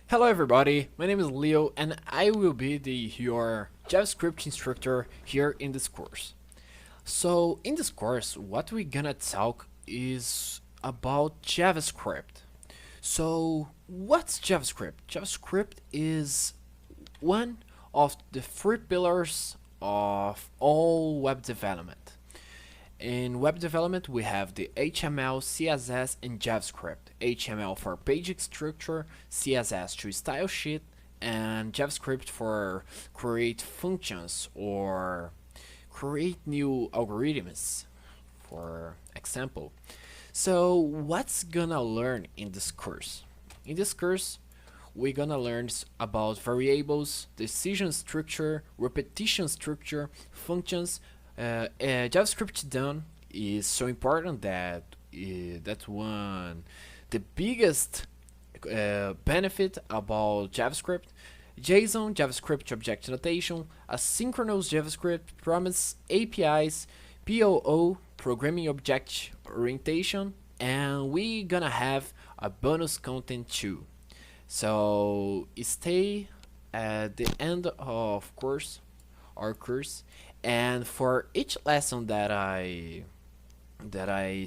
Hello everybody, my name is Leo and I will be your JavaScript instructor here in this course. So in this course, what we're gonna talk is about JavaScript. So what's JavaScript? JavaScript is one of the three pillars of all web development. In web development, we have the HTML, CSS, and JavaScript. HTML for page structure, CSS to style sheet, and JavaScript for create functions or create new algorithms, for example. So, what's gonna learn in this course? In this course, we're gonna learn about variables, decision structure, repetition structure, functions. JavaScript done is so important that that's one the biggest benefit about JavaScript. JSON, JavaScript Object Notation, Asynchronous JavaScript, Promise, APIs, POO, Programming Object Orientation, and we gonna have a bonus content too. So stay at the end of our course, and for each lesson that I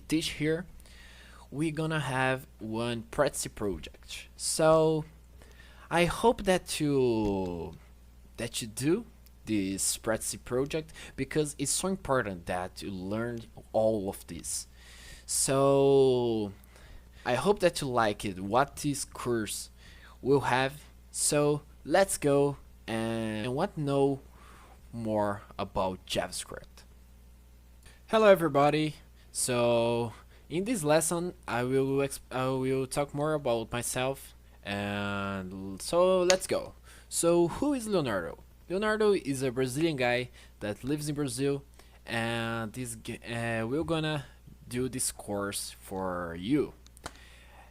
teach here, we're gonna have one Prezi project. So I hope that you do this Prezi project because it's so important that you learn all of this. So I hope that you like it, what this course will have. So let's go and what know more about JavaScript. Hello everybody. So in this lesson I will talk more about myself, and so let's go. So who is Leonardo? Leonardo is a Brazilian guy that lives in Brazil, and we're gonna do this course for you.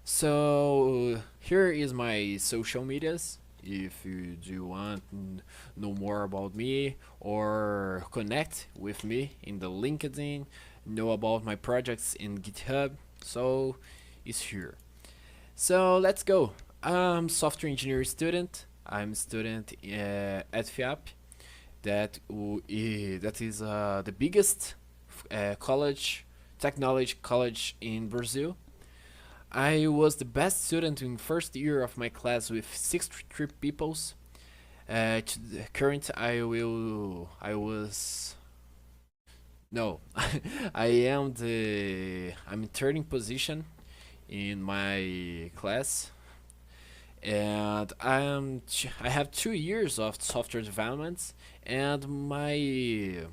So here is my social medias. If you do want to know more about me or connect with me in the LinkedIn, know about my projects in GitHub, so it's here. So let's go. I'm software engineering student. I'm student at FIAP. That is the biggest technology college in Brazil. I was the best student in first year of my class with 63 peoples. To the current, I was no, I'm third position in my class, and I have 2 years of software development, and my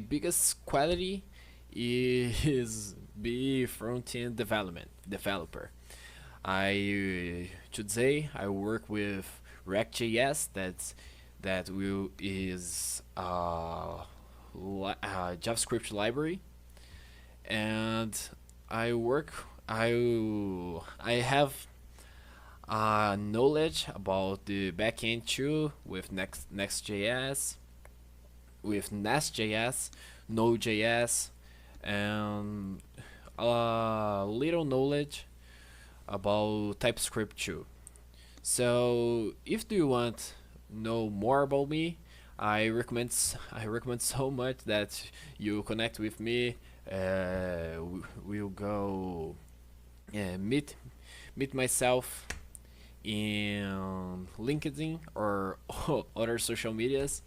biggest quality is be front-end developer. Today I work with React.js. That will is a JavaScript library, and I have knowledge about the backend too with Next.js, with Nest.js, Node.js, and a little knowledge about TypeScript too. So if you want know more about me, I recommend so much that you connect with me. We'll go meet myself in LinkedIn or other social medias,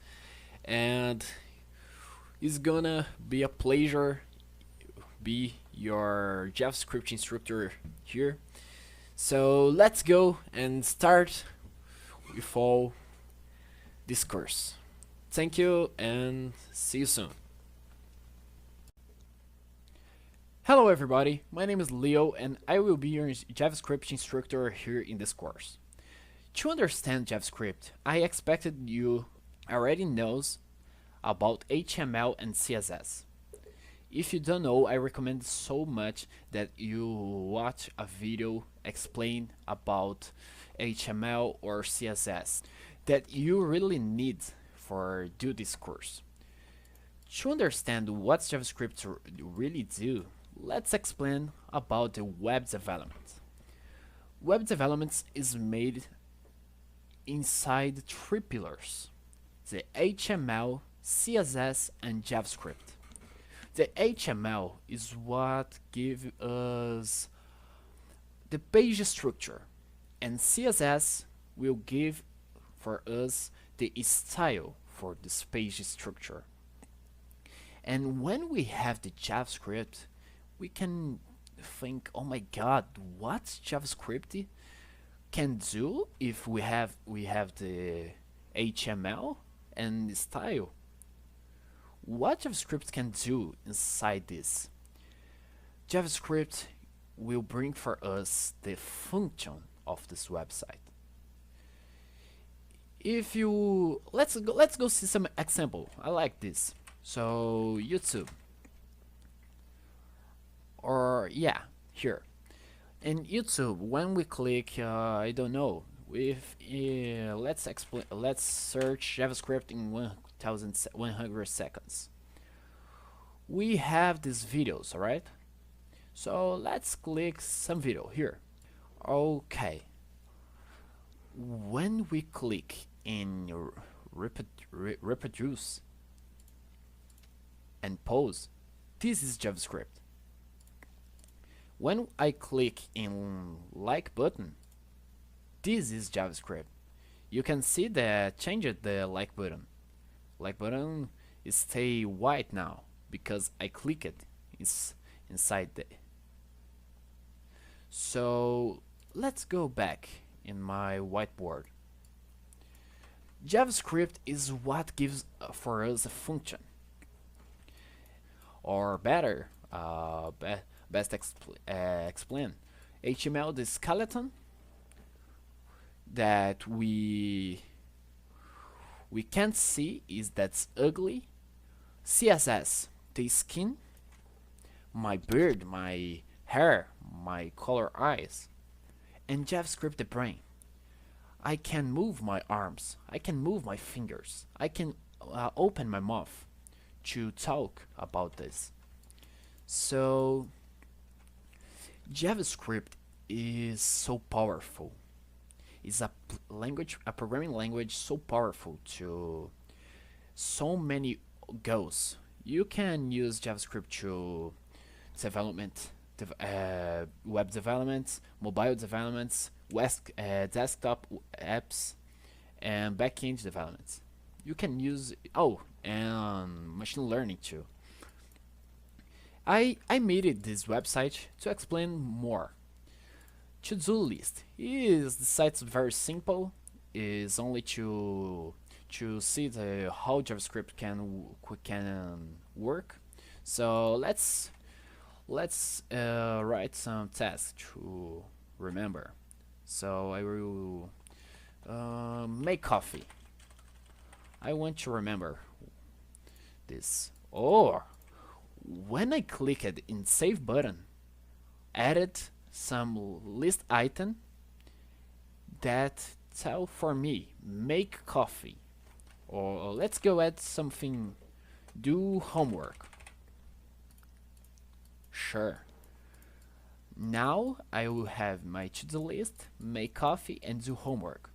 and it's gonna be a pleasure be your JavaScript instructor here. So let's go and start with all this course. Thank you and see you soon. Hello everybody, my name is Leo and I will be your JavaScript instructor here in this course. To understand JavaScript, I expected you already knows about HTML and CSS. If you don't know, I recommend so much that you watch a video explain about HTML or CSS that you really need for do this course. To understand what JavaScript really do, let's explain about the web development. Web development is made inside three pillars: the HTML, CSS, and JavaScript. The HTML is what gives us the page structure, and CSS will give for us the style for this page structure. And when we have the JavaScript, we can think, oh my god, what JavaScript can do if we have the HTML and the style? What JavaScript can do inside this? JavaScript will bring for us the function of this website. If you let's go see some example. I like this. So YouTube, or yeah, here in YouTube, when we click, I don't know, if let's search JavaScript in 1100 seconds. We have these videos, alright? So let's click some video here. Okay. When we click in reproduce and pause, this is JavaScript. When I click in like button, this is JavaScript. You can see that changed the like button. Like button is stay white now because I click it inside the. So let's go back in my whiteboard. JavaScript is what gives for us a function, or better, best explain. HTML, the skeleton that we can't see, is that's ugly. CSS, the skin, my beard, my hair, my color eyes, and JavaScript, the brain. I can move my arms, I can move my fingers, I can open my mouth to talk about this. So JavaScript is so powerful. It's a programming language so powerful to so many goals. You can use JavaScript to web development, mobile developments, desktop apps, and backend developments. You can use and machine learning too. I made this website to explain more. To-do list is the site's very simple. Is only to see how JavaScript can work. So let's write some tasks to remember. So I will make coffee. I want to remember this. Or when I click it in save button, added some list item that tell for me make coffee. Or let's go add something, do homework. Sure. Now I will have my to-do list, make coffee, and do homework.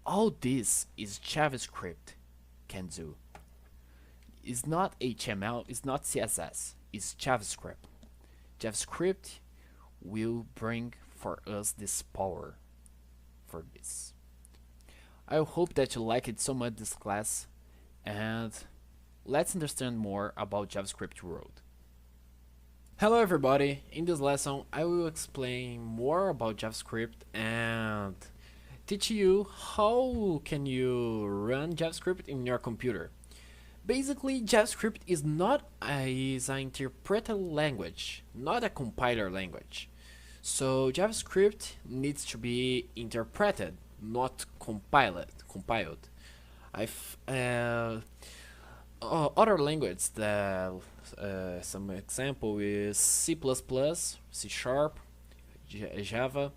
All this is JavaScript can do. It's not HTML, it's not CSS, it's JavaScript. JavaScript will bring for us this power for this. I hope that you like it so much this class, and let's understand more about JavaScript world. Hello everybody, in this lesson I will explain more about JavaScript and teach you how can you run JavaScript in your computer. Basically, JavaScript is an interpreted language, not a compiler language. So JavaScript needs to be interpreted, not compiled. Other languages that some example is C++, C#, Java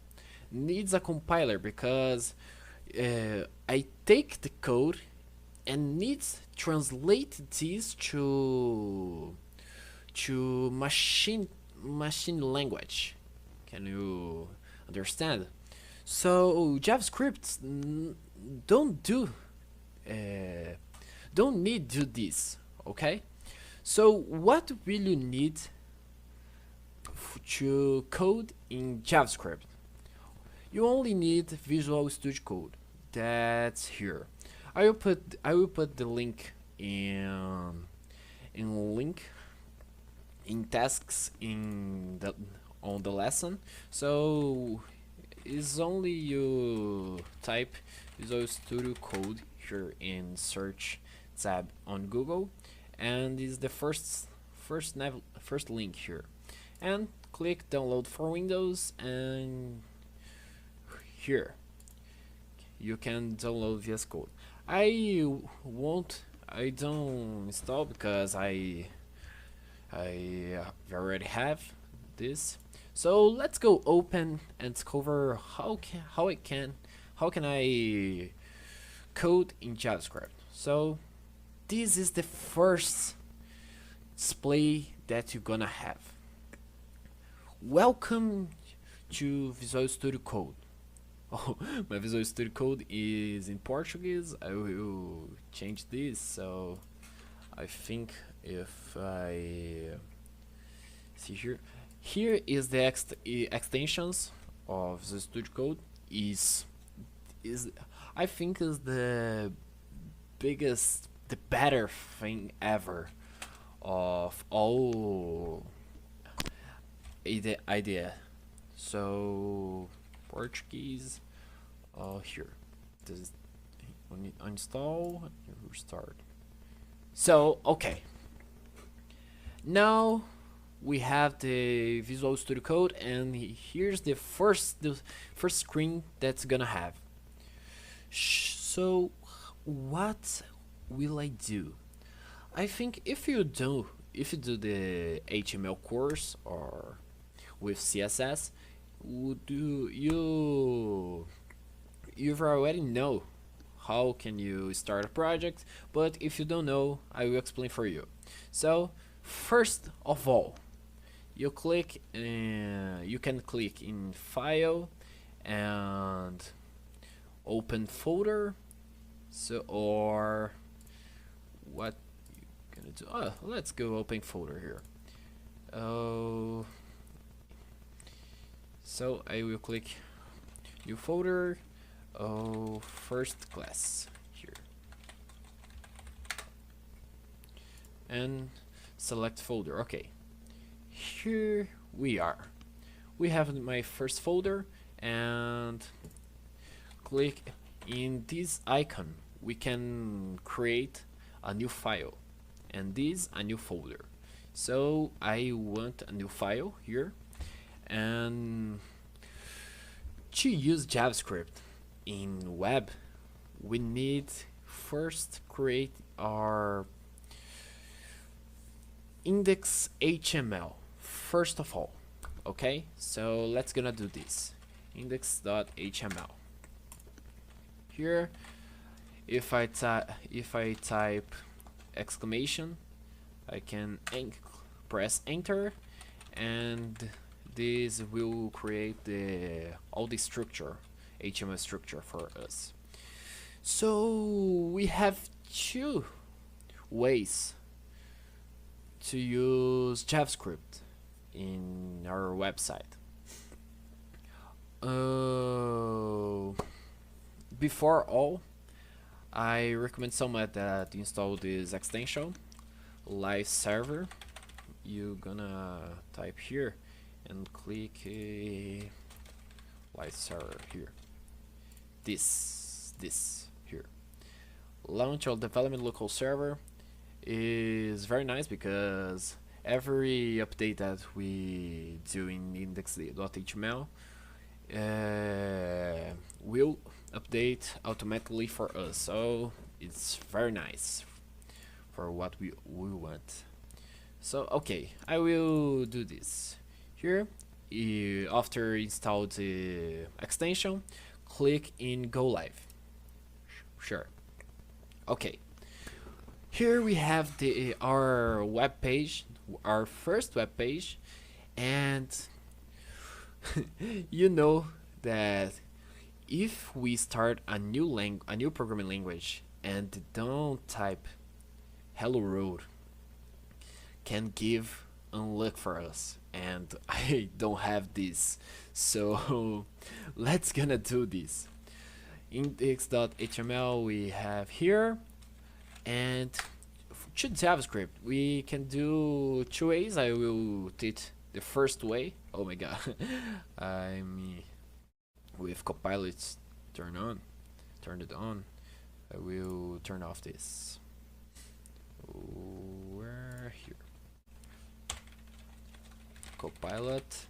needs a compiler because I take the code and needs translate this to machine language. Can you understand? So JavaScript don't do uh, don't need to do this, okay? So what will you need to code in JavaScript? You only need Visual Studio Code. That's here. I will put the link in in tasks in the on the lesson. So it's only you type Visual Studio Code here in search tab on Google, and is the first link here, and click download for Windows, and here you can download VS Code. I don't install because I already have this. So let's go open and discover how can I code in JavaScript. So this is the first display that you're gonna have. Welcome to Visual Studio Code. Oh, my Visual Studio Code is in Portuguese. I will change this. So I think if I see here is the extensions of the Studio Code. Is I think is the better thing ever of all idea. So Portuguese, here, this uninstall and restart. So okay, now we have the Visual Studio Code, and here's the first screen that's gonna have. So what will I do? I think if you do the HTML course or with CSS, you've already know how can you start a project, but if you don't know, I will explain for you. So first of all, you can click in File and Open Folder. So or what you gonna do? Oh, let's go Open Folder here. Oh, so I will click New Folder. Oh, first class here, and select folder. Okay, here we are. We have my first folder, and click in this icon. We can create a new file, and this a new folder. So I want a new file here, and to use JavaScript in web, we need first create our index HTML first of all. Okay, so let's gonna do this index.html. Here, if I type exclamation, I can press enter, and this will create all the structure, HTML structure for us. So we have two ways to use JavaScript in our website. Before all, I recommend someone that install this extension, live server. You're gonna type here and click live server here. This here. Launch or development local server is very nice because every update that we do in index.html will update automatically for us, so it's very nice for what we want. So okay, I will do this here. After install the extension, click in go live. Sure. Okay, here we have our web page, our first web page, and you know that if we start a new programming language and don't type hello world, can give unluck for us, and I don't have this, so let's gonna do this. Index.html we have here, and to JavaScript we can do two ways. I will teach the first way. Oh my god. I'm with Copilot turned it on. I will turn off this. We're here. Copilot,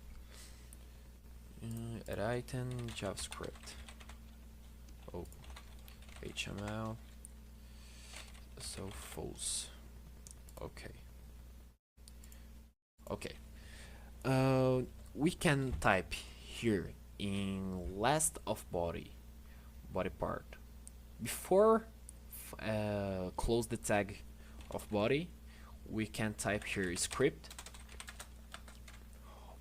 add item, JavaScript. Oh, HTML. So false. Okay. Okay. We can type here in last of body part. Before close the tag of body, we can type here script,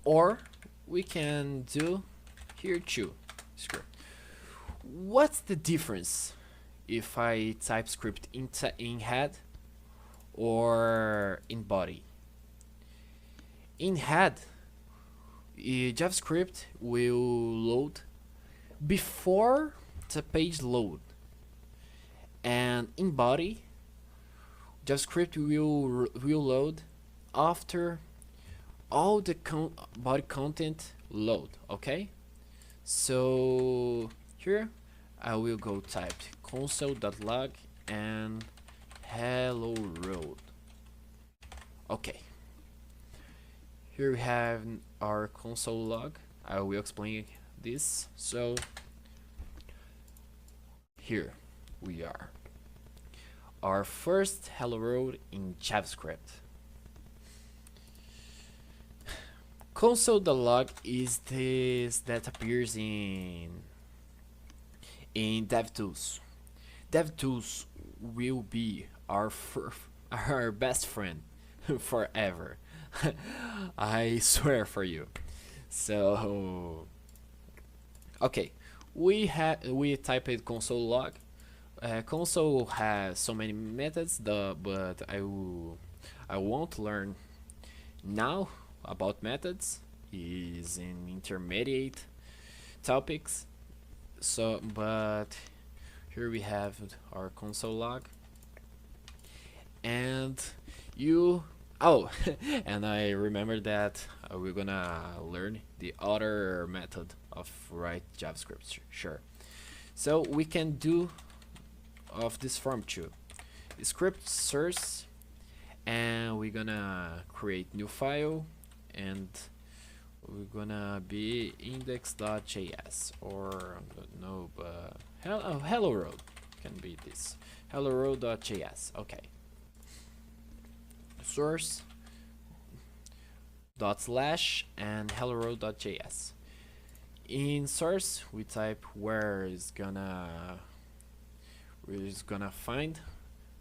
or we can do here too script. What's the difference if I type script in head or in body? In head, JavaScript will load before the page load, and in body, JavaScript will load after all the body content load. Okay, so here I will go type console.log and hello world. Okay, here we have our console log. I will explain this. So here we are, our first hello world in JavaScript. Console.log is this that appears in DevTools. DevTools will be our best friend forever. I swear for you. So okay, we typed console log. Console has so many methods, but I won't learn now about methods. Is in intermediate topics. So, but here we have our console log, and and I remember that we're gonna learn the other method of write JavaScript. Sure. So we can do of this form too. Script source, and we're gonna create new file, and we're gonna be index.js, or no, but hello world can be this hello world.js. Okay, source // and hello world.js. In source we type where is gonna find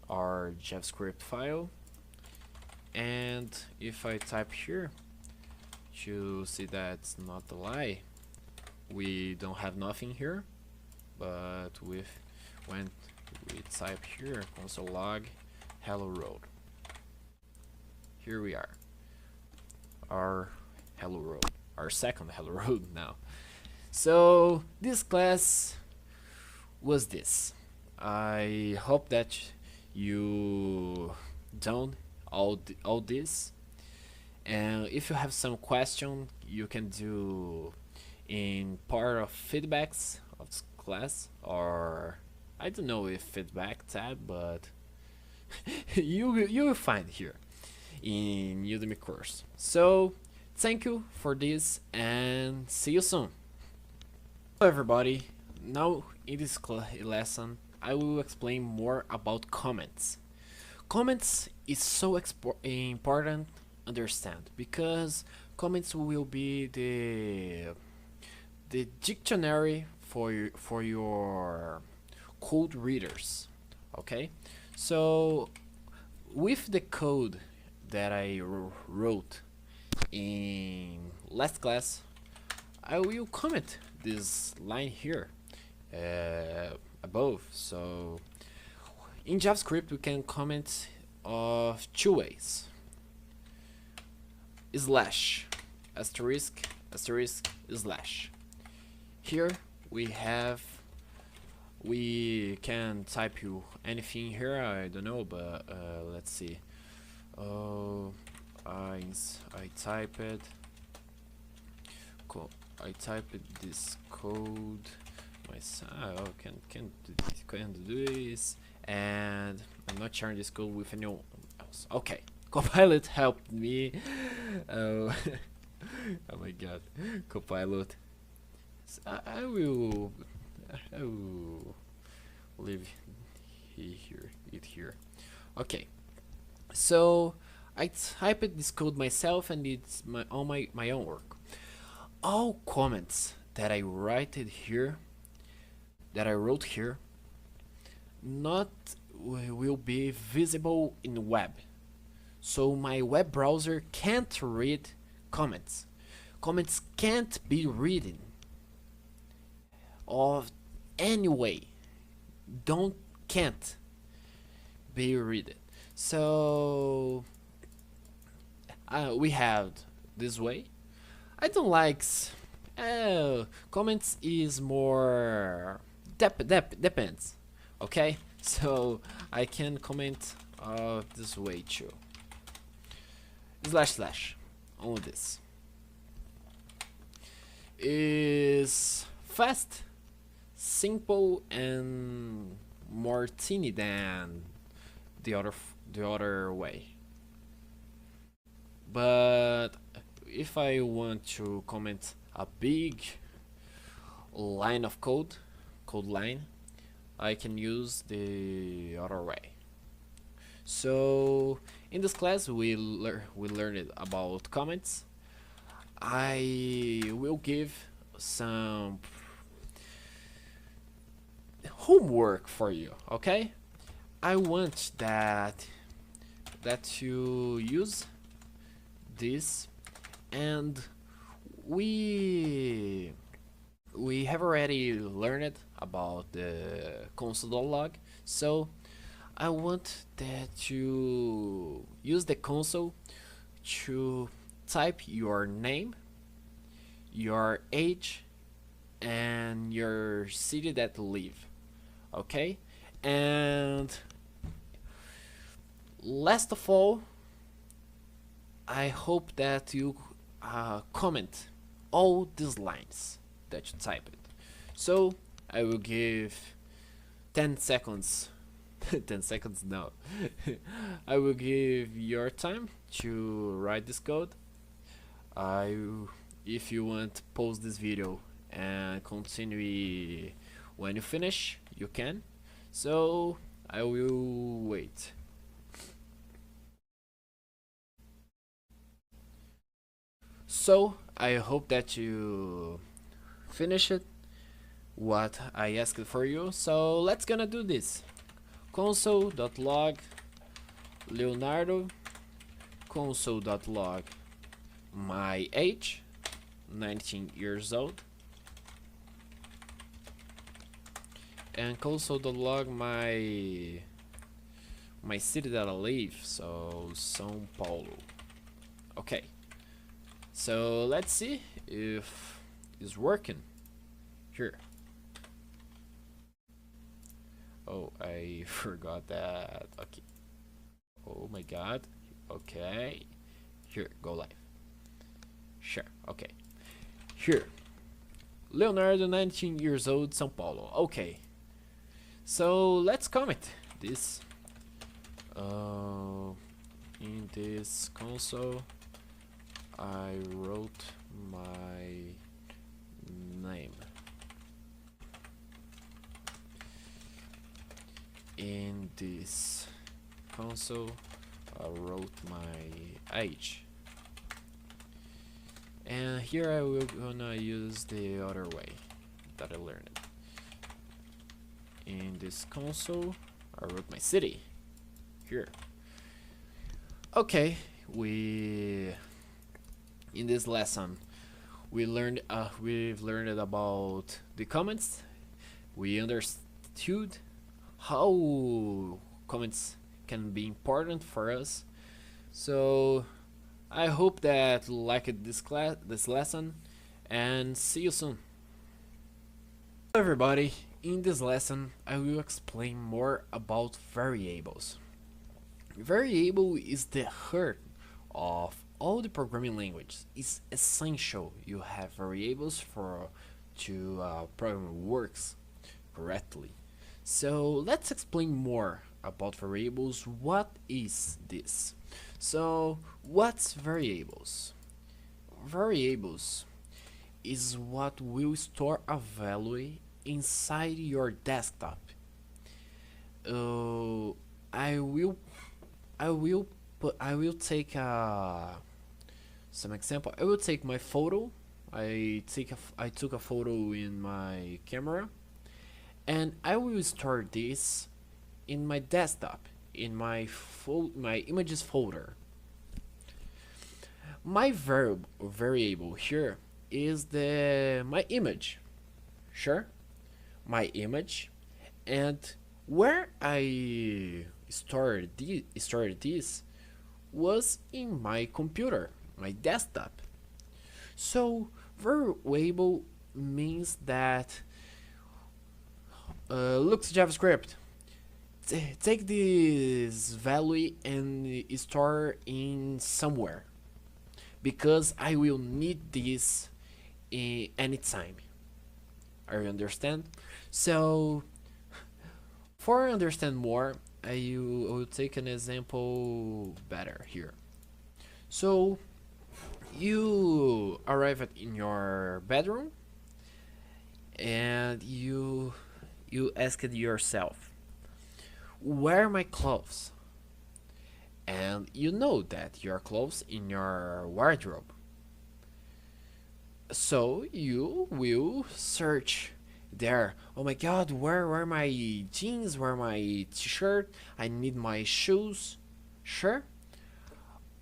our JavaScript file, and if I type here, you see that's not a lie. We don't have nothing here, but when we type here console log hello world, here we are, our hello world, our second hello world now. So this class was this. I hope that you done all this, and if you have some question, you can do in part of feedbacks of this class, or I don't know if feedback tab, but you will find here in Udemy course. So thank you for this, and see you soon. Hello everybody. Now in this lesson I will explain more about comments. Comments is so important understand, because comments will be the dictionary for your code readers. Okay, so with the code that I wrote in last class, I will comment this line here above. So in JavaScript we can comment of two ways: slash, asterisk, asterisk, slash. Here we can type you anything here. I don't know, but let's see. Oh, I type it. I typed this code myself. Can't do this, and I'm not sharing this code with anyone else. Okay, Copilot helped me. Oh, oh my God, Copilot. So I will leave it here. Okay, so I typed this code myself, and it's my own work. All comments that I wrote here, not will be visible in web. So my web browser can't read comments. Comments can't be reading of any way. Can't be read. So we have this way. I don't like comments is more depends. Okay, so I can comment this way too. Slash on this is fast, simple, and more teeny than the other way. But if I want to comment a big line of code line, I can use the other way. So in this class we learned about comments. I will give some homework for you, okay? I want that you use this, and we have already learned about the console.log, so I want that you use the console to type your name, your age, and your city that you live. Okay, and last of all, I hope that you comment all these lines that you typed. So I will give 10 seconds 10 seconds no I will give your time to write this code. If you want, pause this video and continue when you finish, you can. So I will wait. So I hope that you finish it what I asked for you. So let's gonna do this. Console.log Leonardo, console.log my age, 19 years old, and console.log my city that I live, so São Paulo. Okay, so let's see if it's working here. Oh, I forgot that. Okay. Oh my God. Okay. Here, go live. Sure. Okay. Here. Leonardo, 19 years old, São Paulo. Okay. So let's comment this. In this console, I wrote my name. In this console, I wrote my age. And here I will gonna use the other way that I learned. In this console, I wrote my city. Here. Okay, in this lesson we've learned about the comments we understood how comments can be important for us. So I hope that you liked this lesson, and see you soon. Hello everybody, in this lesson I will explain more about variables. Variable is the heart of all the programming languages. It's essential you have variables for to program works correctly. So let's explain more about variables. What is this? So what's variables? Variables is what will store a value inside your desktop. Uh, I will I will take some example. I will take my photo. I took a photo in my camera, and I will store this in my desktop in my images folder. My variable here is my image. Sure, my image, and where I stored this was in my computer, my desktop. So variable means that look to JavaScript. Take this value and store in somewhere, because I will need this anytime. I understand. So for understand more, I will take an example better here. So you arrive in your bedroom, and you asked yourself, where are my clothes? And you know that your clothes in your wardrobe. So you will search there. Oh my god, where are my jeans? Where are my t-shirt? I need my shoes. Sure?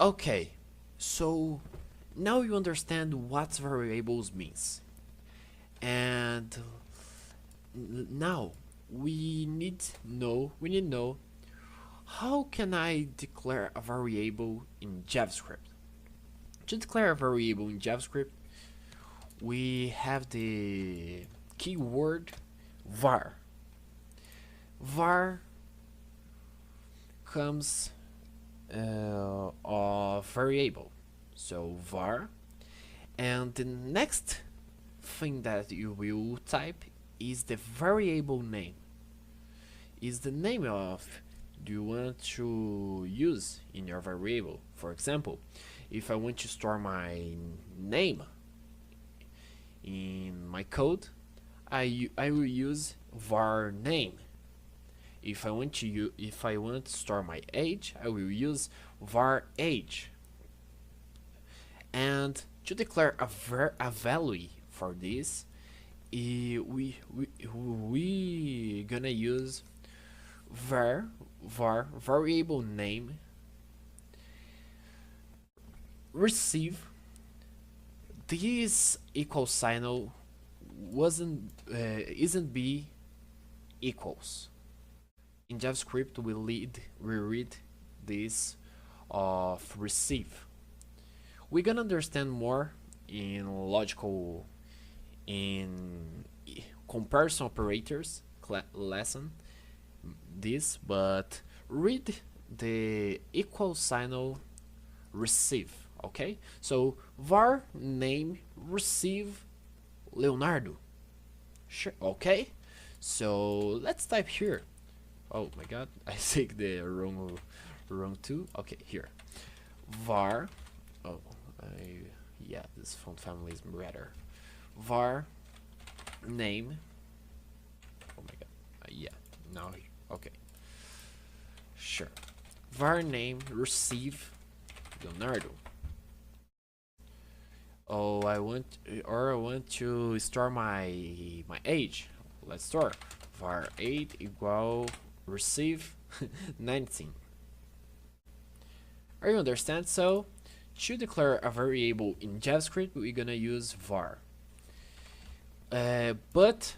Okay, so now you understand what variables means. And now we need to know how can I declare a variable in JavaScript. To declare a variable in JavaScript, we have the keyword var. Var comes of variable. So var, and the next thing that you will type is the variable name. Is the name of do you want to use in your variable. For example, if I want to store my name in my code, I will use var name. If I want to store my age, I will use var age. And to declare a value for this, we gonna use var variable name receive. This equal sign isn't be equals. In JavaScript we read this of receive. We're gonna understand more in comparison operators lesson this, but read the equal sign receive. Okay, so var name receive Leonardo. Sure. Okay, so let's type here. Oh my god, I take the wrong two. Okay, here var. Oh, yeah, this font family is better. Var name. Oh my god. Yeah. Now. Okay. Sure. Var name receive Leonardo. Oh, I want to store my age. Let's store var 8 equal receive 19. Are you understand? So to declare a variable in JavaScript, we're gonna use var. But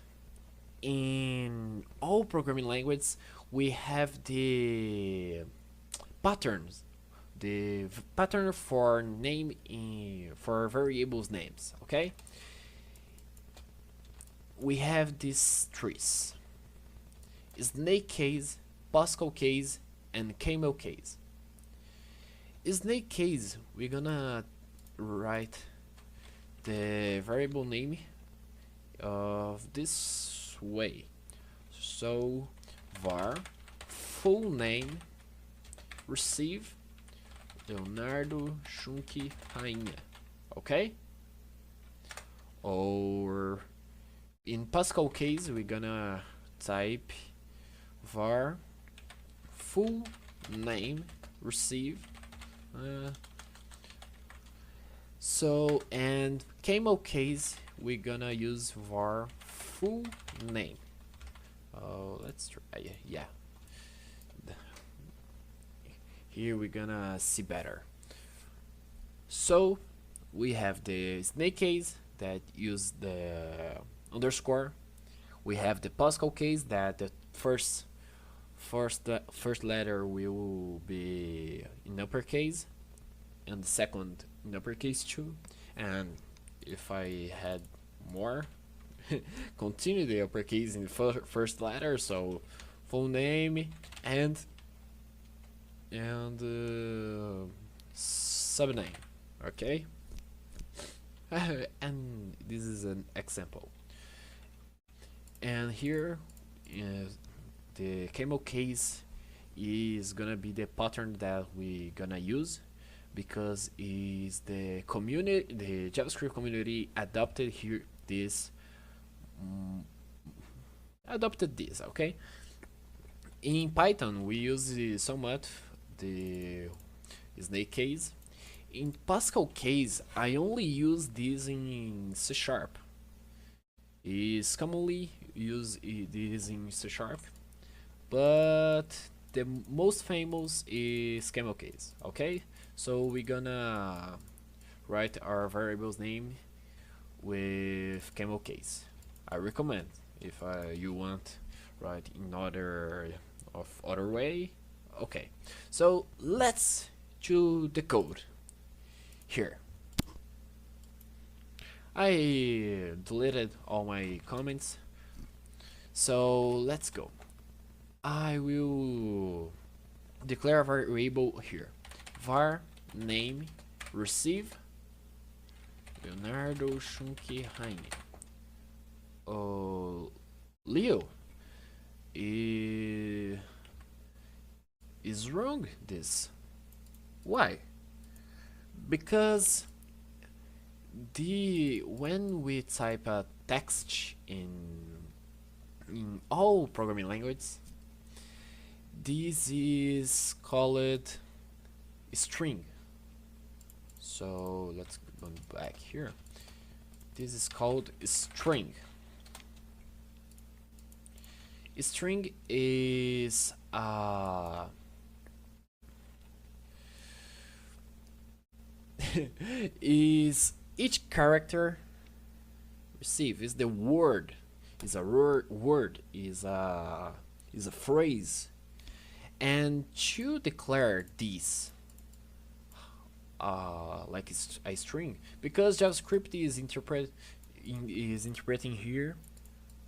in all programming languages we have the patterns, the pattern for name for variables names. Okay, we have these trees: snake case, Pascal case, and camel case. Snake case, we're gonna write the variable name of this way. So var full name receive Leonardo Schunke Rainha. Okay? Or in Pascal case, we're gonna type var full name receive. So, and camel case, we're gonna use var full name. Let's try, yeah. Here we're gonna see better. So, we have the snake case that use the underscore. We have the Pascal case that the first letter will be in uppercase, and the second in uppercase too. And if I had more, continue the uppercase in the first letter. So full name and subname. Okay. And this is an example. And here is the camel case is gonna be the pattern that we gonna use, because is the community, the JavaScript community adopted here this okay. In Python we use somewhat the snake case. In Pascal case I only use this in C#. Is commonly used this in C#, but the most famous is camel case. Okay, so we're gonna write our variables name with camel case. I recommend if you want write in other way. Okay, so let's do the code here. I deleted all my comments, so let's go. I will declare a variable here, var name receive Leonardo Schunke Rainha. Oh, Leo is wrong this. Why? Because when we type a text in all programming languages, this is called string. So let's go back here. This is called string. String is is each character receive is the word, is a word, is a phrase, and to declare this like it's a string, because JavaScript is interpreting here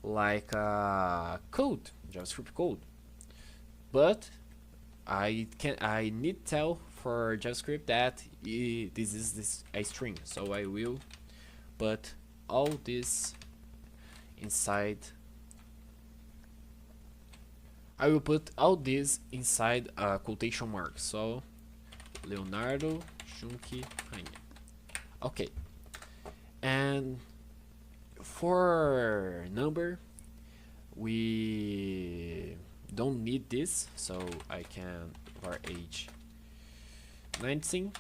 like code, JavaScript code, but I need tell for JavaScript that this is a string, so I will put all this inside. I will put all this inside a quotation mark. So Leonardo Schunke Rainha. Okay, and for number we don't need this, so I can var age 19,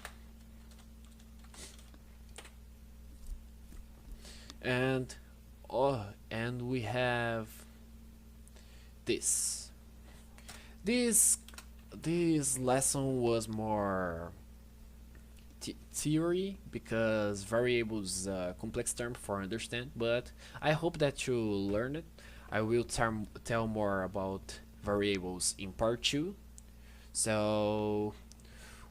and we have this. This lesson was more theory, because variables is a complex term for understand, but I hope that you learn it. I will tell more about variables in part 2. So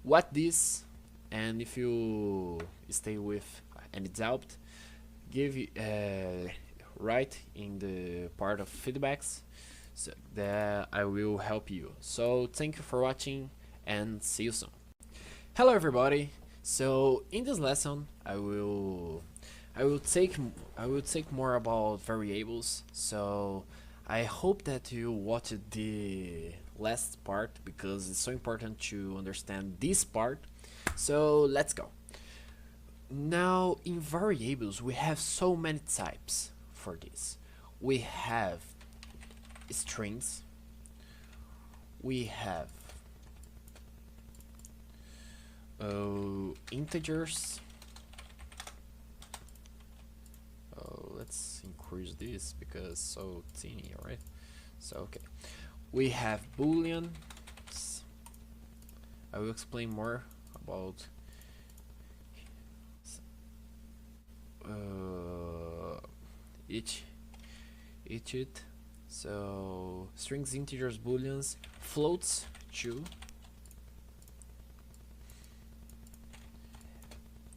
what this, and if you stay with any doubt, write in the part of feedbacks so that I will help you. So thank you for watching and see you soon. Hello everybody. So in this lesson I will take more about variables. So I hope that you watched the last part because it's so important to understand this part. So let's go. Now in variables we have so many types for this. We have strings, we have integers. Let's increase this because it's so teeny, right? So okay, we have booleans. I will explain more about each it. So strings, integers, booleans, floats too,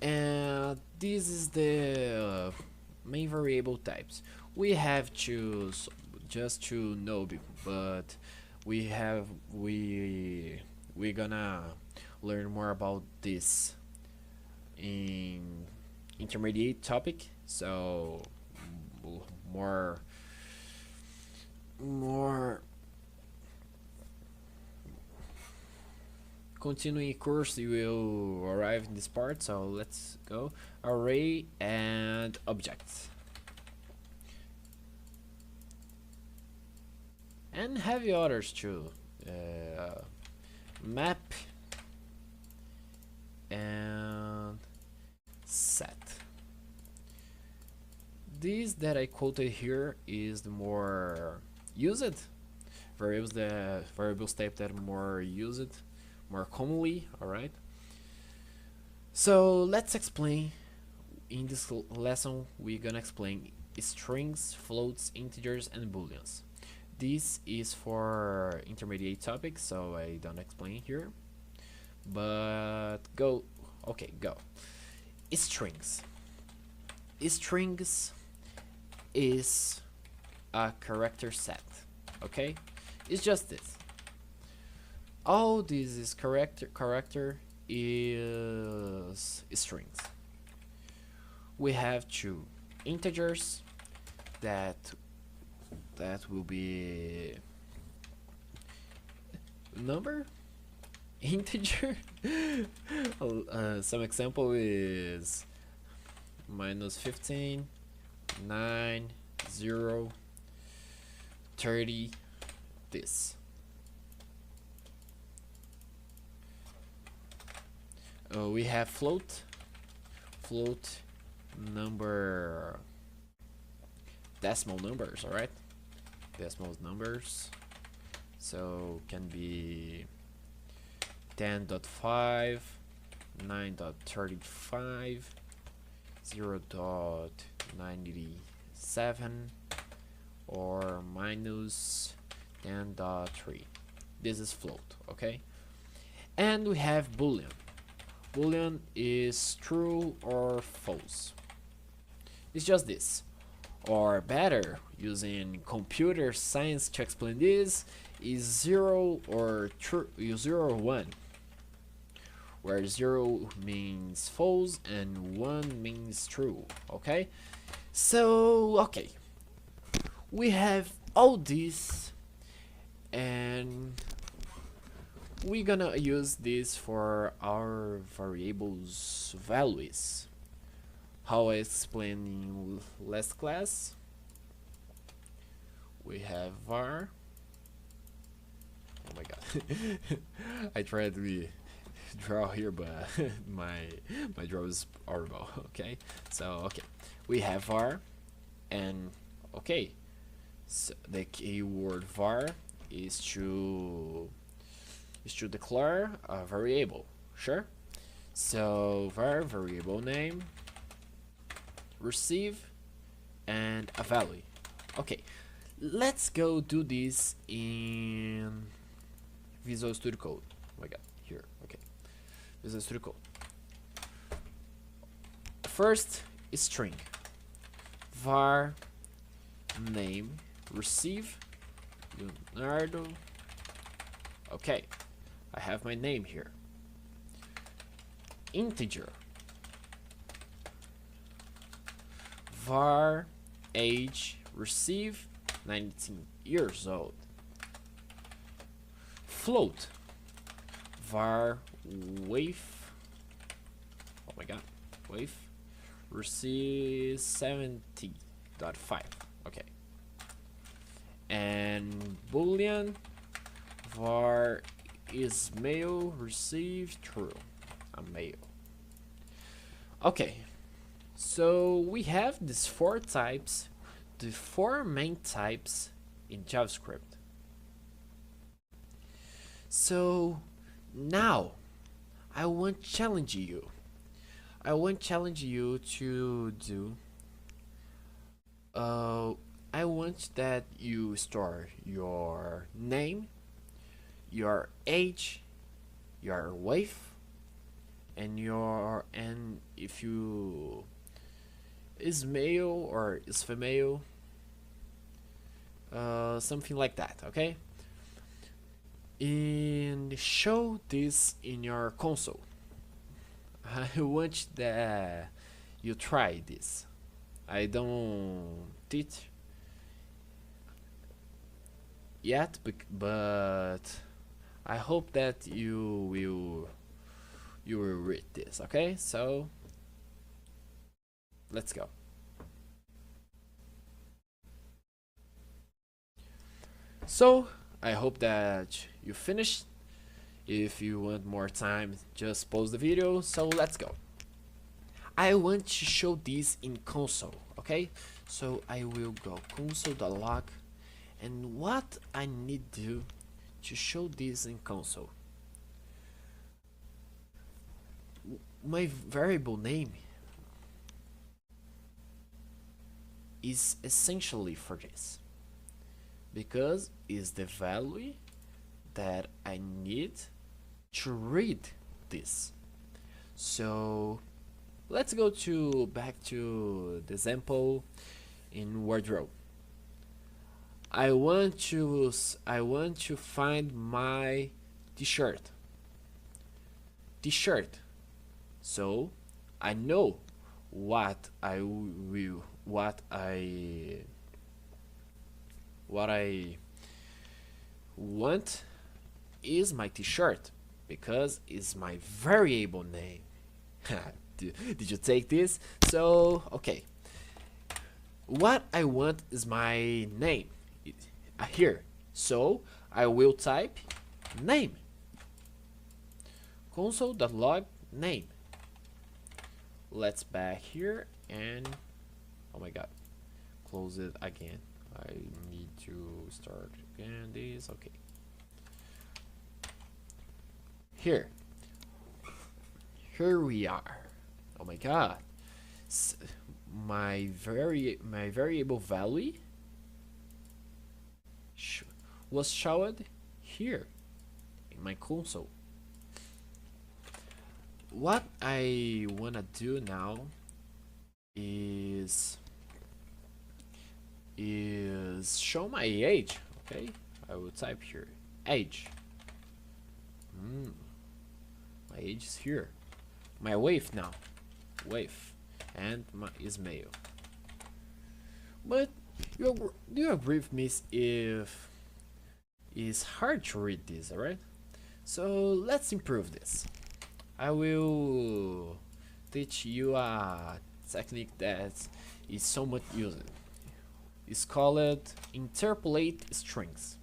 and this is the main variable types. We have to just to know, but we're gonna learn more about this in intermediate topic. So more continuing course you will arrive in this part. So let's go. Array and objects, and heavy others too. Map and set. This that I quoted here is the more used variables, the variables type that are more used more commonly. Alright, so let's explain. In this lesson we're gonna explain strings, floats, integers, and booleans. This is for intermediate topics, so I don't explain here, but go. Okay, go. Strings is a character set. Okay, it's just this. All this is character is strings. We have two integers that will be number integer. Some example is -15, 9, 0, 30, this. We have float number, decimal numbers. All right, decimal numbers, so can be 10.5, 9.35, 0.97, or -10.3. This is float. Okay, and we have boolean. Boolean is true or false. It's just this. Or better, using computer science to explain this, is 0 or true, 0 or 1, where 0 means false and 1 means true. Okay, so okay, we have all this, and we're gonna use this for our variables values. How I explained in last class, we have var. Oh my god, I tried to draw here, but my draw is horrible. Okay, so okay, we have var, and okay, so the keyword var is to declare a variable. Sure. So var variable name, receive, and a value. Okay, let's go do this in Visual Studio Code. Oh my god, here, okay. Visual Studio Code. First is string var name receive Leonardo. Okay, I have my name here. Integer var age receive 19 years old. Float var wave, oh my god, wave receive 70.5. okay, and boolean var is male receive true, a male. Okay, so we have these four types, the four main types in JavaScript. So now I want to challenge you. I want to do I want that you store your name, your age, your weight, and if you is male or is female, something like that, okay? And show this in your console. I want that you try this. I don't teach yet, but I hope that you will read this, okay? So let's go. So I hope that you finished. If you want more time, just pause the video. So let's go. I want to show this in console, okay? So I will go console.log, and what I need to do to show this in console. My variable name is essentially for this, because it's the value that I need to read this. So let's go back to the example in wardrobe. I want to find my t-shirt. So I know what I want is my t-shirt, because it's my variable name. Did you take this? So okay, what I want is my name here, so I will type name, console.log name. Let's back here and oh my god, close it again. I need to start again this. Okay, here we are. Oh my god, my variable value was showed here in my console. What I wanna do now is show my age. Okay, I will type here age. My age is here. My weight now, weight, and is male. But do you agree with me if it's hard to read this, alright? So let's improve this. I will teach you a technique that is somewhat used. It's called interpolate strings.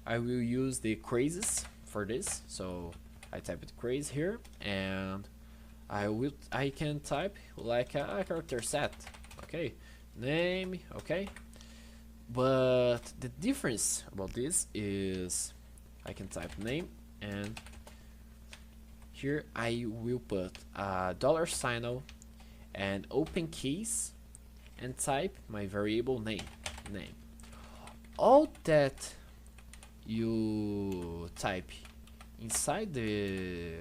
I will use the crazes for this. So I type it craze here, and I can type like a character set. Okay, name. Okay, but the difference about this is I can type name, and here I will put a $sign and open keys and type my variable name. all that you type inside the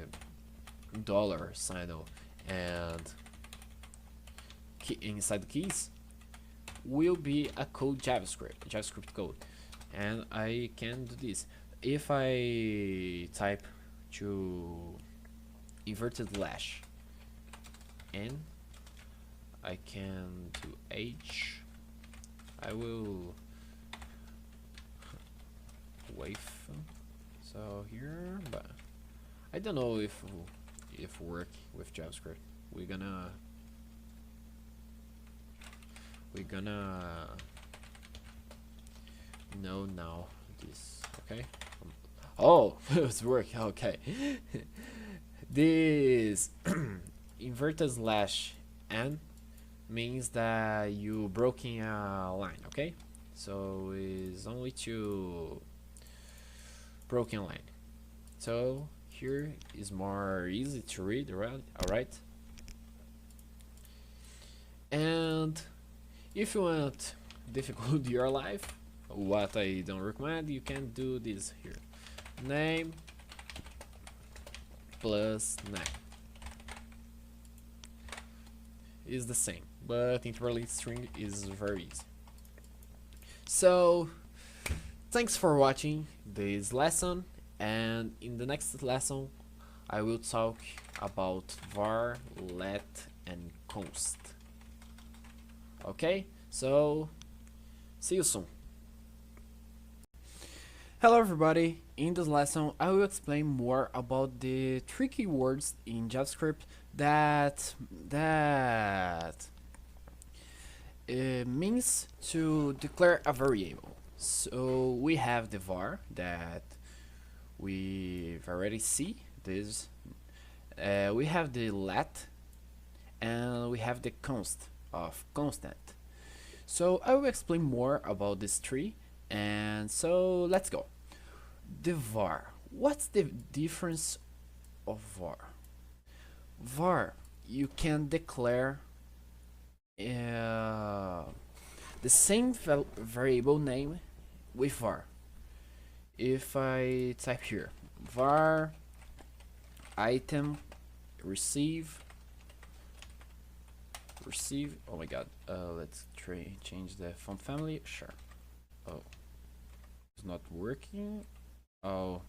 dollar sign and inside the keys will be a code JavaScript code, and I can do this. If I type to inverted slash n, I can do h. I will wave. So here, but I don't know if work with JavaScript. We're gonna know now this. Okay. Oh, it's working. Okay. This inverted slash n means that you broken a line. Okay. So it's only to broken line. So here is more easy to read, right? Alright. And if you want difficult your life, what I don't recommend, you can do this here. Name plus name is the same, but interpolate string is very easy. So thanks for watching this lesson, and in the next lesson I will talk about var, let, and const. Okay, so see you soon. Hello everybody, in this lesson I will explain more about the tricky words in JavaScript that means to declare a variable. So we have the var that we've already see this. We have the let, and we have the const of constant. So I will explain more about this tree, and so let's go. The var. What's the difference of var? Var, you can declare the same variable name with var. If I type here var item receive, oh my god, let's change the font family. Sure. Oh, it's not working. Oh,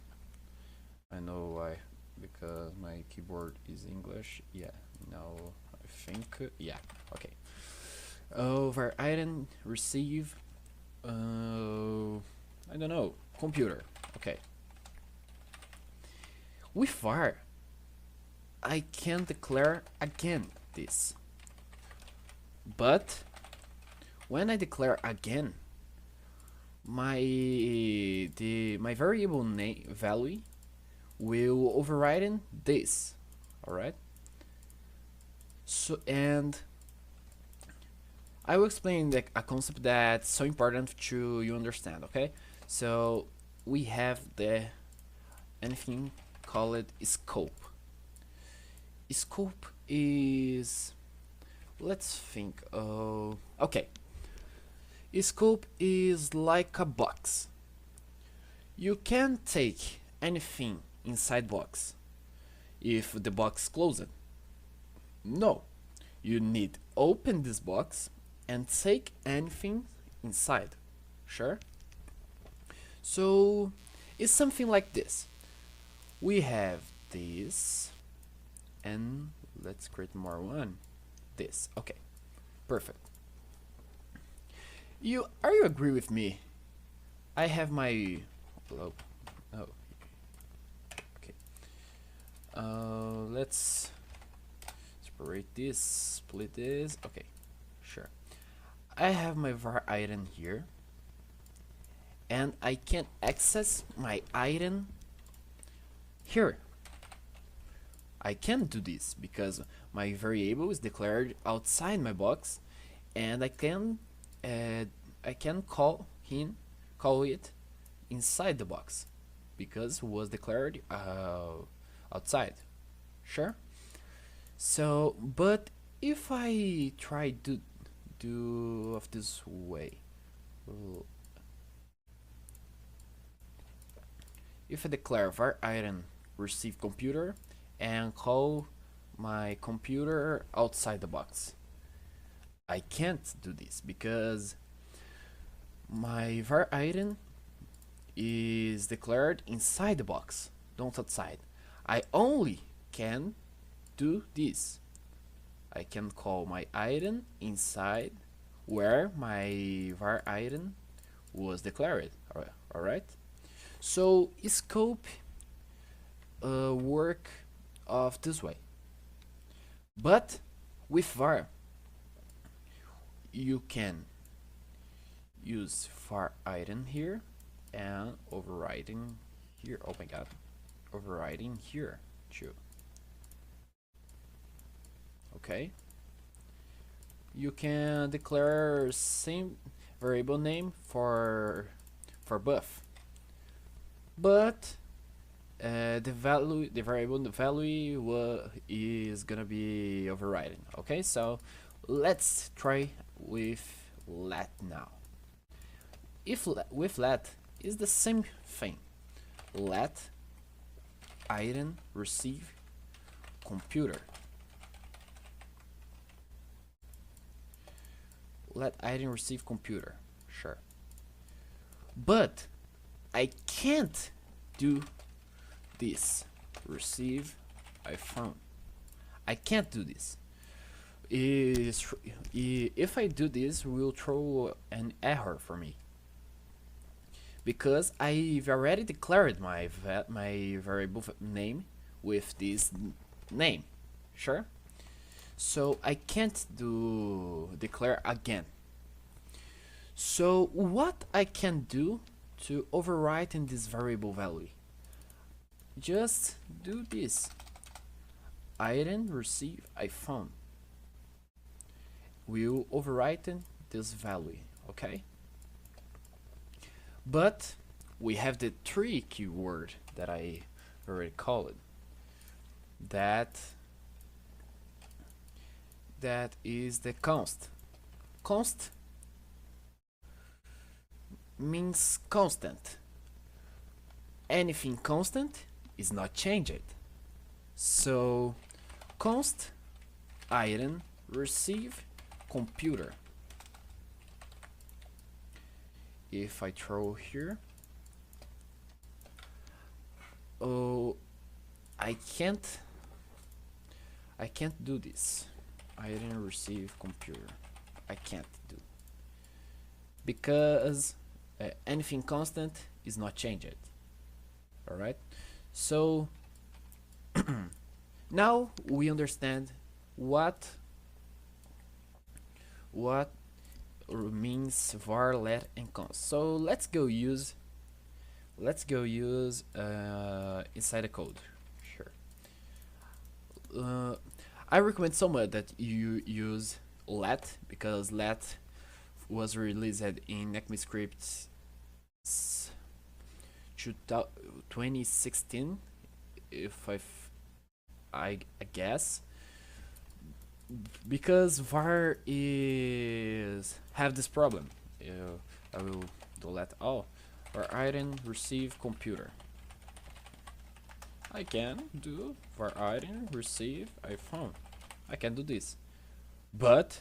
I know why, because my keyboard is English. Yeah, now I think, yeah, okay. Var item receive, I don't know, computer. Okay. With var, I can declare again this, but when I declare again, my variable name value will override in this. All right. So, and I will explain a concept that's so important to you understand. Okay. So we have the anything called scope. Scope is, let's think. Okay. Scope is like a box. You can take anything inside box if the box closed. No, you need open this box and take anything inside. Sure? So it's something like this. We have this, and let's create more one. This. Okay. Perfect. Are you agree with me? I have my okay. Let's separate this, split this. Okay, sure. I have my var item here, and I can access my item here. I can't do this because my variable is declared outside my box, and I can call it inside the box because it was declared outside. Sure. So, but if I try to do of this way, if I declare var item receive computer and call my computer outside the box. I can't do this because my var item is declared inside the box, not outside. I only can do this. I can call my item inside where my var item was declared. Alright? So scope work of this way. But with var, you can use var item here and overriding here. Oh my god, overriding here too. Okay, you can declare same variable name for buff, but the value is gonna be overriding. Okay, so let's try with let now. If with let is the same thing. Let item receive computer. Let item receive computer. Sure. But I can't do this. Receive iPhone. I can't do this. If I do this, will throw an error for me, because I've already declared my variable name with this name. Sure. So I can't declare again. So what I can do to overwrite in this variable value? Just do this. Item receive iPhone will overwrite this value. Okay. But we have the tree keyword that I already called. That is the const. Const means constant. Anything constant is not changed. So const item receive computer. If I throw here, oh, I can't do this. I didn't receive computer. I can't do, because anything constant is not changed. All right. So now we understand what means var, let, and const. So let's go use inside the code. Sure. I recommend so much that you use let, because let was released in ECMAScript 2016, if I guess, because var is have this problem. I will do let all var item receive computer. I can do var item receive iPhone. I can do this, but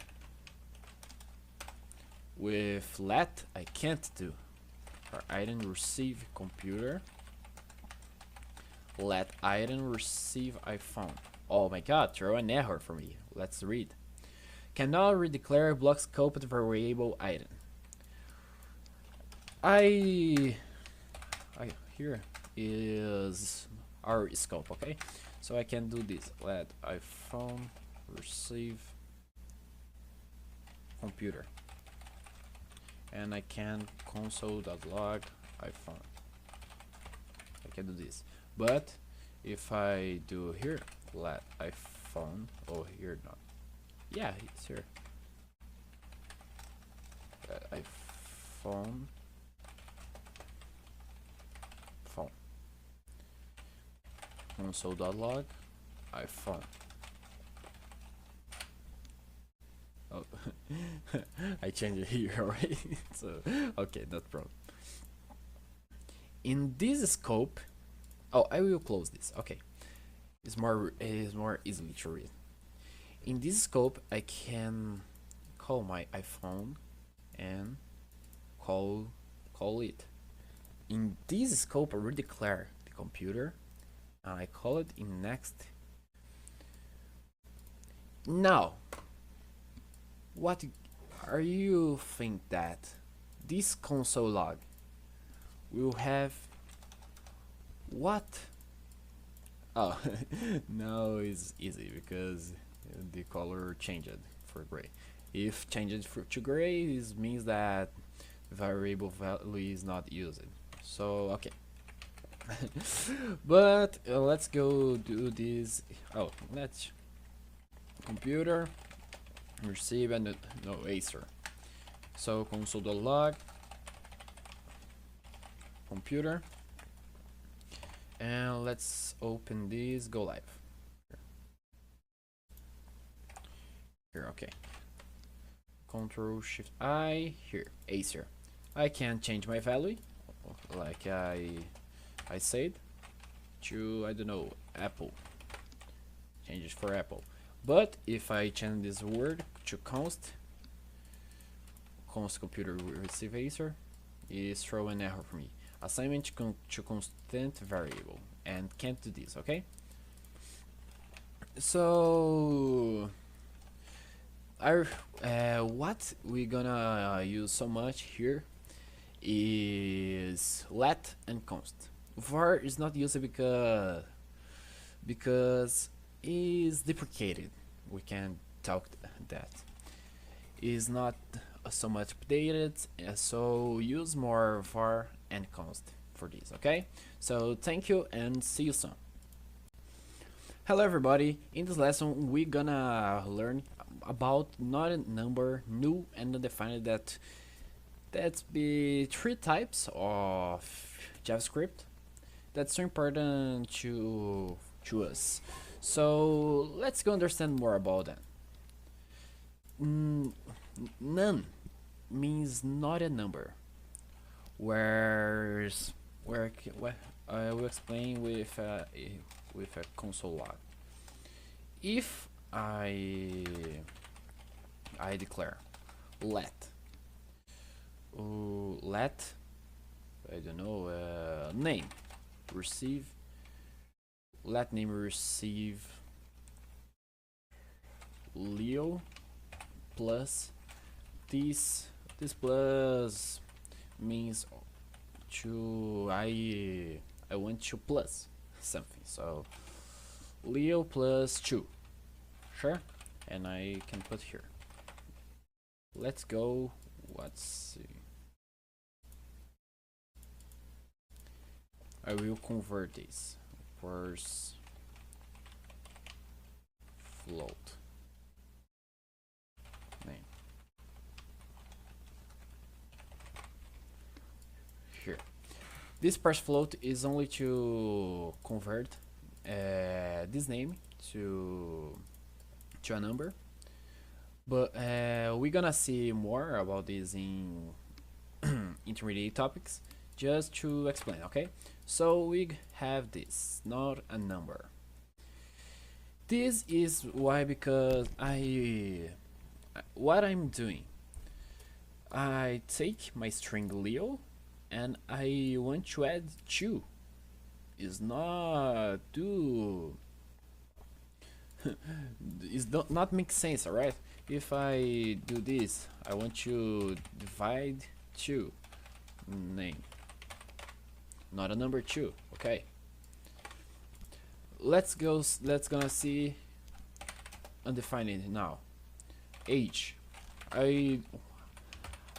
with let I can't do. Var item receive computer. Let item receive iPhone. Oh my god, throw an error for me. Let's read. Cannot redeclare block scope variable item. Here is our scope, okay? So I can do this. Let iPhone receive computer. And I can console.log iPhone. I can do this. But if I do here, let iPhone, oh here not. Yeah, it's here. Let iPhone phone. Console.log iPhone. Oh, I changed it here already. So okay, no problem. In this scope, Oh, I will close this. Okay, it's more easily to read. In this scope, I can call my iPhone and call it. In this scope, I will declare the computer, and I call it in next. Now, what are you think that this console log will have what? Oh, no, it's easy because the color changed for gray. If changed to gray, this means that variable value is not used. So okay, but let's go do this. Oh, let's computer receive and no answer. So console.log computer, and let's open this. Go live. Here, okay. Control Shift I here. Acer. I can change my value, like I said, to I don't know Apple. Change it for Apple. But if I change this word to const computer will receive Acer, is throw an error for me. Assignment to constant variable, and can't do this. Okay. So what we're gonna use so much here is let and const. Var is not used because is deprecated. We can talk that is not so much updated, so use more var and const for this. Okay, so thank you and see you soon. Hello everybody, in this lesson we're gonna learn about not a number, new and undefined. That's be three types of JavaScript that's so important to us. So let's go understand more about that. None means not a number, whereas I will explain with a console log. If I declare let I don't know name receive, let name receive Leo plus this plus means to I want to plus something, so Leo plus 2, sure, and I can put here. Let's go, let's see, I will convert this first float name here. This parse float is only to convert this name to a number, but we're gonna see more about this in intermediate topics. Just to explain, okay? So we have this, not a number. This is why, because what I'm doing, I take my string Leo and I want to add 2. Is not do is not make sense, alright? If I do this, I want to divide 2 name, not a number 2. Okay, let's gonna see undefined now. Age, I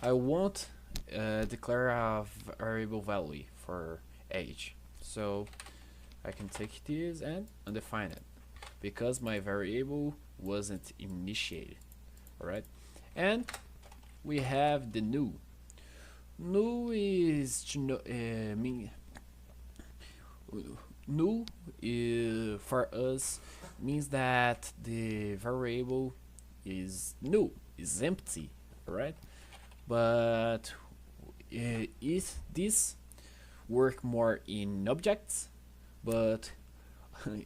won't declare a variable value for age, so I can take this and undefine it because my variable wasn't initiated. Alright, and we have the new. New is to know, new is, for us, means that the variable is new, is empty, right? But if this work more in objects, but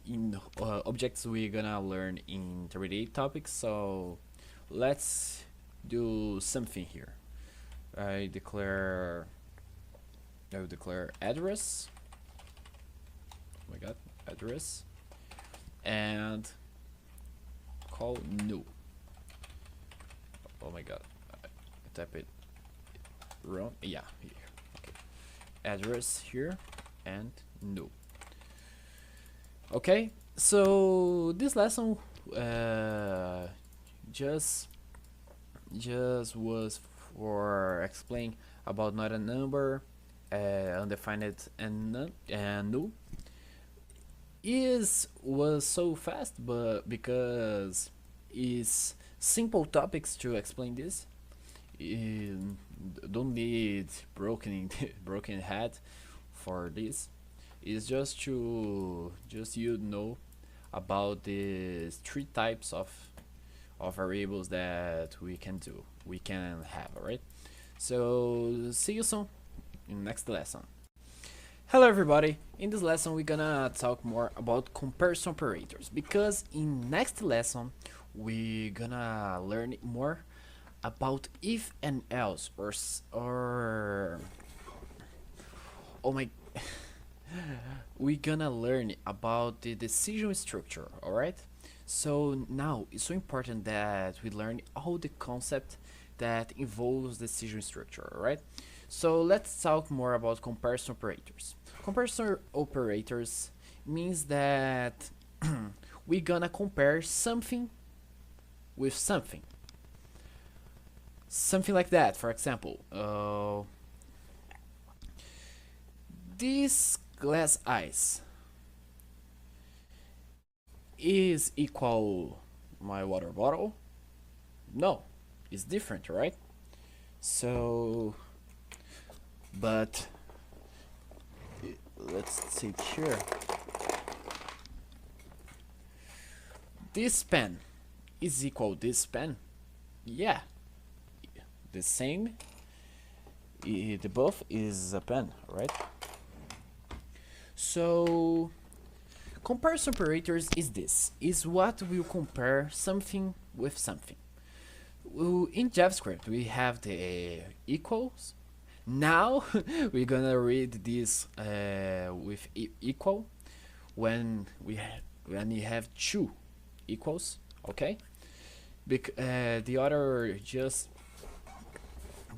in objects we're gonna learn in 3D topics. So let's do something here. I will declare address. Oh my god, address, and call new. Oh my god, I type it wrong. Yeah, here. Okay, address here and new. Okay, so this lesson just was for explain about not a number, undefined and null. Was so fast, but because it's simple topics to explain this, don't need broken head for this. It's just you know about these three types of variables that we can have. Alright, so see you soon in the next lesson. Hello everybody, in this lesson we're gonna talk more about comparison operators, because in next lesson we're gonna learn more about if and else, or oh my we're gonna learn about the decision structure. Alright, so now it's so important that we learn all the concept that involves decision structure. Alright, so let's talk more about comparison operators. Comparison operators means that we're gonna compare something with something like that. For example, this glass ice is equal my water bottle. No, it's different, right? So but let's take here. This pen is equal this pen. Yeah, the same. The both is a pen, right? So comparison operators is what will compare something with something. In JavaScript we have the equals. Now we're gonna read this with equal when you have two equals. Okay, the other just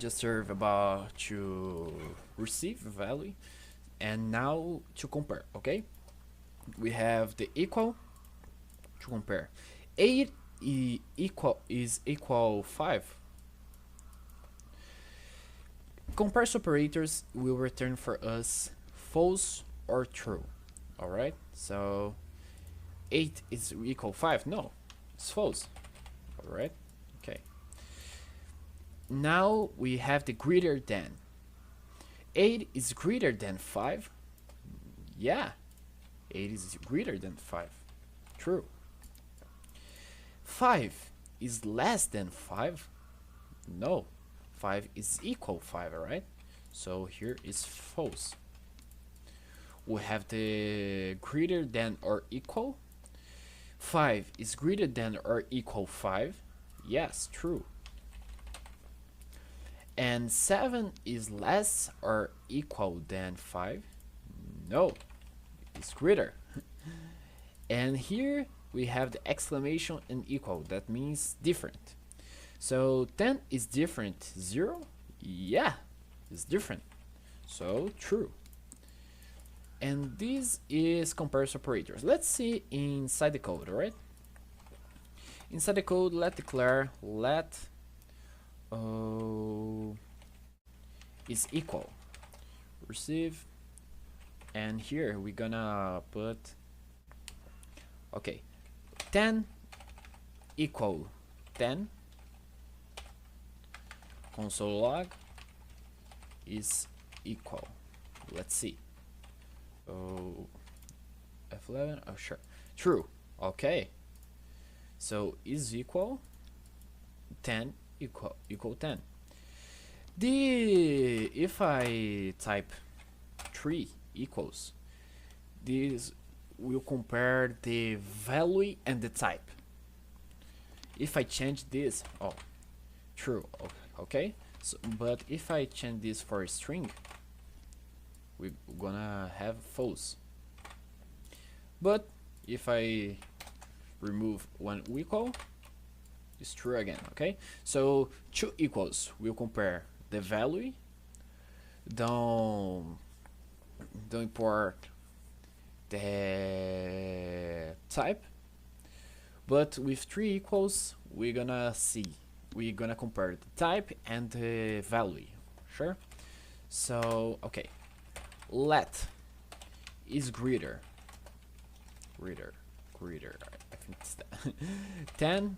serve about to receive value, and now to compare. Okay, we have the equal to compare. 8 is equal 5. Comparison operators will return for us false or true. Alright, so 8 is equal 5. No, it's false. Alright, okay. Now we have the greater than. 8 is greater than 5. Yeah, 8 is greater than 5. True. 5 is less than 5. No, 5 is equal 5, alright? So here is false. We have the greater than or equal. 5 is greater than or equal 5. Yes, true. And 7 is less or equal than 5. No, it's greater. And here we have the exclamation and equal. That means different. So 10 is different 0. Yeah, it's different. So true. And this is comparison operators. Let's see inside the code, alright? Inside the code, let's declare let is equal receive, and here we're gonna put 10 equal 10 console log is equal. Let's see. F11. Oh, sure. True. Okay. So is equal 10 equal 10. If I type 3 equals, this will compare the value and the type. If I change this, oh, true, okay. So, but if I change this for a string, we're gonna have false. But if I remove one equal, it's true again, okay? So two equals will compare the value, don't import the type, but with three equals we're gonna compare the type and the value. Sure. So okay, let is greater I think it's that 10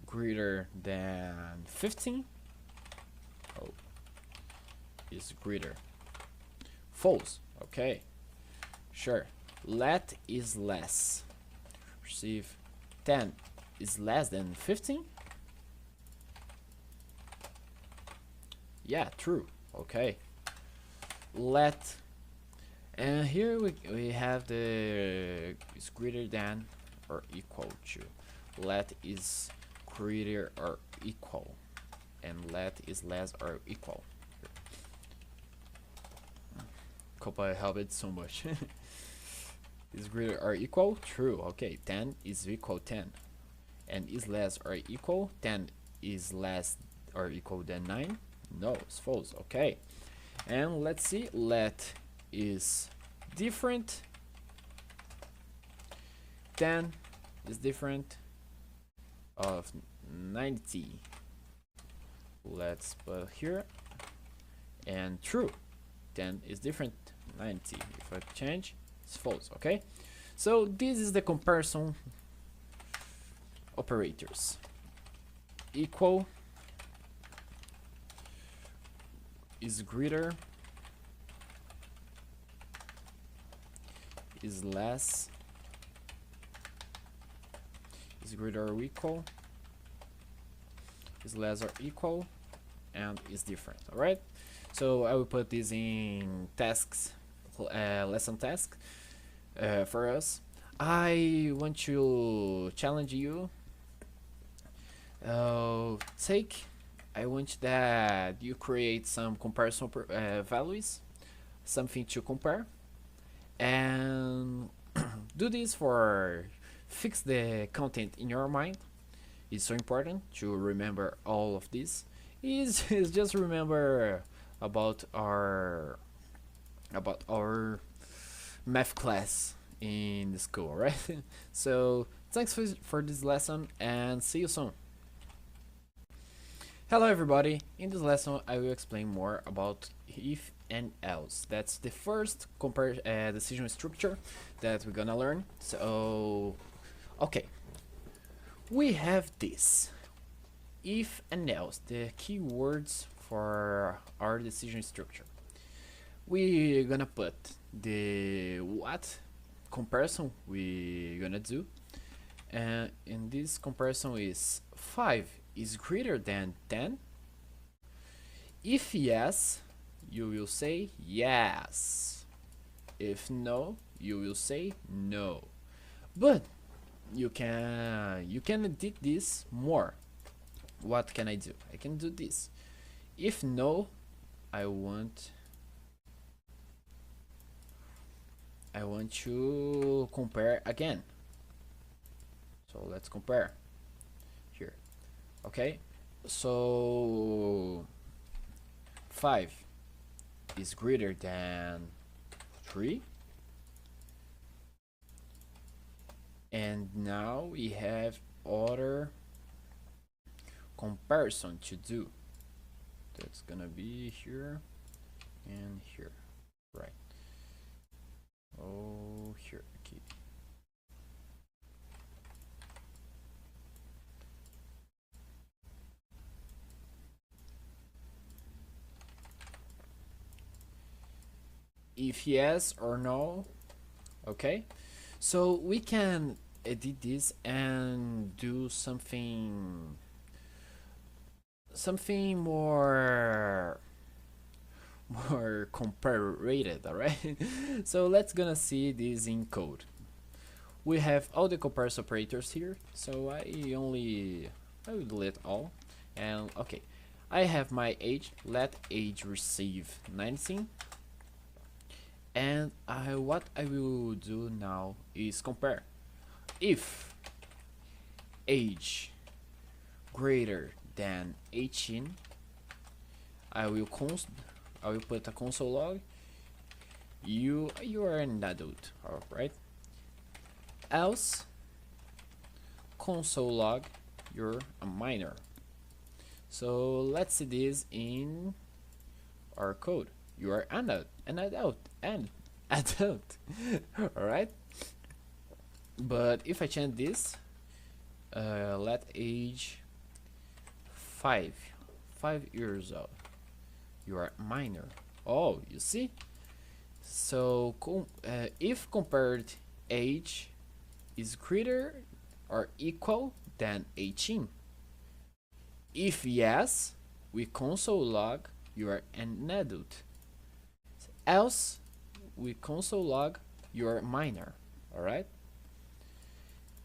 greater than 15. Oh, is greater. False. Okay, sure. Let is less. Receive 10 is less than 15. Yeah, true. Okay. Let, and here we have the is greater than or equal to. Let is greater or equal, and let is less or equal. Hope I helped it so much. Is greater or equal? True. Okay, 10 is equal 10, and is less or equal 10 is less or equal than 9. No, it's false. Okay, and let's see. Let is different. 10 is different of 90. Let's put here, and true. 10 is different 90. If I change, it's false. Okay, so this is the comparison operators. Equal is greater, is less, is greater or equal, is less or equal, and is different. All right, so I will put this in tasks, lesson task for us. I want to challenge you. I want that you create some comparison values, something to compare, and do this for fix the content in your mind. It's so important to remember all of this. Is just remember about our math class in the school, right? So thanks for this lesson, and see you soon. Hello everybody, in this lesson I will explain more about if and else. That's the first decision structure that we're gonna learn. So okay, we have this if and else, the keywords for our decision structure. We're gonna put the what comparison we're gonna do, and in this comparison is 5 is greater than 10. If yes, you will say yes. If no, you will say no. But you can edit this more. What can I do? I can do this. If no, I want to compare again. So let's compare here. Okay, so 5 is greater than 3, and now we have other comparison to do. That's gonna be here and here, right? Oh, here, okay. If yes or no. Okay, so we can edit this and do something more more comparated, alright? So let's gonna see this in code. We have all the comparison operators here, so I will delete all, and okay, I have my age, let age receive 19, and what I will do now is compare. If age greater than 18, I will put a console log. You are an adult, alright? Else console log, you're a minor. So let's see this in our code. You are an adult. Alright? But if I change this, let age 5 years old, you are minor. Oh, you see? So if compared age is greater or equal than 18, if yes, we console log you are an adult, else we console log you are minor. Alright,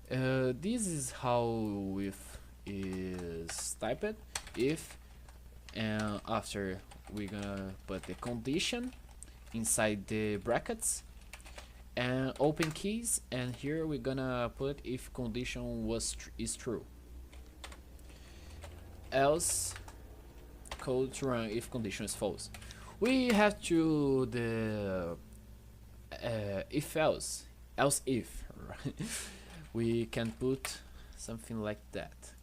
this is how if is typed. If, and after we're gonna put the condition inside the brackets and open keys, and here we're gonna put if condition is true, else code to run if condition is false. We have to the if else if, right? We can put something like that.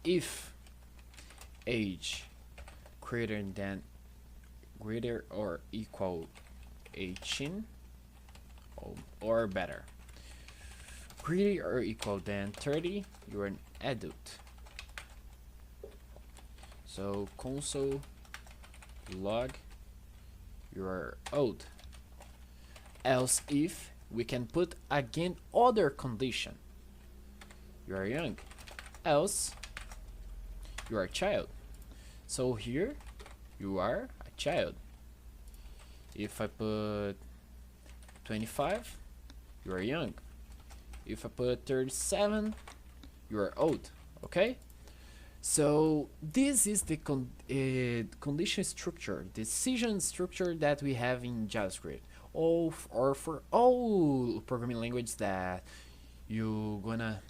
If age greater or equal 18 or better, greater or equal than 30, you're an adult. So console log you are old. Else if, we can put again other condition, you are young. Else you are a child. So here you are a child. If I put 25, you are young. If I put 37, you are old. Okay, so this is the condition structure, decision structure that we have in JavaScript, or for all programming languages that you're gonna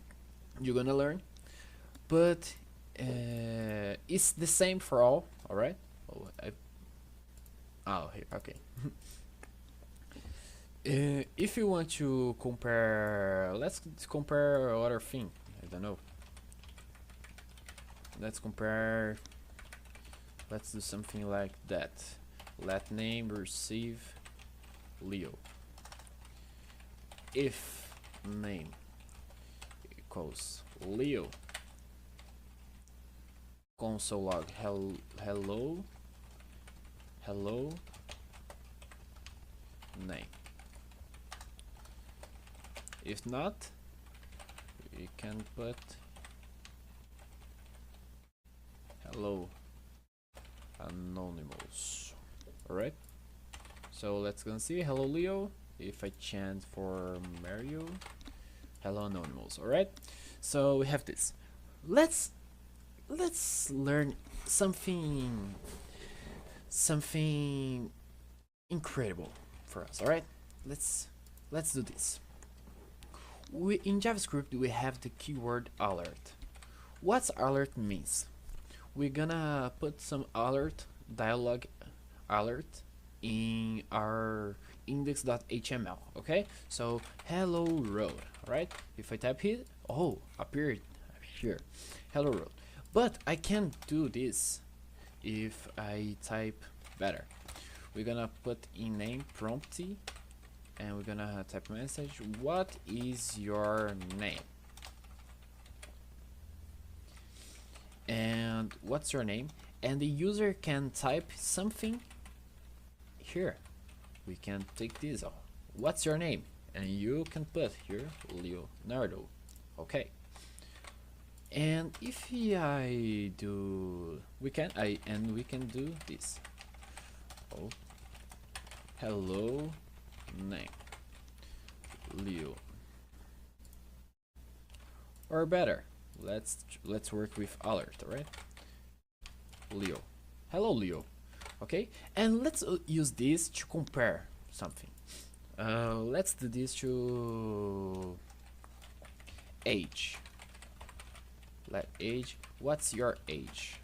learn. But it's the same for all. All right. Here, okay. If you want to compare, let's compare other thing. I don't know. Let's compare. Let's do something like that. Let name receive Leo. If name equals Leo, console log hello name. If not, we can put hello anonymous. Alright, so let's go and see hello Leo. If I chant for Mario, hello anonymous. Alright, so we have this. Let's learn something incredible for us. All right, let's do this. In JavaScript we have the keyword alert. What's alert means? We're gonna put some dialog alert in our index.html. Okay, so hello road. Right, if I type here, oh, appeared here, hello road. But I can't do this if I type better. We're gonna put in name prompty, and we're gonna type message, what is your name? And what's your name? And the user can type something here. We can take this off. What's your name? And you can put here Leonardo. Okay. And if I do, we can do this. Oh, hello name Leo, or better, let's work with alert, right? Leo, hello Leo. Okay, and let's use this to compare something. Let's do this to age. Let age. What's your age?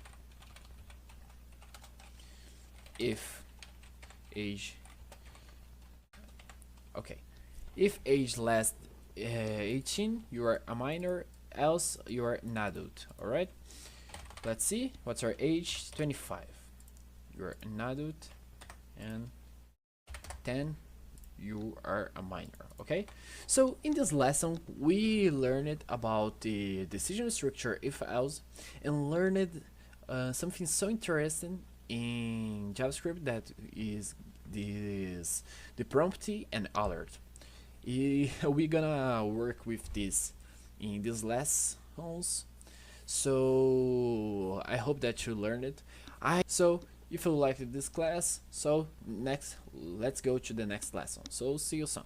If age. Okay. If age less 18, you are a minor. Else, you are an adult. All right. Let's see. What's our age? 25. You're an adult, and 10. You are a minor. Okay, so in this lesson we learned about the decision structure if else, and learned something so interesting in JavaScript, that is this the prompt and alert. We're gonna work with this in these lessons, so I hope that you learned it. So if you liked this class, so let's go to the next lesson. So see you soon.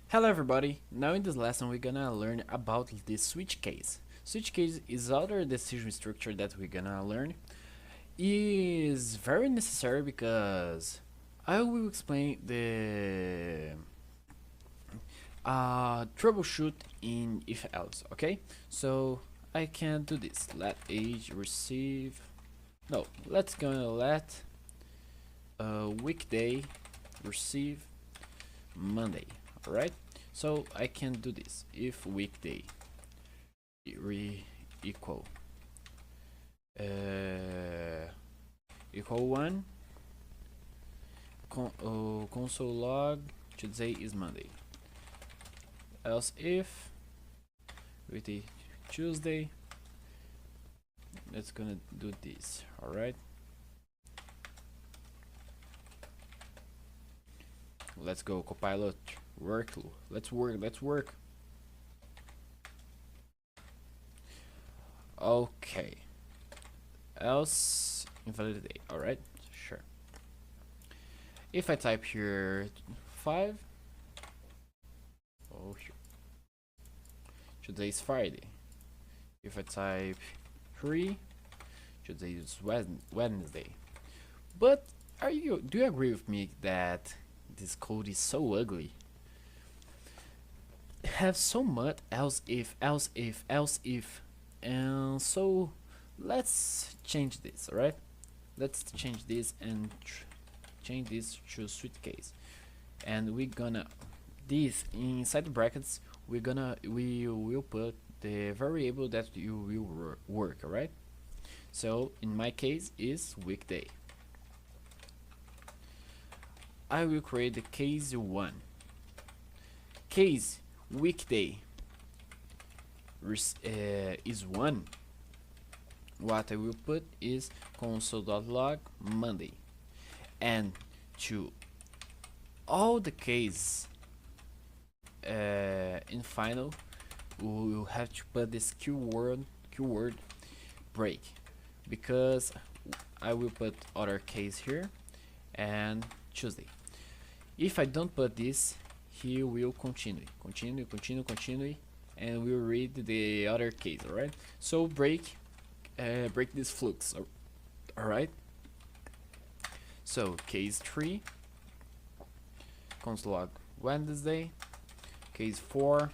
Hello everybody, now in this lesson we're gonna learn about the switch case. Switch case is other decision structure that we're gonna learn. Is very necessary because I will explain the troubleshoot in if else. Okay, so I can do this. Let age receive. No, let's gonna let weekday receive Monday. Alright, so I can do this. If weekday equal 1, console log today is Monday. Else if weekday Tuesday, let's gonna do this. All right, let's go copilot work. Let's work. Okay, else invalidate. All right, sure. If I type here 5, oh, today is Friday. If I type 3, today is Wednesday. But do you agree with me that this code is so ugly? It has so much else if, and so let's change this. All right, let's change this and change this to switch case, and we're gonna this inside the brackets. We will put the variable that you will work. All right, so in my case is weekday. I will create the case 1. Case weekday is 1. What I will put is console.log Monday, and to all the cases in final we will have to put this keyword break, because I will put other case here and Tuesday. If I don't put this, he will continue, and we'll read the other case. All right, so break this flux. All right, so case 3 console log Wednesday, case 4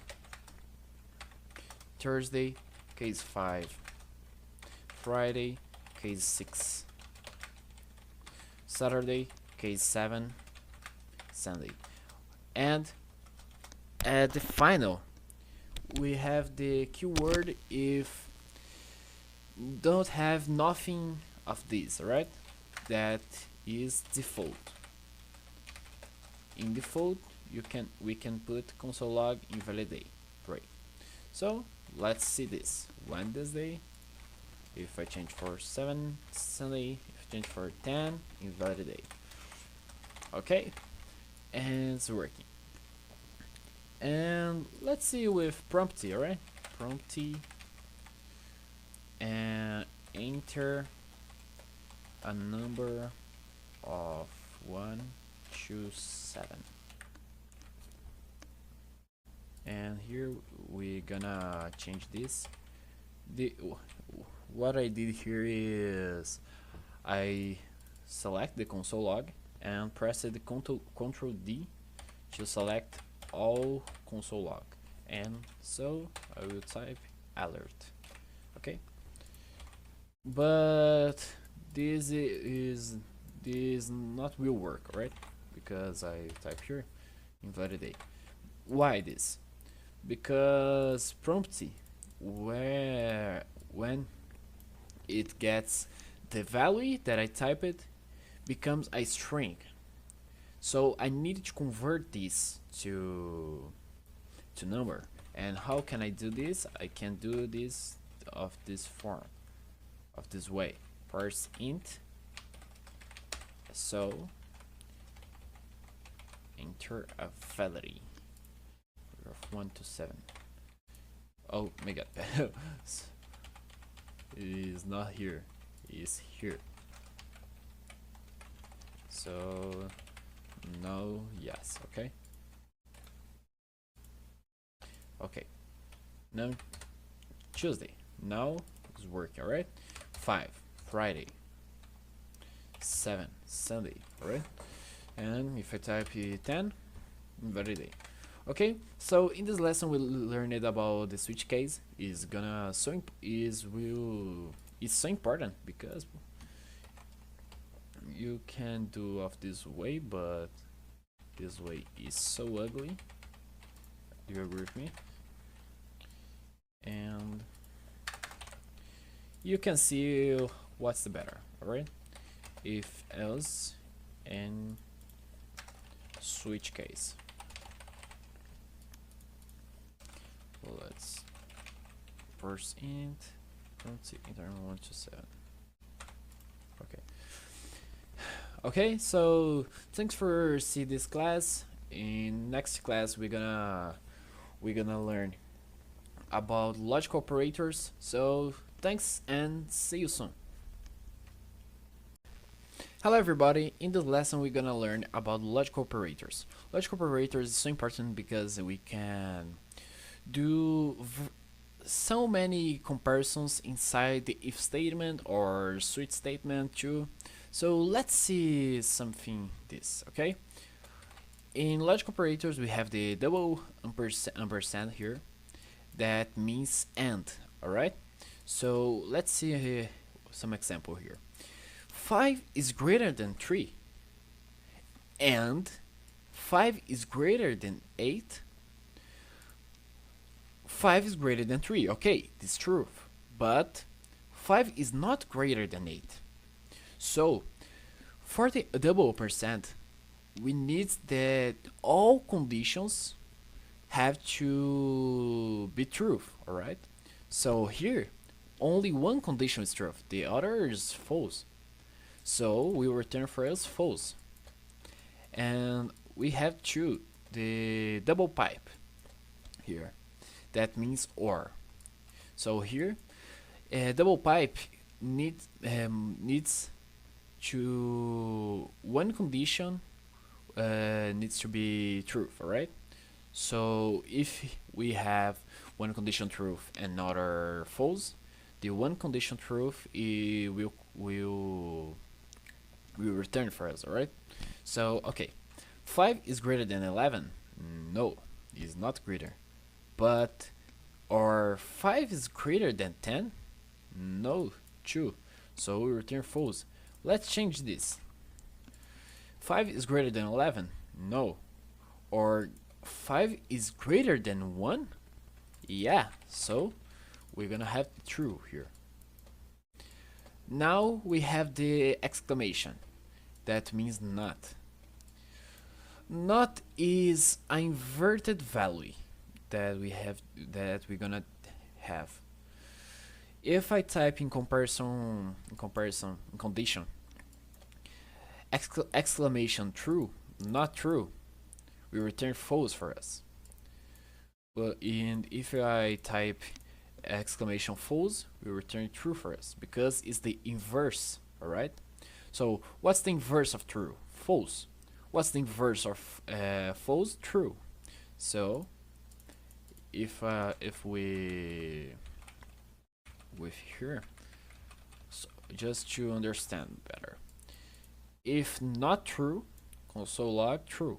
Thursday, case 5 Friday, case 6 Saturday, case 7 Sunday, and at the final we have the keyword if don't have nothing of this. Right, that is default. In default we can put console log invalidate break. So let's see this. Wednesday, if I change for 7 Sunday, if I change for 10 invalidate. Okay, and it's working. And let's see with prompt. All right, prompt and enter a number of 1 to 7. And here we're gonna change this. What I did here is I select the console log and press the Ctrl D to select all console log, and so I will type alert. Okay, but this not will work, right? Because I type here invalidate. Why this? Because prompt when it gets the value that I typed becomes a string. So I need to convert this to number. And how can I do this? I can do this of this form, of this way. Parse int, so enter a value of 1 to 7. Oh my god. It is not here, it is here. So no, yes, okay. Okay, now Tuesday, now it's working, alright? 5, Friday, 7, Sunday, alright? And if I type 10, invalidate. Okay, so in this lesson we learned about the switch case. It's so important because you can do of this way, but this way is so ugly. Do you agree with me? And you can see what's the better, alright? If else and switch case. Let's first int enter 1 to 7. Okay. Okay, so thanks for seeing this class. In next class we're gonna learn about logical operators. So thanks and see you soon. Hello everybody, in this lesson we're gonna learn about logical operators. Logical operators is so important because we can do so many comparisons inside the if statement or switch statement too. So let's see something this, okay? In logical operators we have the double ampersand here. That means and, alright? So let's see some example here. 5 is greater than 3 and 5 is greater than 8. 5 is greater than 3. Okay, this is true, but 5 is not greater than 8. So for the double percent, we need that all conditions have to be true, alright? So here only one condition is true, the other is false. So we return for us false. And we have the double pipe here. That means or. So here double pipe needs to one condition needs to be true, alright? So if we have one condition true and another false, the one condition true will return for us, alright? So okay, 5 is greater than 11. No, it's not greater. But or 5 is greater than 10? No, true. So we return false. Let's change this. 5 is greater than 11? No. Or 5 is greater than 1? Yeah, so we're gonna have true here. Now we have the exclamation. That means not. Not is an inverted value that we're gonna have. If I type in condition exclamation true, not true, we return false for us. But if I type exclamation false will return true for us because it's the inverse. All right. So what's the inverse of true? False. What's the inverse of false? True. So if we with here, so just to understand better, if not true, console log true,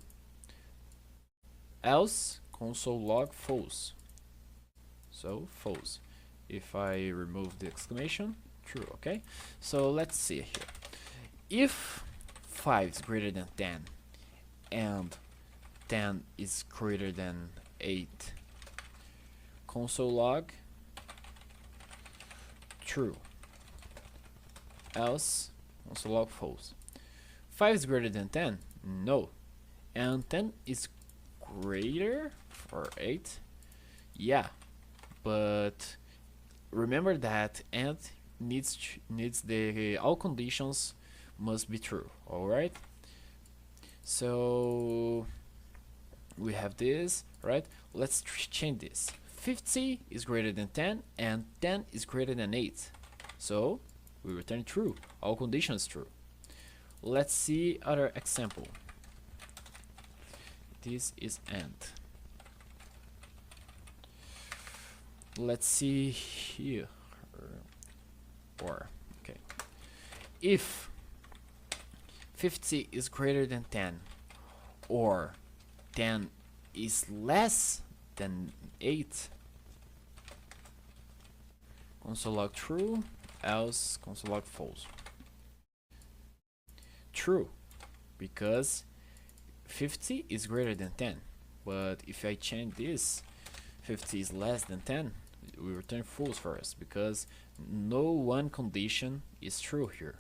else console log false. So false. If I remove the exclamation, true. Okay, so let's see here. If 5 is greater than 10 and 10 is greater than 8, console log true, else console log false. 5 is greater than 10, no, and 10 is greater for 8, yeah, but remember that and needs the all conditions must be true. All right, so we have this, right? Let's change this. 50 is greater than 10 and 10 is greater than 8, so we return true, all conditions true. Let's see other example. This is and. Let's see here, or okay, if 50 is greater than 10 or 10 is less than 8, console log true, else console log false. True, because 50 is greater than 10, but if I change this, 50 is less than 10, we return false for us because no one condition is true here.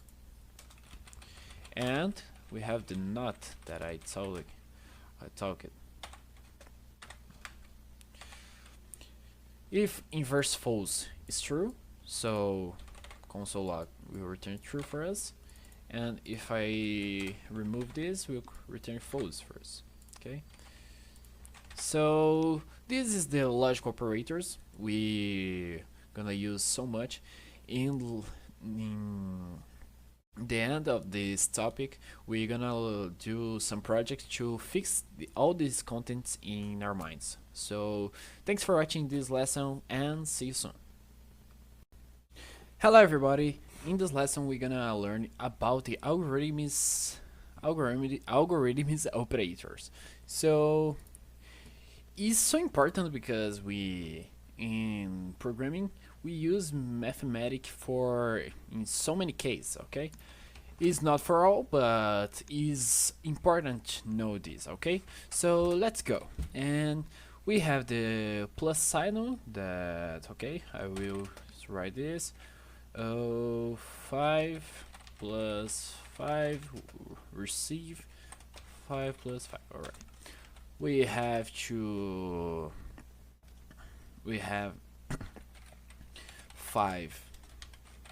And we have the not that I talked. If inverse false is true, so console log will return true for us, and if I remove this, we'll return false for us. Okay, so this is the logical operators we gonna use so much in the end of this topic. We're gonna do some projects to fix all these contents in our minds. So thanks for watching this lesson and see you soon. Hello everybody, in this lesson we're gonna learn about the algorithms operators. So it's so important because we in programming we use mathematics for in so many cases. Okay, it's not for all, but is important to know this. Okay, so let's go. And we have the plus sign that, okay, I will write this. 5 plus 5 receive 5 plus 5. All right, we have 5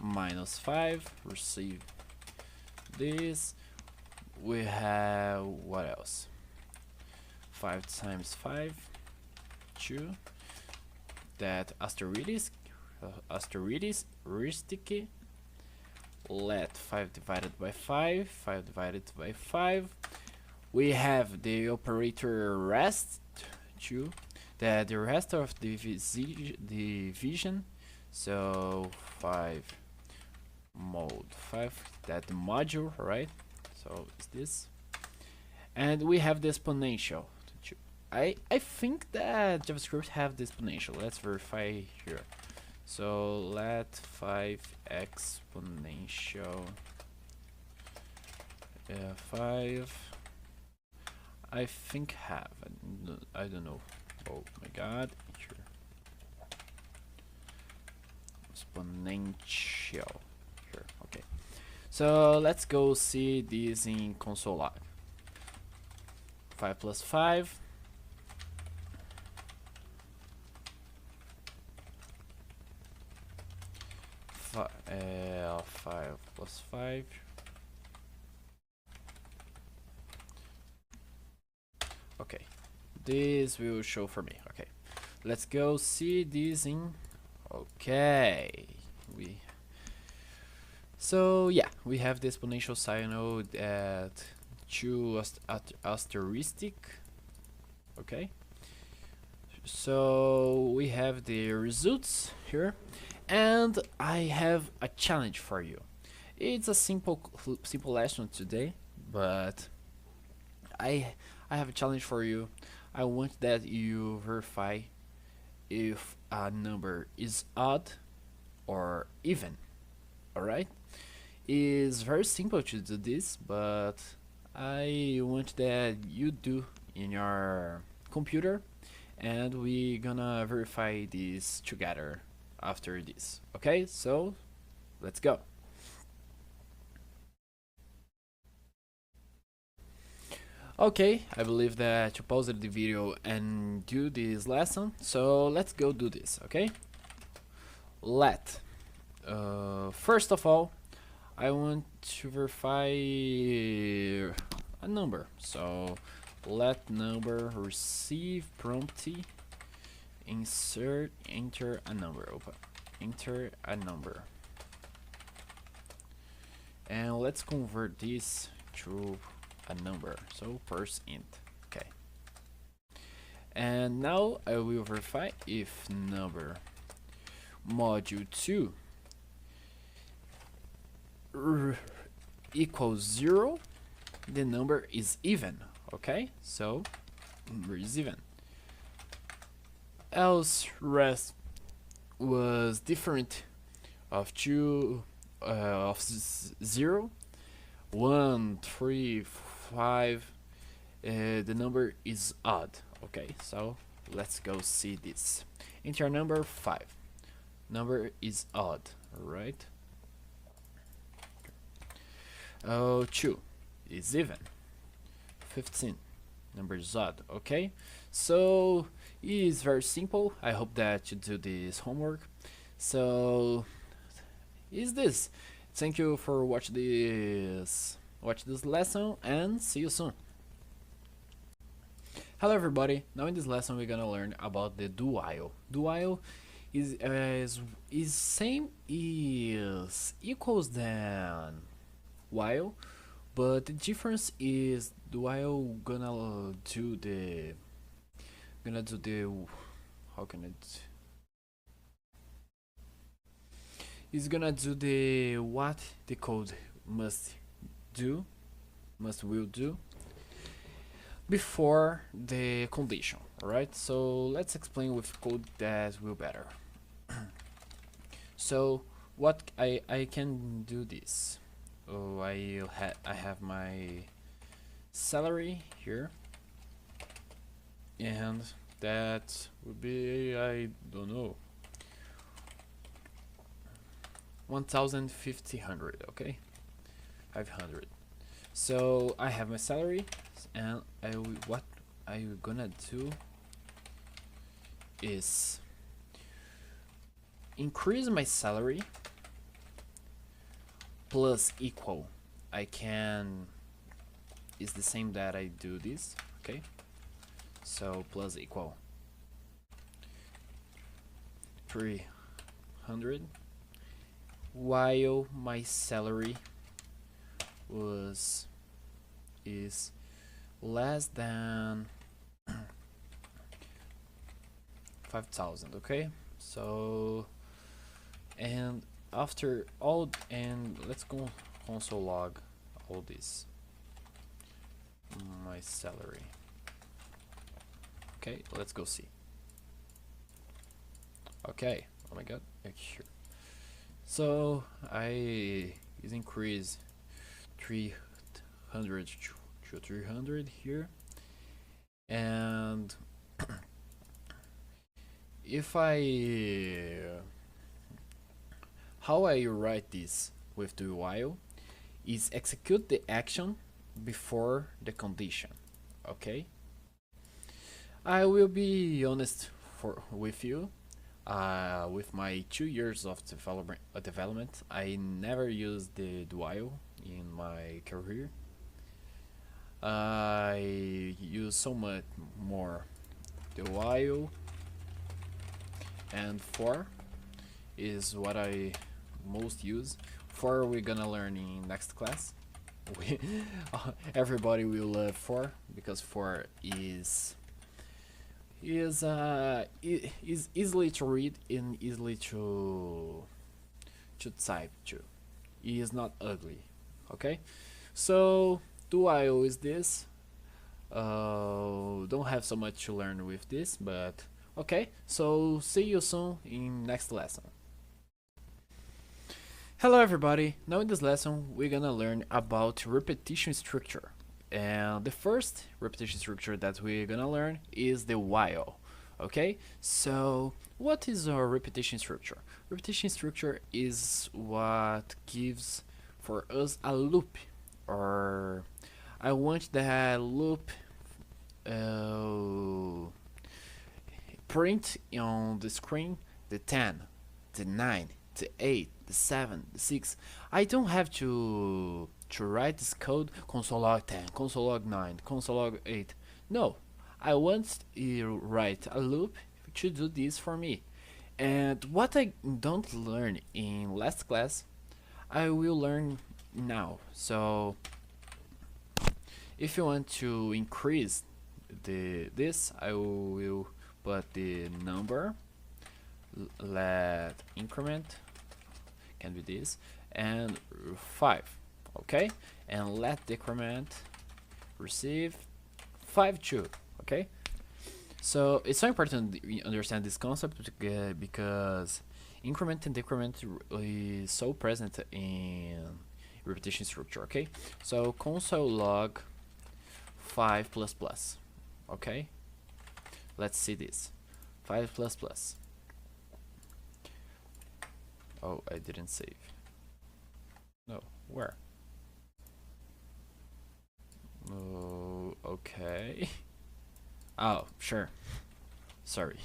minus 5 receive this. We have what else? 5 times 5, 2. That asterisk let 5 divided by 5, 5 divided by 5. We have the operator rest 2, that the rest of the division, so 5 mod 5, that the module, right? So it's this, and we have the exponential. I think that JavaScript have the exponential. Let's verify here. So let 5 exponential 5. I think have. I don't know. Oh my god. Here. Exponential. Here. Okay. So let's go see this in console log. 5 plus 5. 5 plus 5. Okay, this will show for me. Okay, let's go see this in Okay, so yeah, we have the exponential sign node at two asterisk. Okay, so we have the results here, and I have a challenge for you. It's a simple lesson today, but I have a challenge for you. I want that you verify if a number is odd or even. Alright? It's very simple to do this, but I want that you do in your computer, and we gonna verify this together after this. Okay, so let's go. Okay, I believe that you paused the video and do this lesson, so let's go do this. Okay, first of all, I want to verify a number, so let number receive prompt insert enter a number. Enter a number, and let's convert this to a number, so first int. Okay, and now I will verify if number module 2 equals 0, the number is even. Okay, so number is even. Else rest was different of 2 of 0, 1, 3, 5, the number is odd. Okay, so let's go see this. Enter number 5. Number is odd, right? 2 is even. 15, number is odd. Okay, so it is very simple. I hope that you do this homework. So is this. Thank you for watching this lesson, and see you soon. Hello everybody. Now in this lesson we're gonna learn about the do while. Do while is same is equals than while, but the difference is the while gonna do the how can it is gonna do the what the code must will do before the condition. Alright, so let's explain with code that will better. So what I can do this. Oh, I have my salary here, and that would be, I don't know, 1,500. Okay, 500. So I have my salary, and what I'm gonna do is increase my salary plus equal. I can is the same that I do this. Okay, so plus equal 300 while my salary is less than 5,000. Okay, so and after all, and let's go console log all this, my salary. Okay, let's go see. Okay, oh my god, sure. So I is increase 300 to 300 here, and if how I write this with the while is execute the action before the condition. Okay, I will be honest with you. With my 2 years of development, I never used the while in my career. I use so much more the while and for, is what I most use. For we're gonna learn in next class. We everybody will love for, because for is is easily to read and easily to type too. It is not ugly. Okay, so do I always this? Don't have so much to learn with this, but okay. So see you soon in next lesson. Hello everybody, now in this lesson we're gonna learn about repetition structure. And the first repetition structure that we're gonna learn is the while. Okay, so what is our repetition structure? Repetition structure is what gives for us a loop, or I want that loop print on the screen the 10, the 9, the 8, the 7, the 6. I don't have to write this code console log 10, console log 9, console log 8. No, I want to write a loop to do this for me. And what I don't learn in last class, I will learn now. So if you want to increase this, I will put the number, let increment can be this, and 5. Okay, and let decrement receive 5 too. Okay, so it's so important we understand this concept because increment and decrement is so present in repetition structure. Okay, so console log 5 plus plus. Okay, let's see this 5 plus plus. Oh, I didn't save. No, where? Oh, okay. Oh, sure. Sorry.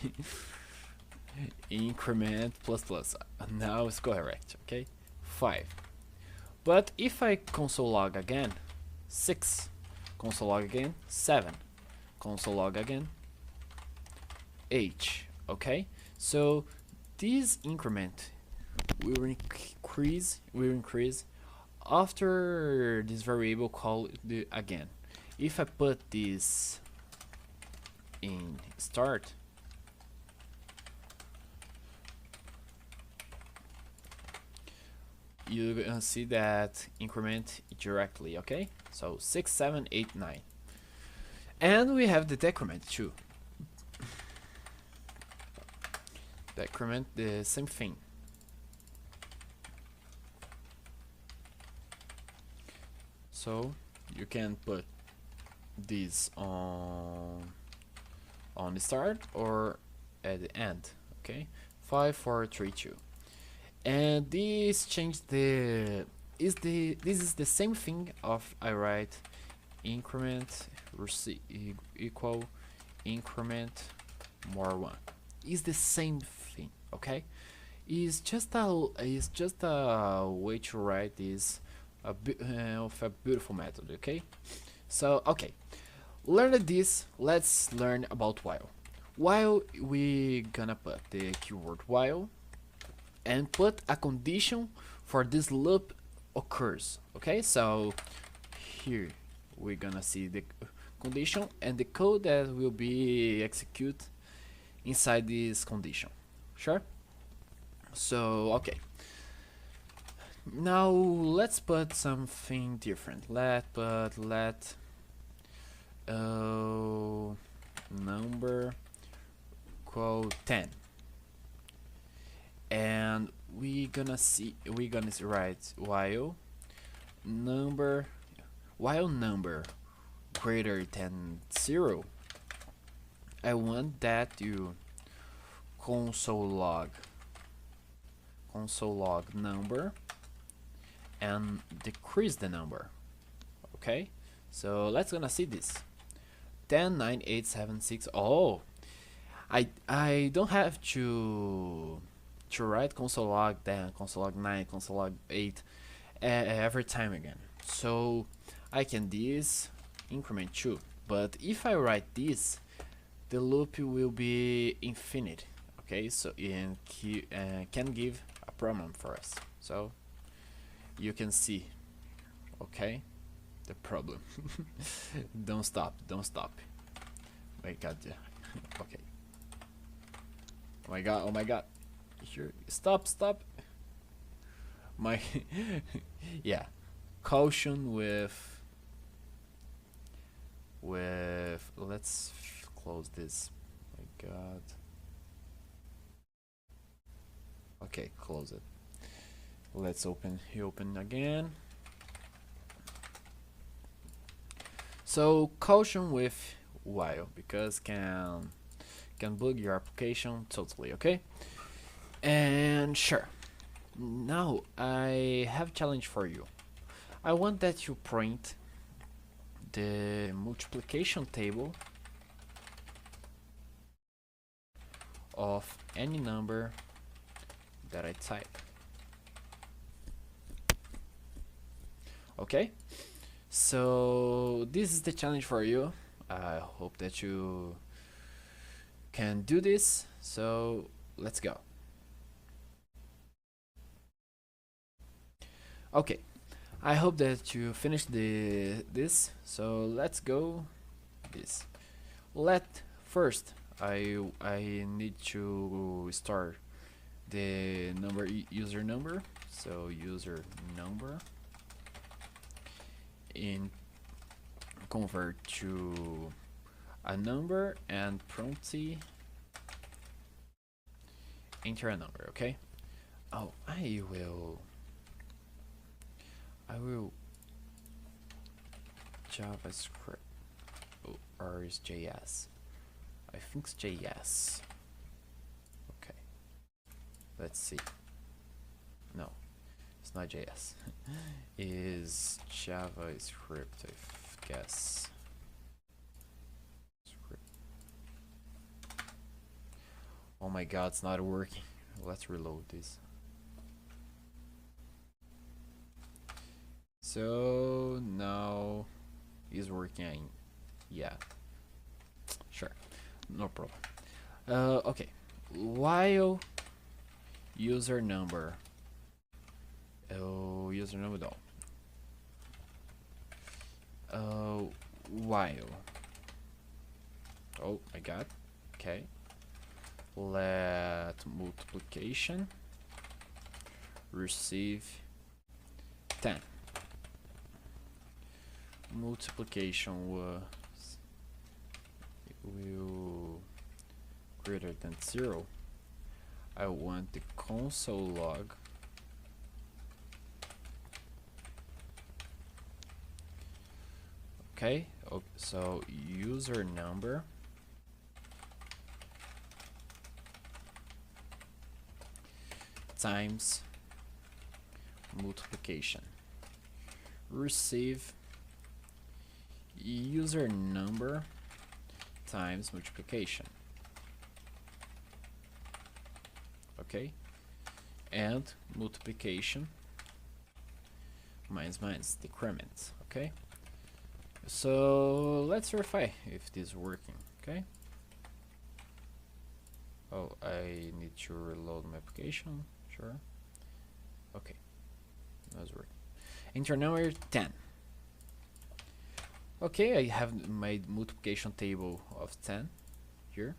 Increment plus plus. Now it's correct. Okay, 5. But if I console log again, 6. Console log again, 7. Console log again, 8. Okay, so this increment will increase after this variable called again. If I put this in start, you're gonna see that increment directly. Okay, so 6, 7, 8, 9, and we have the decrement too. Decrement, the same thing. So you can put this on the start or at the end. Okay, 5, 4, 3, 2, and this change this is the same thing of I write increment equal increment more 1. Is the same thing. Okay, it's just a way to write this of a beautiful method. Okay, so okay, learn this. Let's learn about while. While we gonna put the keyword while and put a condition for this loop occurs. Okay, so here we're gonna see the condition and the code that will be executed inside this condition. Sure. So okay, now let's put something different. Let number equal 10, and we're gonna write while number greater than 0. I want that you console log number and decrease the number. Okay, so let's gonna see this 10, 9, 8, 7, 6. Oh, I don't have to write console log 10, console log 9, console log 8 every time again. So I can this increment 2, but if I write this, the loop will be infinite. Okay, so it can give a problem for us. So you can see, okay, the problem. Don't stop, don't stop. My God, yeah. Okay. Oh my God, oh my God. Here, stop, stop. My, yeah. Caution with, let's close this. My God. Okay, close it. Let's open again. So caution with while, because can bug your application totally, okay? And sure. Now I have a challenge for you. I want that you print the multiplication table of any number that I type. Okay? So this is the challenge for you. I hope that you can do this. So let's go. Okay, I hope that you finished this. So let's go. This. First I need to start the user number. So user number in convert to a number and promptly enter a number. Okay. Oh, I will JavaScript, or is JS? I think it's JS. Okay, let's see. No, it's not JS. Is JavaScript, I guess. Oh my God, it's not working. Let's reload this. So now is working. Yeah, sure, no problem. Okay, while user number. Oh, user number no. While. Oh my God. Okay. Let multiplication receive 10. Multiplication will greater than 0. I want the console log okay. So user number times multiplication receive user number times multiplication. Okay, and multiplication minus decrement. Okay, so let's verify if this is working. Okay. Oh, I need to reload my application. Sure. Okay, that's working. Enter number 10. Okay, I have my multiplication table of 10 here.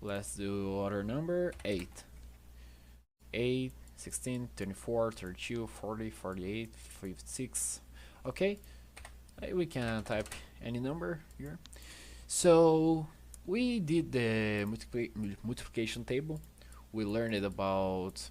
Let's do other number 8. 8, 16, 24, 32, 40, 48, 56. Okay, we can type any number here. So we did the multiplication table. We learned about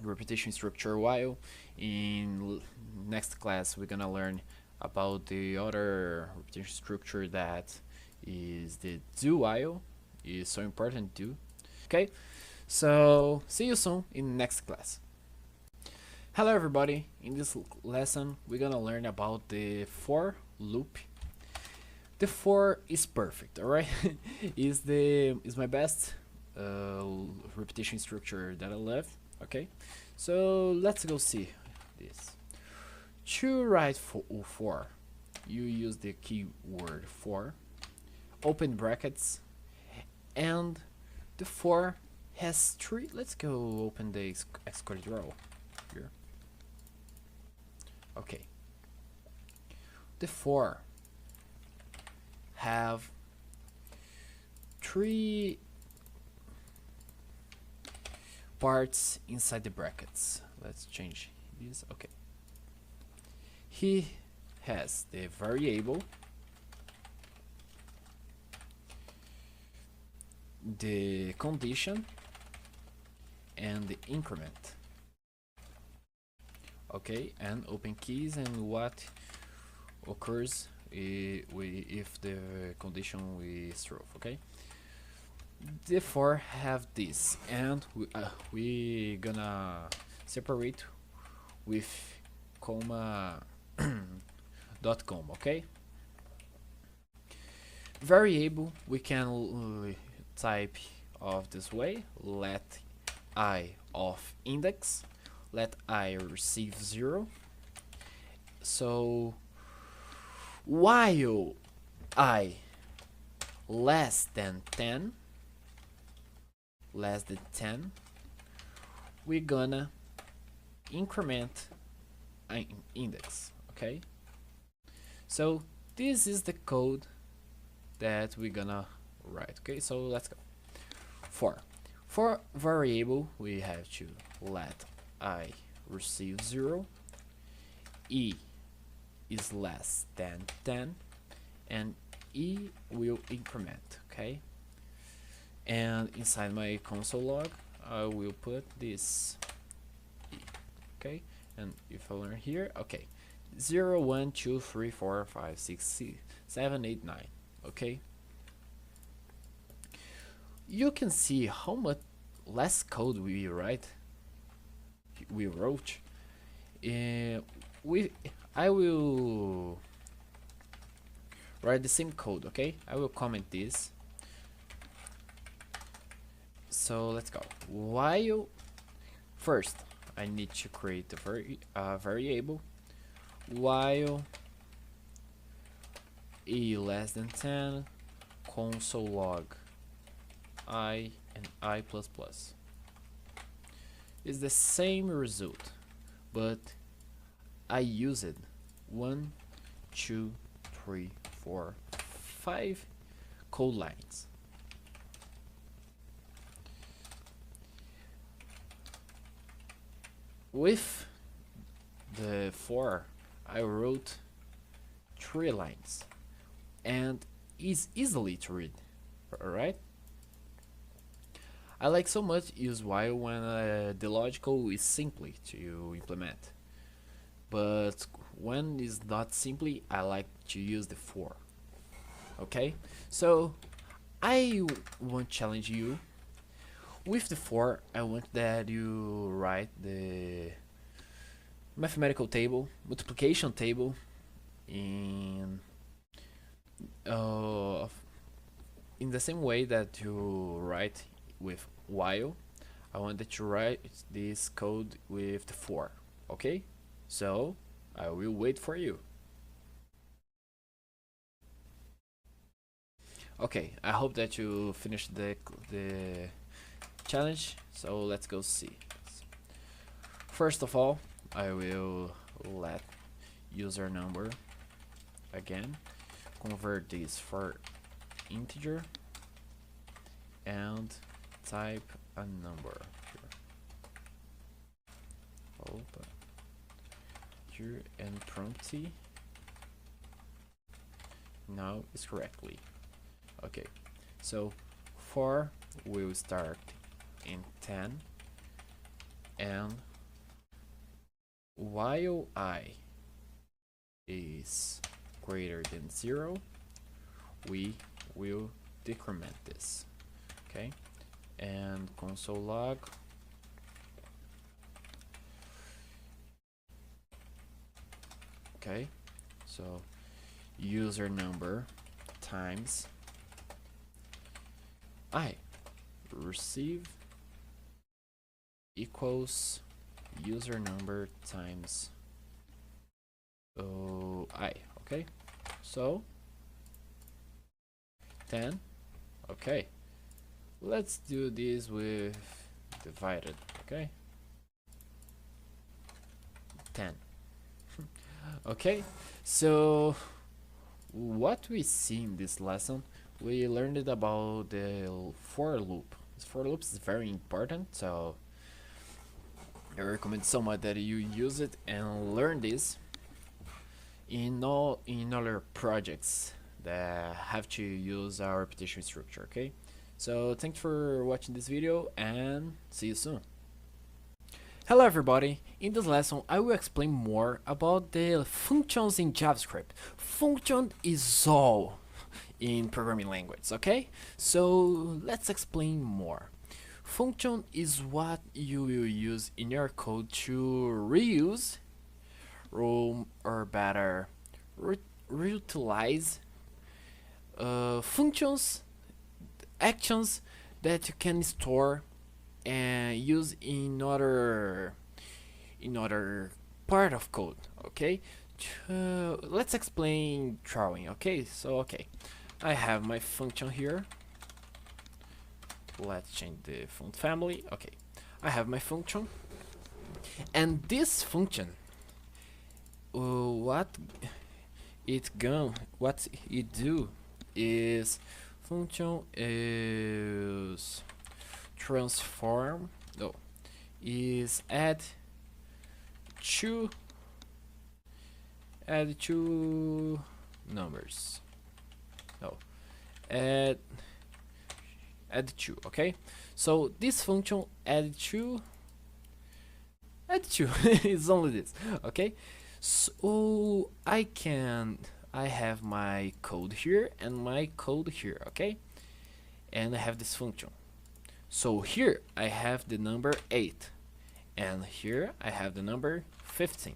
repetition structure while. In next class we're gonna learn about the other repetition structure that is the do while. Is so important too. Okay, so see you soon in next class. Hello everybody, in this lesson we're gonna learn about the for loop. The for is perfect, alright? is my best repetition structure that I love. Okay, so let's go see this. To write for you use the keyword for, open brackets, and the for has three. Let's go open the Xcode here. Okay. The for have three parts inside the brackets. Let's change this. Okay. He has the variable, the condition, and the increment. Okay, and open keys and what occurs if the condition is true. Okay, therefore have this, and we gonna separate with comma dot com. Okay, variable we can type of this way: let I of index, let I receive 0. So while I less than 10, we're gonna increment an index. Okay, so this is the code that we're gonna write. Okay, so let's go. For variable we have to let I receive 0, E is less than 10, and E will increment. Okay, and inside my console log I will put this E. Okay, and if I learn here, okay, 0 1 2 3 4 5 6 7 8 9. Okay, you can see how much less code we wrote. I will write the same code. Okay, I will comment this. So let's go. While first I need to create a variable while E less than 10, console log I and I++. It's the same result, but I used 1 2 3 4 5 code lines. With the for I wrote 3 lines, and is easily to read. Alright, I like so much use while when the logical is simply to implement, but when it's not simply, I like to use the for. Okay, so I want to challenge you with the for. I want that you write the mathematical table, multiplication table in the same way that you write with while. I want that you write this code with the for. Okay, so I will wait for you. Okay, I hope that you finished the challenge, so let's go see. First of all, I will let user number again, convert this for integer, and type a number here. Open here and prompt now is correctly. Okay, so for will start in 10, and while I is greater than 0, we will decrement this. Okay, and console log okay, so user number times I receive equals user number times I. Okay, so 10. Okay, Let's do this with divided, okay? 10. Okay, so what we see in this lesson, we learned about the for loop. This for loop is very important, so I recommend so much that you use it and learn this in other projects that have to use our repetition structure. Okay, so thanks for watching this video and see you soon. Hello everybody, in this lesson I will explain more about the functions in JavaScript. Function is all in programming language, okay? So let's explain more. Function is what you will use in your code to reuse or better reutilize functions, actions that you can store and use in other part of code. Okay, let's explain drawing. Okay, so I have my function here. Let's change the font family. Okay, I have my function, and this function, what it do is function is transform, no, is add two numbers, no, add two. Okay, so this function add two is only this. Okay, so I have my code here and my code here. Okay, and I have this function. So here I have the number 8 and here I have the number 15.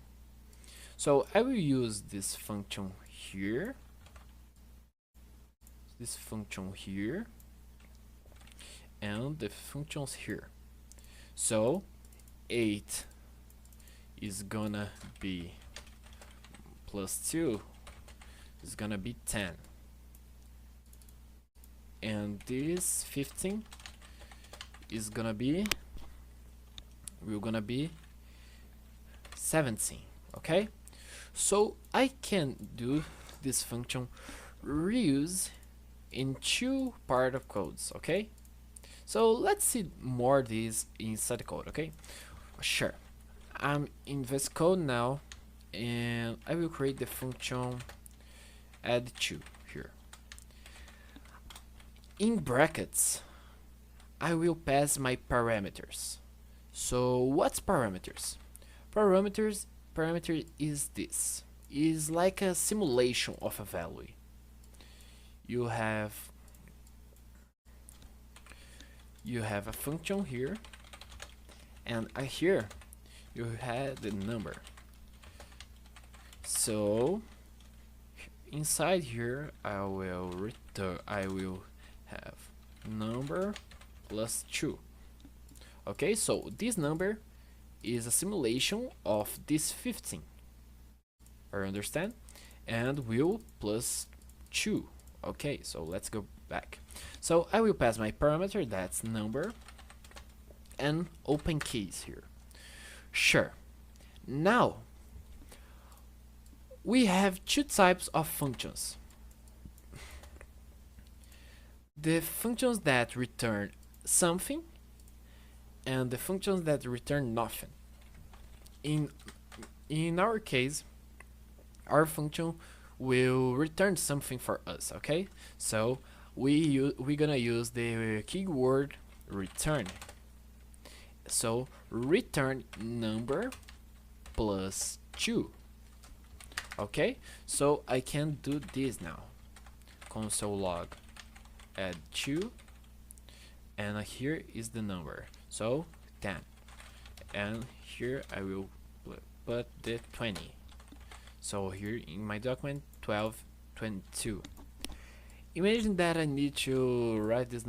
So I will use this function here, and the functions here. So 8 is gonna be plus 2 is gonna be 10, and this 15 is gonna be 17. Okay, so I can do this function reuse in two part of codes. Okay, so let's see more this inside the code. Okay, sure, I'm in this code now and I will create the function add two here. In brackets I will pass my parameters. So what's parameters? Parameter is this. Is like a simulation of a value. You have a function here, and here you have the number. So inside here I will have number plus 2. Okay, so this number is a simulation of this 15. I understand? And will plus 2. Okay, so let's go back. So I will pass my parameter, that's number, and open case here. Sure. Now we have two types of functions. The functions that return something and the functions that return nothing. In our case, our function will return something for us. Okay, so we're gonna use the keyword return. So return number plus 2. Okay, so I can do this now. Console log add 2, and here is the number, so 10, and here I will put the 20. So here in my document 1222. Imagine that I need to write this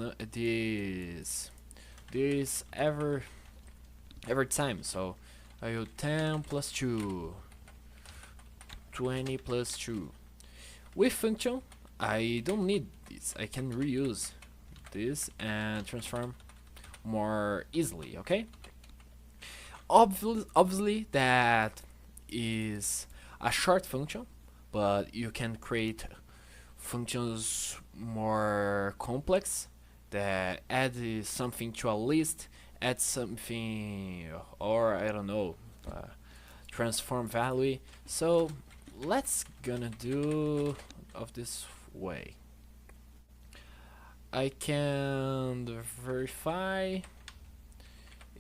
every time. So I will 10 plus 2, 20 plus 2. With function I don't need this, I can reuse this and transform more easily, okay? Obviously that is a short function, but you can create functions more complex that add something to a list, add something, or I don't know, transform value. So let's gonna do of this way. I can verify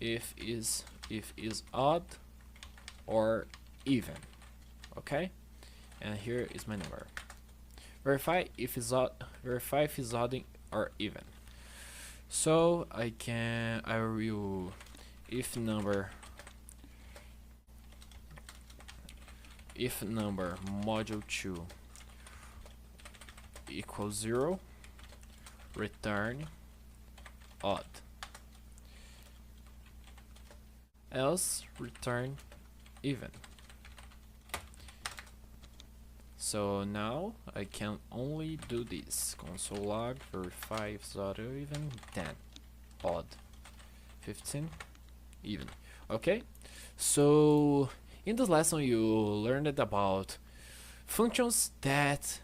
if is odd or even, okay? And here is my number. Verify if is odd, verify if is odd or even. So I will if number module 2 equals 0, return odd, else return even. So now I can only do this. Console log verify if it's odd or even, 10 odd, 15 even. Okay, so in this lesson you learned about functions that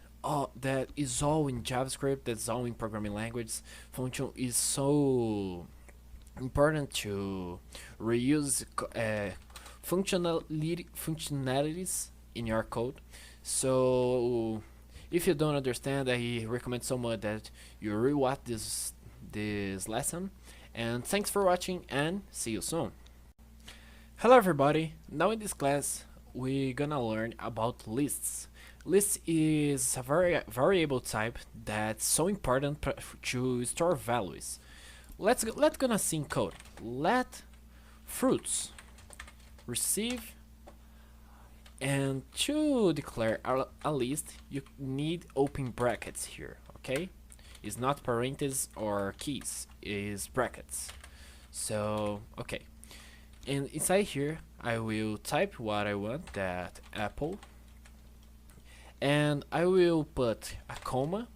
is all in JavaScript, that's all in programming language. Function is so important to reuse functionalities in your code. So if you don't understand, I recommend so much that you rewatch this lesson. And thanks for watching and see you soon. Hello everybody, now in this class we're gonna learn about lists. List is a variable type that's so important to store values. Let's gonna see in code. Let fruits receive, and to declare a list you need open brackets here, okay? It's not parentheses or keys, it's brackets. So okay, and inside here I will type what I want, that apple, and I will put a comma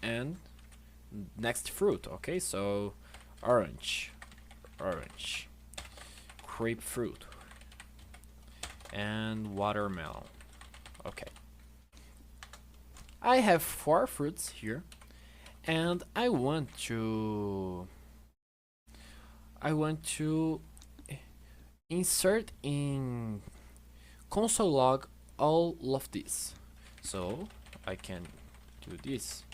and next fruit, okay? So orange, grapefruit, and watermelon. Okay, I have 4 fruits here, and I want to insert in console log all of this. So I can do this.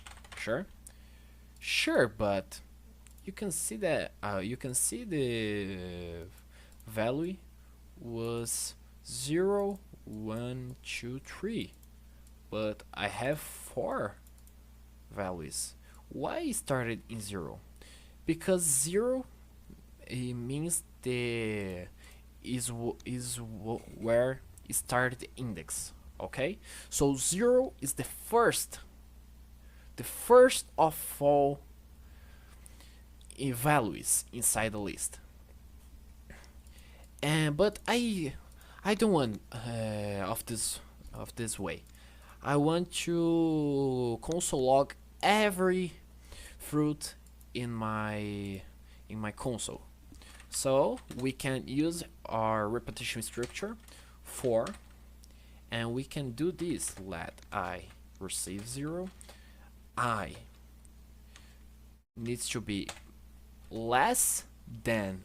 Sure, but you can see that the value was 0, 1, 2, 3, but I have 4 values. Why it started in 0? Because 0 it means where it started the index. Okay, so 0 is the first of all values inside the list. And but I don't want of this way. I want to console log every fruit in my console. So we can use our repetition structure for, and we can do this. Let I receive 0. I needs to be less than,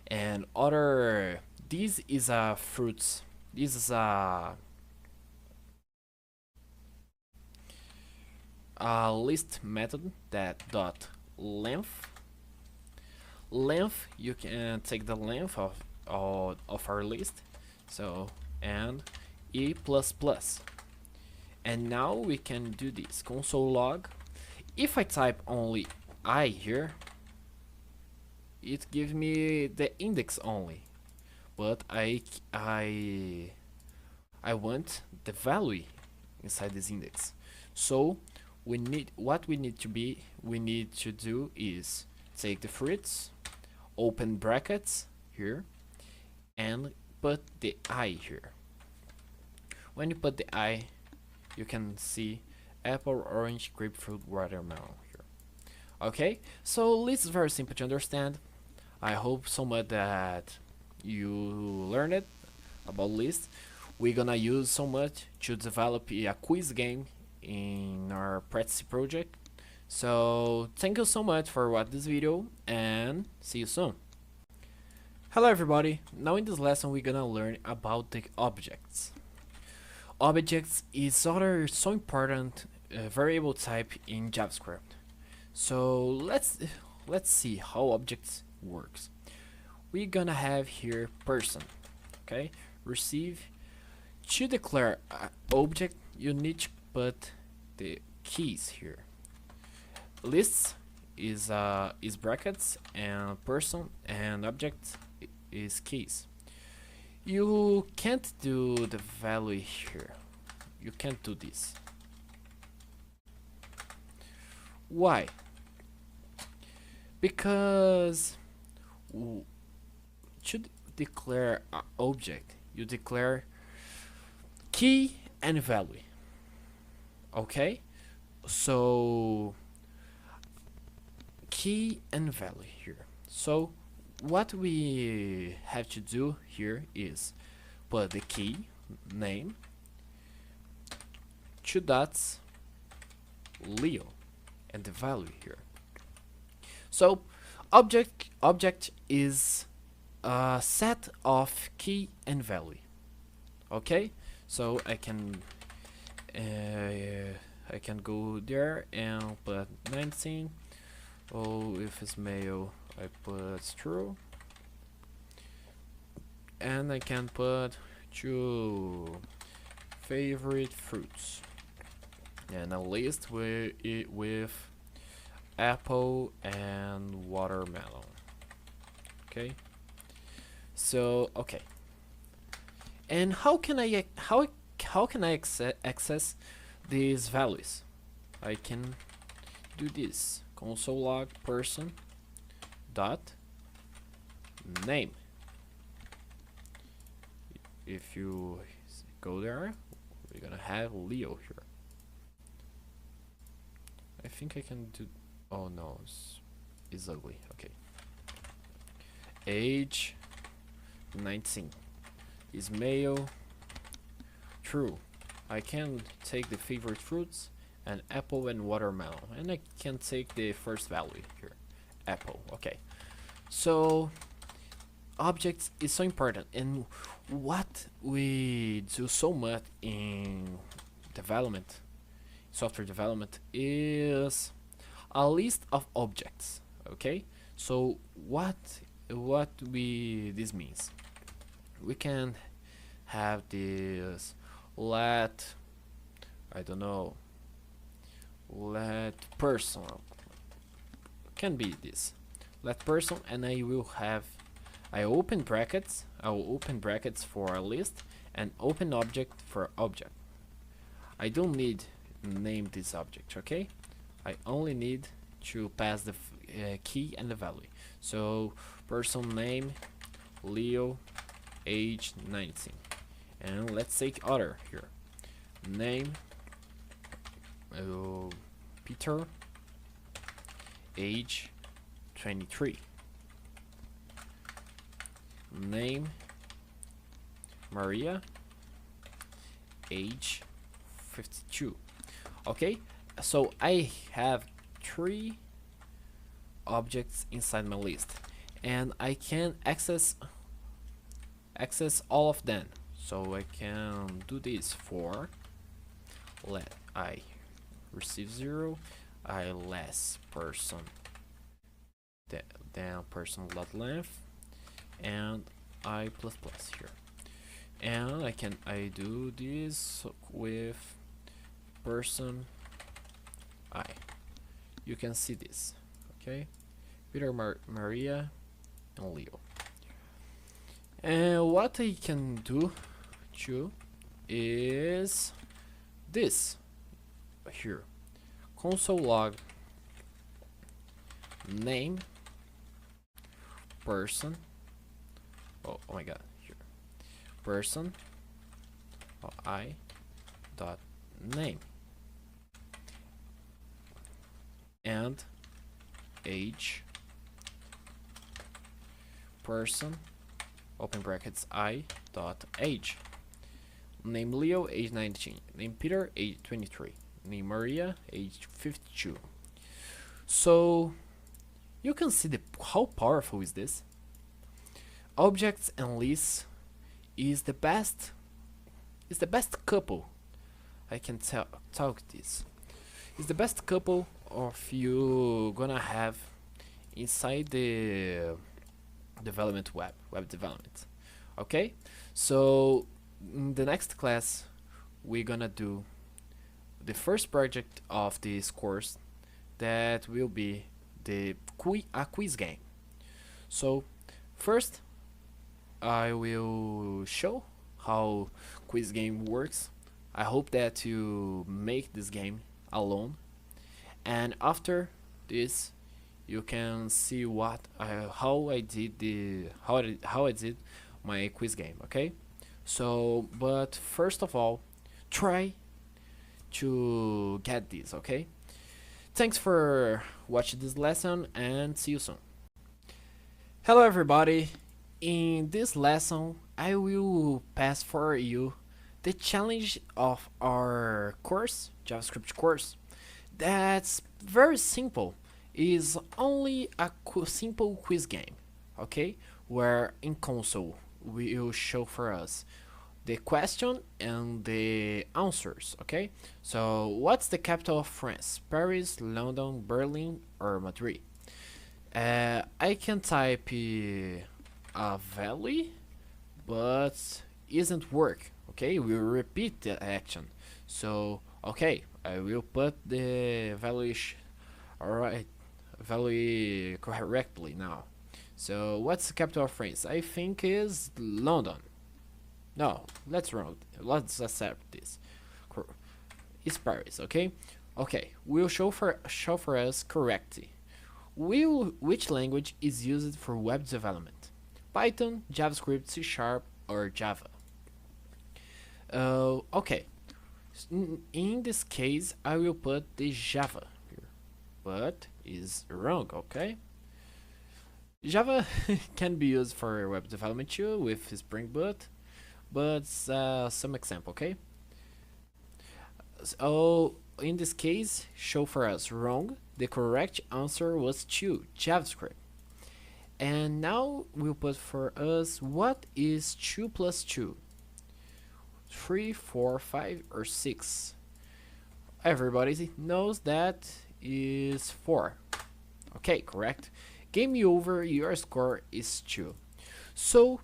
and other, this is a fruits, this is a list method that dot length. You can take the length of our list, so, and e++, and now we can do this console log. If I type only I here, it gives me the index only, but I want the value inside this index. So we need to do is take the fruits, open brackets here, and put the I here. When you put the I, you can see apple, orange, grapefruit, watermelon here. Okay, so list is very simple to understand. I hope so much that you learn it about list. We're gonna use so much to develop a quiz game in our practice project. So thank you so much for watching this video and see you soon. Hello everybody, now in this lesson we're gonna learn about the objects. Objects is other so important variable type in JavaScript. So let's see how objects works. We're gonna have here person, okay? Receive. To declare an object, you need to put the keys here. Lists is brackets, and person and object is keys. You can't do the value here. You can't do this. Why? Because to declare an object, you declare key and value. Okay? So key and value here. So what we have to do here is put the key, name, 2 dots, Leo, and the value here. So object is a set of key and value. Okay, so I can go there and put 19. Oh, if it's male, I put true, and I can put 2 favorite fruits and a list with apple and watermelon. Okay, so okay, and how can I access these values? I can do this: console log person dot name. If you go there, we're gonna have Leo here. I think I can do. Oh no, it's ugly. Okay. Age 19 is male. True. I can take the favorite fruits and apple and watermelon, and I can take the first value here, apple. Okay, so objects is so important, and what we do so much in development, software development, is a list of objects. Okay, so this means we can have this let person, can be this let person, and I will open brackets for a list and open object for object. I don't need name this object. Okay, I only need to pass the key and the value. So person name Leo, age 19, and let's take other here, name Peter, age 23, name Maria, age 52. Okay, so I have 3 objects inside my list, and I can access all of them. So I can do this for let I receive 0, I less person, then person dot length, and I plus plus here, and I do this with person I. You can see this. Okay, Peter, Maria, and Leo. And what I can do too is this here, console log name person. Oh my god, here person I dot name, and age person open brackets I dot age. Name Leo, age 19. Name Peter, age 23. Name Maria, age 52. So you can see how powerful is this. Objects and lists is the best couple. I can talk this. It's the best couple of you gonna have inside the development web development. Okay, so in the next class we're gonna do the first project of this course, that will be a quiz game. So first I will show how quiz game works. I hope that you make this game alone, and after this you can see how I did my quiz game. Okay, so but first of all, try to get this. Okay, thanks for watching this lesson and see you soon. Hello everybody, in this lesson I will pass for you the challenge of our course, JavaScript course. That's very simple. Is only a simple quiz game, okay? Where in console will show for us the question and the answers, okay? So what's the capital of France? Paris, London, Berlin, or Madrid? I can type a value, but isn't work. Okay, we'll repeat the action. So okay, I will put the value value correctly now. So what's the capital of France? I think is London. No, let's accept this. It's Paris. Okay, okay. We'll show for us correctly. Which language is used for web development? Python, JavaScript, C# or Java? Okay. In this case, I will put the Java here, but is wrong. Okay. Java can be used for web development too with Spring Boot, but some example. Okay. So in this case, show for us wrong. The correct answer was 2, JavaScript. And now we'll put for us what is 2 plus 2? 3, 4, 5, or 6? Everybody knows that is 4. Okay, correct. Game over, your score is 2. So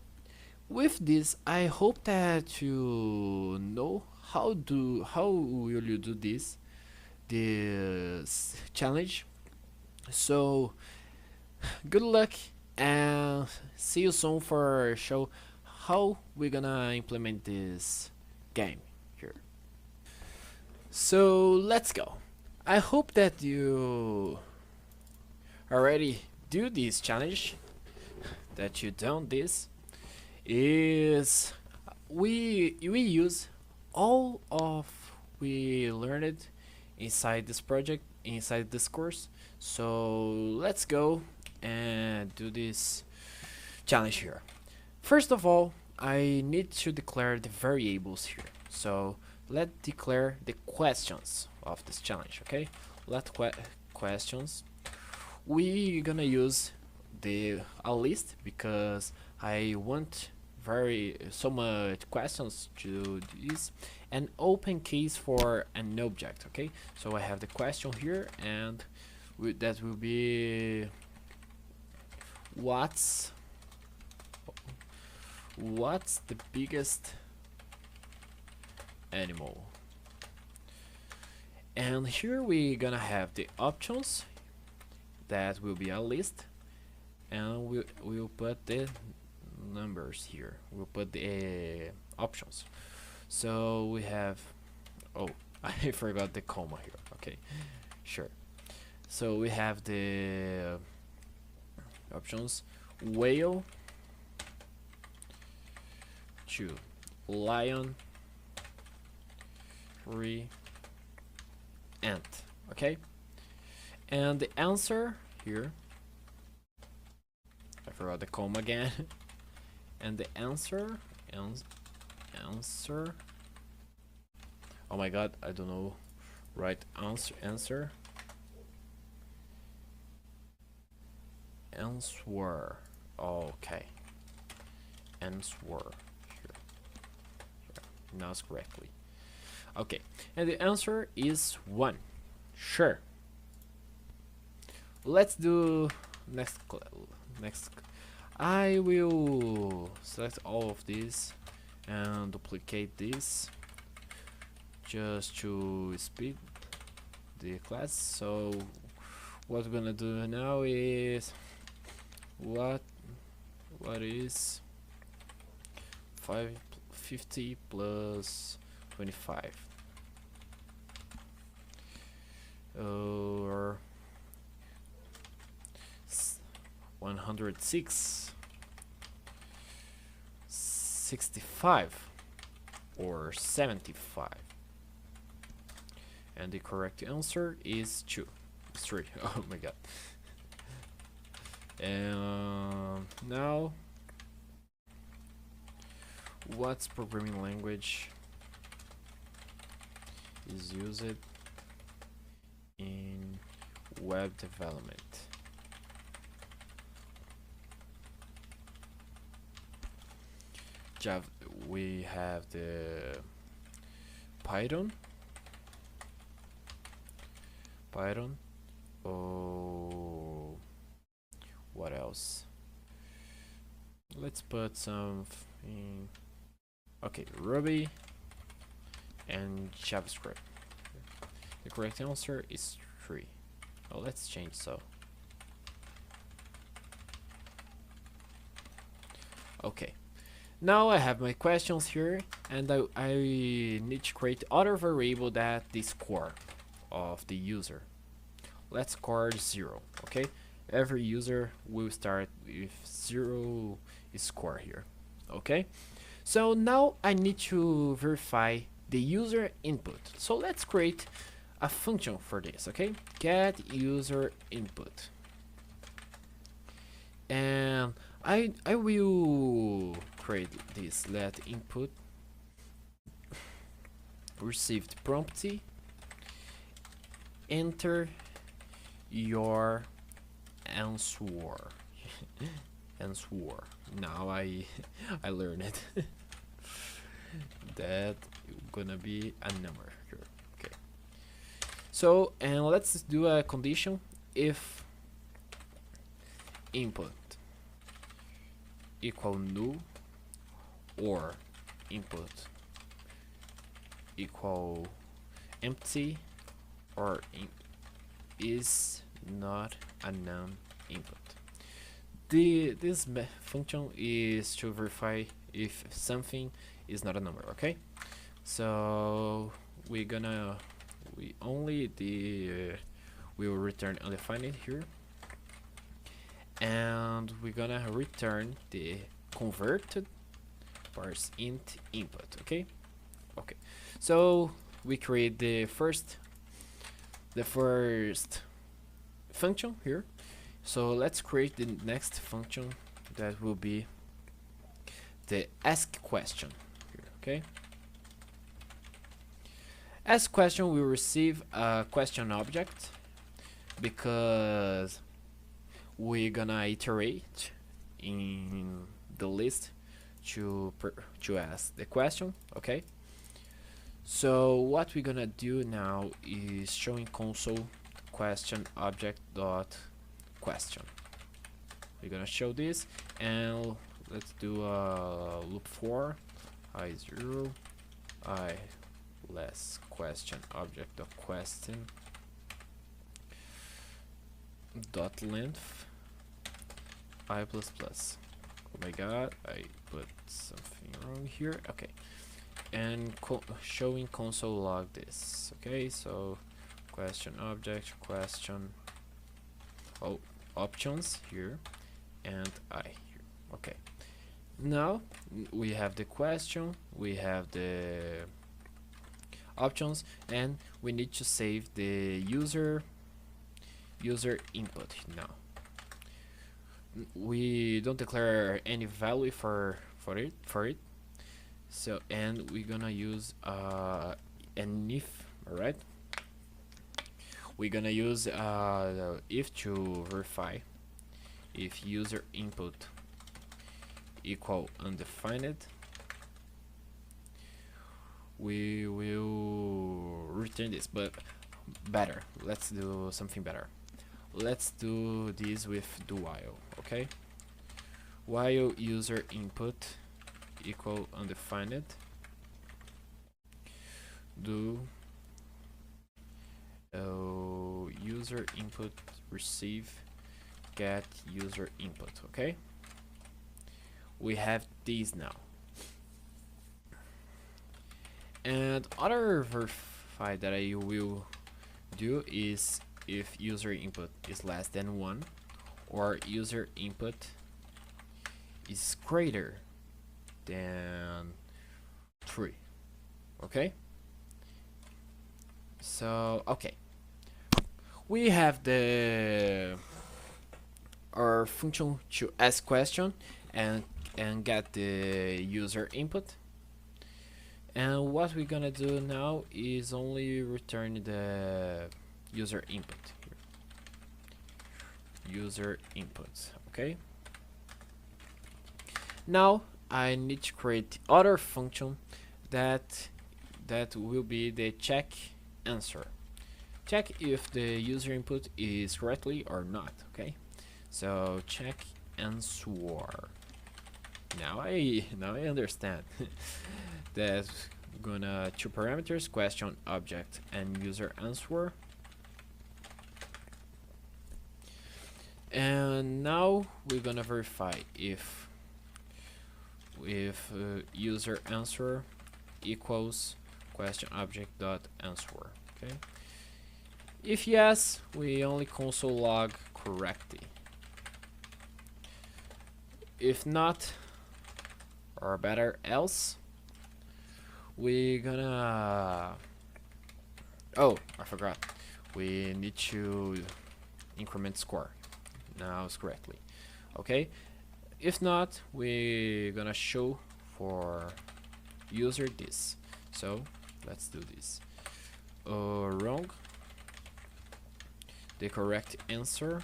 with this, I hope that you know how will you do this challenge. So good luck and see you soon for show how we're gonna implement this game here. So let's go. I hope that you already do this challenge, that you done this. Is we use all of we learned inside this project, inside this course. So let's go and do this challenge here. First of all, I need to declare the variables here. So let's declare the questions of this challenge. Okay, let questions. We're gonna use a list because I want so much questions to this, and open case for an object. Okay, so I have the question here, and that will be what's the biggest animal. And here we're gonna have the options, that will be a list, and we'll put the numbers here. We'll put the options. So we have, oh, I forgot the comma here. Okay, sure. So we have the options: whale, 2, lion, 3, ant. Okay, and the answer here. I forgot the comma again. And the answer. Oh my god, I don't know. Right answer. Answer. Okay. Answer. Here. Now it's correctly. Okay. And the answer is 1. Sure. Let's do next. I will select all of these and duplicate this just to speed the class. So what we're gonna do now is what is 50 plus 25 or 106 65 or 75, and the correct answer is 2. 3. Oh my god. And now, what programming language is used in web development? Java. We have the Python. Oh, what else? Let's put some in. Okay, Ruby and JavaScript. The correct answer is 3. Oh, let's change so. Okay. Now I have my questions here, and I need to create other variable that the score of the user. Let's score 0. Okay, every user will start with 0 score here. Okay, so now I need to verify the user input. So let's create a function for this. Okay, get user input, and I will create this let input received promptly enter your answer. Answer. Now I learned it. That gonna be a number here. Okay, so and let's do a condition if input equal null or input equal empty or is not a non-input. This function is to verify if something is not a number. Okay, so we will return undefined here, and we're gonna return the converted parse int input. Okay, so we create the first function here. So let's create the next function that will be the ask question here. Okay, ask question will receive a question object because we're gonna iterate in the list to ask the question. Okay, so what we're gonna do now is showing console question object dot question. We're gonna show this, and let's do a loop for I0 I less question object dot question dot length I plus plus. Oh my god, I put something wrong here. Okay, and showing console log this. Okay, so question object question options here and I here. Okay, now we have the question, we have the options, and we need to save the user user input now. We don't declare any value for it. So, and we're gonna use an if. All right, we're gonna use if to verify if user input equal undefined. We will return this, but better. Let's do something better. Let's do this with do while. Okay, while user input equal undefined, do user input receive get user input. Okay, we have these now. And other verify that I will do is if user input is less than 1 or user input is greater than 3. Okay, so okay, we have our function to ask question and get the user input. And what we're gonna do now is only return the user input here. User inputs. Okay, now I need to create other function that will be the check answer. Check if the user input is correctly or not. Okay, so check answer. Now I understand. That's gonna two parameters, question object and user answer. And now we're gonna verify if user answer equals question object dot answer. Okay, if yes, we only console log correctly. If not, or better else, we're gonna oh, I forgot, we need to increment score now correctly. Okay, if not, we're gonna show for user this. So let's do this. Wrong, the correct answer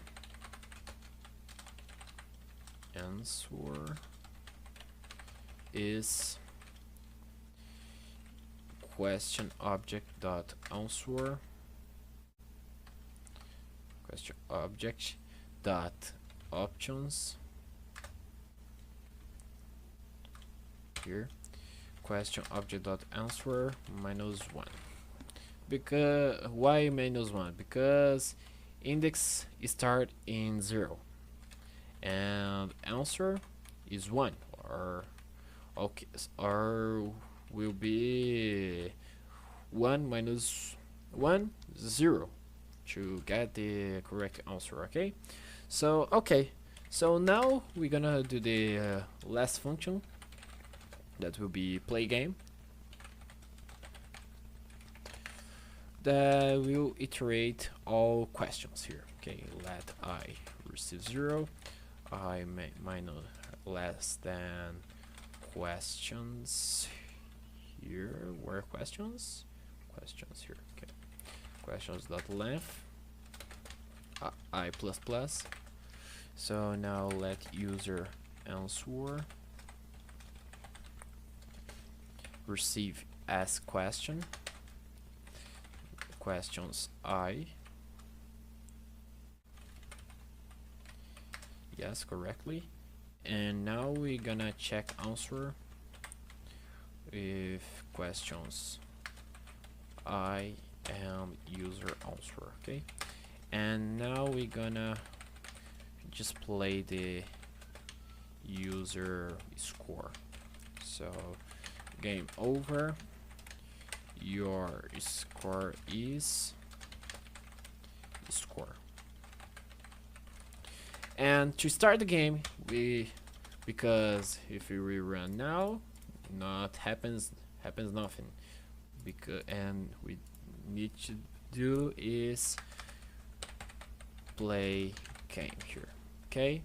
is question object dot answer, question object dot options here, question object dot answer -1. Because why -1? Because index start in 0 and answer is 1, or okay, or will be 1 minus 1 0 to get the correct answer. Okay, so okay, so now we're gonna do the last function that will be play game, that will iterate all questions here. Okay, let I receive 0, I minus less than questions here. Where questions here. Okay, questions dot length I plus plus. So now let user answer receive as question, questions I, yes, correctly. And now we're gonna check answer with questions I am user answer. Okay, and now we're gonna display the user score. So game over, your score is score. And to start the game, because if we rerun now, not happens nothing. Because, and we need to do is display game here. Okay,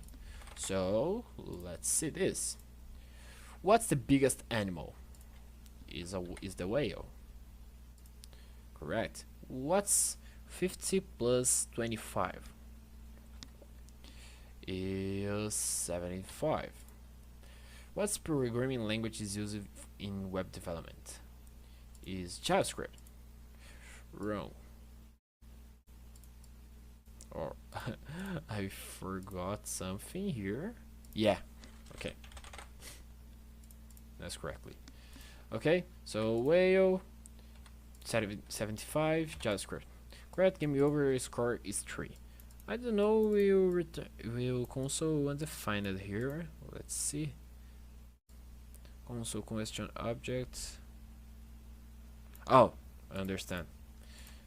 so let's see this. What's the biggest animal? Is the whale. Correct. What's 50 plus 25? Is 75. What's programming language is used in web development? Is JavaScript. Wrong. Or I forgot something here. Yeah. Okay. That's correctly. Okay, so whale 75 JavaScript. Correct. Game over. Score is 3. I don't know. Will console undefined here. Let's see. Console question object. Oh, I understand.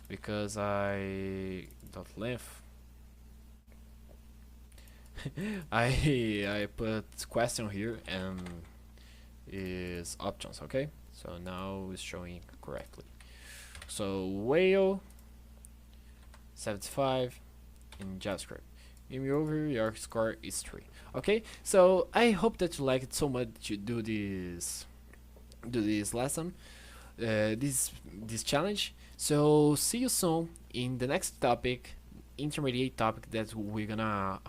Because I dot length. I put question here and is options. Okay, so now it's showing correctly. So whale 75 in JavaScript. Game over, your score is 3. Okay, so I hope that you liked it so much to do this lesson, this challenge. So see you soon in the next topic, intermediate topic, that we're gonna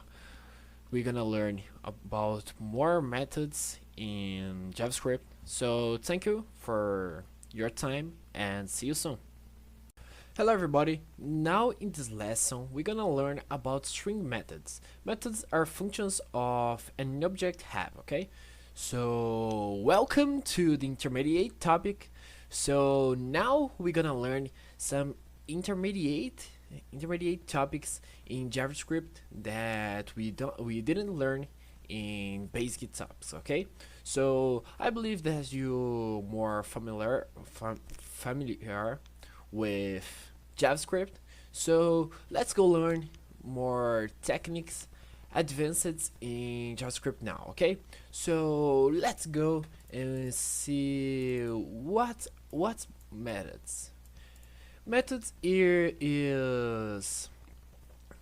learn about more methods in JavaScript. So thank you for your time and see you soon. Hello everybody, now in this lesson we're gonna learn about string methods. Methods are functions of an object have, okay? So welcome to the intermediate topic. So now we're gonna learn some intermediate topics in JavaScript that we didn't learn in basic topics, okay? So I believe that you more familiar with JavaScript. So let's go learn more techniques, advanced in JavaScript now, okay? So let's go and see what methods. Methods here is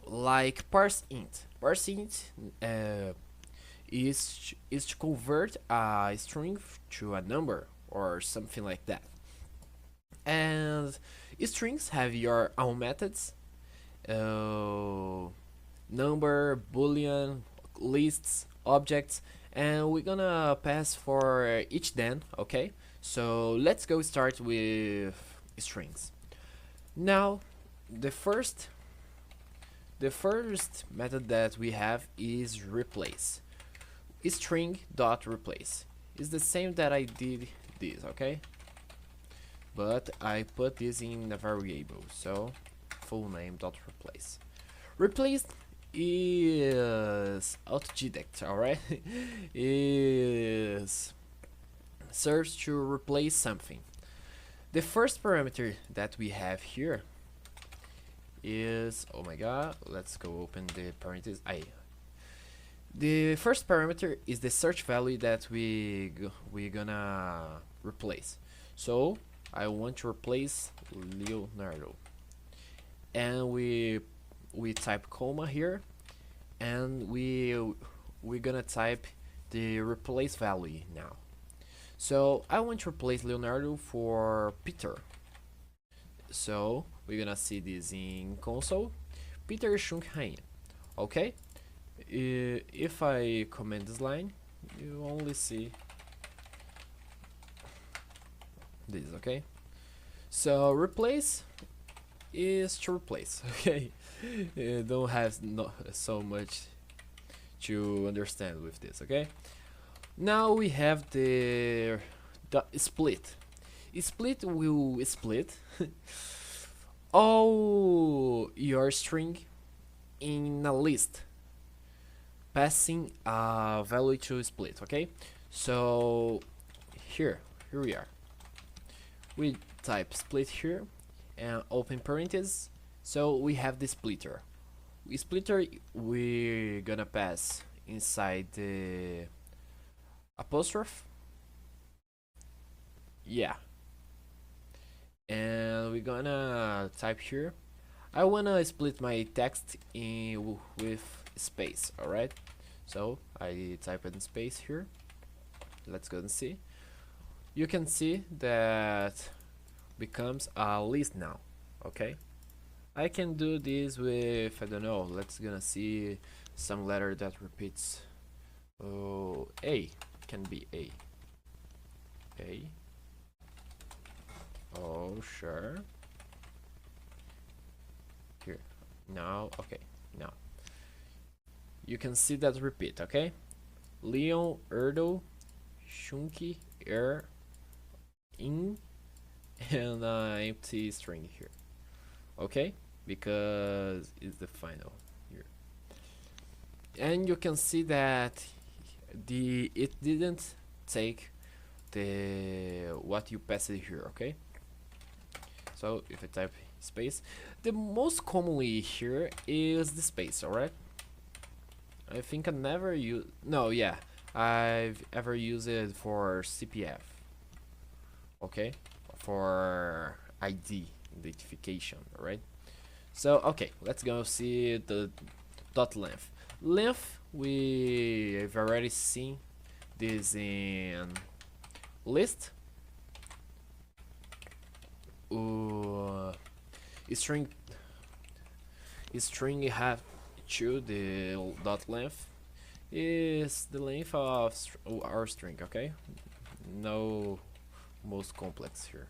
like parse int. Parse int is to convert a string to a number or something like that. And strings have your own methods, number, boolean, lists, objects, and we're gonna pass for each then, okay? So let's go start with strings. Now the first method that we have is replace. String dot replace is the same that I did this, okay? But I put this in a variable, so full name dot replace. Replace is autodidact, alright? Is serves to replace something. The first parameter that we have here is, oh my god, let's go open the parentheses. The first parameter is the search value that we're gonna replace. So I want to replace Leonardo, and we type comma here, and we're gonna type the replace value now. So I want to replace Leonardo for Peter. So we're gonna see this in console. Peter Schunkhain. Okay. If I comment this line, you only see this, okay? So replace is to replace, okay? Don't have so much to understand with this, okay? Now we have the split. Split will split all your string in a list, passing a value to split, okay? So here we are. We type split here and open parentheses. So we have the splitter. We're gonna pass inside the apostrophe. Yeah. And we're gonna type here I wanna split my text in with space, alright? So I type in space here. Let's go and see. You can see that becomes a list now, okay? I can do this with, I don't know, let's gonna see some letter that repeats. Oh, A can be A. A. Oh, sure. Here. Now, okay. Now. You can see that repeat, okay? Leon, Erdo, Shunki, Air, In, and empty string here. Okay? Because it's the final here. And you can see that it didn't take the what you passed here, okay? So if I type space, the most commonly here is the space, alright? I think I never use, no, yeah, I've ever used it for CPF, okay, for ID identification, alright? So okay, let's go see the dot length. Length, we've already seen this in list. String have to the dot length is the length of our string, okay? No most complex here.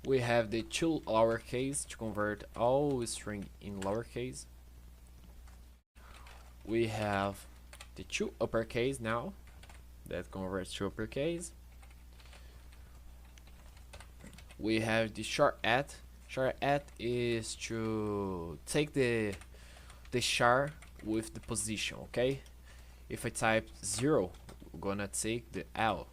We have the two lowercase to convert all string in lowercase. We have the two uppercase now that converts to uppercase. We have the char at. Char at is to take the char with the position, okay? If I type 0, I'm gonna take the L.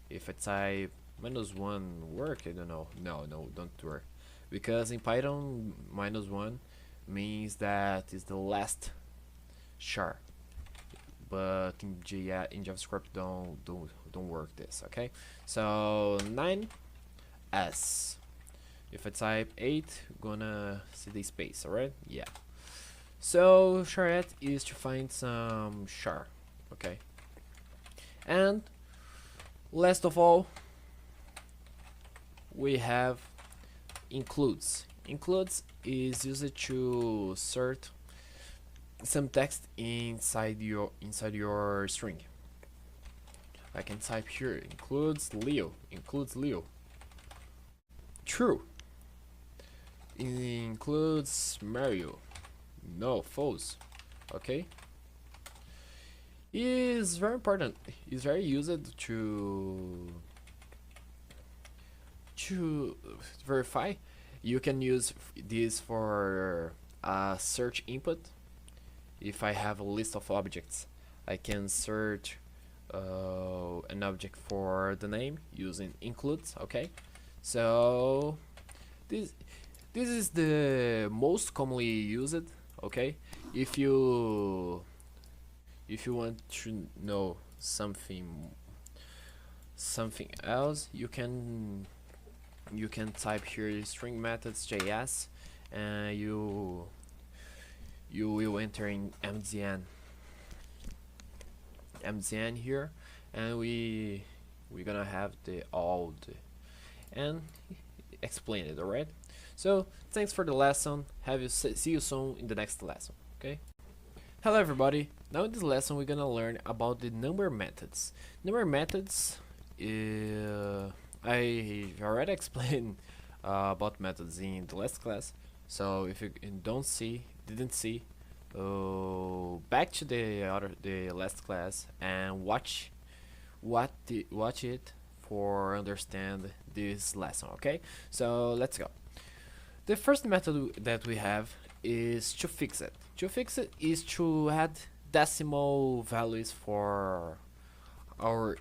If I type -1 work, I don't know. No, don't work. Because in Python, -1 means that is the last char. But in JavaScript don't work this, okay? So 9s. If I type 8, gonna see the space, alright? Yeah. So charret is to find some char, okay? And last of all, we have includes. Includes is used to insert some text inside your string. I can type here includes Leo. True. Includes Mario. No, false. Okay. Is very important. Is very used to verify. You can use this for a search input. If I have a list of objects, I can search an object for the name using includes. Okay, so this is the most commonly used. Okay, if you want to know something else, you can type here string methods JS, and you will enter in MDN here, and we're gonna have the old and explain it. All right, so thanks for the lesson. See you soon in the next lesson. Okay, hello everybody. Now in this lesson we're gonna learn about the number methods. Number methods, I already explained about methods in the last class, so if you didn't see, back to the last class and watch it for understand this lesson. Okay, so let's go. The first method that we have is to fix it. To fix it is to add decimal values for our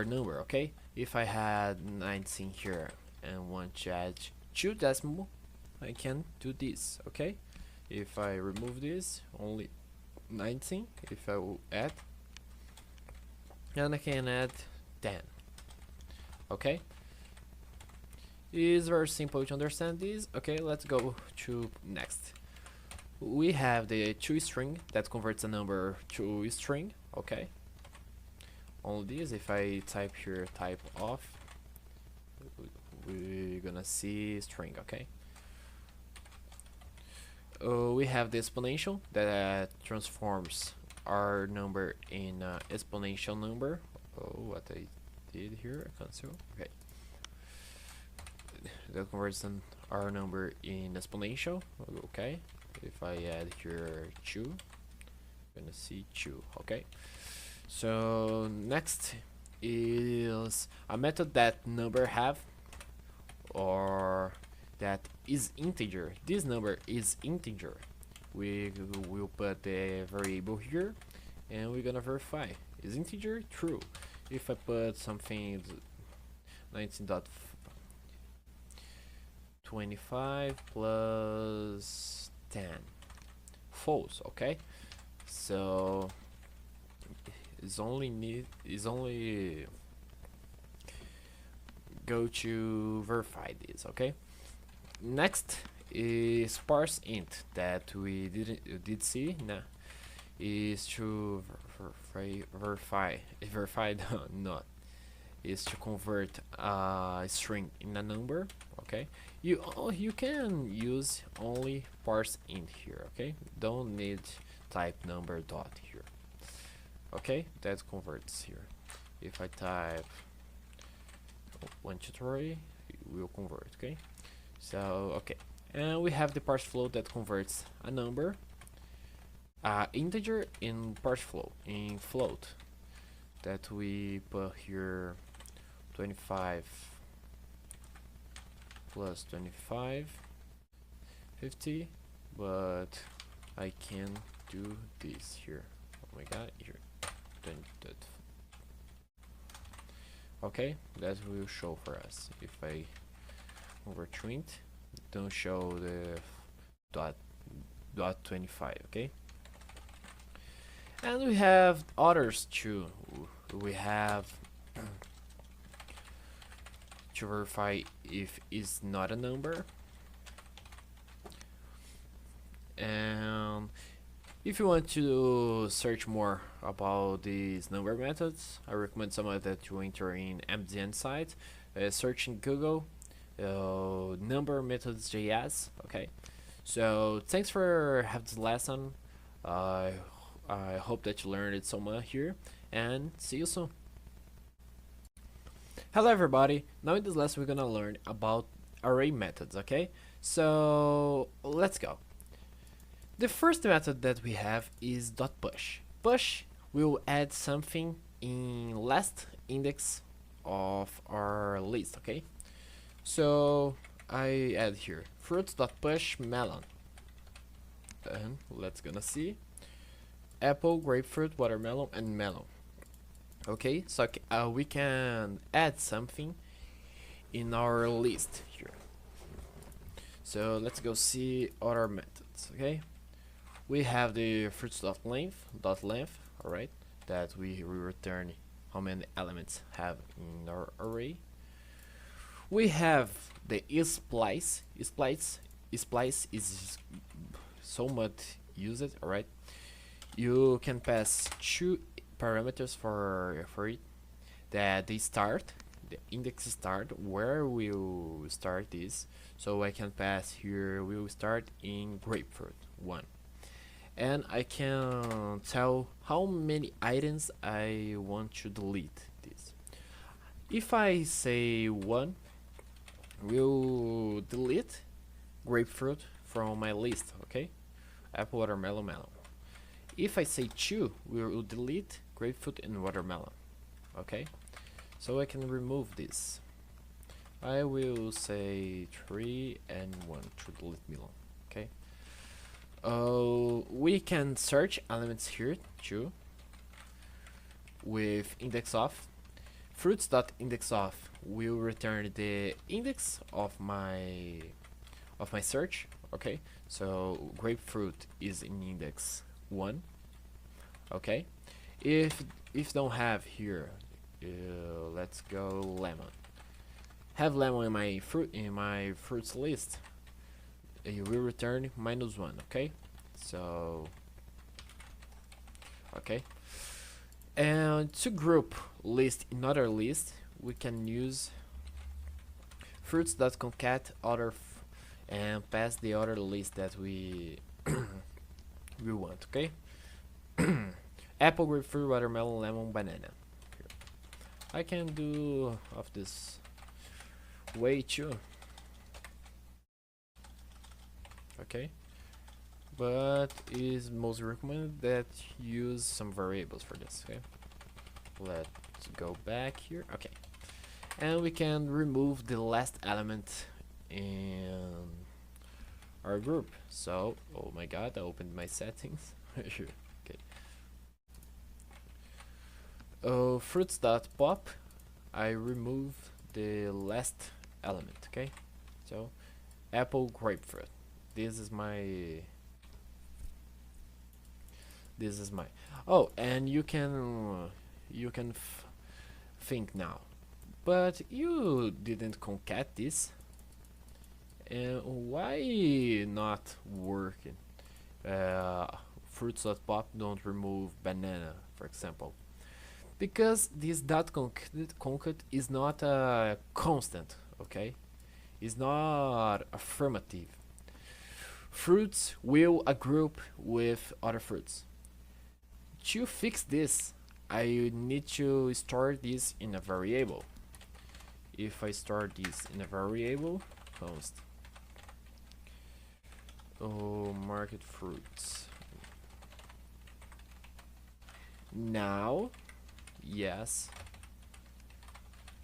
number. Okay, if I had 19 here and want to add 2 decimal, I can do this. Okay, if I remove this, only 19. If I will add, and I can add 10. Okay, It's very simple to understand this. Okay, let's go to next. We have the toString that converts a number to a string. Okay, only this. If I type here type of, we're gonna see string. Okay. We have the exponential that transforms our number in exponential number. Oh, what I did here, cancel. Okay, that converts our number in exponential. Okay, if I add here 2, I'm gonna see 2. Okay, so next is a method that number have, or that is integer. This number is integer. We will put the variable here and we're gonna verify. Is integer? True. If I put something 19.25 plus 10, false. Okay, so it's only go to verify this. Okay, next is parse int that we did see. Nah, is to verify not is to convert a string in a number. Okay, you can use only parse int here. Okay, don't need type number dot here. Okay, that converts here. If I type 1 2 3, it will convert. Okay, so okay, and we have the parse float that converts a number, integer in parse float in float, that we put here 25 plus 25 50, but I can do this here. Oh my god, here that. Okay, that will show for us. If I convert to int, don't show the dot 25. Okay, and we have others too. We have to verify if it's not a number, and if you want to search more about these number methods, I recommend someone that you enter in MDN site, search in Google number methods JS. Okay, so thanks for having this lesson. I hope that you learned it so much here, and see you soon. Hello everybody, now in this lesson we're gonna learn about array methods. Okay, so let's go. The first method that we have is .push. Push will add something in last index of our list. Okay, so I add here fruits.push melon, and let's gonna see apple, grapefruit, watermelon, and melon. Okay, so we can add something in our list here. So let's go see other methods. Okay, we have the fruits.length, all right, that we return how many elements have in our array. We have the splice. Splice is so much used. All right, you can pass 2 parameters for it, that they start, the index start, where we'll start this. So I can pass here, we will start in grapefruit 1, and I can tell how many items I want to delete this. If I say 1, we'll delete grapefruit from my list. Okay, apple, watermelon, melon. If I say 2, we will delete grapefruit and watermelon. Okay, so I can remove this. I will say 3 and 1 to delete melon. Okay, we can search elements here too with index of. Fruits.indexOf will return the index of my search. Okay, so grapefruit is in index 1. Okay, if don't have here, let's go lemon. have lemon in my fruits list, you will return -1. Okay, so okay, and to group list in other list, we can use fruits.concat other and pass the other list that we we want. Okay, apple, grapefruit, watermelon, lemon, banana. I can do of this way too. Okay, but it is most recommended that use some variables for this. Okay, let's go back here. Okay, and we can remove the last element in our group. So, oh my god, I opened my settings. Sure. Okay. Oh, fruits.pop, I remove the last element. Okay, so apple, grapefruit. This is my. Oh, and you can think now, but you didn't concat this. And why not working? Fruits.pop don't remove banana, for example, because this concat is not a constant. Okay, it's not affirmative. Fruits will group with other fruits. To fix this, I need to store this in a variable. If I store this in a variable, const market fruits. Now, yes,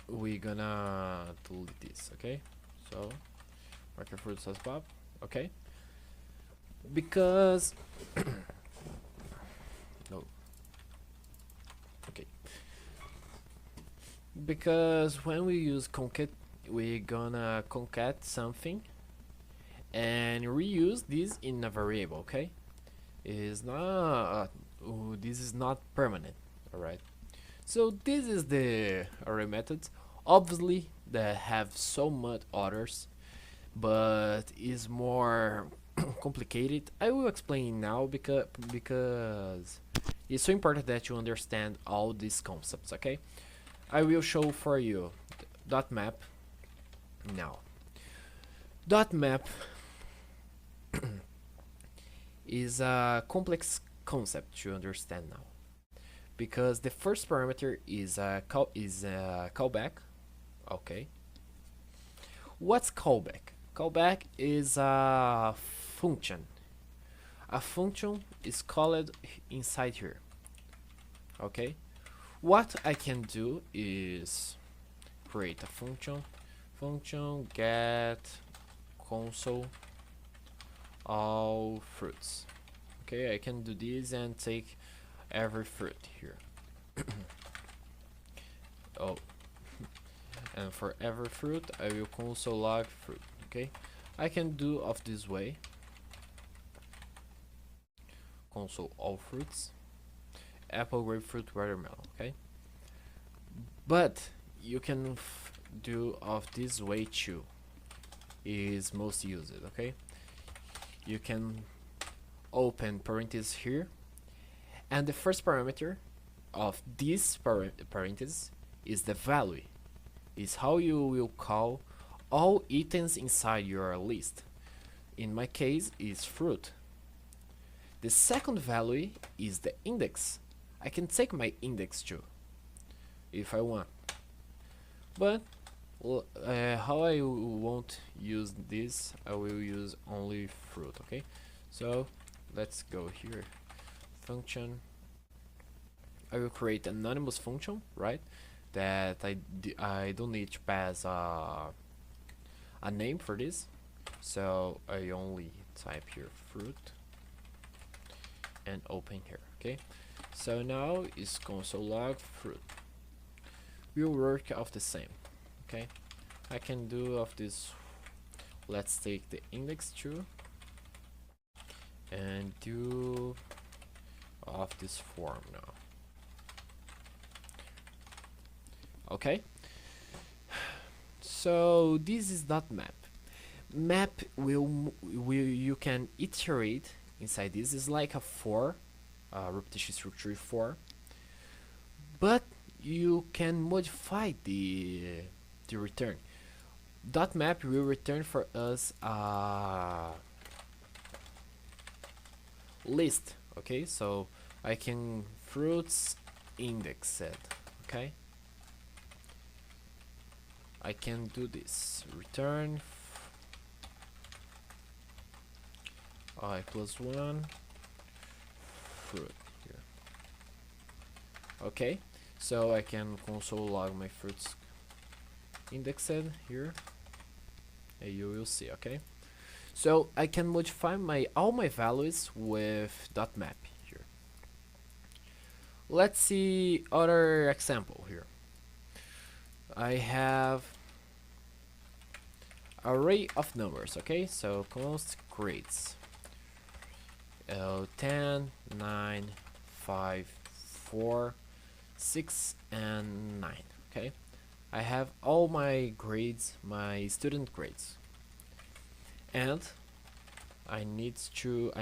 we're gonna delete this. Okay, so market fruits as pop. Okay, because no, okay, because when we use concat, we're gonna concat something and reuse this in a variable. Okay, is not this is not permanent. All right, so this is the array methods. Obviously they have so much others, but is more complicated. I will explain now because it's so important that you understand all these concepts. Okay, I will show for you dot map now. Dot map is a complex concept to understand now, because the first parameter is a callback. Okay, what's callback? Callback is a function. A function is called inside here. Okay, what I can do is create a function get console all fruits. Okay, I can do this and take every fruit here. Oh, and for every fruit I will console log fruit. Okay, I can do of this way, console all fruits, apple, grapefruit, watermelon. Okay, but you can do of this way too, is most used. Okay, you can open parentheses here, and the first parameter of this parentheses is the value, is how you will call all items inside your list. In my case is fruit. The second value is the index. I can take my index too if I want, but how I won't use this, I will use only fruit. Okay, so let's go here, function. I will create an anonymous function, right, that I don't need to pass a name for this, so I only type here fruit and open here. Okay, so now is console log fruit will work of the same. Okay, I can do of this. Let's take the index 2 and do of this form now. Okay, So this is .map. Map will you can iterate inside this. Is like a for, repetition structure for, but you can modify the return. .map will return for us a list. Okay, so I can fruits indexed. Okay, I can do this return I plus 1 fruit here. Okay, so I can console log my fruits indexed here, and you will see. Okay, so I can modify all my values with .map here. Let's see other example here. I have array of numbers. Okay, so const grades 10, 9, 5, 4, 6, and 9. Okay, I have all my grades, my student grades, and I need to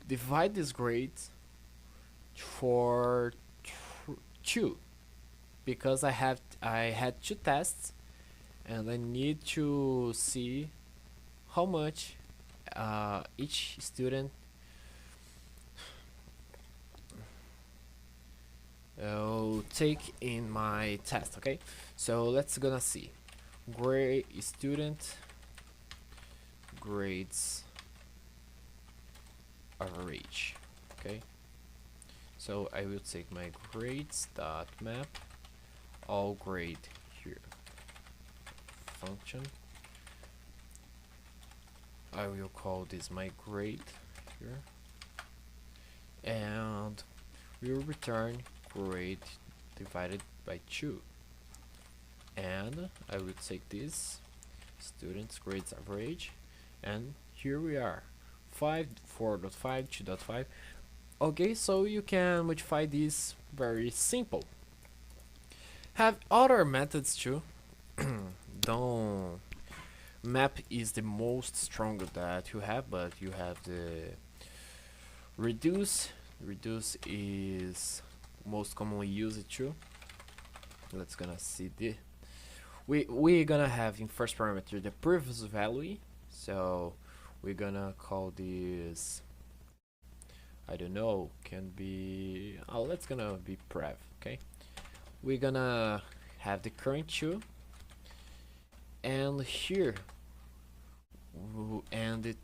divide this grades for 2, because I had 2 tests, and I need to see how much each student take in my test. Okay, so let's gonna see grade student grades average. Okay, so I will take my grades dot map all grade here function. I will call this my grade here, and we will return grade divided by 2, and I will take this students grades average, and here we are 5, 4.5, 2.5. Okay, so you can modify this very simple. Have other methods too. Don't map is the most stronger that you have, but you have the reduce. Reduce is most commonly used too. Let's gonna see the we're gonna have in first parameter the previous value, so we're gonna call this, I don't know, can be, oh, let's gonna be prev. Okay, we're gonna have the current too, and here and the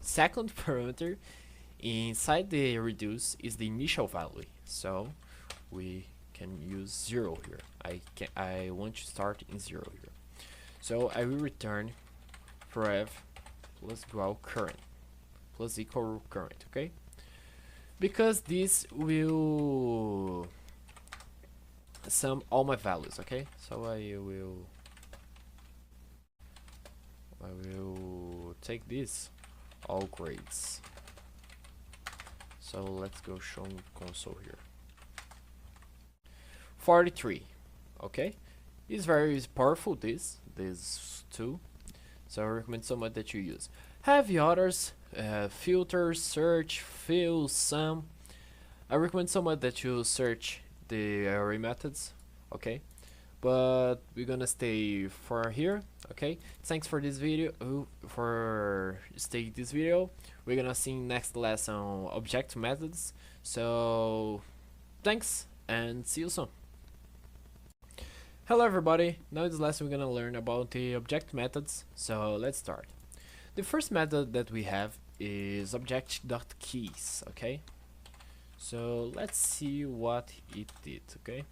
second parameter inside the reduce is the initial value, so we can use 0 here. I want to start in 0 here, so I will return prev plus equal current plus equal current. Okay, because this will sum all my values. Okay, so I will take this all grades. So let's go show console here. 43. Okay, it's very powerful, this tool, so I recommend so much that you use. Have the others, filter, search, fill, sum. I recommend so much that you search the array methods. Okay, but we're gonna stay for here. Okay, thanks for this video, for staying this video. We're gonna see next lesson object methods, so thanks and see you soon. Hello everybody, now in this lesson we're gonna learn about the object methods, so let's start. The first method that we have is object.keys. Okay, so let's see what it did. Okay,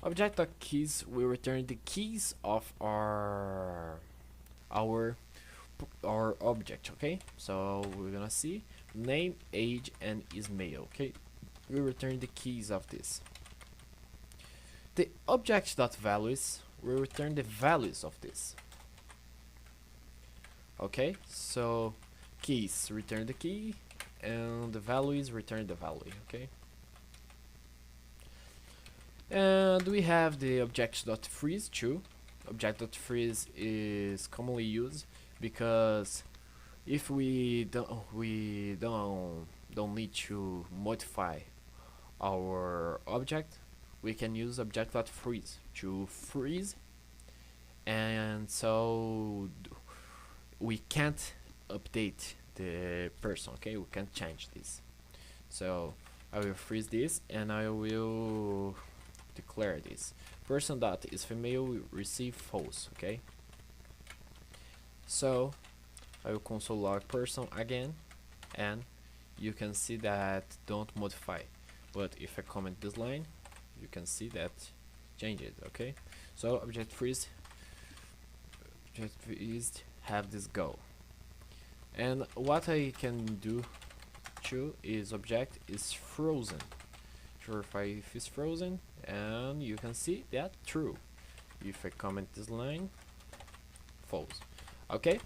object.keys will return the keys of our object. Okay, so we're gonna see name, age, and is male. Okay, we return the keys of this. The object.values will return the values of this. Okay, so keys return the key, and the values return the value. Okay, And we have the object.freeze too. Object.freeze is commonly used because if we don't need to modify our object, we can use object.freeze to freeze, and so we can't update the person. Okay, we can't change this. So I will freeze this and I will declare this person dot is female will receive false. Okay, so I will console log person again, and you can see that don't modify, but if I comment this line you can see that changes. Okay, so object freeze have this go, and what I can do too is object is frozen, verify if it's frozen, and you can see that true. If I comment this line, false. Okay,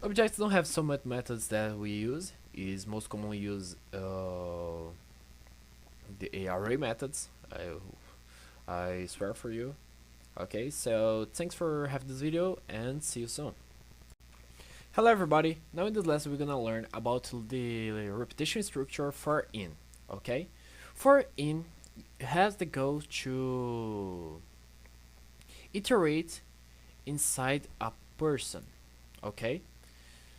objects don't have so much methods that we use. Is most commonly used the array methods. I swear for you. Okay, so thanks for having this video and see you soon. Hello everybody, now in this lesson we're gonna learn about the repetition structure for in. Okay, for in has the goal to iterate inside a person. Okay,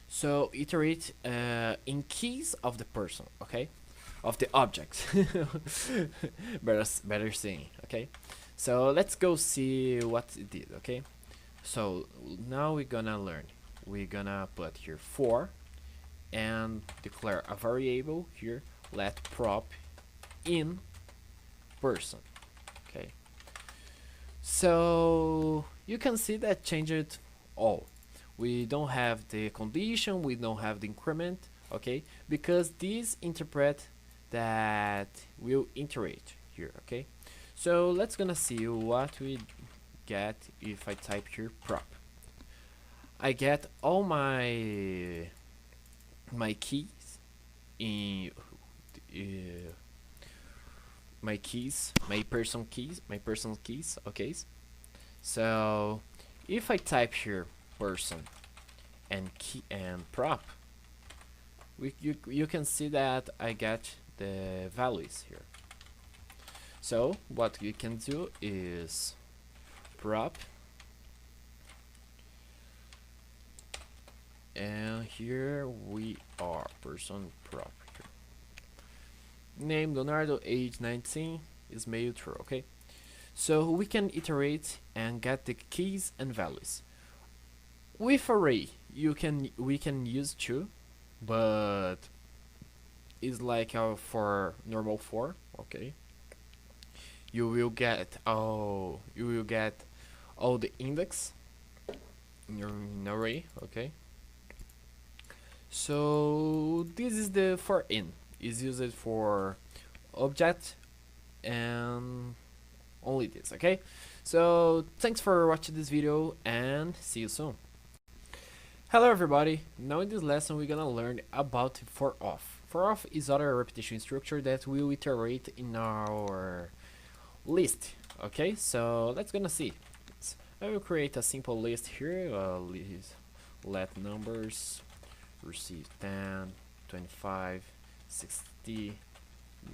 so iterate in keys of the person. Okay, of the object. better saying. Okay, so let's go see what it did. Okay, so now we're gonna learn. We're gonna put here for and declare a variable here, let prop in person. Okay, so you can see that changed all. We don't have the condition, we don't have the increment. Okay, because these interpret that will iterate here. Okay, so let's gonna see what we get if I type here prop. I get all my keys in my personal keys. Okay, so if I type here person and key and prop, you can see that I get the values here. So what we can do is prop, and here we are person prop here. Name Leonardo, age 19, is male, true. Okay, so we can iterate and get the keys and values. With array we can use two, but it's like for normal for. Okay, you will get all the index in your array. Okay, so this is the for in, is used for object and only this. Okay, so thanks for watching this video and see you soon. Hello everybody, now in this lesson we're gonna learn about for off. For off is other repetition structure that will iterate in our list. Okay, so let's gonna see. I will create a simple list here. Let numbers receive 10, 25, 60,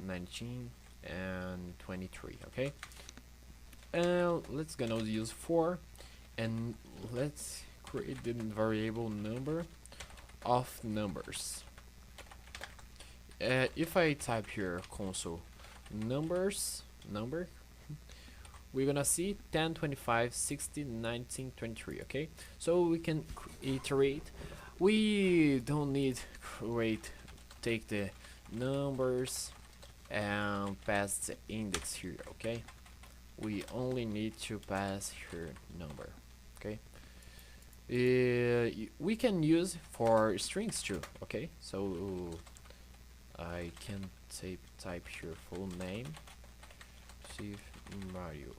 19, and 23. Okay, and let's gonna use for, and let's create the variable number of numbers. If I type here console numbers number, we're gonna see 10, 25, 60, 19, 23. Okay, so we can iterate. We don't need take the numbers and pass the index here. Okay, we only need to pass here number. Okay, we can use for strings too. Okay, so I can type here full name, see Mario,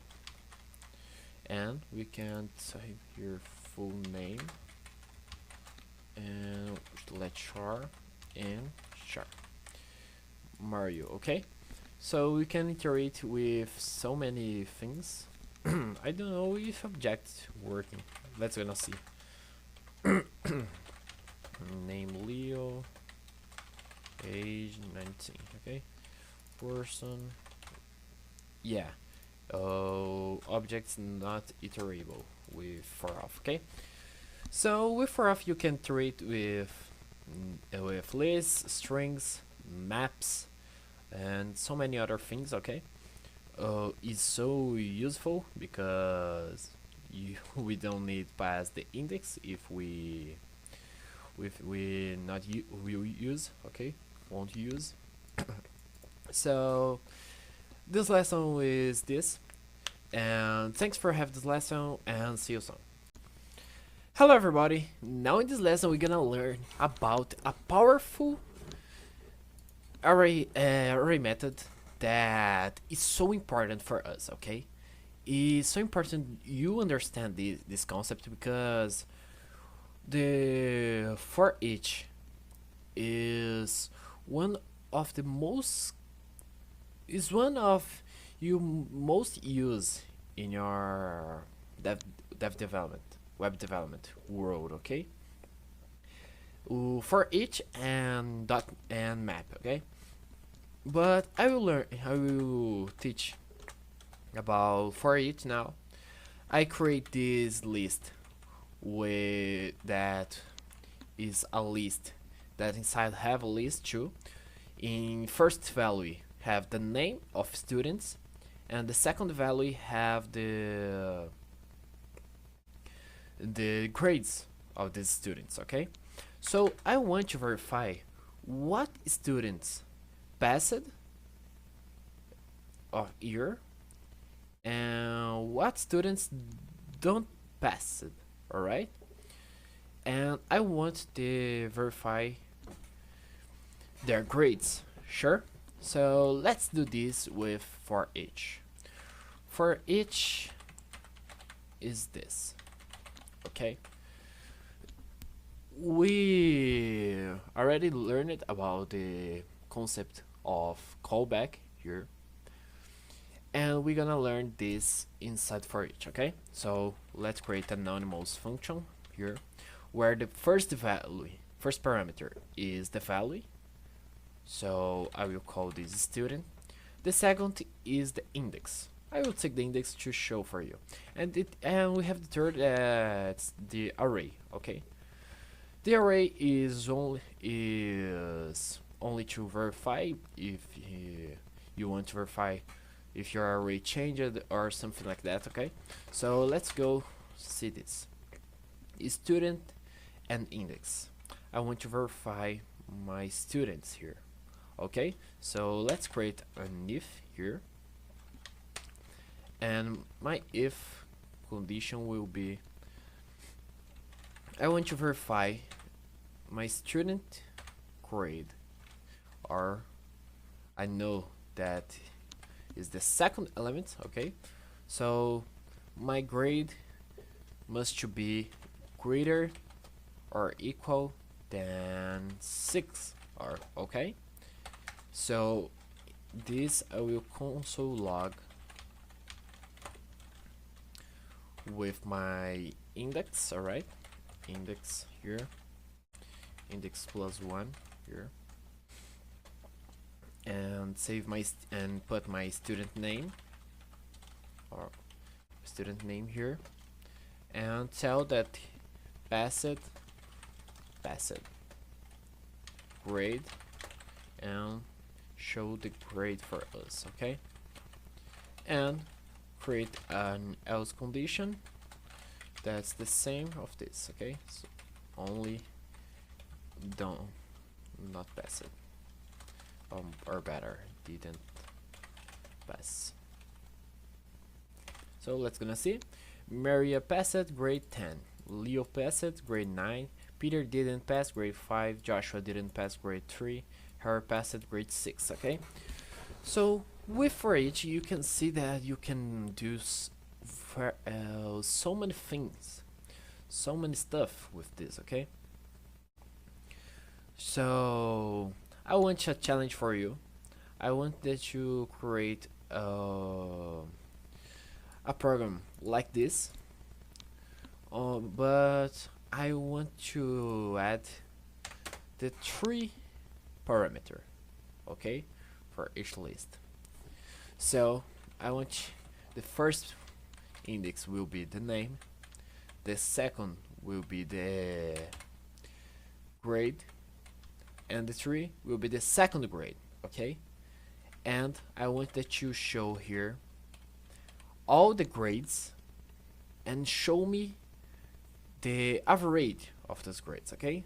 and we can type here full name and let char and char Mario. Okay, So we can iterate with so many things. I don't know if object working. Let's gonna see. Name Leo, age 19. Okay, person. Yeah. Objects not iterable with for off. Okay. So with for off you can iterate with lists, strings, maps, and so many other things. Okay. Is so useful because we don't need pass the index if we not we use, okay, won't use. So this lesson is this, and thanks for having this lesson, and see you soon. Hello everybody, now in this lesson we're gonna learn about a powerful array method that is so important for us, okay? It's so important you understand this concept because the for each is one of the most is one of you most use in your dev development, web development world, okay? For each and dot and map, okay? But I will teach about for each now. I create this list with that is a list that inside have a list too. In first value have the name of students, and the second value have the grades of these students, okay? So I want to verify what students passed or year and what students don't pass it, all right? And I want to verify their grades, sure? So let's do this with for each. For each is this, okay? We already learned about the concept of callback here, and we're gonna learn this inside for each, okay? So let's create an anonymous function here where the first parameter is the value, so I will call this student. The second is the index. I will take the index to show for you, and we have the third, it's the array, okay? The array is only to verify if you want to verify if your array changed or something like that, okay? So let's go see this. Student and index. I want to verify my students here, okay? So let's create an if here, and my if condition will be I want to verify my student grade, or I know that is the second element, okay? So my grade must to be greater or equal than 6, or okay? So this I will console log with my index, alright? Index here, index +1 here, and save my and put my student name or student name here, and tell that passed grade, and show the grade for us, okay? And create an else condition that's the same of this, okay? So only not pass it, or better, didn't pass. So let's gonna see. Maria passed, grade 10. Leo passed, grade 9. Peter didn't pass, grade 5. Joshua didn't pass, grade 3. Her passed, grade 6, okay? So with for each you can see that you can do so many things, so many stuff with this, okay? So I want a challenge for you. I want that you create a program like this, but I want to add the 3 parameter, okay, for each list. So I want the first index will be the name, the second will be the grade, and the 3 will be the second grade, okay? And I want that you show here all the grades and show me the average of those grades, okay?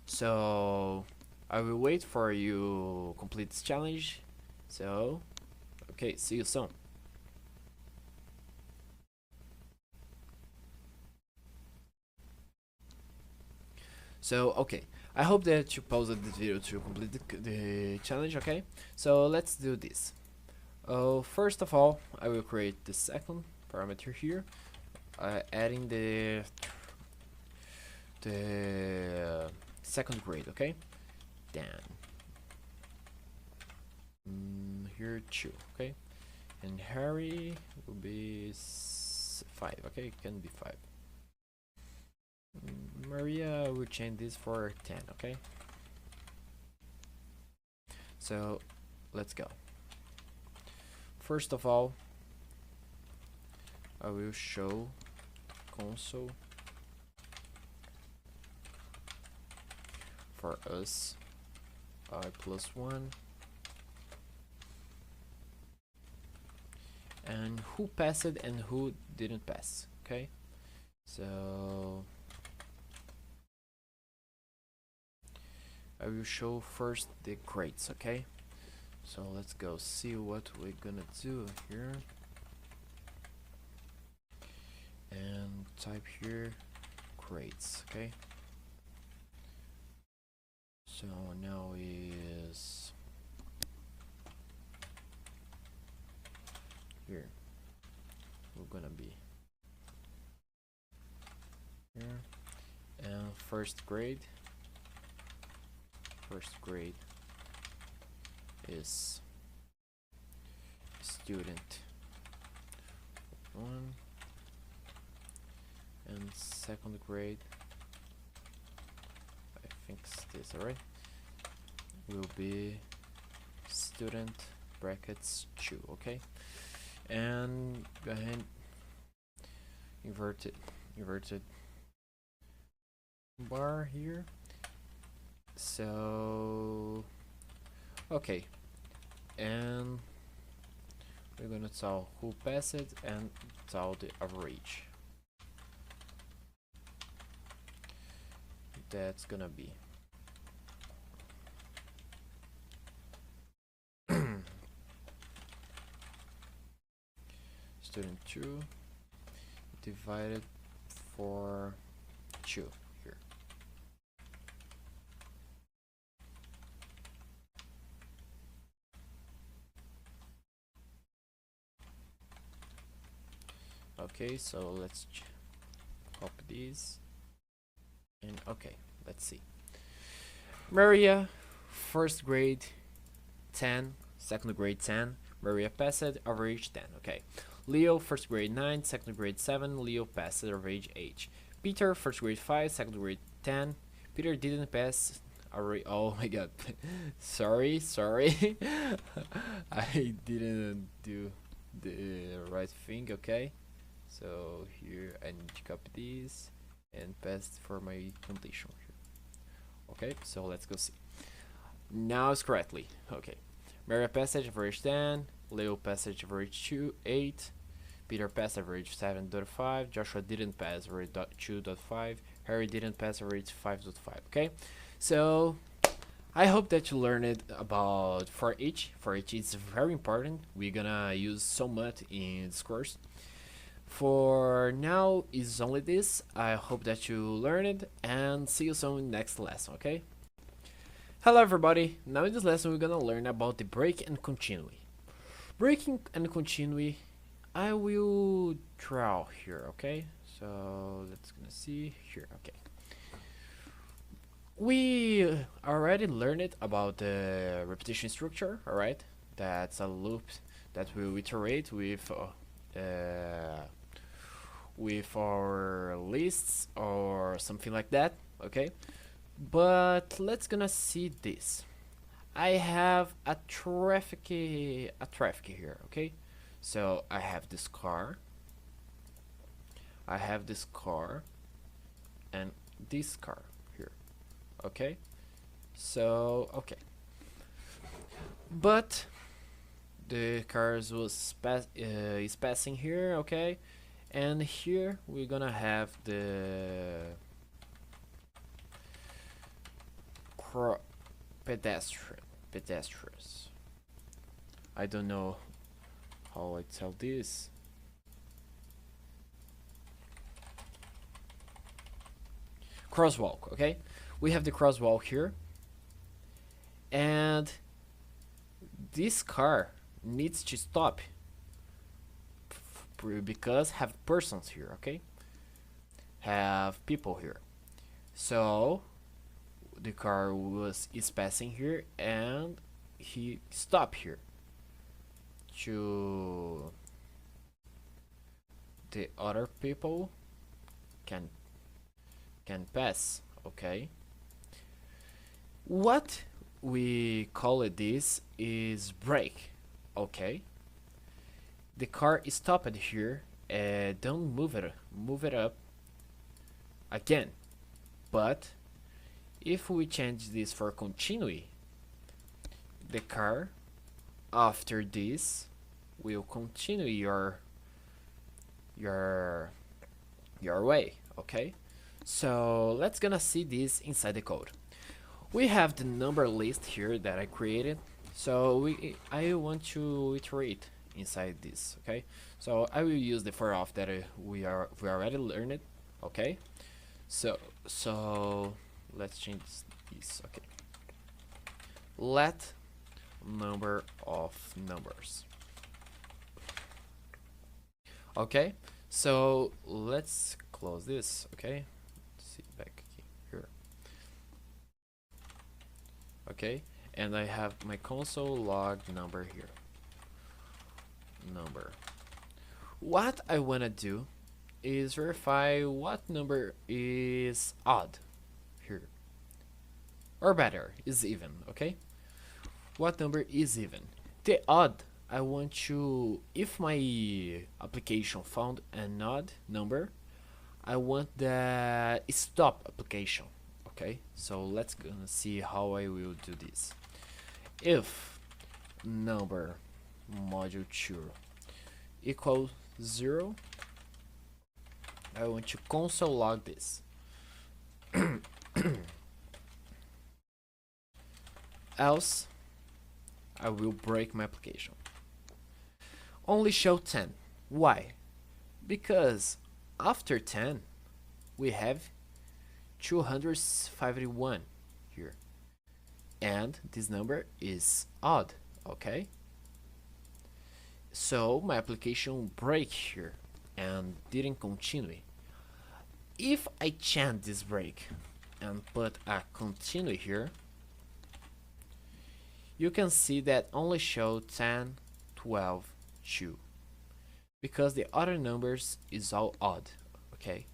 So I will wait for you complete this challenge. So okay, see you soon. So okay, I hope that you paused this video to complete the challenge, okay? So let's do this. First of all, I will create the second parameter here, adding the second grade, okay? Then here 2, okay? And Harry will be 5, okay? It can be 5. Maria will change this for 10, okay? So let's go. First of all, I will show console for us I+1 and who passed and who didn't pass, okay? So I will show first the grades, okay? So let's go see what we're gonna do here and type here grades, okay? So now is here we're gonna be here and first grade is student 1 and second grade, I think it's this, alright, will be student brackets 2, okay? And go ahead, inverted bar here. So okay, and we're gonna tell who passed it and tell the average. That's gonna be student 2 divided for 2 here. Okay, so let's copy these and okay, let's see. Maria, first grade 10, second grade 10, Maria passed, average 10, okay. Leo, first grade 9, second grade 7, Leo passed, average 8. Peter, first grade 5, second grade 10, Peter didn't pass, average, oh my god, sorry, I didn't do the right thing, okay. So here I need to copy these and paste for my completion here. Okay, so let's go see. Now it's correctly. Okay. Maria passage average 10, Leo passage average 8, Peter passed average 7.5, Joshua didn't pass average 2.5, Harry didn't pass average 5.5. Okay, so I hope that you learned about for each. For each is very important. We're gonna use so much in this course. For now is only this. I hope that you learned and see you soon in next lesson, okay? Hello everybody, now in this lesson we're gonna learn about the break and continue. Breaking and continue, I will draw here, okay? So let's gonna see here, okay. We already learned about the repetition structure, alright? That's a loop that will iterate with our lists or something like that. Okay, but let's gonna see this. I have a traffic here. Okay, so I have this car, and this car here. Okay, so okay, but the cars is passing here. Okay, and here we're gonna have the pedestrians. I don't know how I tell this. Crosswalk. Okay, we have the crosswalk here, and this car needs to stop because have persons here. Okay, have people here, so the car is passing here and he stopped here to the other people can pass. Okay, what we call it this is brake. Okay, the car is stopped here, don't move it up again, but if we change this for continue, the car after this will continue your way. Okay, so let's gonna see this inside the code. We have the number list here that I created, so I want to iterate inside this. Okay, so I will use the for off that we already learned. Okay, so let's change this. Okay, let number of numbers. Okay, so let's close this. Okay, let's see back here. Okay, and I have my console log number here. Number. What I wanna do is verify what number is odd here, or better, is even. Okay, what number is even? The odd, I want to, if my application found an odd number, I want the stop application. Okay, so let's gonna see how I will do this. If number module 2 equals 0, I want to console log this. Else I will break my application. Only show 10. Why? Because after 10 we have 251 here, and this number is odd. Okay, so my application break here and didn't continue. If I change this break and put a continue here, you can see that only show 10, 12, 2, because the other numbers is all odd. Okay,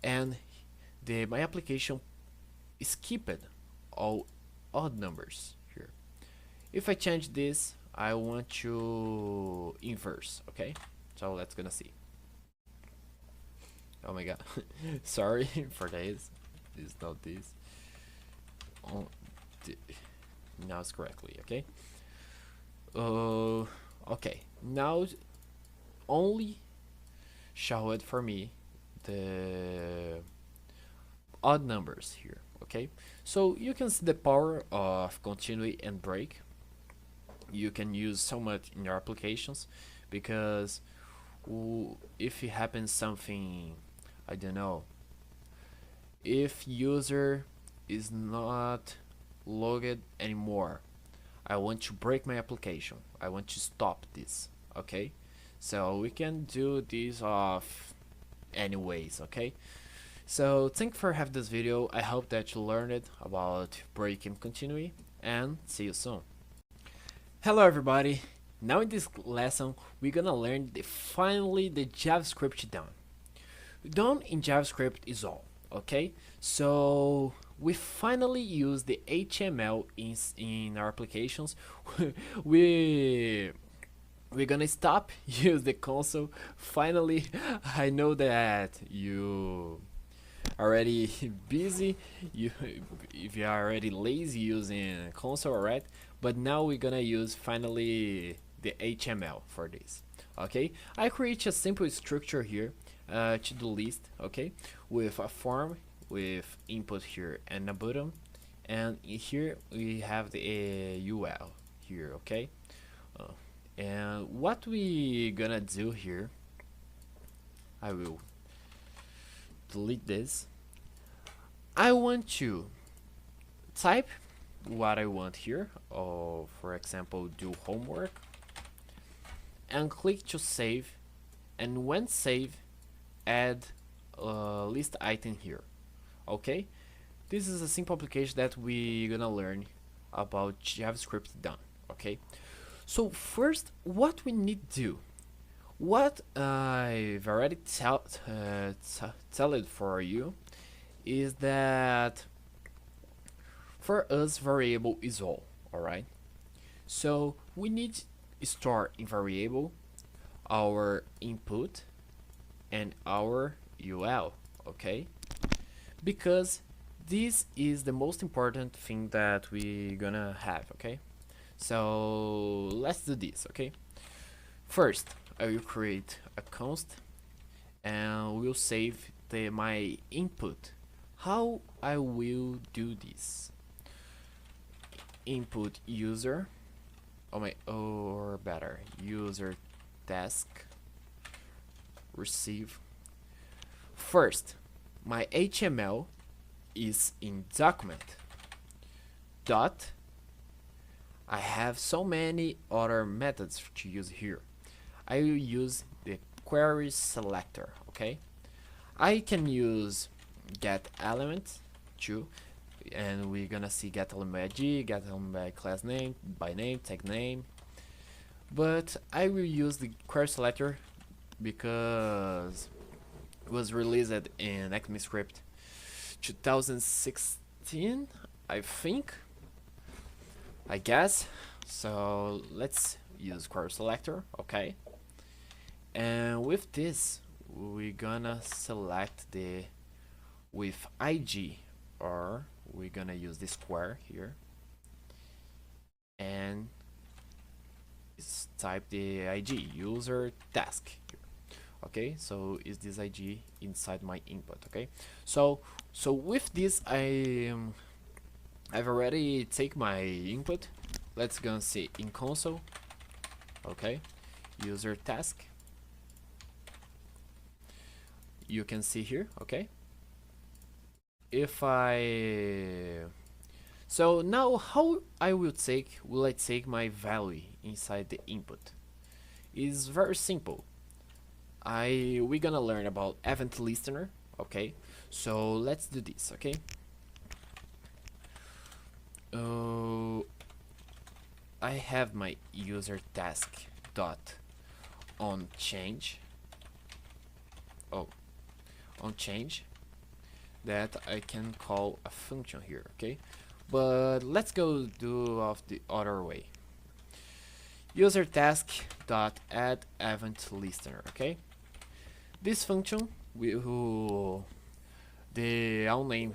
and my application skipped all odd numbers here. If I change this, I want to inverse. Okay, so let's gonna see. Oh my god, sorry for this. It's not this. Oh, now it's correctly. Okay. Okay. Now only show it for me the odd numbers here. Okay, so you can see the power of continue and break. You can use so much in your applications, because if it happens something, I don't know, if user is not logged anymore, I want to break my application, I want to stop this. Okay, so we can do this of anyways. Okay, so thank you for having this video. I hope that you learned about break and continue, and see you soon. Hello everybody. Now in this lesson we're gonna learn finally the JavaScript done. Done in JavaScript is all, okay? So we finally use the HTML in our applications. we we're gonna stop use the console. Finally, I know that you already busy, you if you are already lazy using console, alright, but now we're gonna use finally the HTML for this. Okay, I create a simple structure here, to-do list, okay, with a form with input here and a button, and here we have the UL here, okay. And what we gonna do here, I will delete this. I want to type what I want here, or for example do homework, and click to save, and when save add a list item here. Okay, this is a simple application that we gonna learn about JavaScript done. Okay, so first what we need to do, what I've already tell it for you, is that for us variable is all right. So we need to store in variable our input and our UL, okay, because this is the most important thing that we gonna have, okay. So let's do this, okay. First I will create a const and we'll save my input. How I will do this? Input user, or better, user task receive. First, my HTML is in document dot. I have so many other methods to use here. I will use the query selector, okay. I can use get element too, and we're gonna see get element by ID, get element by class name, by name, tag name, but I will use the query selector because it was released in ECMAScript 2016, I think, I guess. So let's use query selector, okay, and with this we're gonna select the with IG, or we're gonna use this square here and type the IG user task here. Okay, so is this IG inside my input? Okay, so with this I've already take my input. Let's go and see in console, okay, user task, you can see here, okay. If so now how will I take my value inside the input? Is very simple. We're gonna learn about event listener, okay, so let's do this, okay. I have my user task dot on change that I can call a function here, okay, but let's go do of the other way. User task dot add event listener, okay. This function will the own name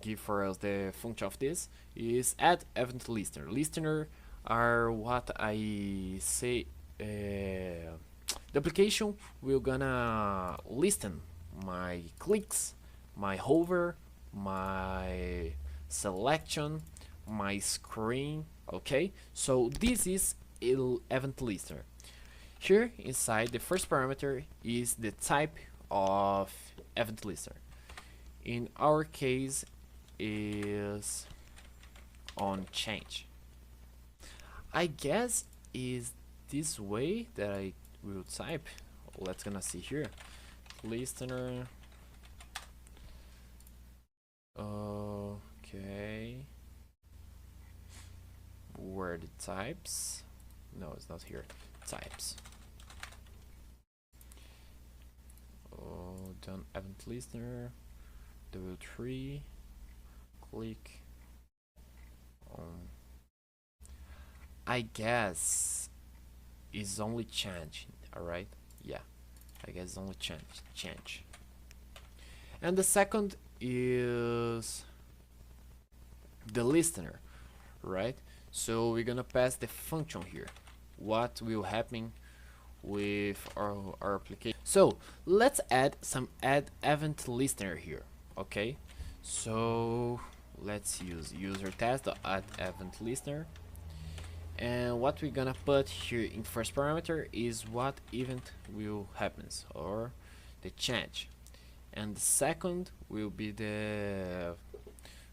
give for us the function of this is add event listener. Listener are what I say, the application will gonna listen my clicks, my hover, my selection, my screen, okay. So this is event listener. Here inside the first parameter is the type of event listener. In our case is on change. I guess is this way that I will type. Let's gonna see here. Listener. Okay. Where for the types. No, it's not here. Types. Oh, done event listener. W3. Click on. I guess is only change. Alright? Yeah. I guess it's only change. And the second is the listener, right? So we're gonna pass the function here. What will happen with our application? So let's add event listener here. Okay. So let's use user test.add event listener. And what we're gonna put here in first parameter is what event will happens or the change, and the second will be the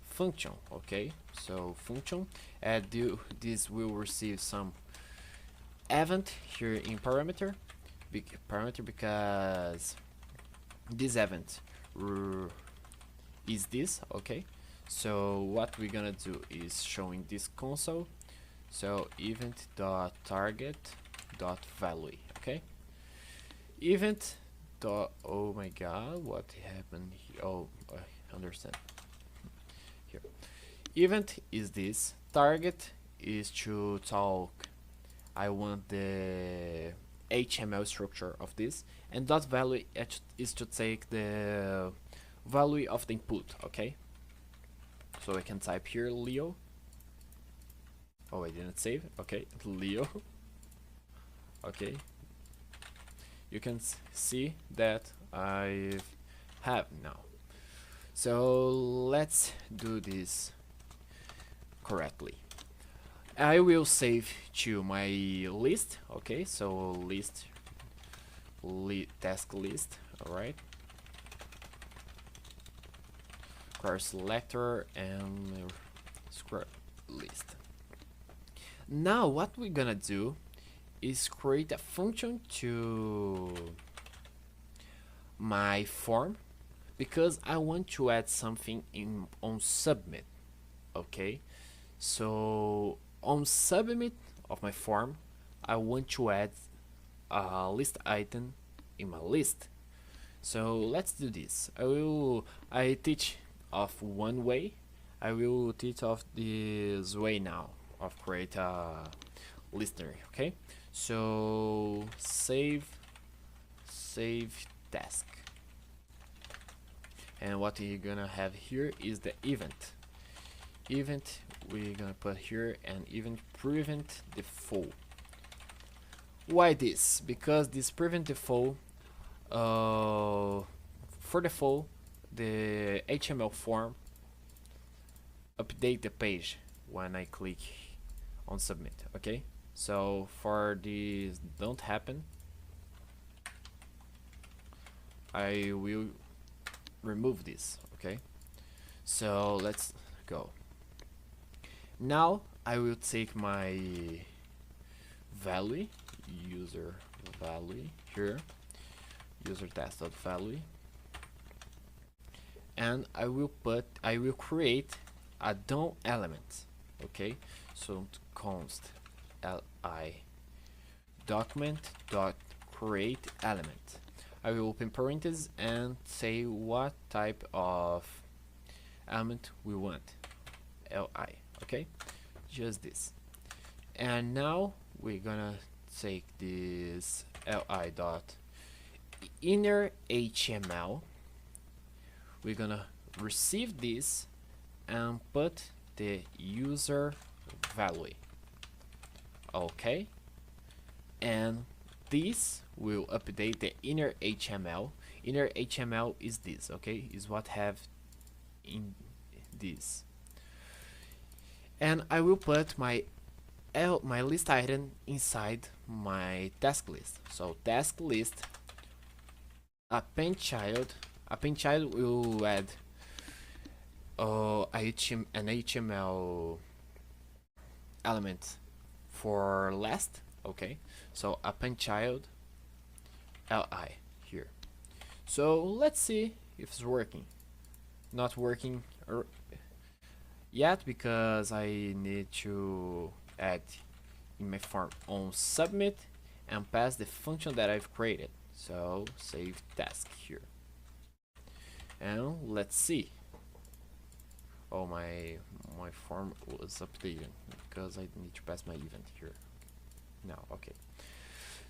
function. Okay, so function, and this will receive some event here in parameter, because this event is this. Okay, so what we're gonna do is showing this console. So event dot target dot value. Okay, event dot, oh my god, what happened here? Oh, I understand. Here, event is this, target is to talk, I want the HTML structure of this, and dot value is to take the value of the input. Okay, so I can type here Leo. Oh, I didn't save. Okay, Leo. Okay, you can see that I have now. So let's do this correctly. I will save to my list. Okay, so list, task list. All right, course selector and square list. Now what we're gonna do is create a function to my form, because I want to add something on submit. Okay, so on submit of my form, I want to add a list item in my list. So let's do this. I teach of one way. I will teach of this way now of create a listener. Okay, so save task, and what you're gonna have here is the event we're gonna put here, and event prevent default. Why this? Because this prevent default, for default the HTML form update the page when I click on submit. Okay, so for this don't happen, I will remove this. Okay, so let's go. Now I will take my value, user value here, user test.value, and I will create a DOM element. Okay, so const li document dot create element. I will open parentheses and say what type of element we want, li. Okay, just this. And now we're gonna take this li dot inner HTML. We're gonna receive this and put the user value. Okay, and this will update the inner HTML. Inner HTML is this. Okay, is what have in this. And I will put my list item inside my task list. So task list append child. Append child will add an HTML element for last. Okay, so append child li here. So let's see if it's working. Not working yet, because I need to add in my form on submit and pass the function that I've created. So save task here. And let's see. Oh, my form was updated because I need to pass my event here. No, okay.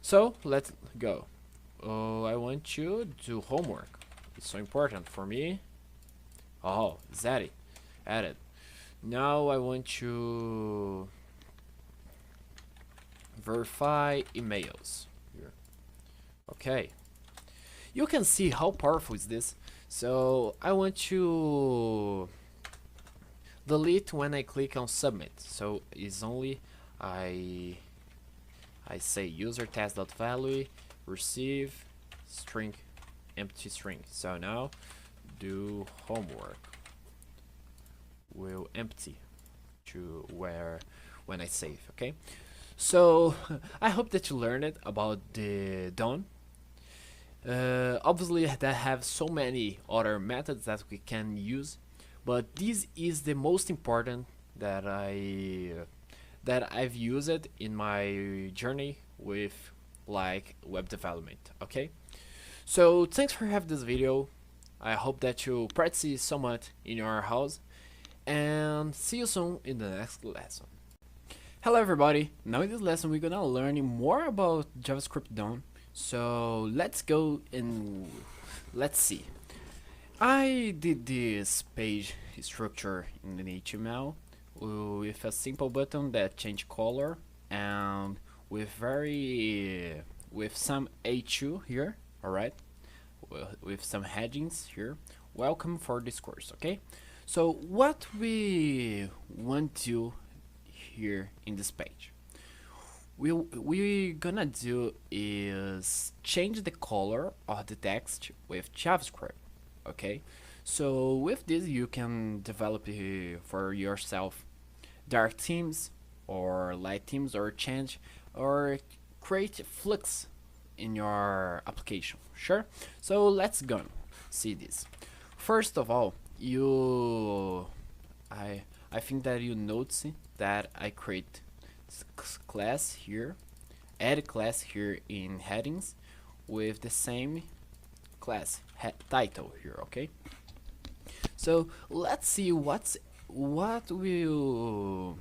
So let's go. Oh, I want to do homework. It's so important for me. Oh, is that it? Added. Now I want to verify emails here. Okay. You can see how powerful is this. So I want to delete when I click on submit. So it's only I say user test.value receive string empty string. So now do homework will empty to where when I save. Okay, so I hope that you learned about the done. Obviously that have so many other methods that we can use, but this is the most important that I've used in my journey with like web development. Okay, so thanks for having this video. I hope that you practice so much in your house, and see you soon in the next lesson. Hello everybody, now in this lesson we're gonna learn more about JavaScript done. So let's go and let's see. I did this page structure in the HTML with a simple button that change color and with some H2 here, alright, with some headings here. Welcome for this course, okay? So what we want to here in this page, we gonna do is change the color of the text with JavaScript. Okay, so with this you can develop for yourself dark themes or light themes, or change or create flux in your application. Sure, so let's go see this. First of all, I think that you notice that I create class here, add class here in headings with the same class title here. Okay, so let's see what will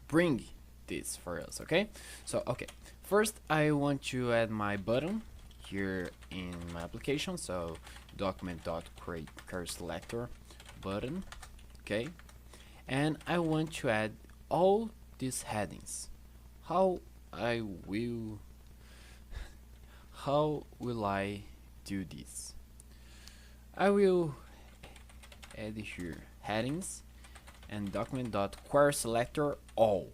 bring this for us. Okay, so okay, first I want to add my button here in my application. So document.create cursor selector button. Okay, and I want to add all these headings. How will I do this? I will add here headings and document.query selector all.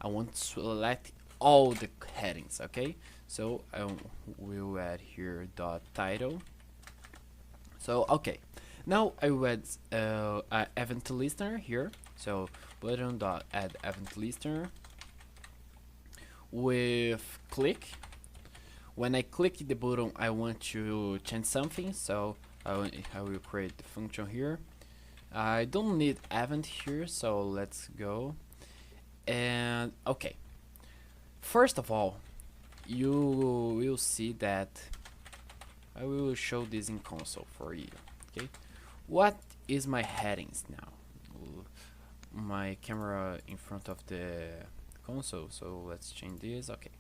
I want to select all the headings. Okay, so I will add here dot title. So okay, now I will add event listener here. So button dot add event listener with click. When I click the button, I want to change something, so I will create the function here. I don't need event here, so let's go. And okay, first of all, you will see that I will show this in console for you. Okay, what is my headings now? My camera in front of the console, so let's change this. Okay,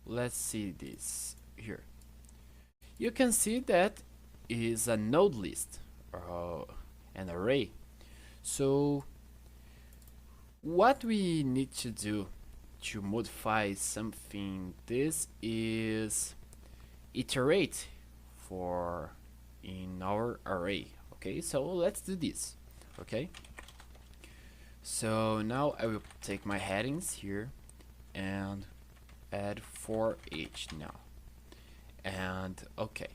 let's see this here. You can see that is a node list or an array. So what we need to do to modify something, this is iterate for in our array. Okay, so let's do this. Okay, so now I will take my headings here and add for each now. And okay,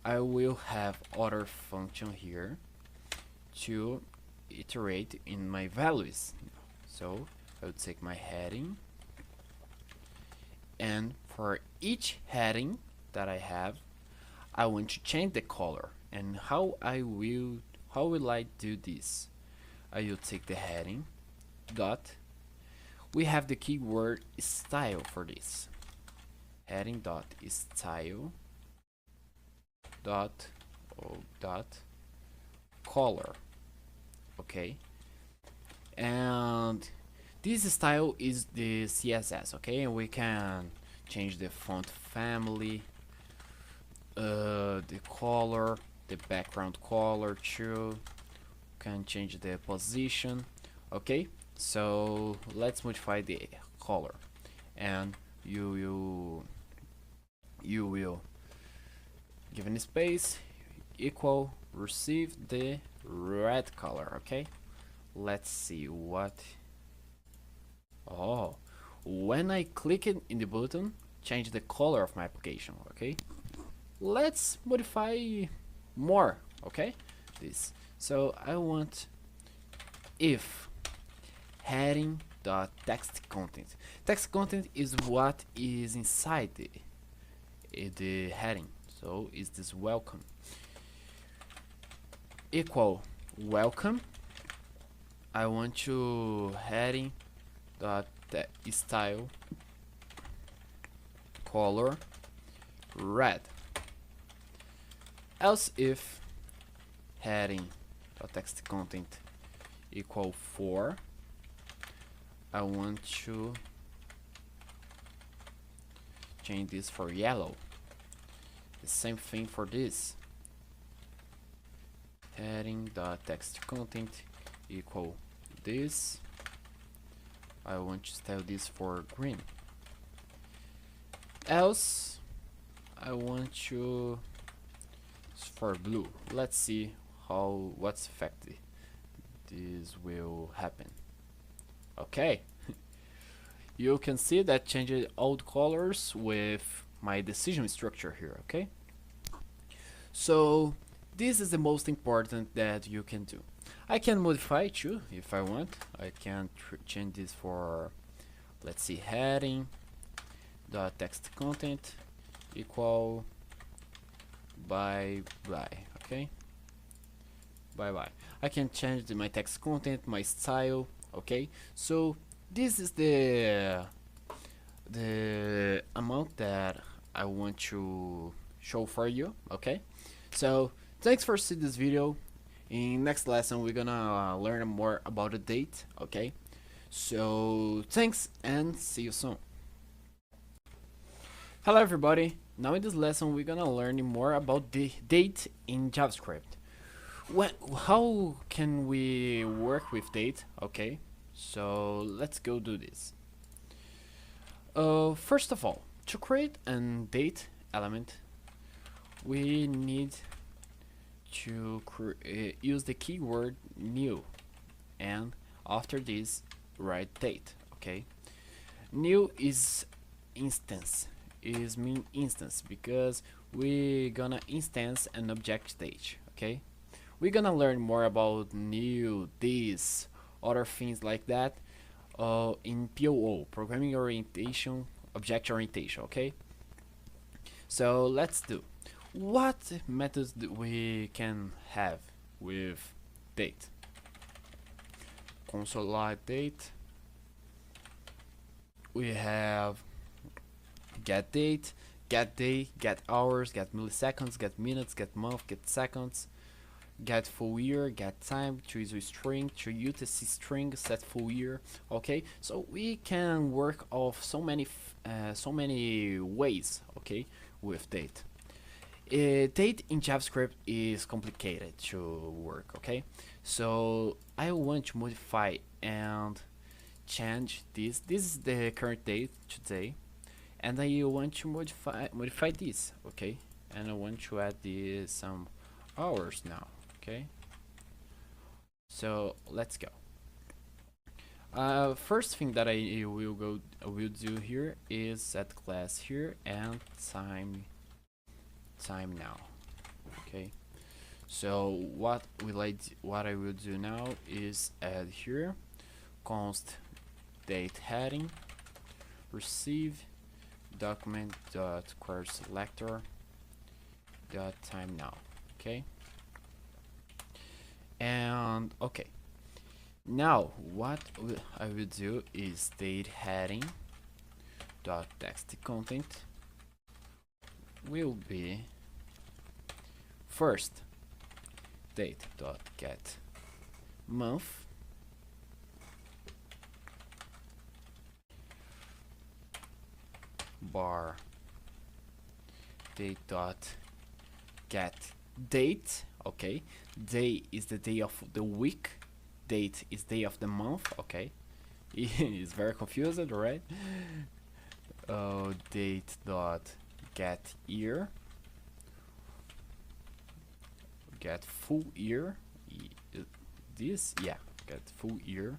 I will have other function here to iterate in my values. So I will take my heading, and for each heading that I have, I want to change the color. And how will I do this? I will take the heading dot. We have the keyword style for this. Heading dot style dot color. Okay, and this style is the CSS. Okay, and we can change the font family, the color, the background color too. Can change the position. Okay, so let's modify the color, and you will give any space equal receive the red color. Okay, let's see what. Oh, when I click it in the button, change the color of my application. Okay, let's modify more. Okay, this. So I want if heading dot text content. Text content is what is inside the heading. So is this welcome equal welcome. I want to heading dot style color red. Else if heading dot text content equal 4, I want to change this for yellow. The same thing for this. Heading dot text content equal this. I want to style this for green. Else I want to for blue. Let's see what's effective this will happen. Okay. You can see that changes all the colors with my decision structure here. Okay, so this is the most important that you can do. I can modify it too if I want. I can change this for, let's see, heading dot text content equal bye bye. Okay, bye bye. I can change my text content, my style. Okay, so this is the amount that I want to show for you. Okay, so thanks for seeing this video. In next lesson we're gonna learn more about the date. Okay, so thanks and see you soon. Hello everybody, now in this lesson we're gonna learn more about the date in JavaScript. How can we work with date? Okay, so let's go do this. First of all, to create a date element, we need to use the keyword new, and after this write date. Okay, new is instance, mean instance because we gonna instance an object date. Okay, we're gonna learn more about new, this, other things like that in POO, programming orientation, object orientation. Okay, so let's do. What methods do we can have with date? Console date. We have get date, get day, get hours, get milliseconds, get minutes, get month, get seconds, get full year, get time, choose a string, to UTC string, set full year. Okay, so we can work off so many ways. Okay, with date. Date in JavaScript is complicated to work. Okay, so I want to modify and change this. This is the current date today, and I want to modify this. Okay, and I want to add some hours now. Okay, so let's go. First thing that I will do here is set class here and time now. Okay, so what I will do now is add here const date heading receive document dot query selector dot time now. Okay, and okay, Now what I will do is date heading dot text content will be first date dot get month bar date dot get date. Okay, day is the day of the week, date is day of the month. Okay, it's very confusing, right? Date dot get year, get full year. This, yeah, get full year.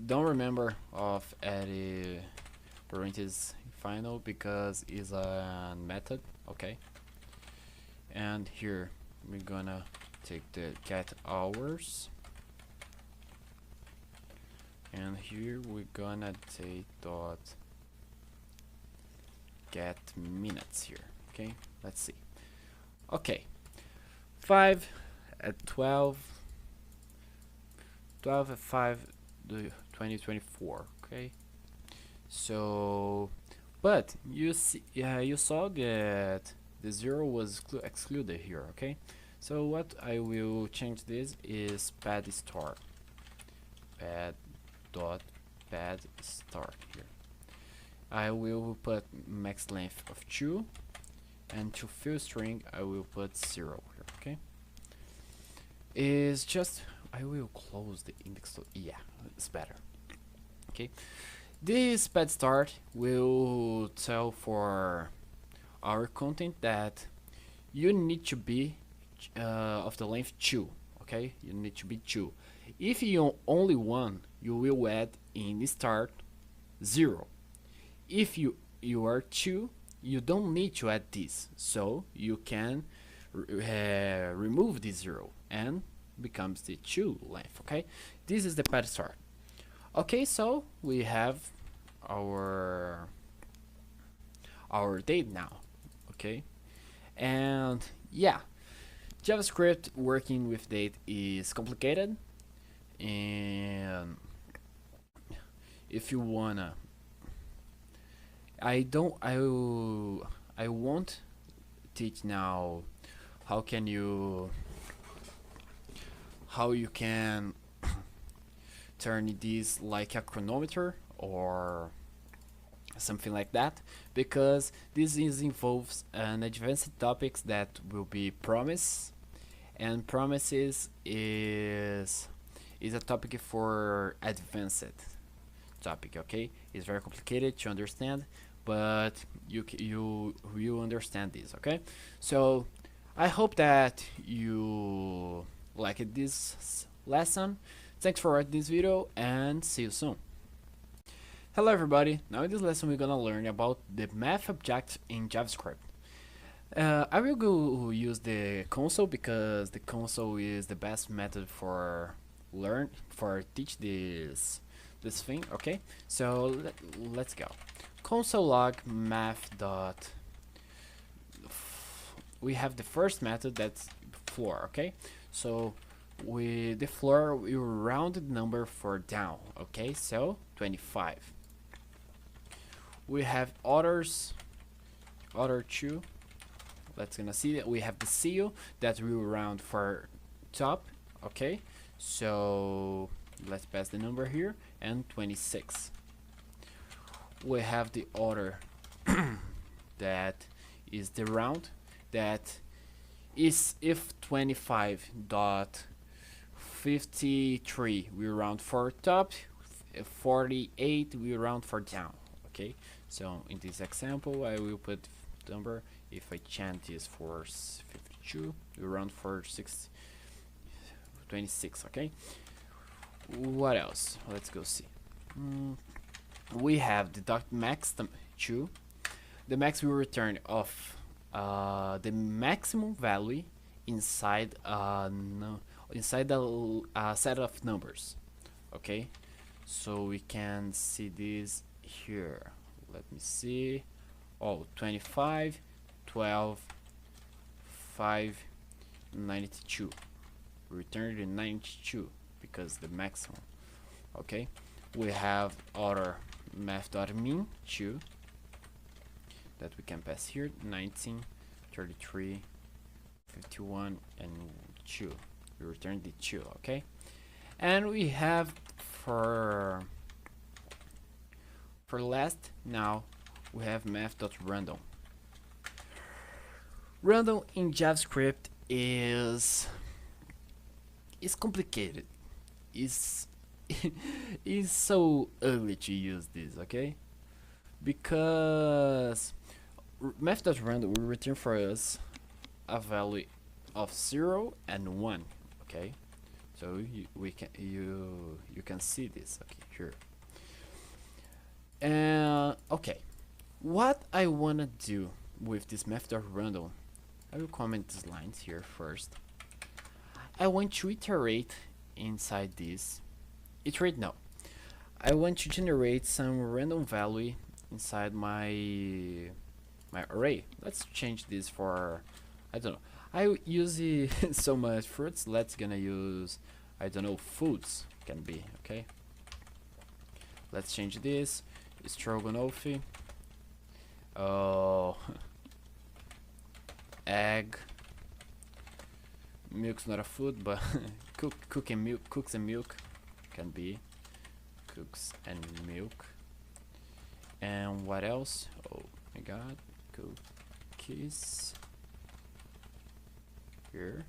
Don't remember of add parentheses final because it's a method. Okay, and here we're gonna take the get hours, and here we're gonna take dot get minutes here. Okay, let's see. Okay, 5 at 12 at 5 the 2024. Okay, so but you see, you saw that the 0 was excluded here. Okay, so what I will change this is pad start, pad dot pad start here. I will put max length of 2, and to fill string I will put 0 here. Okay, is just I will close the index. So yeah, it's better. Okay, this pad start will tell for our content that you need to be of the length 2. Okay, you need to be 2. If you only 1, you will add in the start 0. If you are 2, you don't need to add this, so you can remove the 0 and becomes the 2 length. Okay, this is the pad start. Okay, so we have our date now. Okay, and yeah, JavaScript working with date is complicated, and if you wanna, I won't teach now how you can turn this like a chronometer or something like that, because this involves an advanced topics that will be promise, and promises is a topic for advanced topic. Okay, it's very complicated to understand, but you will understand this. Okay, so I hope that you liked this lesson. Thanks for watching this video, and see you soon. Hello everybody, now in this lesson we're gonna learn about the math object in JavaScript. I will go use the console because the console is the best method for teach this thing. Okay, so let's go. Console log math dot. We have the first method, that's floor. Okay, so with the floor we will round the number for down. Okay, so 25. We have other 2. Let's gonna see that we have the seal that we will round for top. Okay, so let's pass the number here, and 26. We have the order that is the round, that is if 25.53 we round for top, 48 we round for down. Okay, so in this example I will put number, if I change this for 52 we round for 26. Okay, what else? Let's go see. We have the dot max 2. The max will return of the maximum value inside inside the set of numbers. Okay, so we can see this here. Let me see. 25, 12, 5, 92. we return the 92 because the maximum. Okay, we have other math.min 2 that we can pass here, 19, 33, 51, and 2. We return the 2. Okay, and we have for last now we have math.random. Random in JavaScript is complicated. Is is so ugly to use this, okay? Because math.random will return for us a value of 0 and 1, okay? So you can see this, okay, here. And okay, what I wanna do with this math.random, I will comment these lines here first. I want to iterate inside this. Iterate no. I want to generate some random value inside my array. Let's change this for, I don't know. I use so much fruits. Let's gonna use, I don't know, foods can be, okay? Let's change this. Stroganoff. Oh, egg. Milk's not a food, but cooks and milk can be cooks and milk. And what else? Oh my god, cookies. Here,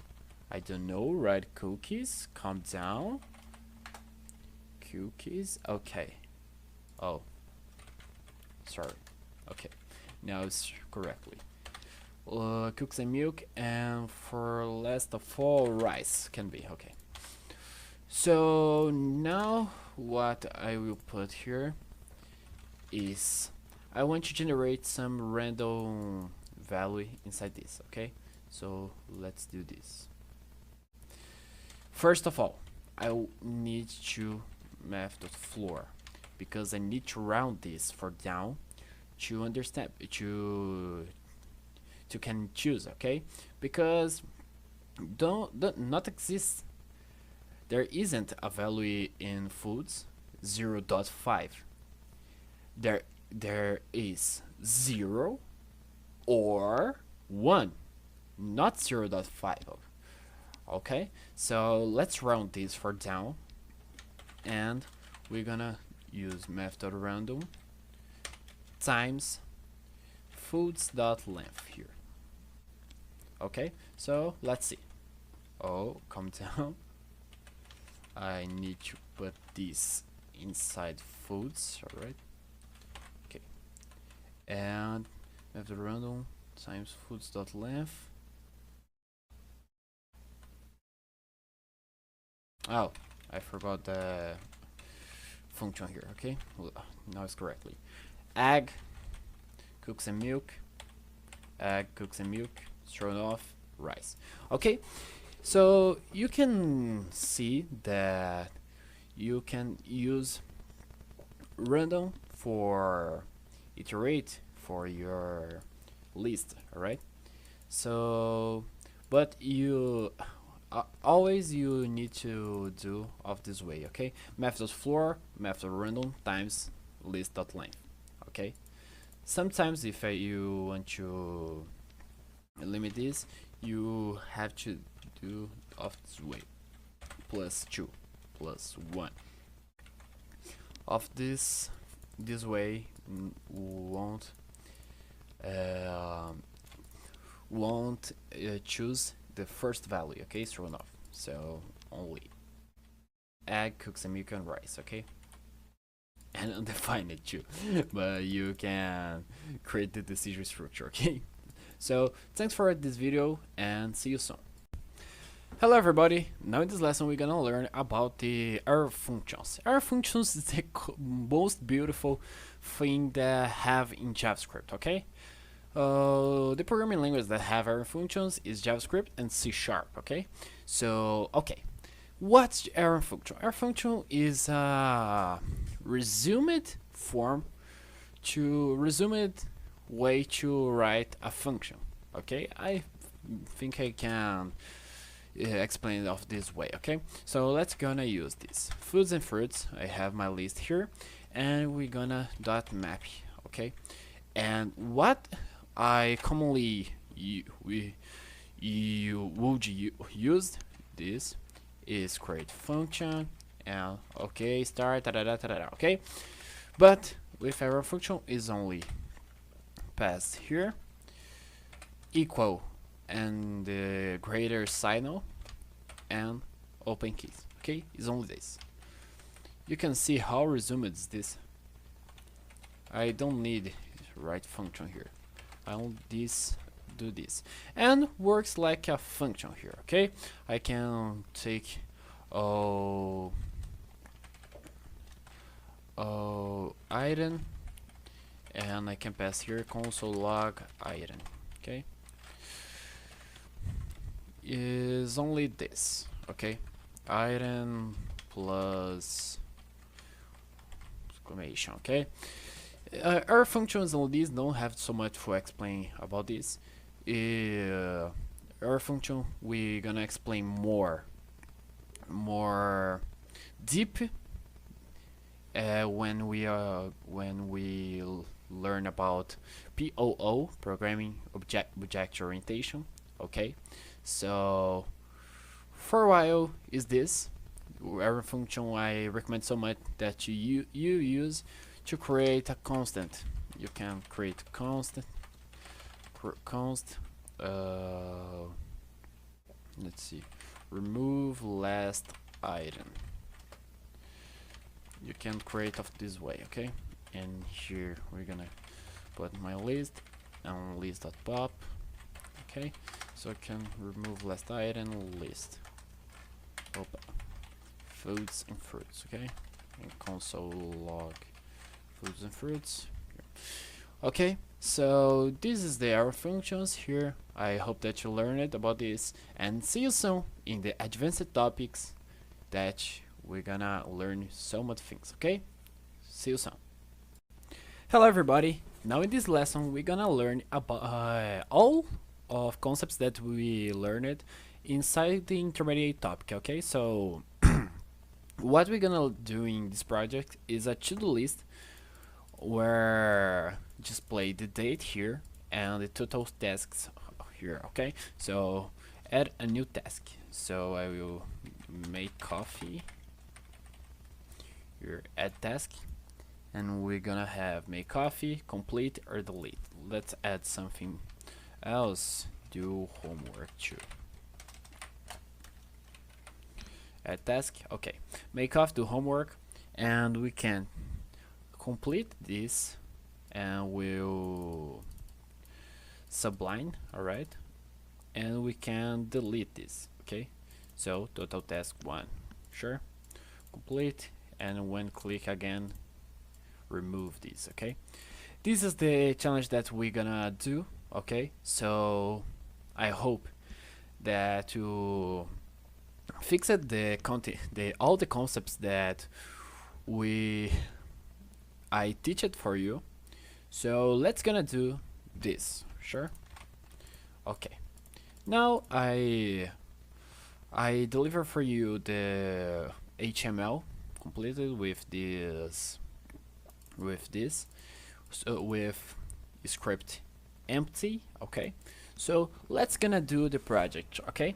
I don't know. Right, cookies. Calm down. Cookies. Okay. Oh, sorry. Okay, now it's correctly. Cooks and milk, and for last of all, rice can be, okay. So now what I will put here is I want to generate some random value inside this, okay? So let's do this. First of all, I need to math.floor because I need to round this for down to understand to can choose, okay? Because not exists, there isn't a value in foods 0.5. There is 0 or 1, not 0.5. Okay, so let's round this for down, and we're gonna use math.random times foods.length here. Okay, so let's see. Oh, calm down. I need to put this inside foods, alright? Okay, and math.random times foods.length. Oh, I forgot the function here, okay? Now it's correctly. Egg, cooks and milk, egg, cooks and milk, Stroganoff, rice. Okay, so you can see that you can use random for iterate for your list, alright? So, but you always you need to do of this way, okay? Math.floor, math.random times list.length, okay? Sometimes if you want to limit this, you have to do of this way, +2, +1. Of this way won't choose the first value, okay? Stroganoff. So only egg, cooks and milk, and rice, okay? And undefine it too, but you can create the decision structure, okay? So thanks for this video and see you soon. Hello everybody, now in this lesson we're gonna learn about the error functions. Error functions is the most beautiful thing that have in JavaScript, okay? The programming language that have error functions is JavaScript and C#, okay? So, okay, what's error function? Error function is a resumed form to resumed way to write a function, okay? I think I can explain it of this way. Okay, so let's gonna use this foods and fruits. I have my list here, and we're gonna dot map. Okay, and what I commonly use this is create function and okay start okay, but with our function is only passed here equal and the greater signal and open keys. Okay, is only this. You can see how resumed is this. I don't need write function here. I'll do this and works like a function here. Okay, I can take item and I can pass here console log item. Okay, is only this. Okay, item plus exclamation. Okay, our functions on this don't have so much to explain about this. Our function we're gonna explain more deep when we learn about POO, programming object orientation. Okay, so for a while is this our function I recommend so much that you use to create a constant. You can create constant let's see, remove last item. You can create of this way. Okay, and here we're gonna put my list and list.pop. Okay, so I can remove last item list. Open foods and fruits. Okay, and console log foods and fruits. Okay, so this is the error functions here. I hope that you learned about this and see you soon in the advanced topics that we're gonna learn so much things. Okay, see you soon. Hello everybody, now in this lesson we're gonna learn about all of concepts that we learned inside the intermediate topic. Okay, so what we're gonna do in this project is a to-do list where display the date here and the total tasks here. Okay, so add a new task. So I will make coffee here, add task, and we're gonna have make coffee, complete or delete. Let's add something else, do homework too. Add task. Okay, make off, do homework, and we can complete this and we'll sublime. All right, and we can delete this. Okay, so total task 1, sure, complete, and when click again remove this. Okay, this is the challenge that we're gonna do. Okay, so I hope that you fixed all the concepts that I teach it for you. So let's gonna do this. Sure. Okay, now I deliver for you the HTML completed with this so with script empty. Okay, so let's gonna do the project. Okay,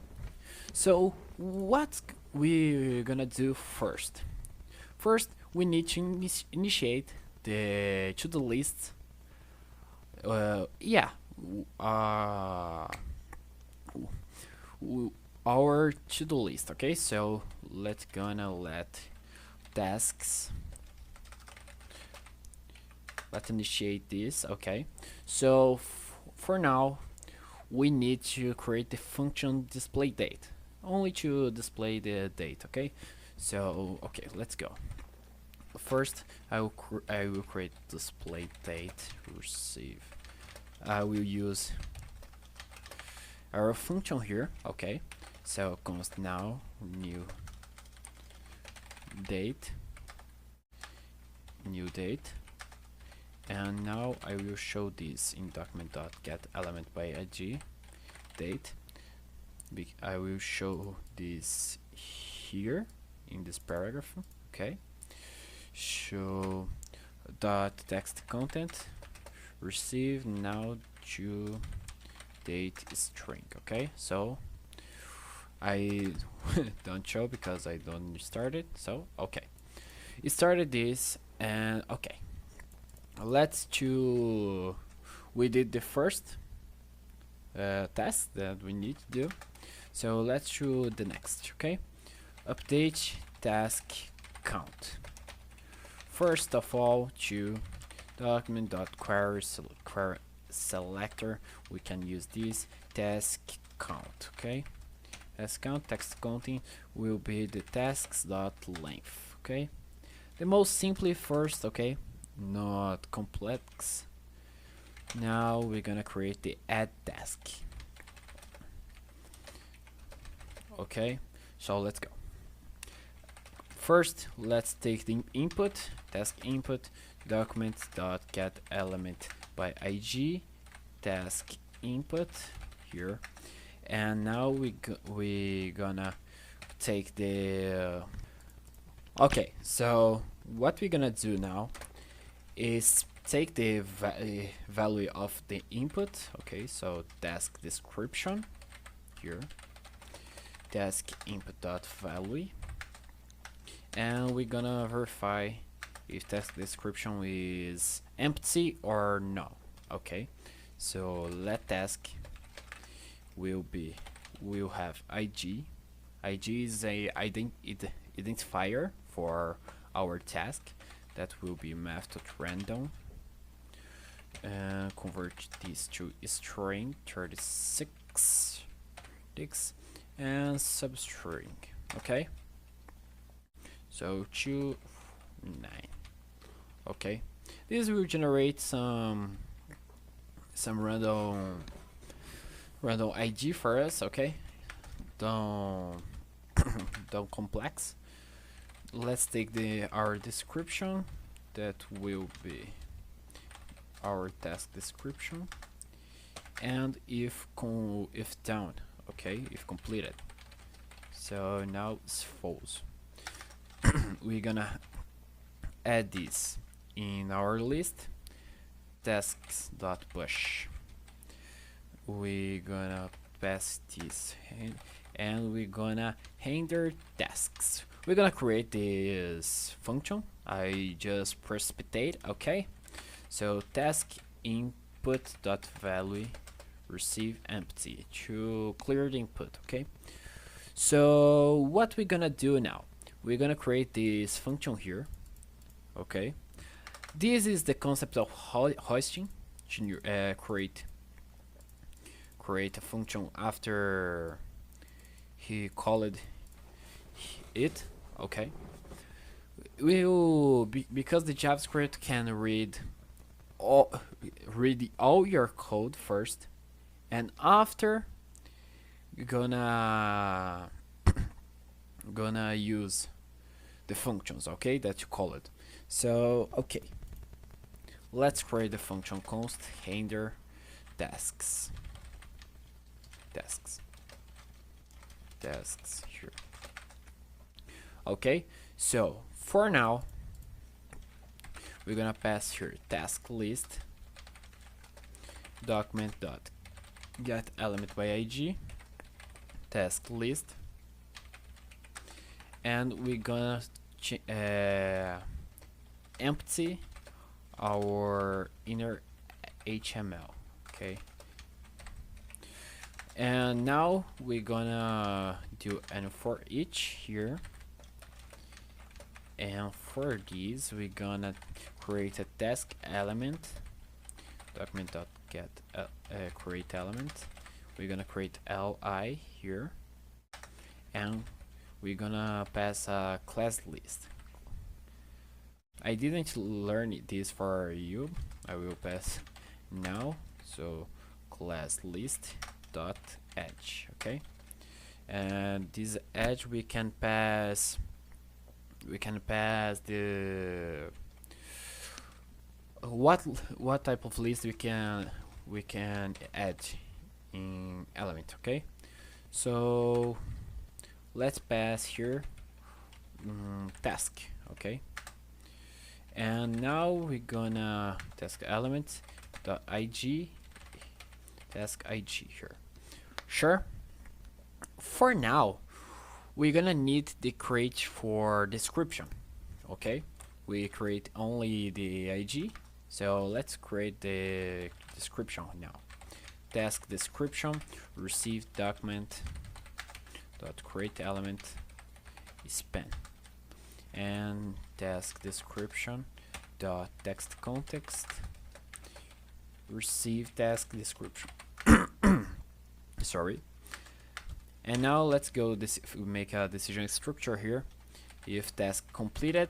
so what we're gonna do first we need to initiate the to-do list. Yeah, our to-do list. Okay, so let's gonna let tasks, let's initiate this. Okay, so for now we need to create the function display date, only to display the date. Okay, so okay, let's go. First I will create display date receive. I will use our function here. Okay, so const now new date, and now I will show this in document.getElementById date I will show this here in this paragraph. Okay, show dot text content receive now to date string. Okay, so I don't show because I don't start it. So okay, it started this, and okay, let's to we did the first task that we need to do. So let's do the next. Okay, update task count. First of all, to document.query query selector, we can use this task count. Okay, task count text counting will be the tasks dot length. Okay, the most simply first. Okay, not complex. Now we're gonna create the add task. Okay, so let's go. First, let's take the input, task input, document dot get element by id, task input here, and now we gonna take the okay. So what we're gonna do now is take the value of the input. Okay, so task description here, task input dot value, and we're gonna verify if task description is empty or no. Okay, so let task will have id. id is a identifier for our task that will be mapped to random. Convert this to string 36 and substring. Okay, so 29. Okay, this will generate some random id for us. Okay, don't don't complex. Let's take our description that will be our task description, and if done. Okay, if completed. So now it's false. We're gonna add this in our list, tasks.push. We're gonna pass this and we're gonna render tasks. We're gonna create this function. I just precipitate. Okay, so task input dot value receive empty to clear the input. Okay, so what we're gonna do now, we're gonna create this function here. Okay, this is the concept of hosting. Create a function after he called it. Okay, we'll because the JavaScript can read all your code first, and after you're gonna use the functions, okay, that you call it. So okay, let's create the function const render tasks here. Okay, so for now we're gonna pass here task list document dot get element by id task list, and we're gonna empty our inner HTML. Okay, and now we're gonna do an for each here, and for these we're gonna create a task element document dot get create element. We're gonna create li here, and we're gonna pass a class list. I didn't learn this for you. I will pass now. So class list dot edge. Okay, and this edge we can pass the what type of list we can add in element. Okay, So let's pass here task, okay? And now we're gonna task element dot ig task ig here. Sure. For now, we're gonna need the create for description, okay? We create only the ig, so let's create the description now. Task description receive document dot create element span, and task description dot text context receive task description. Sorry. And now let's go this make a decision structure here. If task completed,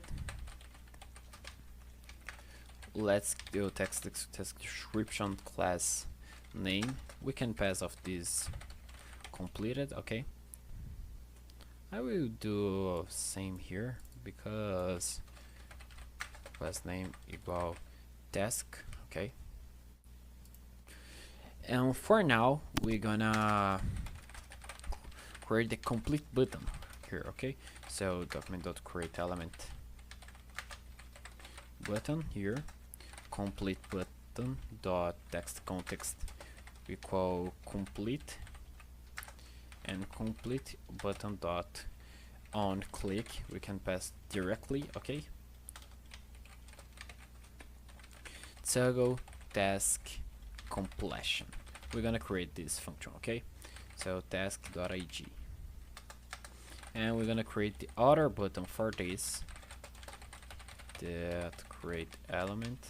let's do text description class name. We can pass off this completed, okay? I will do same here because class name equal task, okay? And for now, we're gonna create the complete button here, okay? So document.create element button here, complete button dot text context equal complete, and complete button dot on click we can pass directly, okay? Toggle task completion. We're gonna create this function, okay? So task.ig, and we're gonna create the other button for this, that create element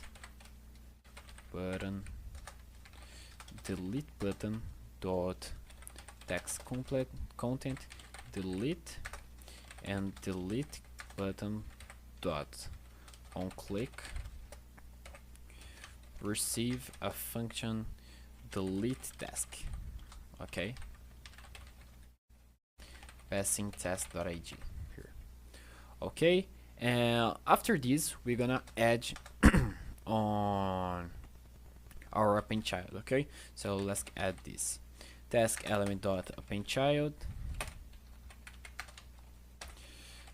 button delete button dot text complete content delete, and delete button dot on click receive a function delete task, okay? Passing task.ig here, okay? And after this we're gonna add on our append child, okay? So let's add this task element dot append child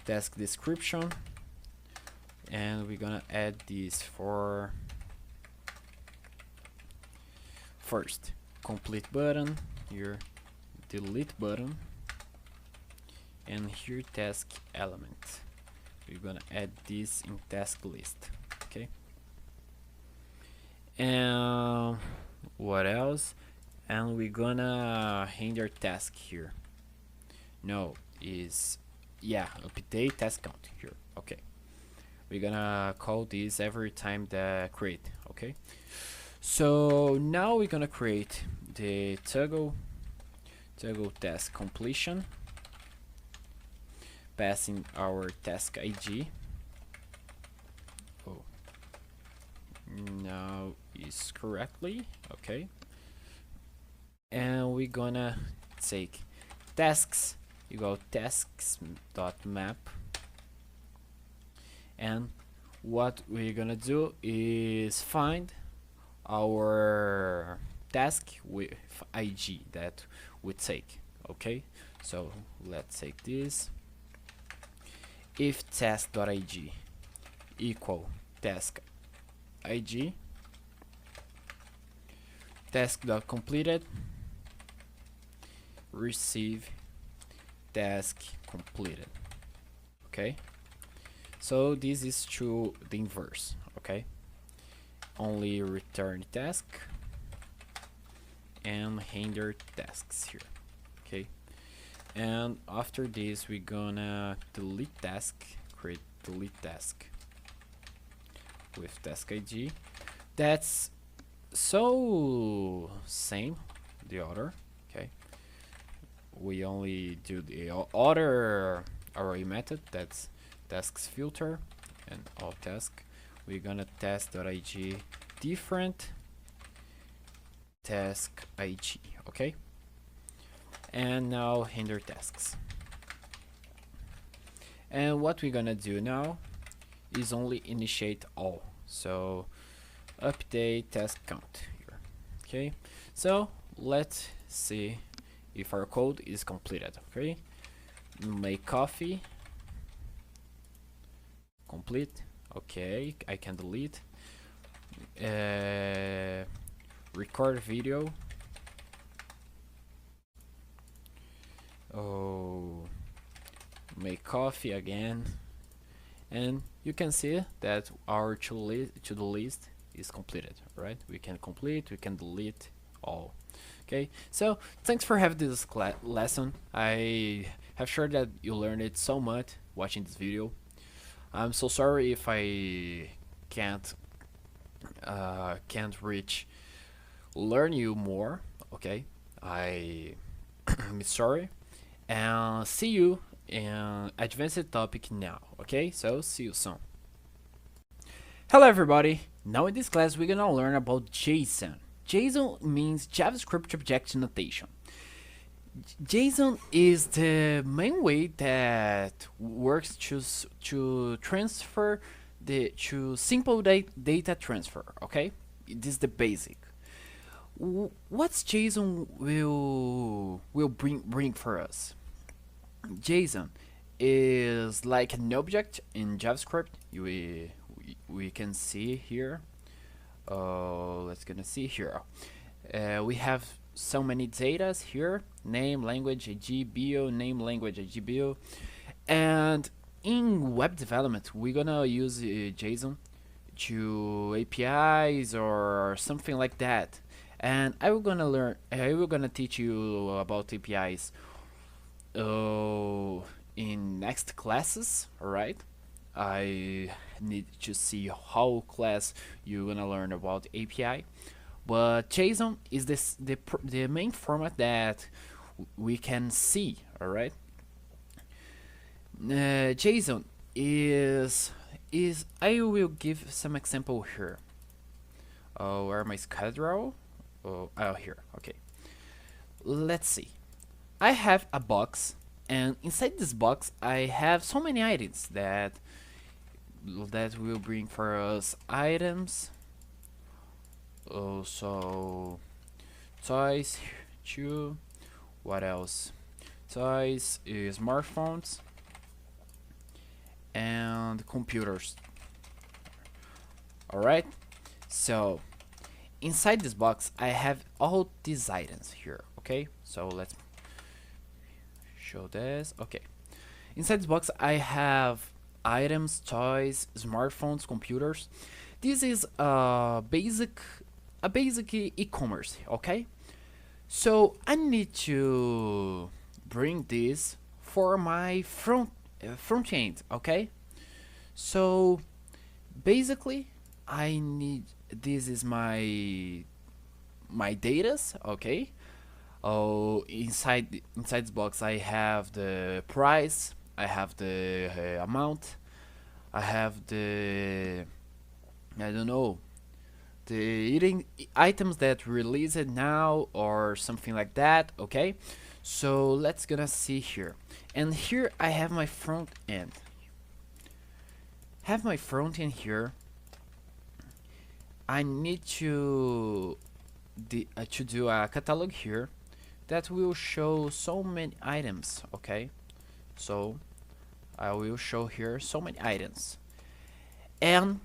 task description, and we're gonna add this for first complete button here, delete button, and here task element. We're gonna add this in task list, okay? And what else? And we're gonna render task here. No, is update task count here, okay? We're gonna call this every time that create, okay? So now we're gonna create the toggle task completion, passing our task ig. Oh, now is correctly, okay? And we're gonna take tasks equal tasks dot map, and what we're gonna do is find our task with ig that we take, okay? So let's take this. If task.ig equal task ig, task.completed receive task completed, okay? So this is to the inverse, okay? Only return task and render tasks here, okay? And after this we're gonna delete task, create delete task with task ig. That's so same the other, okay? We only do the other array method, that's tasks filter, and all task we're gonna test.ig different task ig, okay? And now render tasks. And what we're gonna do now is only initiate all, so update task count here, okay? So let's see if our code is completed. Okay, make coffee complete. Okay, I can delete. Record video. Oh, make coffee again, and you can see that our to-do list is completed. Right, we can complete, we can delete all. Okay, so thanks for having this lesson. I have sure that you learned it so much watching this video. I'm so sorry if I can't learn you more. Okay, I'm sorry, and see you in advanced topic now. Okay, so see you soon. Hello everybody. Now in this class we're gonna learn about JSON. JSON means JavaScript Object Notation. JSON is the main way that works to transfer to simple data transfer. Okay, this is the basic. What's JSON will bring for us? JSON is like an object in JavaScript. We can see here. Let's gonna see here. We have so many datas here: name, language, id, bio, name, language, id, bio. And in web development, we're gonna use JSON to APIs or something like that. And I will gonna teach you about APIs in next classes. Alright, I need to see how class you're gonna learn about API, but JSON is the main format that we can see. Alright, JSON is I will give some example here. Where my schedule? Oh, here. Okay, let's see. I have a box, and inside this box I have so many items that will bring for us items. Also toys too. What else? Toys, smartphones, and computers. Alright, so inside this box I have all these items here. Okay, so let's show this. Okay, inside this box I have items, toys, smartphones, computers. This is a basic e-commerce. Okay, so I need to bring this for my front end. Okay, so basically I need, this is my datas. Okay, inside this box I have the price, I have the amount, I have the, I don't know, the eating items that released now or something like that. Okay, so let's gonna see here, and here I have my front end. Here. I need to do a catalog here that will show so many items. Okay, so I will show here so many items, and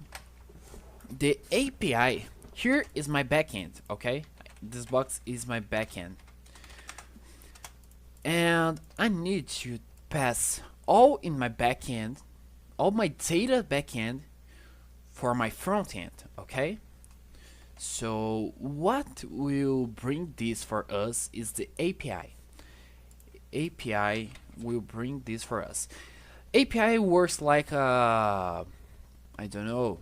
the API here is my backend. Okay, this box is my backend, and I need to pass all in my backend, all my data backend for my front end. Okay, so what will bring this for us is the API. API will bring this for us. API works like I don't know.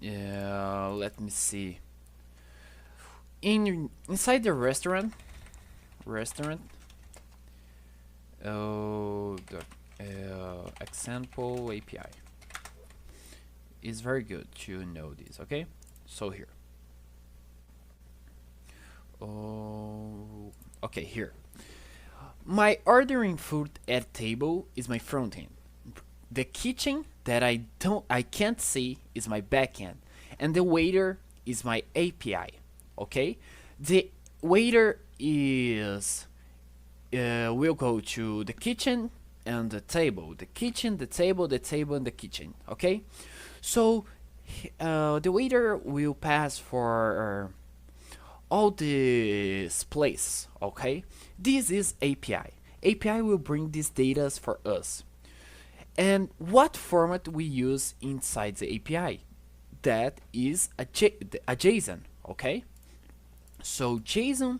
Let me see. Inside the restaurant. The example API is very good to know this. Okay, so here. Okay, here. My ordering food at table is my front end. The kitchen that I can't see is my backend, and the waiter is my API. Okay, the waiter is we'll go to the kitchen and the table, the kitchen, the table, the table, and the kitchen. Okay, so the waiter will pass for all these places. Okay, this is API. API will bring these data for us. And what format we use inside the API? That is a JSON. Okay, so JSON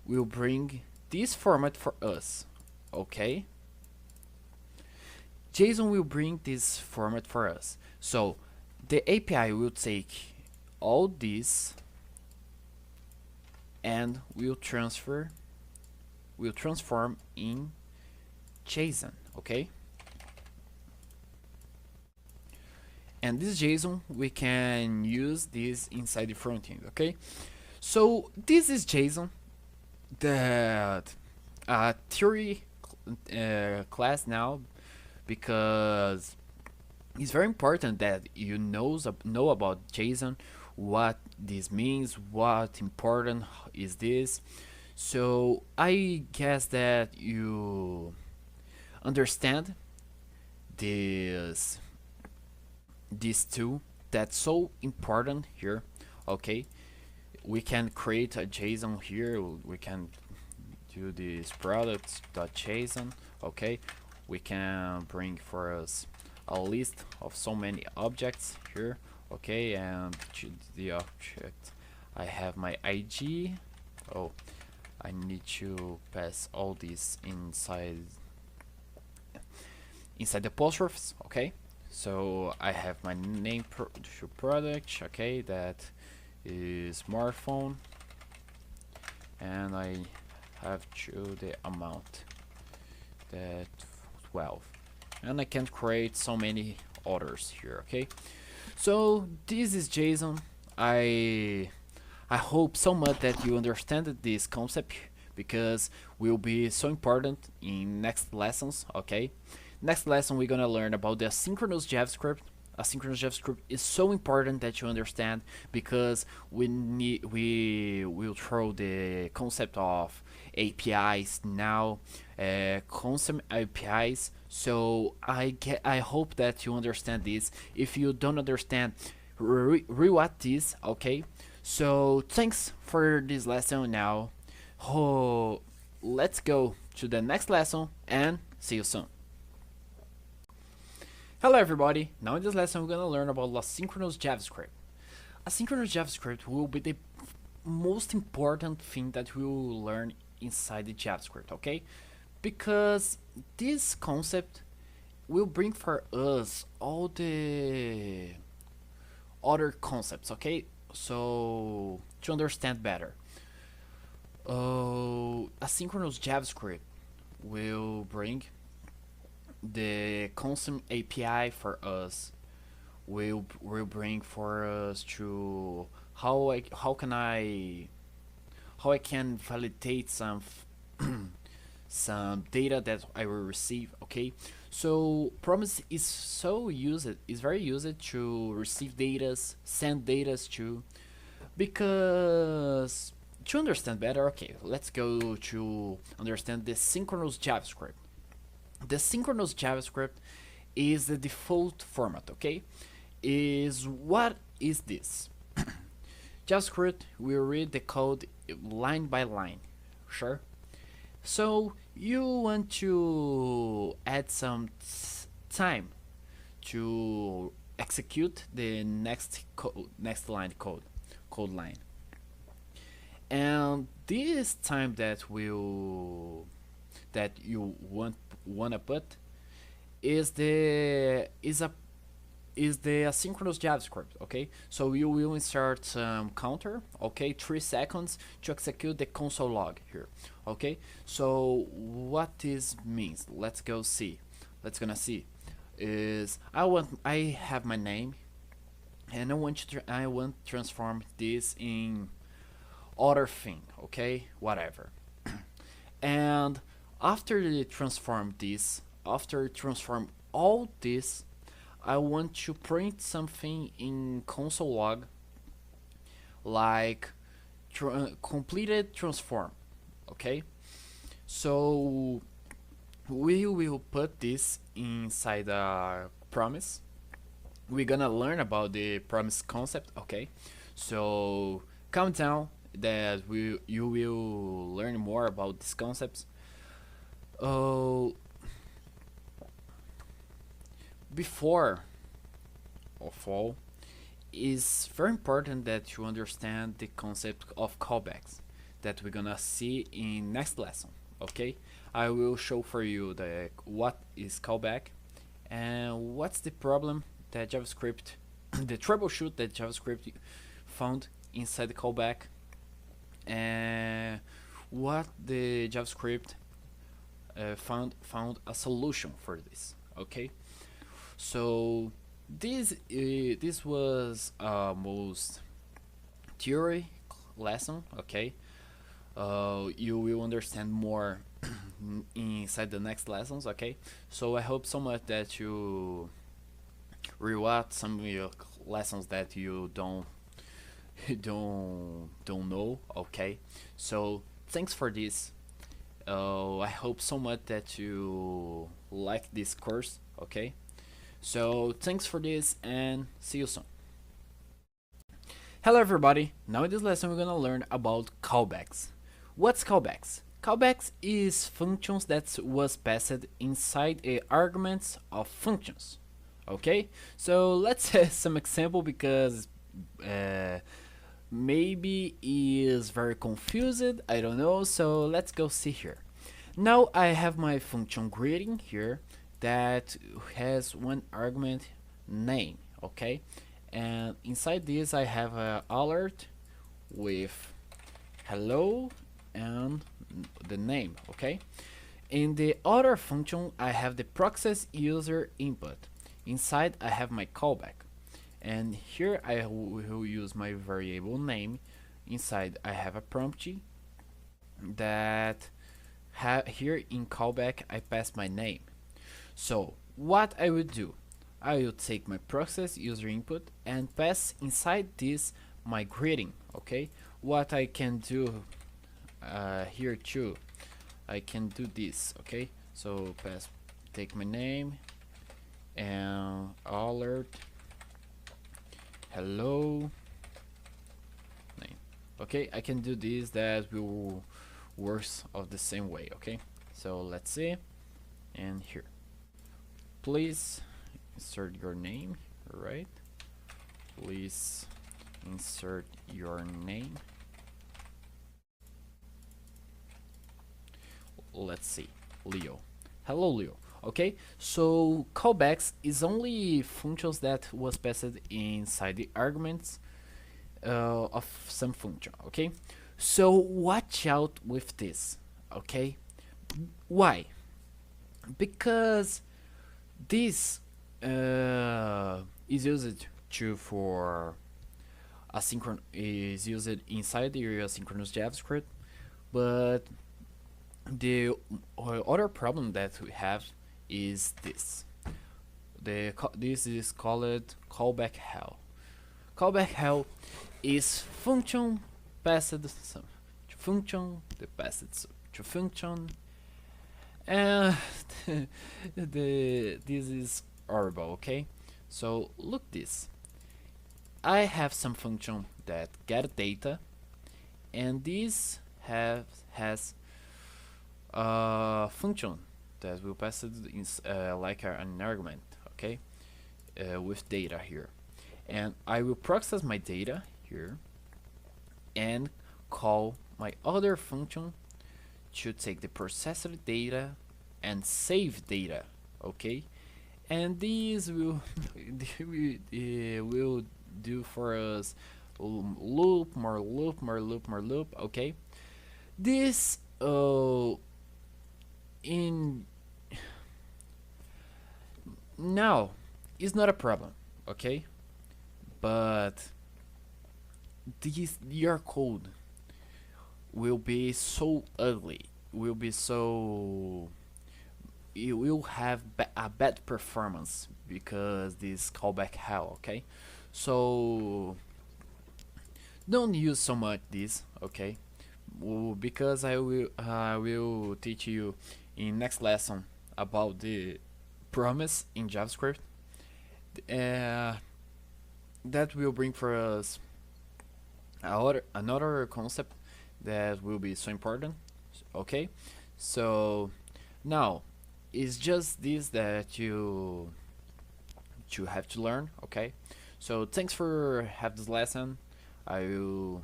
will bring this format for us. Okay, JSON will bring this format for us. So the API will take all this and will transform in JSON. Okay, and this JSON we can use this inside the front end. Okay, so this is JSON that theory class now, because it's very important that you know about JSON, what this means, what important is this. So I guess that you understand this tool that's so important here. Okay, we can create a JSON here. We can do this products.json. Okay, we can bring for us a list of so many objects here. Okay, and to the object I have my IG. Oh, I need to pass all this inside the apostrophes. Okay, so I have my name product. Okay, that is smartphone, and I have to the amount that 12, and I can create so many others here. Okay, so this is JSON. I hope so much that you understand this concept, because will be so important in next lessons. Okay, next lesson we're gonna learn about the asynchronous JavaScript. Asynchronous JavaScript is so important that you understand, because we will throw the concept of APIs now, concept APIs. So I hope that you understand this. If you don't understand, rewatch this. Okay, so thanks for this lesson. Now, let's go to the next lesson and see you soon. Hello everybody, now in this lesson we're gonna learn about asynchronous JavaScript. Asynchronous JavaScript will be the most important thing that we will learn inside the JavaScript, okay? Because this concept will bring for us all the other concepts, okay? So, to understand better. Asynchronous JavaScript will bring the constant API for us, will bring for us to how I can validate some some data that I will receive. Okay, so promise is very used to receive data, send data to, because to understand better. Okay, let's go to understand the synchronous JavaScript. The synchronous JavaScript is the default format. Okay, what is this? JavaScript will read the code line by line. Sure. So you want to add some time to execute the next line code line, and this time that you wanna put is the asynchronous JavaScript. Okay, so you will insert some counter. Okay, 3 seconds to execute the console log here. Okay, so what this means, let's gonna see is I have my name, and I want to transform this in other thing. Okay, whatever. And after transform all this, I want to print something in console log, like completed transform. okay? So we will put this inside a promise. We're gonna learn about the promise concept, okay? So calm down that you will learn more about these concepts. Oh, before of all, it's very important that you understand the concept of callbacks that we're gonna see in next lesson, okay? I will show for you the what is callback and what's the problem that JavaScript the troubleshoot that JavaScript found inside the callback, and what the JavaScript found a solution for this, okay? So this was most theory lesson, okay? You will understand more inside the next lessons, okay? So I hope so much that you rewatch some of your lessons that you don't don't know, okay? So thanks for this. I hope so much that you like this course, okay? So thanks for this and see you soon. Hello everybody, now in this lesson we're gonna learn about callbacks. What's callbacks? Callbacks is functions that was passed inside a arguments of functions. Okay, so let's have some example because maybe is very confused, I don't know, so let's go see here. Now I have my function greeting here that has one argument name, okay, and inside this I have a alert with hello and the name, okay. In the other function I have the process user input. Inside I have my callback, and here I will use my variable name. Inside I have a prompt that here in callback I pass my name. So what I would do, I will take my process user input and pass inside this my greeting, okay. What I can do here too, I can do this, okay. So pass, take my name and alert hello name, okay. I can do this, that will work of the same way, okay. So let's see, and here please insert your name, right? Please insert your name. Let's see, Leo. Hello, Leo. Okay, so callbacks is only functions that was passed inside the arguments of some function, okay. So watch out with this, okay. Why? Because this is used for asynchronous, is used inside your asynchronous JavaScript, but the other problem that we have is this. This is called callback hell. Callback hell is function passed to function, the passed to function, and this is horrible, okay. So look this, I have some function that get data, and this has a function that will pass it in like an argument, okay, with data here, and I will process my data here and call my other function to take the processed data and save data, okay. And these will will do for us loop, more loop, more loop, more loop, okay. This in now is not a problem, okay, but this your code will be so ugly, will be so, it will have a bad performance because this callback hell, okay. So don't use so much this, okay. because I will teach you in next lesson about the promise in JavaScript. Uh, that will bring for us another concept that will be so important. Okay, so now it's just this that you have to learn. Okay, so thanks for have this lesson. I will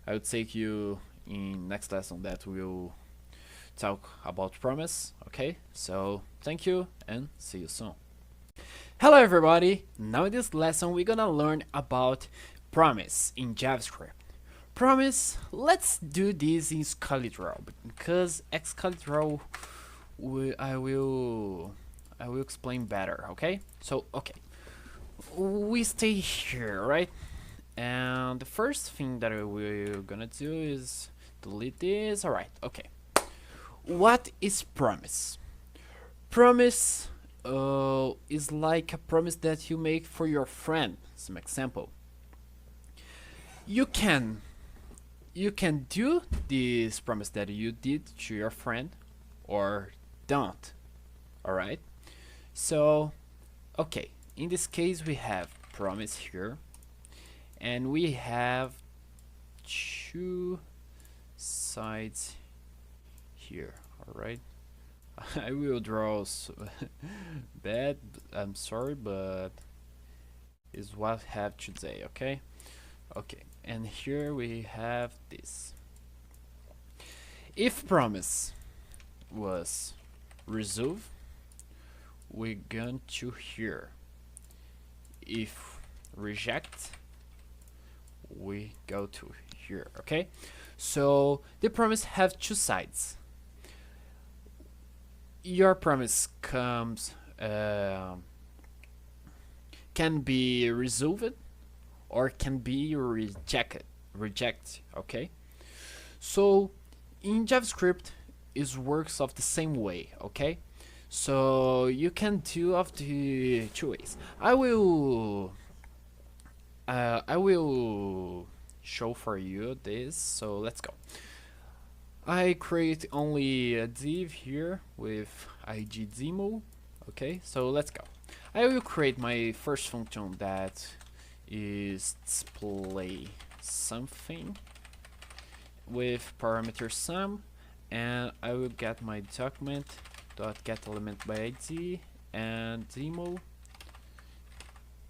I will take you in next lesson that will talk about promise. Okay, so thank you and see you soon. Hello everybody, now in this lesson we're gonna learn about promise in JavaScript. Promise, let's do this in Scalidrow because Excalidrow I will explain better, okay? So okay, we stay here, right? And the first thing that we're gonna do is delete this. Alright, okay. What is promise? Promise is like a promise that you make for your friend. Some example. You can do this promise that you did to your friend or don't. Alright? So okay, in this case we have promise here and we have two sides here. Alright, I will draw bad, I'm sorry, but is what I have today. Okay, okay, and here we have this. If promise was resolve, we're going to here. If reject, we go to here. Okay, so the promise have two sides. Your promise comes can be resolved or can be rejected. Okay, so in JavaScript it works of the same way. Okay, so you can do of the two ways. I will show for you this, so let's go. I create only a div here with id demo. Okay, so let's go. I will create my first function that is display something with parameter sum, and I will get my document dot get element by id and demo,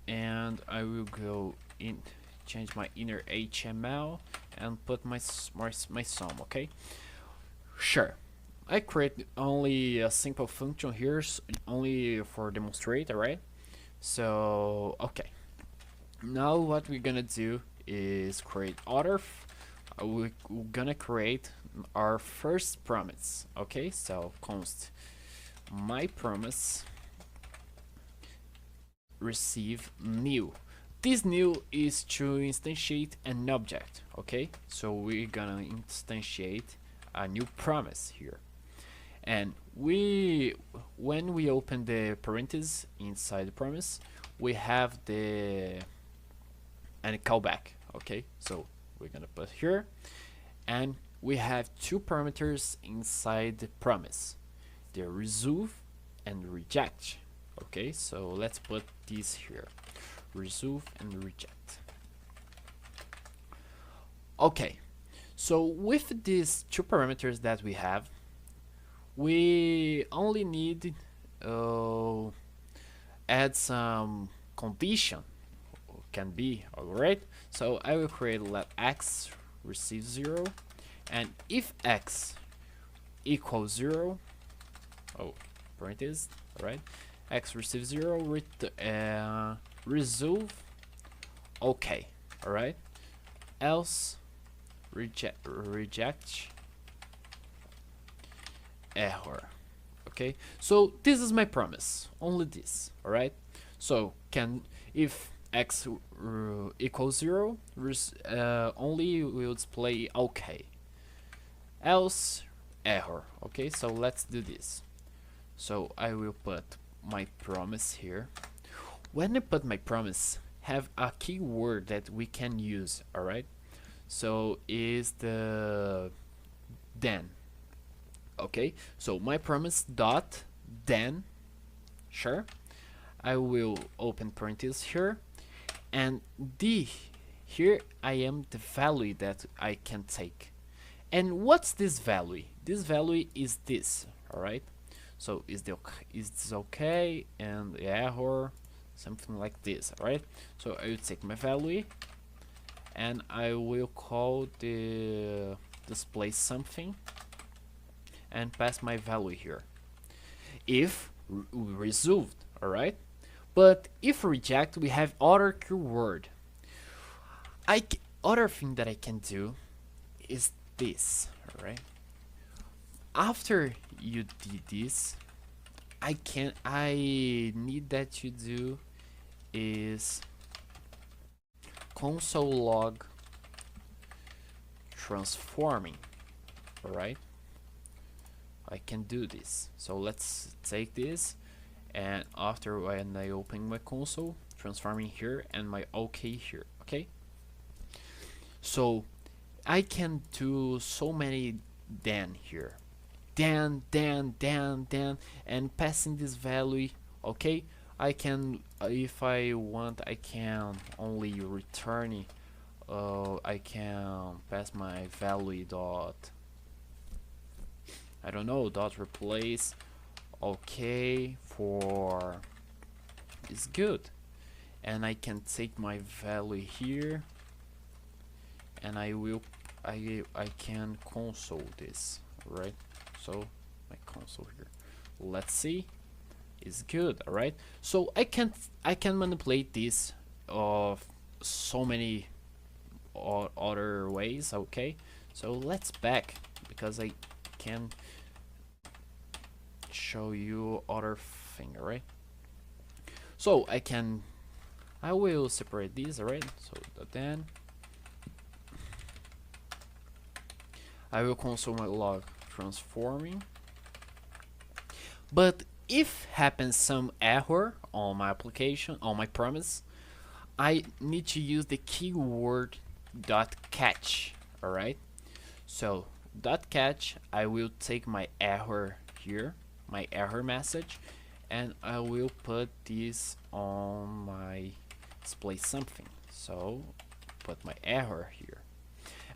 and I will go in, change my inner HTML and put my sum. Okay, sure, I create only a simple function here, only for demonstrate. Alright, so okay, now what we're gonna do is create other we're gonna create our first promise. Okay, so const my promise receive new. This new is to instantiate an object. Okay, so we're gonna instantiate a new promise here, and when we open the parentheses inside the promise, we have the callback. Okay, so we're gonna put here, and we have two parameters inside the promise, the resolve and reject. Okay, so let's put this here, resolve and reject. Okay, so with these two parameters that we have, we only need add some condition. Can be. Alright, so I will create let x receive 0, and if x equals 0, parentheses, alright, x receives 0 with resolve okay. Alright, else reject error. Okay, so this is my promise, only this. Alright, so if x equals 0, only will display okay, else error. Okay, so let's do this. So I will put my promise here. When I put my promise, have a keyword that we can use. Alright, So is the then. Okay, so my promise dot then, sure, I will open parentheses here, and the here I am the value that I can take. And what's this value? This value is this, all right? So is this okay, and the error, something like this, all right? So I will take my value, and I will call the display something, and pass my value here. If resolved, all right? But if reject, we have other keyword. Other thing that I can do is this, all right? After you did this, I need that you do is console log transforming, all right? I can do this. So let's take this, and after when I open my console, transforming here and my OK here, okay? So I can do so many then here. Then, and passing this value, okay? I can, if I want, I can only return, I can pass my value dot, I don't know, dot replace, okay, for is good. And I can take my value here, and I can console this, right? So my console here, let's see, is good, all right? So I can manipulate this of so many other ways, okay? So let's back, because I can show you other thing, all right? So I will separate these, all right? So then I will console my log transforming. But if happens some error on my application, on my promise, I need to use the keyword dot catch, all right? So dot catch, I will take my error here, my error message, and I will put this on my display something. So put my error here,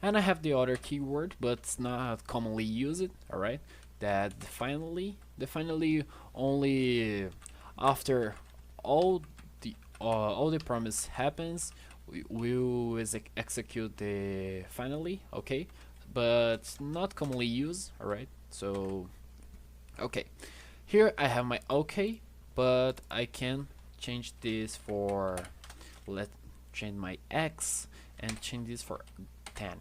and I have the other keyword, but it's not commonly used, all right? That finally only after all the promise happens, we will execute the finally, okay? But not commonly used, all right? So okay, here I have my okay, but I can change this for, let's change my x and change this for 10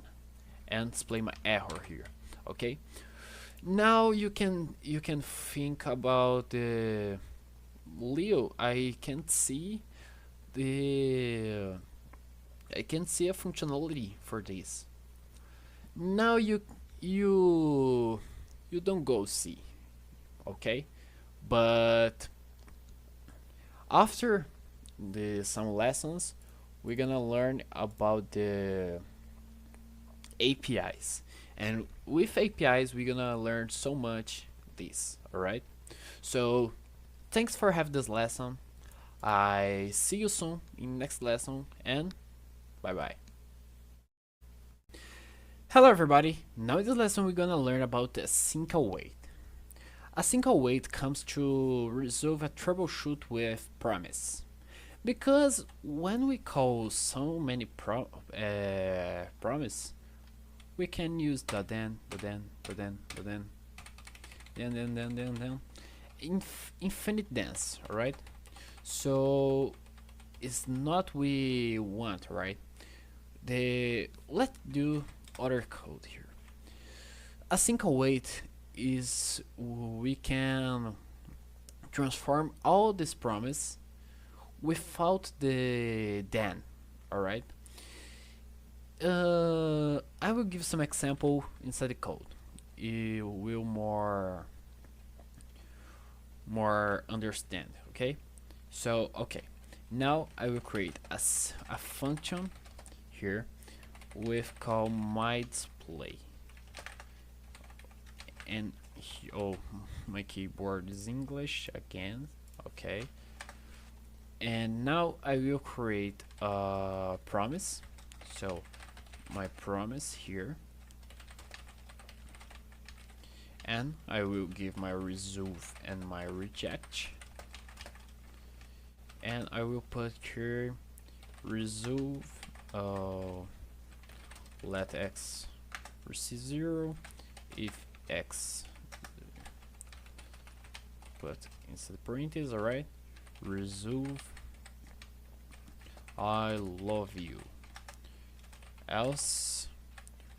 and display my error here, okay? Now you can think about the Leo. I can see a functionality for this. Now you don't go see, okay? But after some lessons, we're gonna learn about the APIs, and with APIs we're gonna learn so much this, all right? So thanks for having this lesson. I see you soon in next lesson, and bye bye. Hello everybody. Now in this lesson we're gonna learn about the async await. Async await comes to resolve a troubleshoot with promise, because when we call so many promise, we can use the then, infinite dance, alright? So it's not we want, right? Let's do other code here. Async await is we can transform all this promise without the then, alright? I will give some example inside the code. You will more understand, okay? So okay, now I will create a function here with call my display. And oh, my keyboard is English again. Okay. And now I will create a promise. So my promise here, and I will give my resolve and my reject, and I will put here resolve let x receive 0 if x, put inside parentheses, alright, resolve I love you, else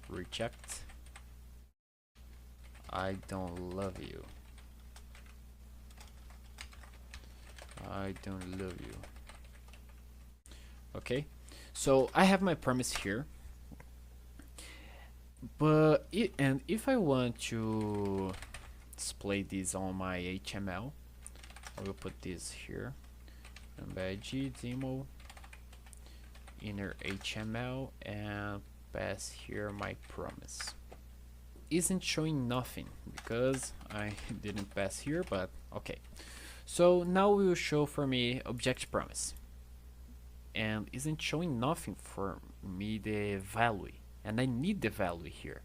reject I don't love you. I don't love you. Okay, so I have my promise here, but and if I want to display this on my HTML, I will put this here, embed demo inner HTML and pass here my promise. Isn't showing nothing because I didn't pass here, but okay. So now we will show for me object promise, and isn't showing nothing for me the value, and I need the value here.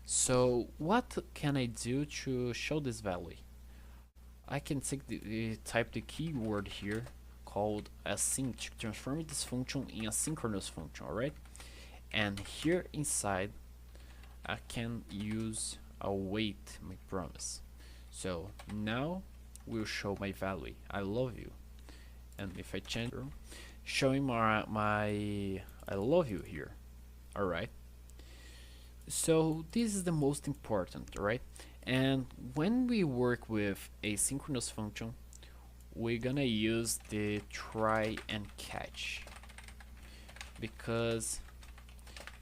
So what can I do to show this value? I can take type the keyword here called async to transform this function in a synchronous function, alright? And here inside I can use await my promise. So now we'll show my value, I love you. And if I change, showing my I love you here, alright? So this is the most important, right? And when we work with a synchronous function, we're gonna use the try and catch, because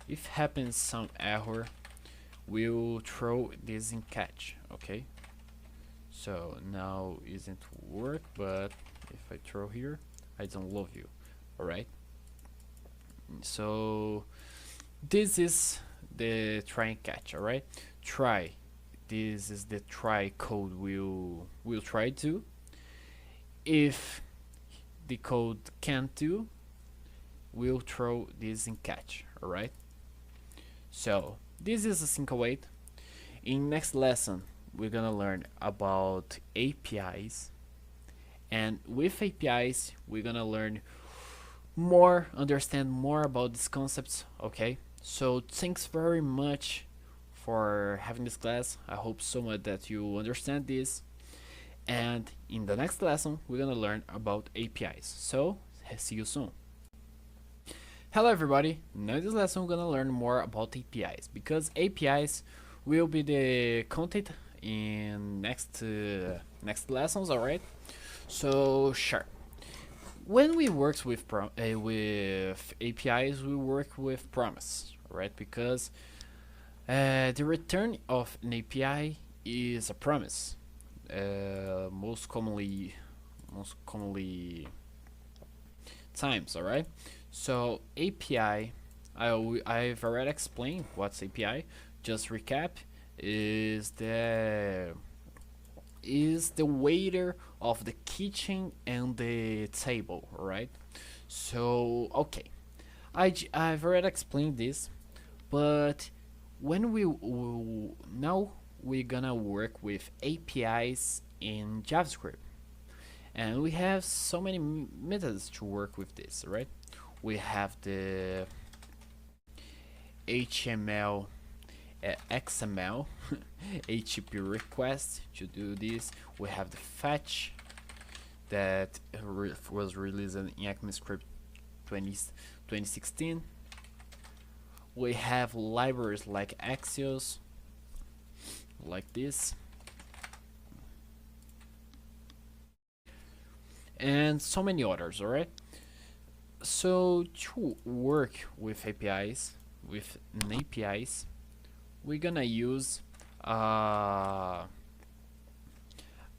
if happens some error, we'll throw this in catch. Okay, so now isn't work, but if I throw here, I don't love you. Alright, so this is the try and catch. Alright, try, this is the try code we'll try to. If the code can't do, we'll throw this in catch. Alright, so this is async await. In next lesson we're gonna learn about APIs, and with APIs we're gonna learn more, understand more about these concepts. Okay, so thanks very much for having this class. I hope so much that you understand this, and in the next lesson we're gonna learn about APIs. So see you soon. Hello everybody, now in this lesson we're gonna learn more about APIs, because APIs will be the content in next lessons. Alright, so sure, when we work with APIs, we work with promise, right? Because the return of an API is a promise. Most commonly times, alright? So API, I've already explained what's API. Just recap, is the waiter of the kitchen and the table, right? So okay, I've already explained this, but when now we're gonna work with APIs in JavaScript, and we have so many methods to work with this, right? We have the HTML, XML, HTTP request to do this. We have the fetch that was released in ECMAScript 2016. We have libraries like Axios, like this, and so many others. Alright, so to work with APIs, we're gonna use a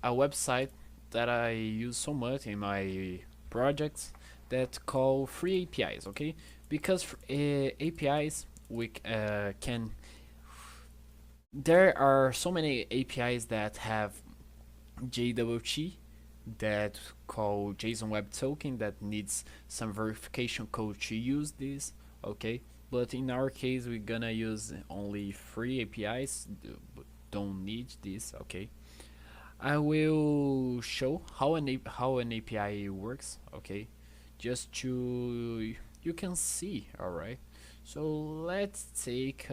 website that I use so much in my projects that call free APIs. Okay, because APIs we can. There are so many APIs that have JWT that call JSON Web Token that needs some verification code to use this. Okay, but in our case we're gonna use only free APIs. Don't need this. Okay, I will show how an API works. Okay, just to you can see. All right, so let's take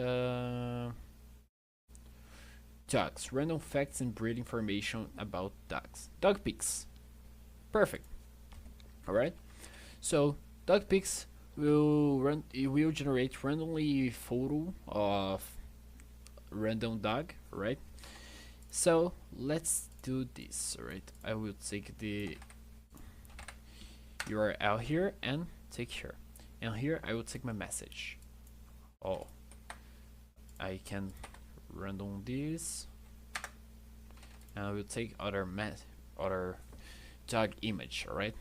dogs, random facts and breed information about dogs. Dog pics. Perfect. All right. So dog pics it will generate randomly photo of random dog, right? So let's do this, right? I will take the URL here and take here, and here I will take my message. Oh, I can random this, and I will take other dog image. All right.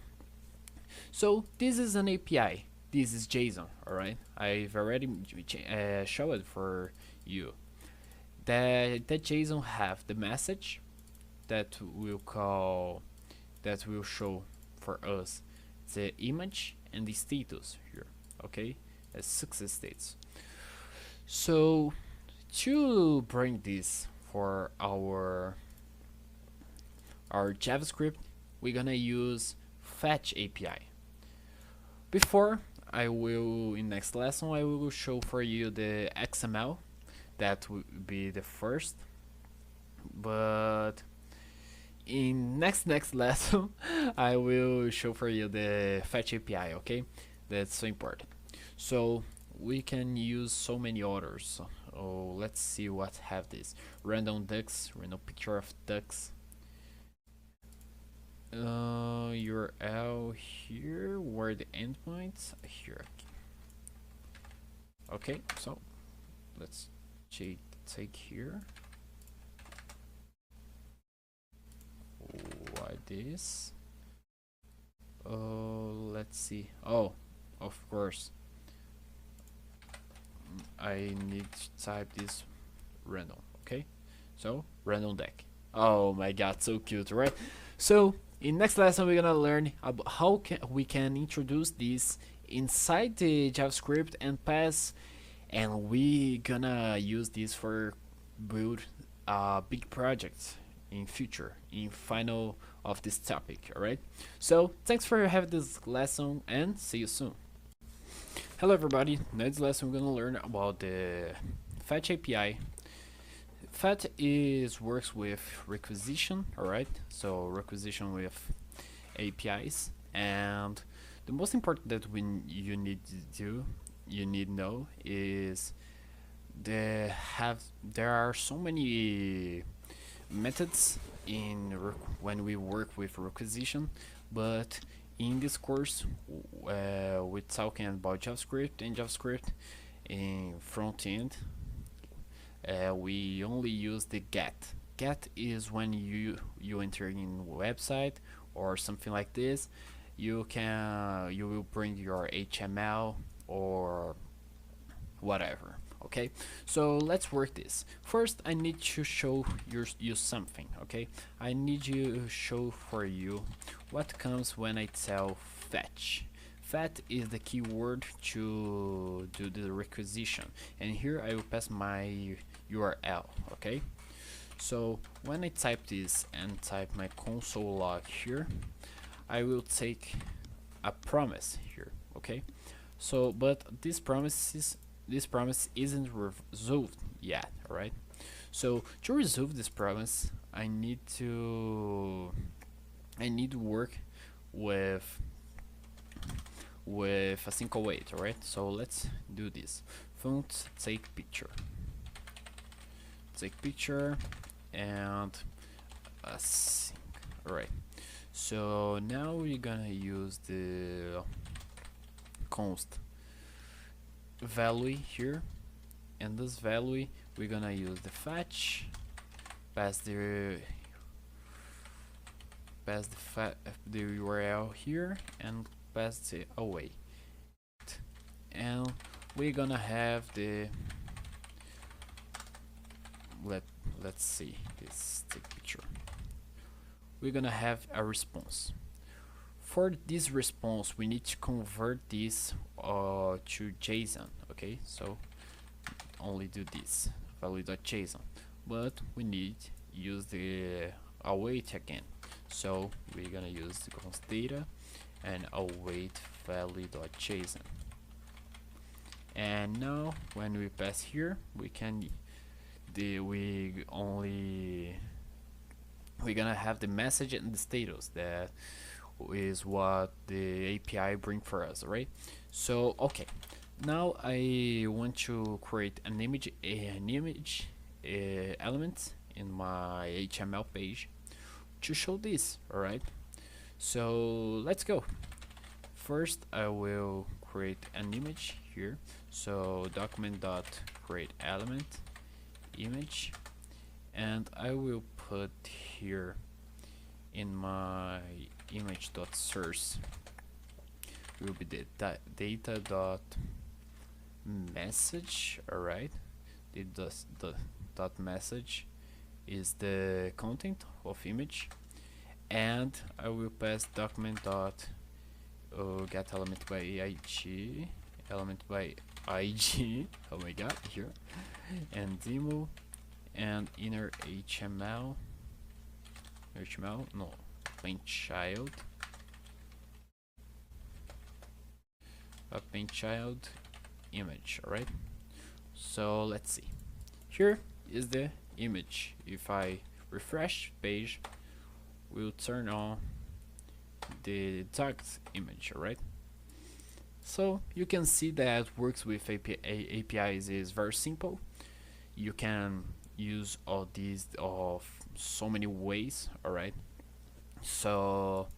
So this is an API. This is JSON. All right. I've already showed it for you. That JSON have the message that will show for us the image and the status here. Okay, as success states. So to bring this for our JavaScript, we're gonna use fetch API. Before in next lesson I will show for you the XML. That will be the first, but in next lesson I will show for you the fetch API. Okay, that's so important. So we can use so many others. Oh, let's see what have this random ducks, random picture of ducks. URL here, where the endpoints here. Okay, so let's take here. Why this? Let's see. Oh, of course I need to type this random. Okay, so random deck. Oh my god, so cute, right? So in next lesson we're gonna learn about how we can introduce this inside the JavaScript and pass, and we gonna use this for build big projects in future, in final of this topic. All right, so thanks for having this lesson and see you soon. Hello everybody, next lesson we're gonna learn about the fetch API. Fetch works with requisition. All right, so requisition with APIs, and the most important that you need to know is there are so many methods when we work with requisition, but in this course we're talking about JavaScript, and JavaScript in front end we only use the get. Get is when you enter in website or something like this. You will bring your HTML or whatever. Okay, so let's work this. First I need to show you something. Okay, I need to show for you what comes when I tell fetch. Fetch is the keyword to do the requisition, and here I will pass my URL. Okay, so when I type this and type my console log here, I will take a promise here. Okay, so but this promise isn't resolved yet. All right, so to resolve this promise I need to work with async await. All right, so let's do this. Font take picture and async. All right, so now we're gonna use the const value here, and this value we're gonna use the fetch, pass the URL here, and pass it away, and we're gonna have the let's see this take picture. We're gonna have a response. For this response, we need to convert this to JSON. Okay, so only do this value.json, but we need use the await again. So we're gonna use the const data and await value.json. And now when we pass here, we can we're gonna have the message and the status. That is what the API bring for us, right? So okay, now I want to create an image element in my HTML page to show this. All right, so let's go. First I will create an image here, so document dot create element image, and I will put here in my image dot source will be the data dot message. All right, the dot message is the content of image, and I will pass document dot get element by ig oh my god, here, and demo and inner HTML no paint child image. All right, so let's see, here is the image. If I refresh page, we'll turn on the tagged image. All right, so you can see that works with APIs is very simple. You can use all these of so many ways. All right, so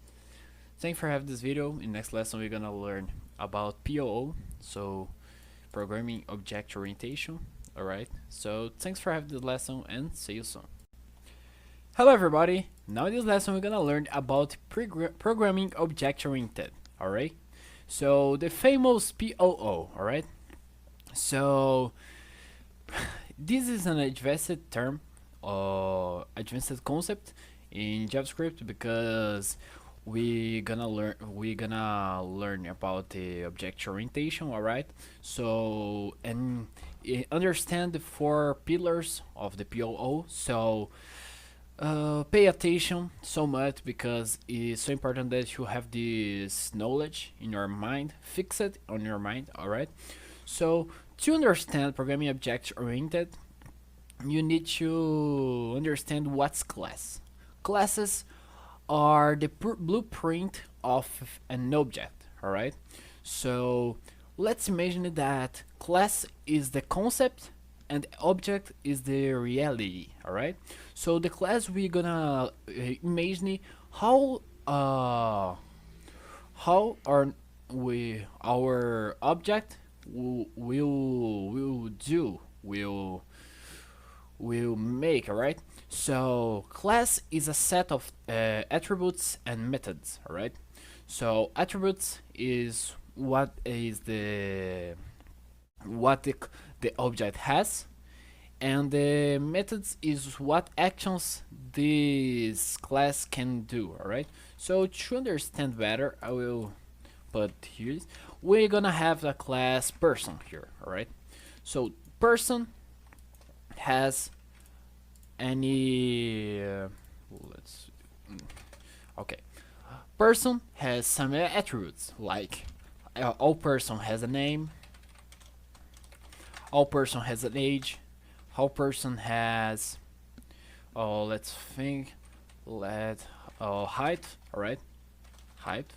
thanks for having this video. In next lesson we're gonna learn about POO, so programming object orientation. All right, so thanks for having this lesson and see you soon. Hello everybody, now in this lesson we're gonna learn about programming object oriented. All right, so the famous POO. All right, so this is an advanced term or advanced concept in JavaScript, because we're gonna learn about the object orientation. All right, so and understand the 4 pillars of the POO. So pay attention so much, because it's so important that you have this knowledge in your mind, fix it on your mind. All right, so to understand programming object oriented, you need to understand what's class. Classes are the blueprint of an object. All right, so let's imagine that class is the concept and the object is the reality. All right, so the class, we're gonna imagine how our object will make. All right, so class is a set of attributes and methods. All right, so attributes is what the object has, and the methods is what actions this class can do. All right, so to understand better, I will put here, we're gonna have a class person here. All right, so person has any okay, person has some attributes, like all person has a name, all person has an age, all person has let's think, height. All right, height,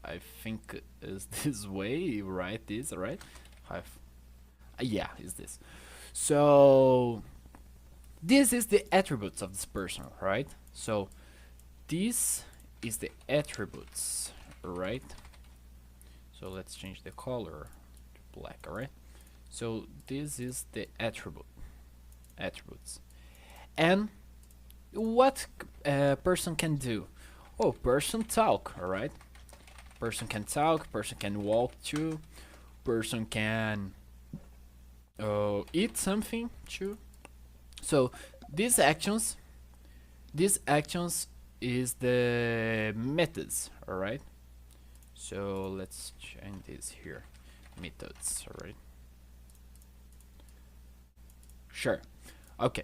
I think is this way, right? This, all right, height, yeah, is this. So this is the attributes of this person, right? So this is the attributes, right? So let's change the color to black. All right, so this is the attributes, and what person can do? Person talk. All right, person can talk, person can walk too, person can eat something too. So these actions is the methods, all right? So let's change this here, methods, all right? Sure. Okay.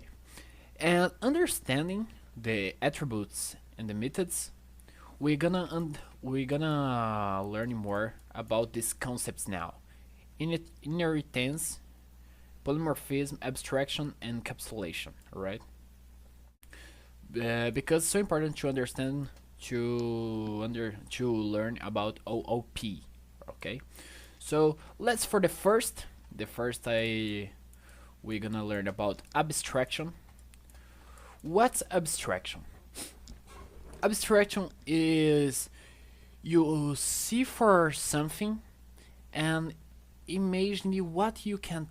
And understanding the attributes and the methods, we're gonna learn more about these concepts now. Inheritance, polymorphism, abstraction, and encapsulation, right? Because it's so important to understand to learn about OOP. Okay, so let's for the first we're gonna learn about abstraction. What's abstraction? Abstraction is you see for something and imagine what you can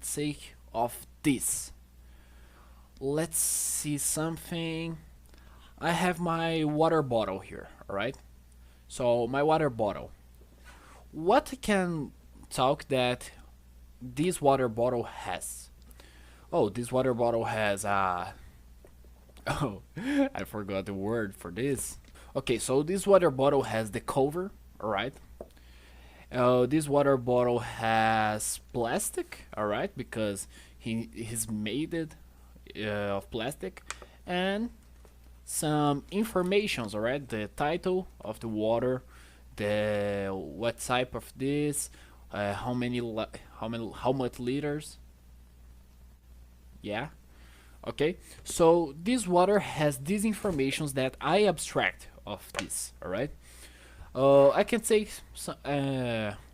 say of this. Let's see something. I have my water bottle here, alright? So my water bottle. What can talk that this water bottle has? Oh, this water bottle has a oh, I forgot the word for this. Okay, so this water bottle has the cover, alright? This water bottle has plastic, alright, because he's made it of plastic, and some informations, alright, the title of the water, the what type of this, how much liters, yeah. Okay, so this water has these informations that I abstract of this, alright. I can take some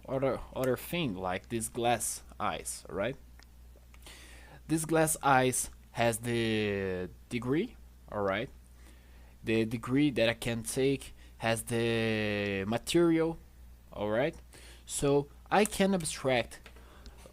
other thing like this glass ice, alright. This glass ice has the degree, alright. The degree that I can take has the material, alright. So I can abstract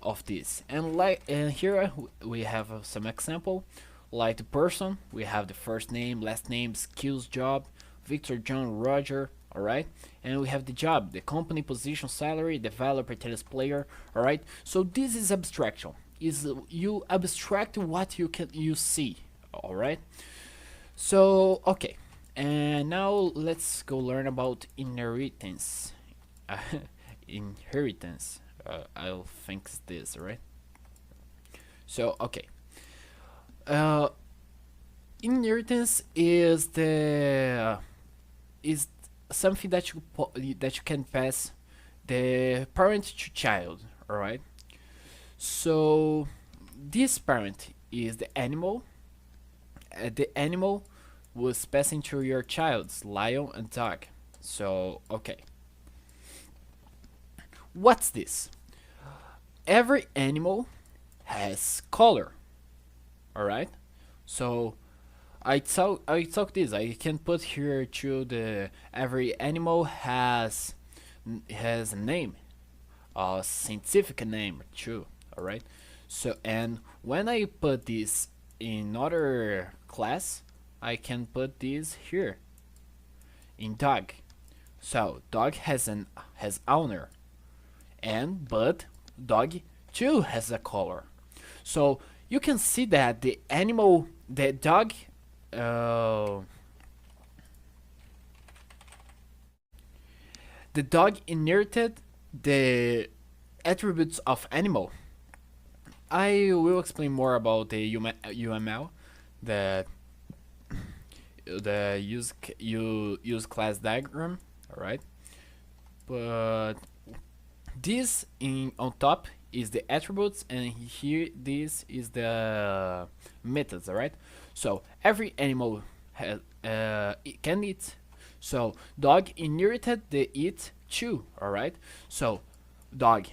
of this, and here we have some example, like the person, we have the first name, last name, skills, job, Victor, John, Roger, alright, and we have the job, the company, position, salary, developer, tennis player, alright. So this is abstraction, is you abstract what you see, alright. So okay, and now let's go learn about inheritance. Inheritance, I'll think this, right? So okay, inheritance is something that you can pass the parent to child, all right? So this parent is the animal. The animal was passing to your child's lion and dog. So okay, what's this? Every animal has color, all right? So I talk this. I can put here to the every animal has a name, a scientific name too. All right. So and when I put this in other class, I can put this here in dog. So dog has owner, and but dog too has a color. So you can see that the dog, uh, the dog inherited the attributes of animal. I will explain more about the UML, the use class diagram, all right? But this on top is the attributes, and here this is the methods, all right? So every animal has can eat. So dog inherited the eat too, all right? So dog,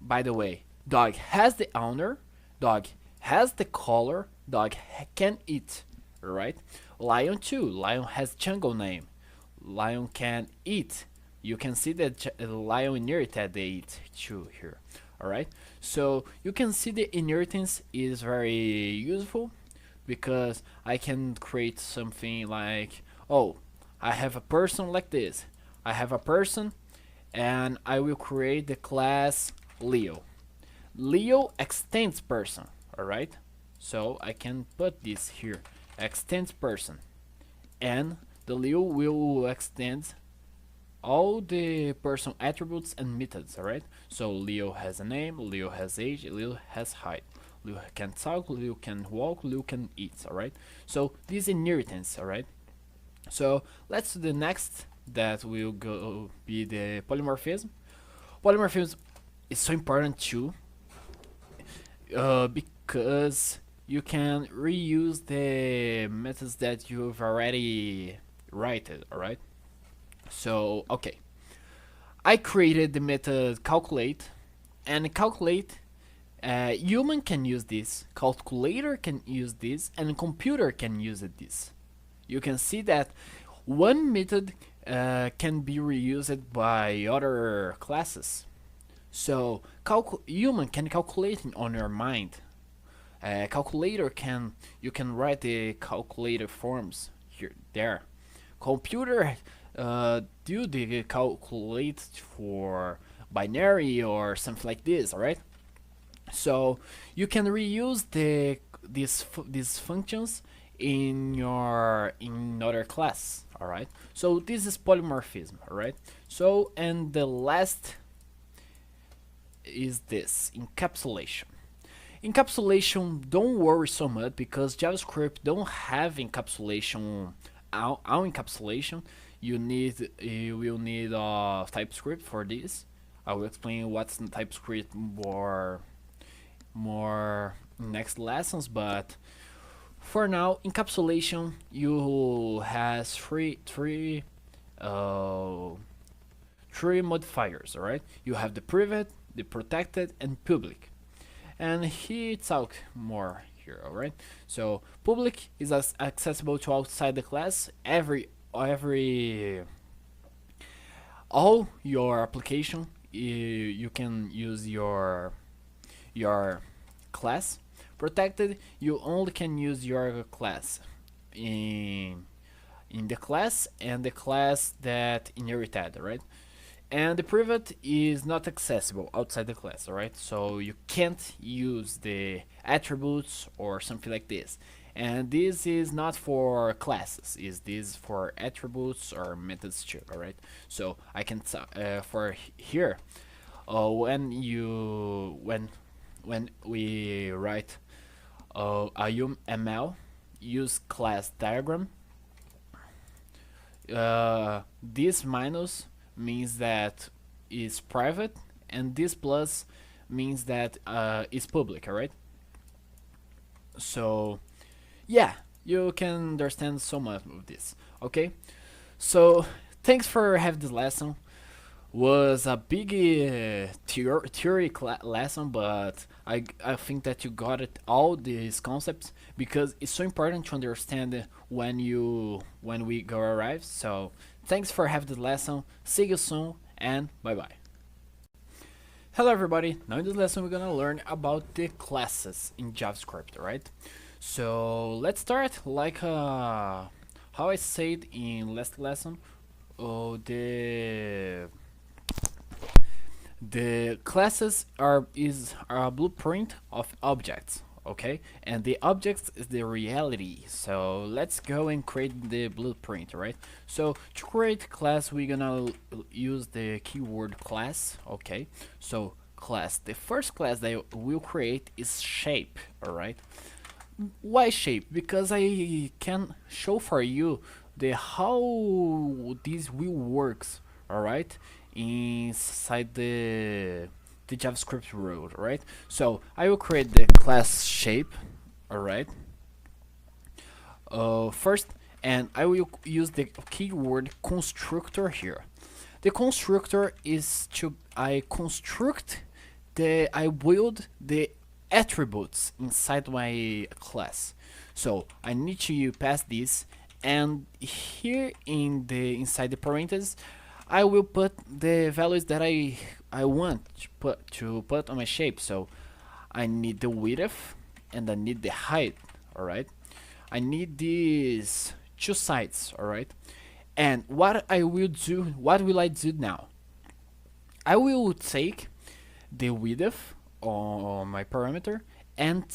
by the way, dog has the owner, dog has the color, dog can eat, all right? Lion too, lion has jungle name, lion can eat. You can see that lion inherited the eat too here, all right? So you can see the inheritance is very useful, because I can create something like, oh, I have a person like this, I have a person, and I will create the class Leo. Leo extends person, alright? So I can put this here, extends person, and the Leo will extend all the person attributes and methods, alright? So Leo has a name, Leo has age, Leo has height. Leo can talk, Leo can walk, Leo can eat, alright? So this inheritance, alright? So let's do the next, that will go be the polymorphism. Polymorphism is so important too, because you can reuse the methods that you've already written, alright? So, okay. I created the method calculate, and calculate, human can use this, calculator can use this, and computer can use this. You can see that one method can be reused by other classes. So human can calculate on your mind. Calculator you can write the calculator forms here there. Computer do the calculate for binary or something like this, alright? So you can reuse these functions in other class, alright? So this is polymorphism, alright? So, and the last is this encapsulation. Encapsulation, don't worry so much, because JavaScript don't have encapsulation. Our encapsulation, you will need TypeScript for this. I will explain what's in TypeScript more next lessons, but for now, encapsulation you has three modifiers, alright? You have the private, the protected, and public. And he talk more here, alright? So public is accessible to outside the class. All your application, you can use your class. Protected, you only can use your class in the class and the class that inherited, right? And the private is not accessible outside the class, alright? So you can't use the attributes or something like this. And this is not for classes, is this for attributes or methods too, alright? So I can for here, when we write a UML use class diagram, this minus means that is private, and this plus means that is public, alright? So yeah, you can understand so much of this, okay? So thanks for having this lesson. Was a big theory lesson, but I think that you got it, all these concepts, because it's so important to understand when we go arrive. So thanks for having the lesson. See you soon, and bye bye. Hello everybody. Now in this lesson we're gonna learn about the classes in JavaScript, right? So let's start like how I said in last lesson. The classes are a blueprint of objects, okay? And the objects is the reality. So let's go and create the blueprint, right? So to create class, we're gonna use the keyword class, okay? So class, the first class that I will create is shape, alright? Why shape? Because I can show for you the how this will works, alright, inside the JavaScript world, right? So I will create the class shape, alright, first, and I will use the keyword constructor here. The constructor is I build the attributes inside my class. So I need to pass this, and here inside the parentheses I will put the values that I want to put on my shape. So I need the width and I need the height, alright? I need these two sides, alright? And what will I do now? I will take the width on my parameter and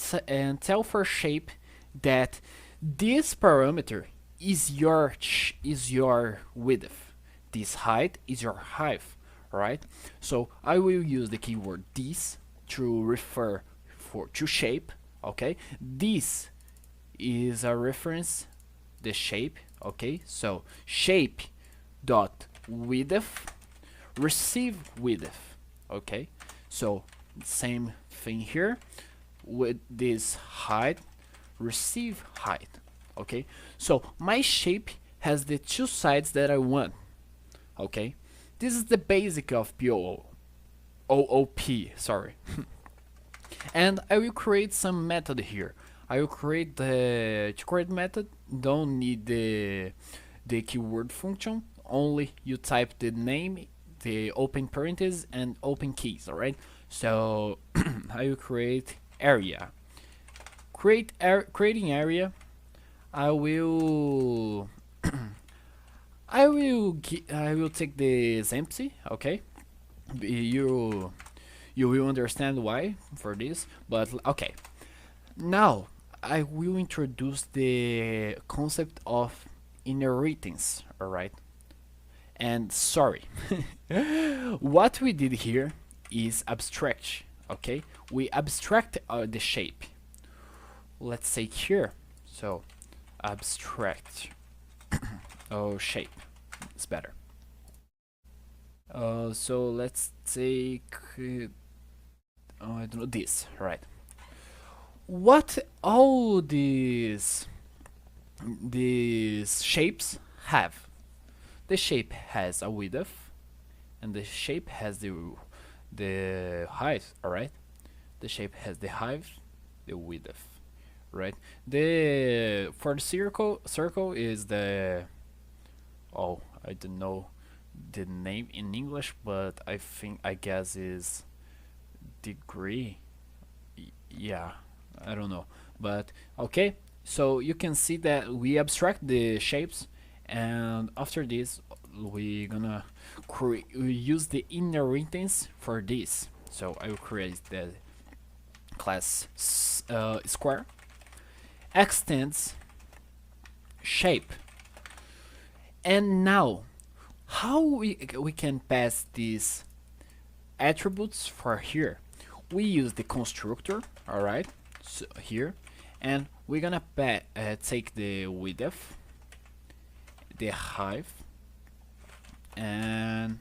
tell for shape that this parameter is your width. This height is your height, right? So I will use the keyword this to refer to shape. Okay, this is a reference the shape. Okay, so shape dot width receive width. Okay, so same thing here with this height receive height. Okay, so my shape has the two sides that I want. Okay, this is the basic of OOP, sorry. And I will create some method here. I will create the create method, don't need the keyword function, only you type the name, the open parentheses and open keys. Alright, so I will create area. Creating area, I will I will take this empty. Okay, you will understand why for this, but okay. Now I will introduce the concept of inheritance. Alright, and sorry, what we did here is abstract. Okay, we abstract the shape. Let's say here, so abstract shape is better. So let's take I don't know, this, right? What all these shapes have? The shape has a width, and the shape has the height. All right, the shape has the height, the width, right? The for the circle is the, oh, I don't know the name in English, but I guess is degree. Yeah, I don't know, but okay. So you can see that we abstract the shapes, and after this we gonna we use the inheritance for this. So I will create the class square extends shape. And now how we can pass these attributes for here? We use the constructor. All right, so here, and we're gonna take the width, the height, and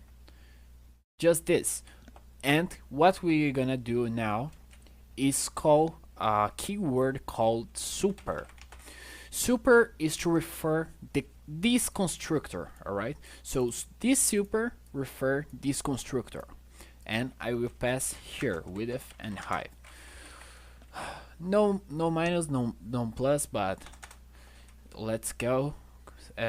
just this. And what we're gonna do now is call a keyword called super. Super is to refer this constructor. All right, so this super refer this constructor, and I will pass here width and height. No minus, no plus, but let's go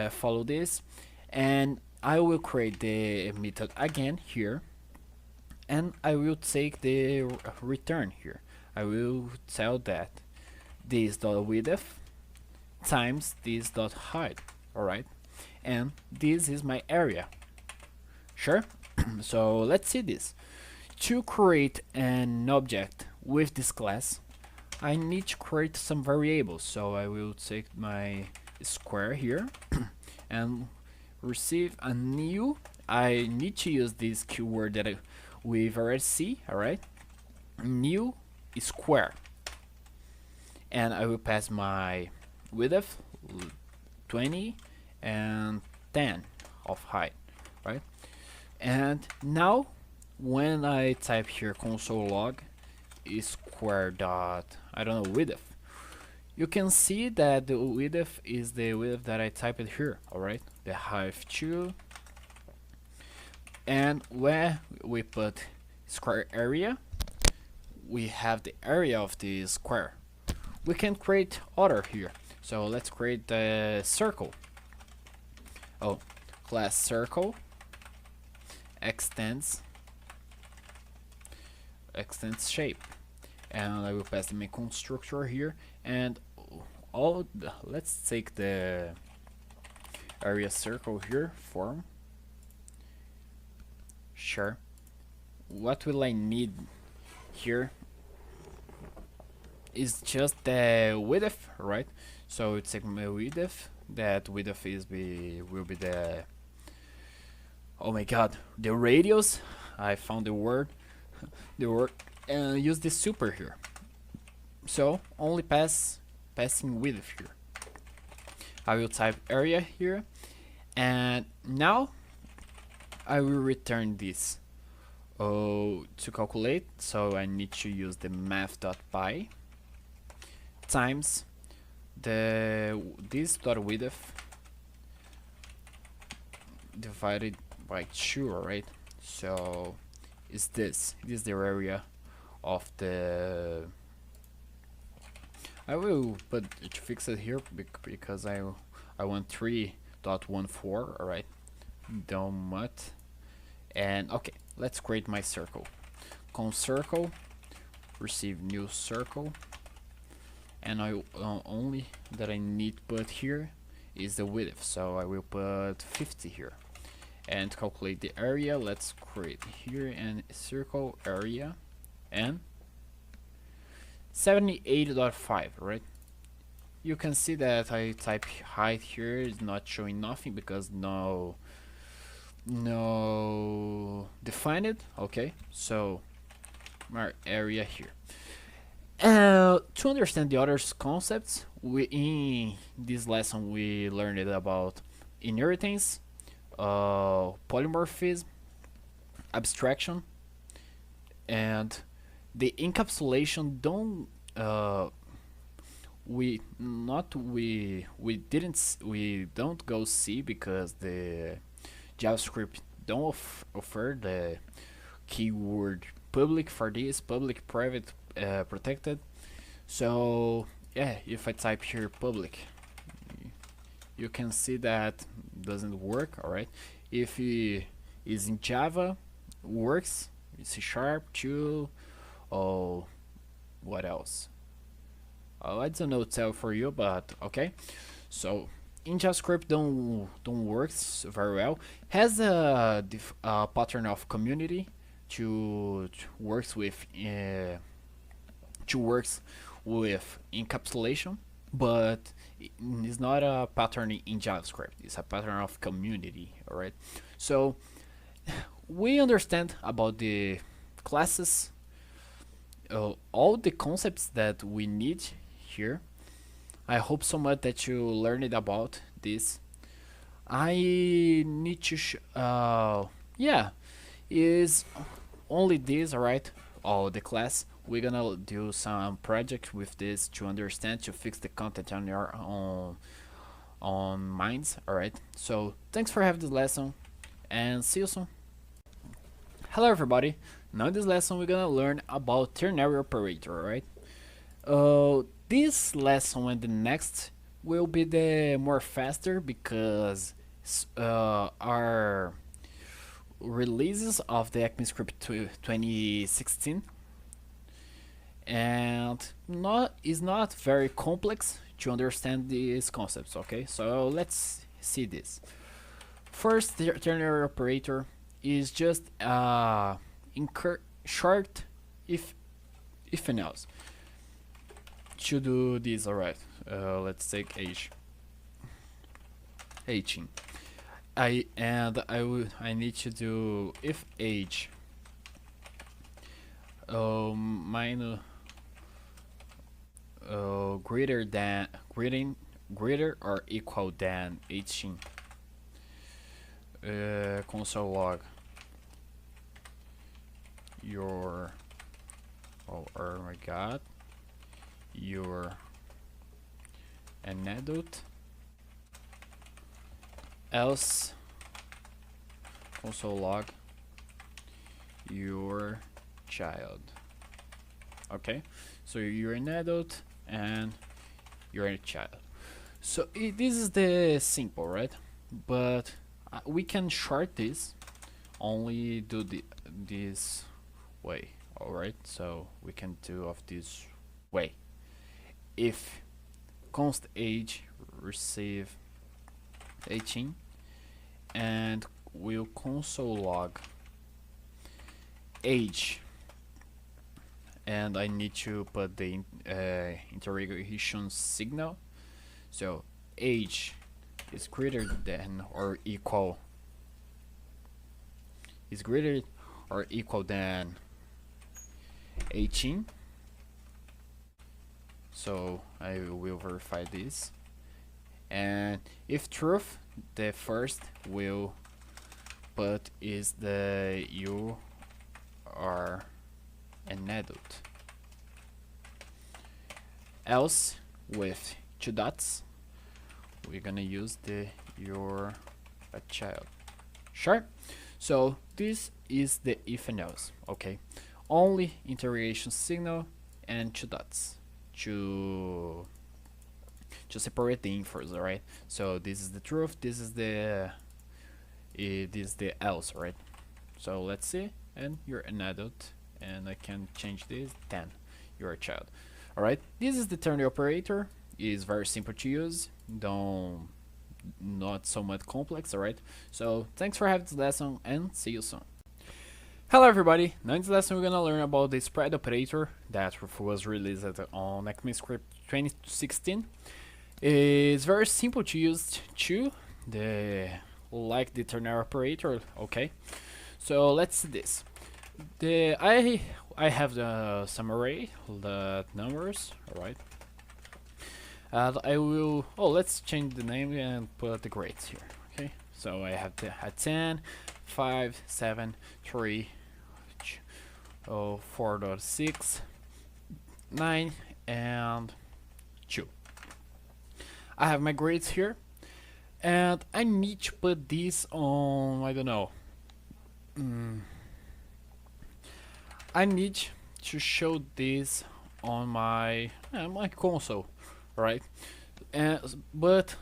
follow this, and I will create the method again here, and I will take the return here. I will tell that this dot width times this dot height. All right, and this is my area. Sure. So let's see this. To create an object with this class, I need to create some variables. So I will take my square here and receive a new. I need to use this keyword that we've already see. All right, new square, and I will pass my width 20 and 10 of height, right? And now when I type here console log square dot, I don't know, width, you can see that the width is the width that I typed here. All right, the height 2, and where we put square area, we have the area of the square. We can create other here, so let's create the circle. Oh, class circle extends shape, and I will pass the main constructor here, and let's take the area circle here form. Sure, what will I need here is just the width, right? So it's a width. That width will be the, oh my god, the radius. I found the word, and use the super here. So only passing width here. I will type area here, and now I will return this to calculate. So I need to use the math.py times this dot width divided by 2, right? So is this is the area of the, I will put to fix it here because I want 3.14, alright, don't mutt. And okay, let's create my circle. Const circle, receive new circle, and I only that I need to put here is the width, so I will put 50 here. And calculate the area, let's create here and circle area and 78.5, right? You can see that I type height here is not showing nothing because no defined. Okay, so my area here. To understand the other concepts, in this lesson we learned about inheritance, polymorphism, abstraction, and the encapsulation. We don't go see because the JavaScript don't offer the keyword public for this, public, private, protected. So yeah, if I type here public, you can see that doesn't work. Alright, if it is in Java, works. C# too. Oh, what else? Oh, I don't know tell for you, but okay. So in JavaScript don't works very well. Has a pattern of community to works with encapsulation, but it's not a pattern in JavaScript. It's a pattern of community. All right. So we understand about the classes, all the concepts that we need here. I hope so much that you learned about this. I need to yeah, is only this, alright? All the class. We're gonna do some project with this to understand, to fix the content on your on minds, alright? So thanks for having this lesson and see you soon. Hello everybody. Now in this lesson we're gonna learn about ternary operator, alright? This lesson and the next will be the more faster because our releases of the ECMAScript 2016, and is not very complex to understand these concepts. Okay, so let's see this. First, the ternary operator is just short if and else. To do this, alright. Let's take age 18. I need to do if age minus greater or equal than 18. Console log your, oh my god, you're an adult, else console log your child. Okay, so you're an adult and you're a child. So this is the simple, right? But we can short this, only do this way. All right, so we can do of this way. If const age receive 18 and we'll console log age, and I need to put the interrogation signal. So age is greater than or equal than 18. So I will verify this, and if truth, the first will put is the you are an adult. Else, with 2 dots, we're gonna use the you're a child. Sure. So this is the if and else. Okay, only interrogation signal and 2 dots to separate the infos. All right. So this is the truth. This is the else. Right. So let's see. And you're an adult, and I can change this. 10. You're a child. All right. This is the ternary operator. It is very simple to use. Not so much complex. All right. So thanks for having this lesson, and see you soon. Hello everybody, now in this lesson we're gonna learn about the spread operator that was released on ECMAScript 2016. It's very simple to use too, like the ternary operator. Okay, so let's see this. I have some array, the numbers, alright. I will, let's change the name and put the grades here. Okay, so I have the 10, 5, 7, 3, 4.6, 9, and 2. I have my grades here, and I need to put this on, I don't know. I need to show this on my console, right? But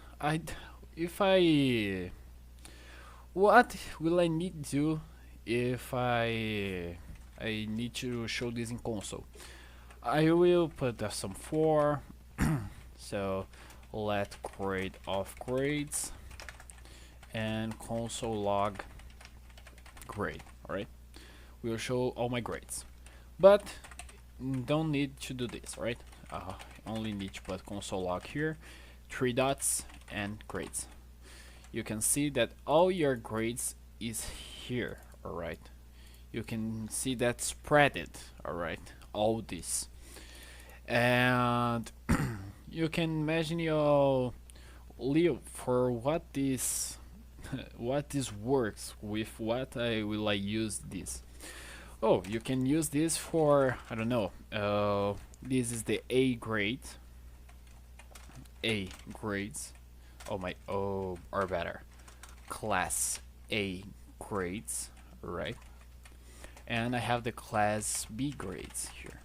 what will I need to do if I need to show this in console? I will put some 4. So let grade of grades and console log grade. Alright, we'll show all my grades, but don't need to do this, right? Only need to put console log here, 3 dots and grades. You can see that all your grades is here. Alright, you can see that spreaded. Alright, all this, and you can imagine your Leo for what this works with. What will I use this? Oh, you can use this for, I don't know, this is the A grades, or better, class A grades, right? And I have the class B grades here.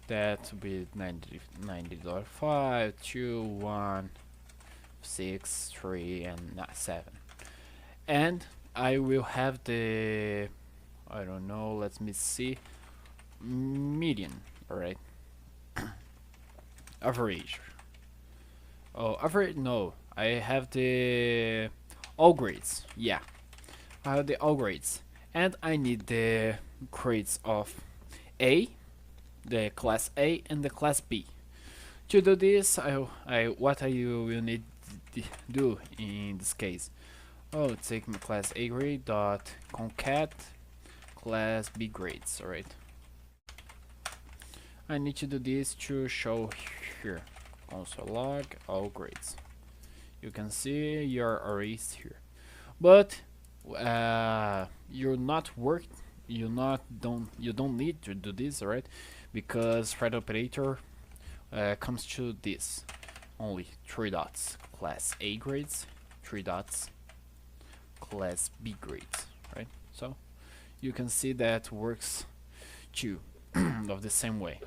That would be 90.5, 2, 1, 6, 3, and 7. And I will have the, I don't know, let me see, median, alright? Average. Oh, average, no. I have the all grades, yeah. I have the all grades. And I need the grades of A, the class A, and the class B. To do this, what I will need to do in this case? Oh, take my class A grade dot concat class B grades. Alright, I need to do this to show here console log all grades. You can see your arrays here, but you don't need to do this, alright? Because spread operator comes to this only 3 dots class A grades, 3 dots class B grades, right? So you can see that works too of the same way.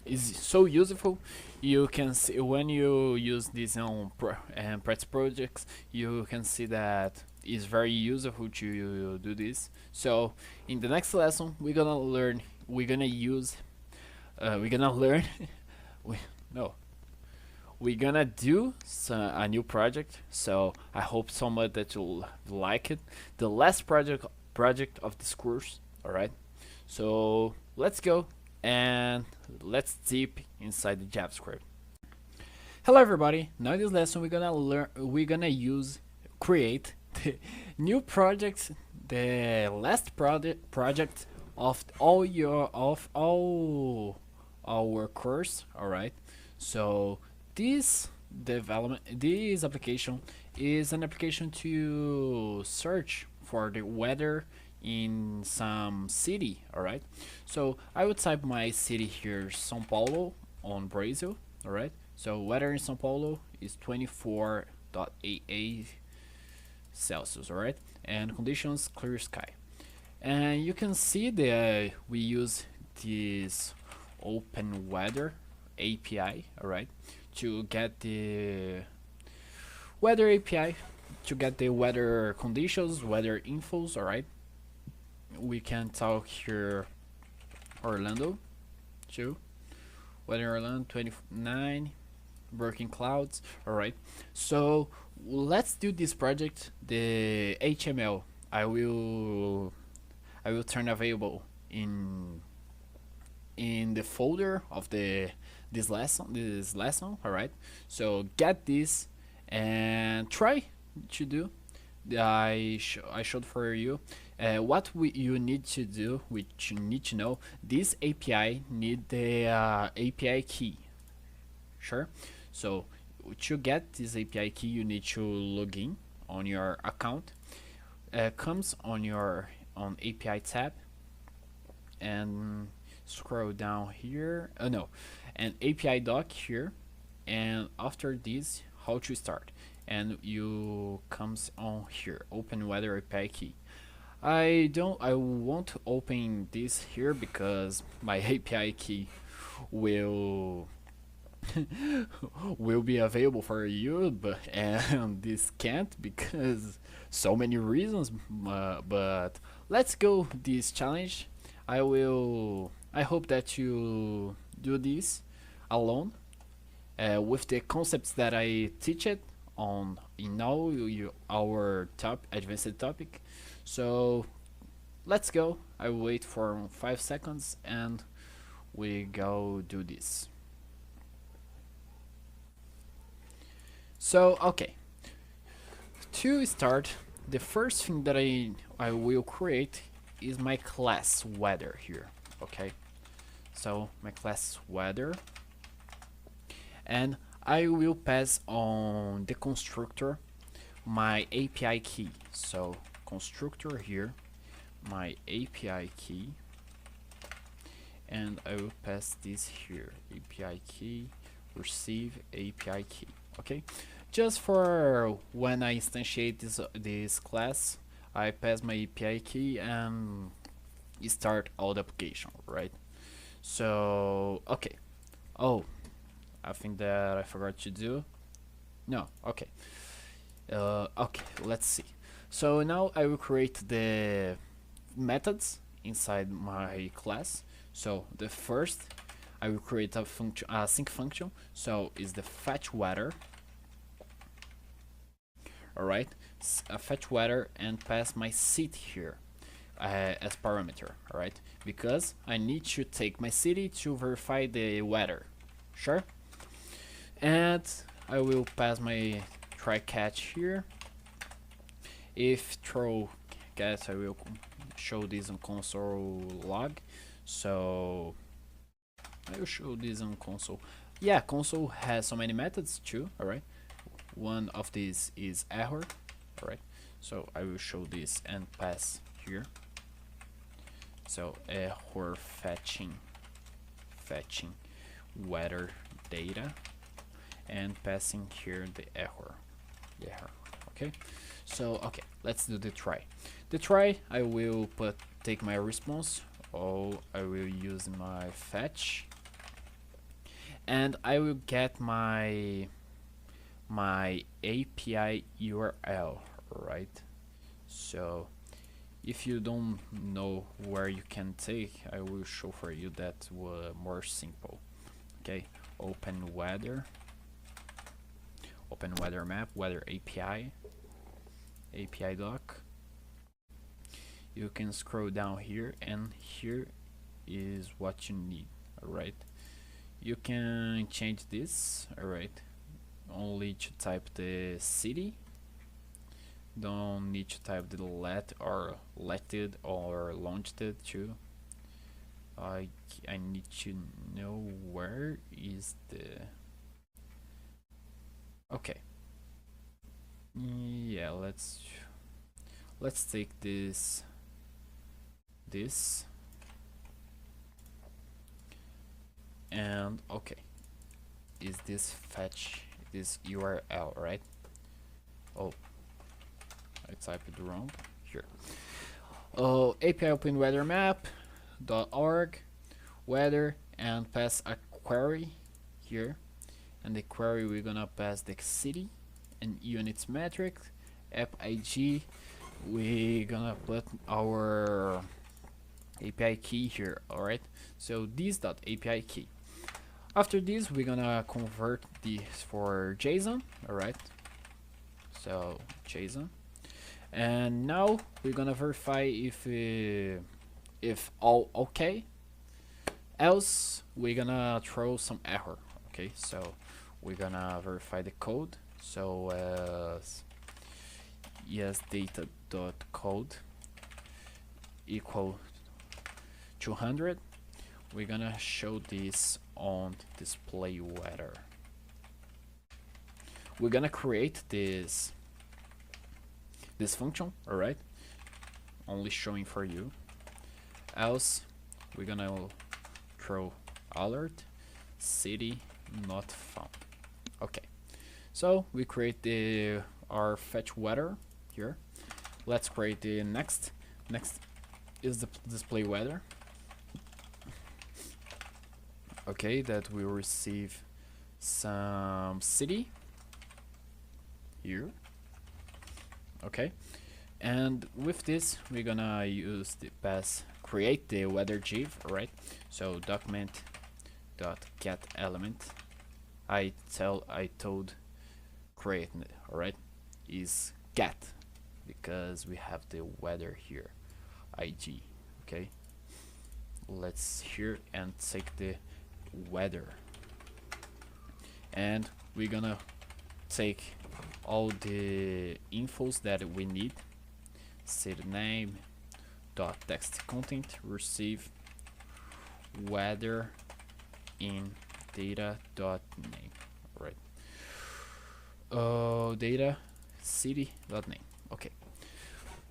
Is so useful. You can see when you use this on practice projects, you can see that it's very useful to do this. So in the next lesson, we're gonna learn we're gonna do a new project. So I hope so much that you'll like it. The last project of this course. Alright, so let's go and let's deep inside the JavaScript. Hello everybody, now in this lesson we're gonna create the new project, the last project of all our course. Alright, so this application is an application to search for the weather in some city. Alright, so I would type my city here, São Paulo on Brazil. Alright, so weather in São Paulo is 24.88 Celsius. Alright, and conditions clear sky. And you can see that we use this open weather API, alright, to get the weather API, to get the weather conditions, weather infos. Alright, we can talk here Orlando too, weather Orlando 29, working clouds. Alright, so let's do this project. The HTML I will turn available in the folder of this lesson. Alright, so get this and try to do. I showed for you what you need to do, which you need to know. This API need the API key. Sure, so to get this API key you need to log in on your account. Comes on your API tab and scroll down here, and API doc here, and after this how to start, and you comes on here open weather API key. I won't open this here because my API key will will be available for you, but and this can't because so many reasons. But let's go this challenge. I hope that you do this alone with the concepts that I teach it on in all our advanced topic. So let's go. I wait for 5 seconds and we go do this. So okay, to start, the first thing that I will create is my class weather here. Okay, so my class weather, and I will pass on the constructor my API key. So constructor here, my API key, and I will pass this here, API key, receive API key. Okay, just for when I instantiate this class, I pass my API key and start all the application, right? So okay, oh, I think that I forgot to do. No, okay. Okay, let's see. So now I will create the methods inside my class. So the first, I will create a function, a sync function. So is the fetch weather. Alright, a fetch weather and pass my city here as parameter. Alright, because I need to take my city to verify the weather. Sure. And I will pass my try catch here. If throw catch, I will show this on console log. So I will show this on console. Yeah, console has so many methods too. Alright, one of these is error. Alright, so I will show this and pass here. So error fetching weather data, and passing here the error. Okay, so okay, let's do the try. The try, I will take my response, or I will use my fetch, and I will get my API URL. Right, so if you don't know where you can take, I will show for you that more simple. Okay, open weather map, weather API doc. you can scroll down here, and here is what you need. Alright, you can change this. Alright, only to type the city, don't need to type the letted or launched too. I need to know where is the okay. Yeah, let's take this and okay, is this fetch this URL, right? Oh, I typed it wrong here. Oh, API open weather map.org weather, and pass a query here, and the query we're gonna pass the city and units metric app ID. We're gonna put our API key here. Alright, so this.api key. After this, we're gonna convert this for JSON. Alright, so JSON, and now we're gonna verify if all okay, else we're gonna throw some error. Okay, so we're gonna verify the code. So yes, data.code equal 200. We're gonna show this on display weather. We're gonna create this function. All right, only showing for you. Else we're gonna throw alert city not found. Okay, so we create our fetch weather here. Let's create the next is the display weather. Okay, that will receive some city here. Okay, and with this we're gonna use the pass create the weather gif. Alright, so document dot get element. I told create, alright, is get, because we have the weather here ig. Okay, let's here and take the weather, and we're gonna take all the infos that we need. City name dot text content receive weather in data dot name. Right, data city dot name. Okay,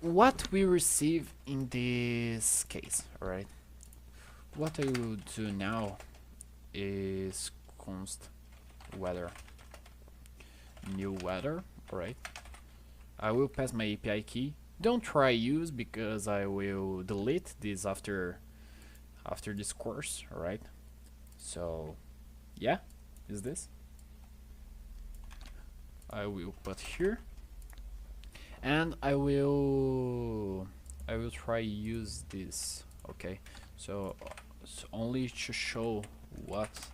what we receive in this case. All right, what I will do now is const weather new weather. Right, I will pass my API key. Don't try use, because I will delete this after this course. All right, so yeah, is this I will put here, and I will try use this. Okay, so only to show what,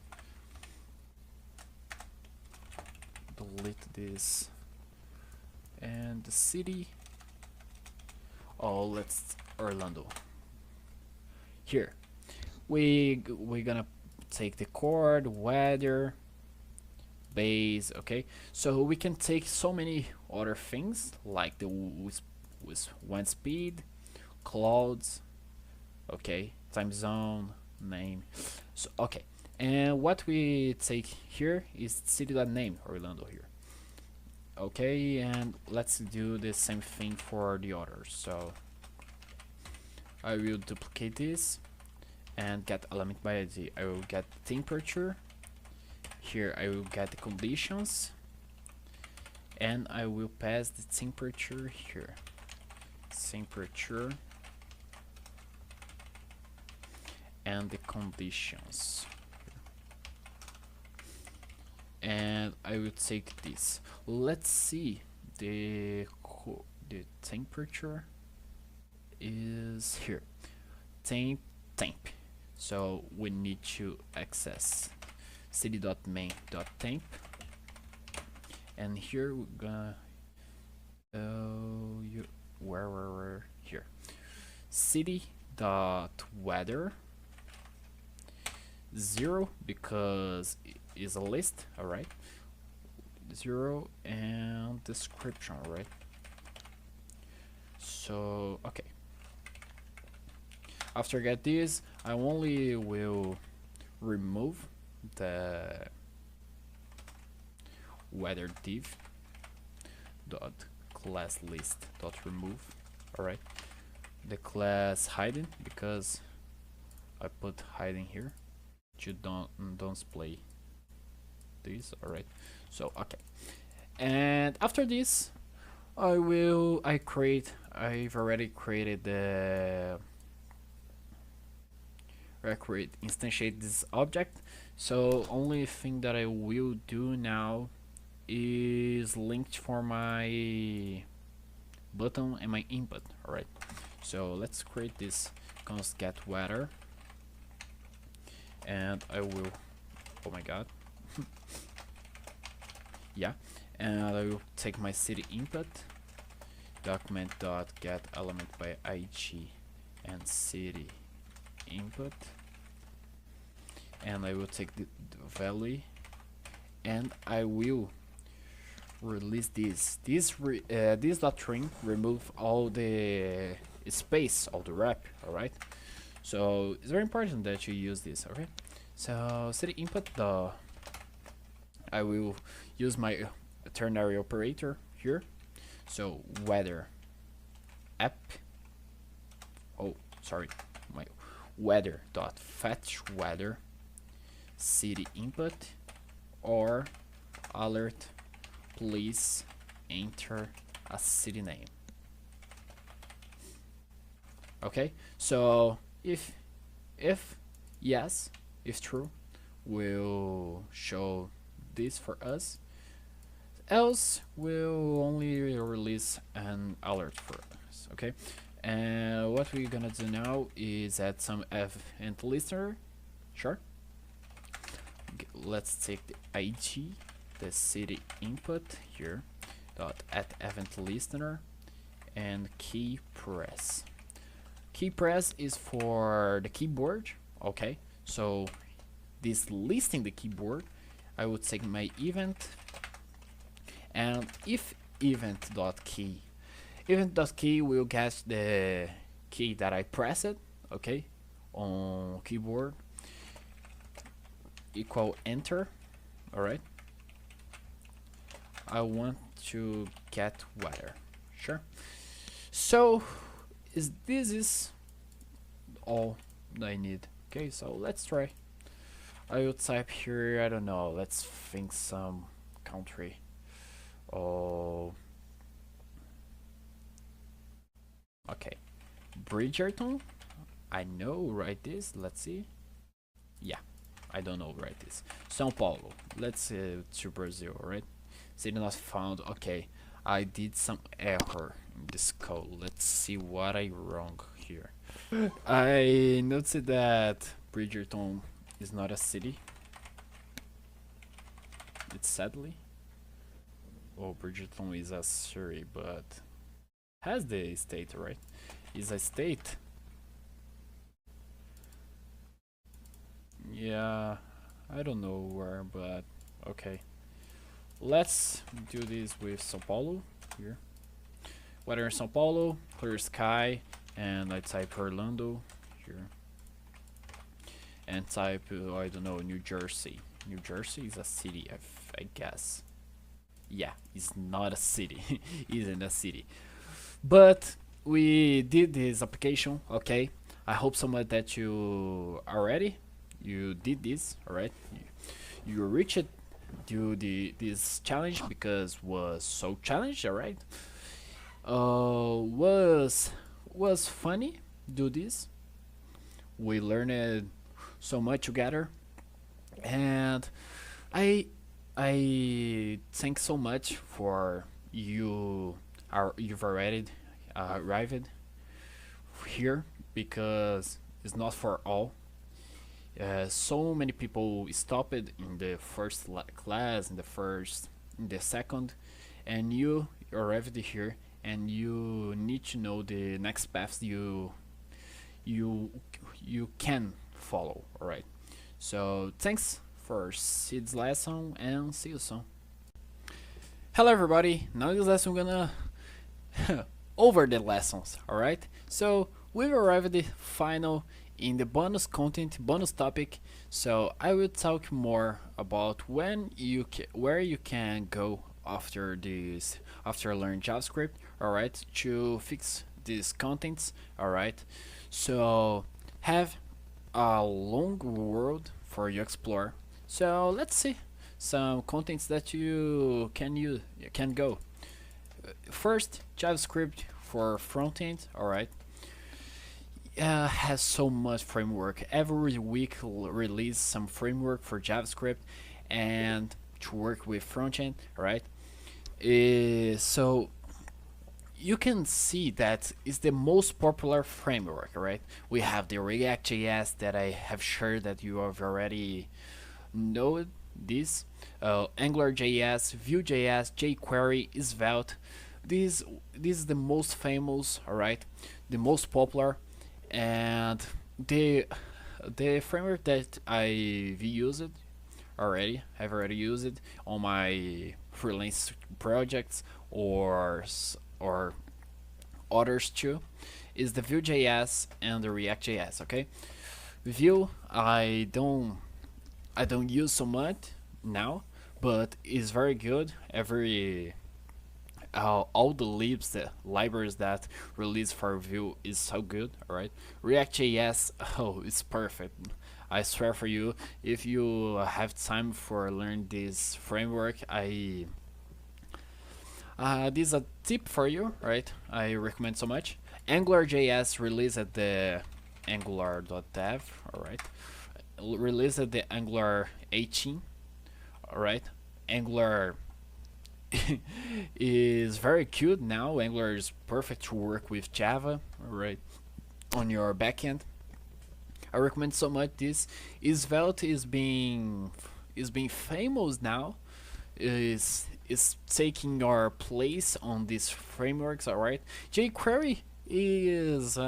delete this, and the city, oh, let's Orlando. Here we're gonna take the chord weather base. Okay, so we can take so many other things like the wind speed, clouds, okay, time zone, name. So okay, and what we take here is city.name Orlando here. Okay, and let's do the same thing for the others. So I will duplicate this and get element by ID. I will get temperature. Here I will get the conditions, and I will pass the temperature here. Temperature and the conditions. And I will take this. Let's see, the temperature is here. Temp. So we need to access city.main.temp, and here we're gonna where here city dot weather 0 because it is a list, all right. 0 and description, right? So okay, after I get this, I only will remove the weather div dot class list dot remove, all right. The class hiding because I put hiding here. You don't display this, all right. So okay, and after this I've already created the instantiate this object. So only thing that I will do now is linked for my button and my input, all right. So let's create this const get weather, and I will, oh my god, yeah, and I will take my city input, document dot get element by ig and city input, and I will take the value, and I will release this dot string remove all the space of the wrap, all right. So it's very important that you use this, okay. So city input, I will use my ternary operator here. So weather app, oh sorry, my weather dot fetch weather city input, or alert please enter a city name. Okay, so if yes, if true, will show this for us, else will only release an alert for us. Okay, and what we're gonna do now is add some event listener. Sure, let's take the ig, the city input here, dot add event listener, and key press. Key press is for the keyboard, okay. So this listing the keyboard, I would take my event, and if event.key will get the key that I pressed, okay, on keyboard, equal enter, all right. I want to get weather, sure. So this is all I need. Okay, so let's try. I will type here, I don't know, let's think some country. Oh, okay, Bridgerton. I know write this, let's see. Yeah, I don't know write this. São Paulo, let's to Brazil, right? City not found. Okay, I did some error in this code. Let's see what I wrong here. I noticed that Bridgerton is not a city. It's sadly. Oh, Bridgerton is a city, but has the state, right? Is a state. Yeah, I don't know where, but okay. Let's do this with São Paulo here. Weather in São Paulo, clear sky, and I type Orlando here. And type, I don't know, New Jersey. New Jersey is a city, I guess. Yeah, it's not a city. Isn't a city. But we did this application, okay? I hope so much that you did this, alright? You reached it do this challenge because was so challenged, alright. Was funny do this. We learned so much together, and I thank so much for you've already arrived here, because it's not for all. So many people stopped in the first class, in the second, and you arrived here, and you need to know the next paths you you you can follow. All right. So thanks for see this lesson and see you soon. Hello everybody. Now in this lesson we're gonna over the lessons. All right. So we've arrived at the final in the bonus content, bonus topic. So I will talk more about where you can go after this, after learn JavaScript. All right, to fix these contents. All right. So have a long world for you explore. So let's see some contents that you can go. First, JavaScript for frontend. All right, has so much framework. Every week release some framework for JavaScript and to work with frontend. All right, so you can see that is the most popular framework. Right, we have the React.js that I have shared that you have already know this, AngularJS, Vue.js, jQuery, Svelte. This is the most famous, alright, the most popular, and the framework that I've used already, I've already used it on my freelance projects or others too, is the Vue.js and the React.js. Okay, Vue I don't use so much now, but it's very good. All the libraries that release for Vue is so good. All right, React.js, oh, it's perfect. I swear for you, if you have time for learn this framework, this is a tip for you, right? I recommend so much. AngularJS released at the angular.dev, all right. Released at the Angular 18, all right. Angular is very cute now. Angular is perfect to work with Java, all right, on your backend. I recommend so much this. Svelte is being famous now. Is taking your place on these frameworks, all right. jQuery is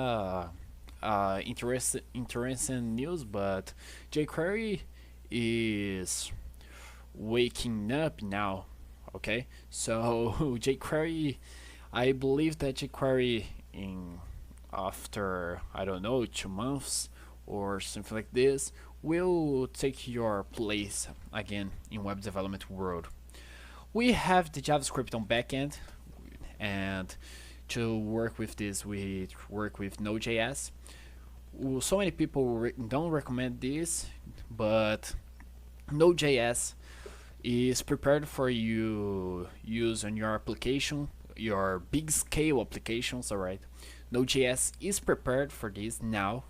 interesting news, but jQuery is waking up now. Okay, so jQuery, I believe that jQuery in after I don't know 2 months or something like this will take your place again in web development world. We have the JavaScript on backend, and to work with this we work with Node.js. So many people don't recommend this, but Node.js is prepared for you use on your application, your big scale applications. Alright, Node.js is prepared for this now,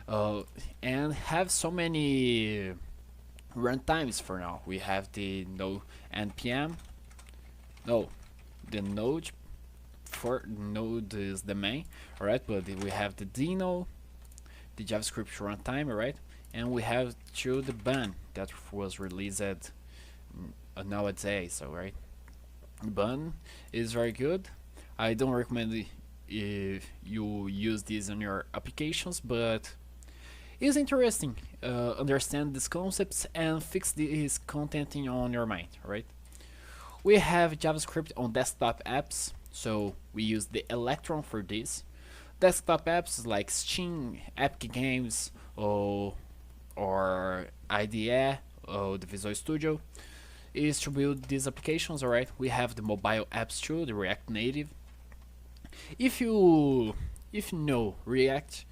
and have so many runtimes for now. We have the Node npm, no, the Node for Node is the main, alright, but we have the Dino, the JavaScript runtime, alright, and we have to the Bun that was released nowadays, alright. Bun is very good. I don't recommend if you use this on your applications, but it's interesting. Understand these concepts and fix this content on your mind, right? We have JavaScript on desktop apps, so we use the Electron for this. Desktop apps like Steam, Epic Games, or IDE, or the Visual Studio is to build these applications. Alright, we have the mobile apps too, the React Native. If you know React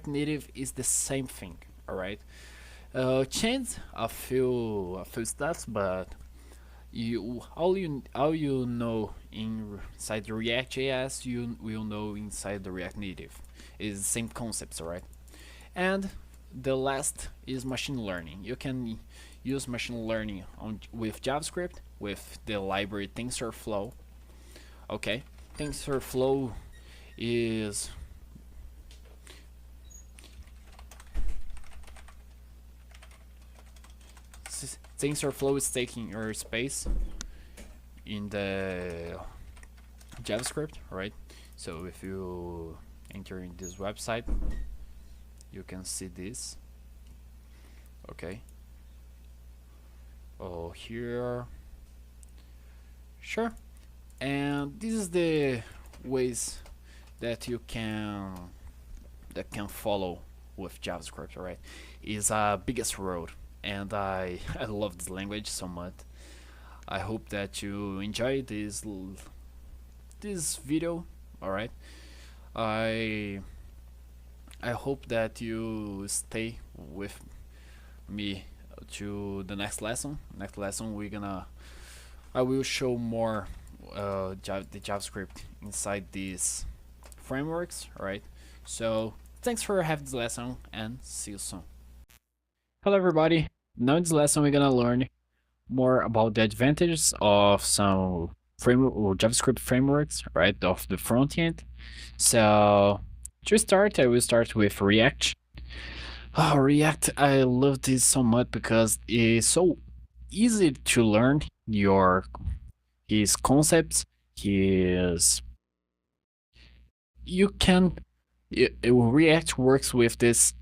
Native is the same thing. Alright, change a few stuffs, but all you know inside the React.js you will know inside the React Native. Is the same concepts, alright. And the last is machine learning. You can use machine learning with JavaScript with the library TensorFlow. Okay, TensorFlow is taking your space in the JavaScript, right? So if you enter in this website, you can see this. Okay. Oh, here. Sure. And this is the ways that you can follow with JavaScript, right? Is a biggest road, and I I love this language so much. I hope that you enjoy this video. All right. I I hope that you stay with me to the next lesson. Next lesson, I will show more the JavaScript inside these frameworks. All right. So thanks for having this lesson, and see you soon. Hello, everybody. Now in this lesson, we're gonna learn more about the advantages of some framework or JavaScript frameworks, right, of the front end. So to start, I will start with React. Oh, React, I love this so much because it's so easy to learn his concepts, his you can React works with this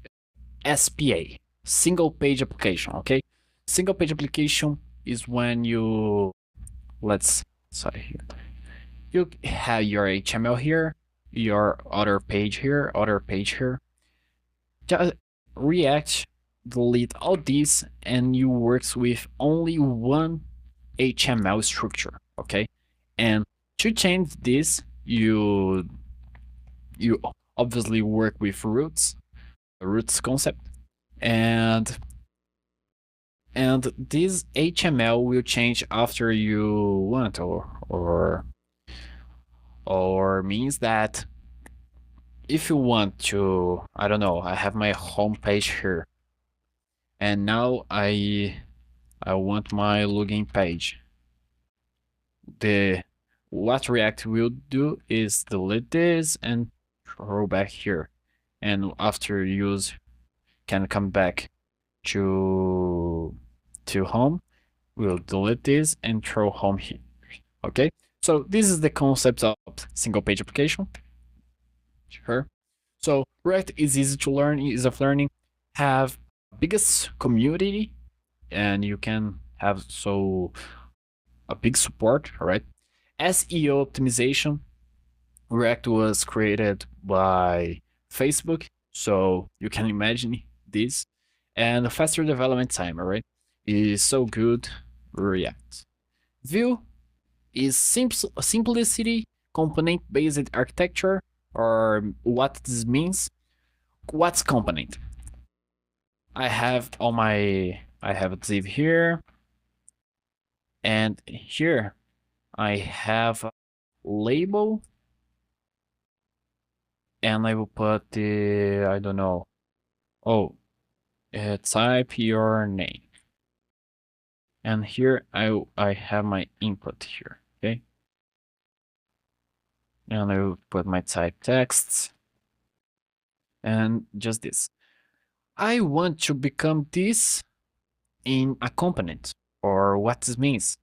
SPA, single page application, okay? Single page application is when you sorry here. You have your HTML here, your other page here, other page here. Just React delete all these and you works with only one HTML structure, okay? And to change this, you obviously work with roots concept, and this HTML will change after you want, or means that if you want to, I don't know, I have my home page here, and now I want my login page. What React will do is delete this and throw back here, and after use can come back to home. We'll delete this and throw home here. Okay, so this is the concept of single page application. Sure. So React is easy to learn, easy of learning, have biggest community, and you can have a big support, right? SEO optimization. React was created by Facebook, so you can imagine this. And a faster development time, all right? Is so good. React. Vue is simplicity, component-based architecture, or what this means. What's component? I have a div here, and here I have a label, and I will put the, I don't know, type your name. And here I have my input here, okay? And I will put my type texts and just this. I want to become this in a component, or what this means.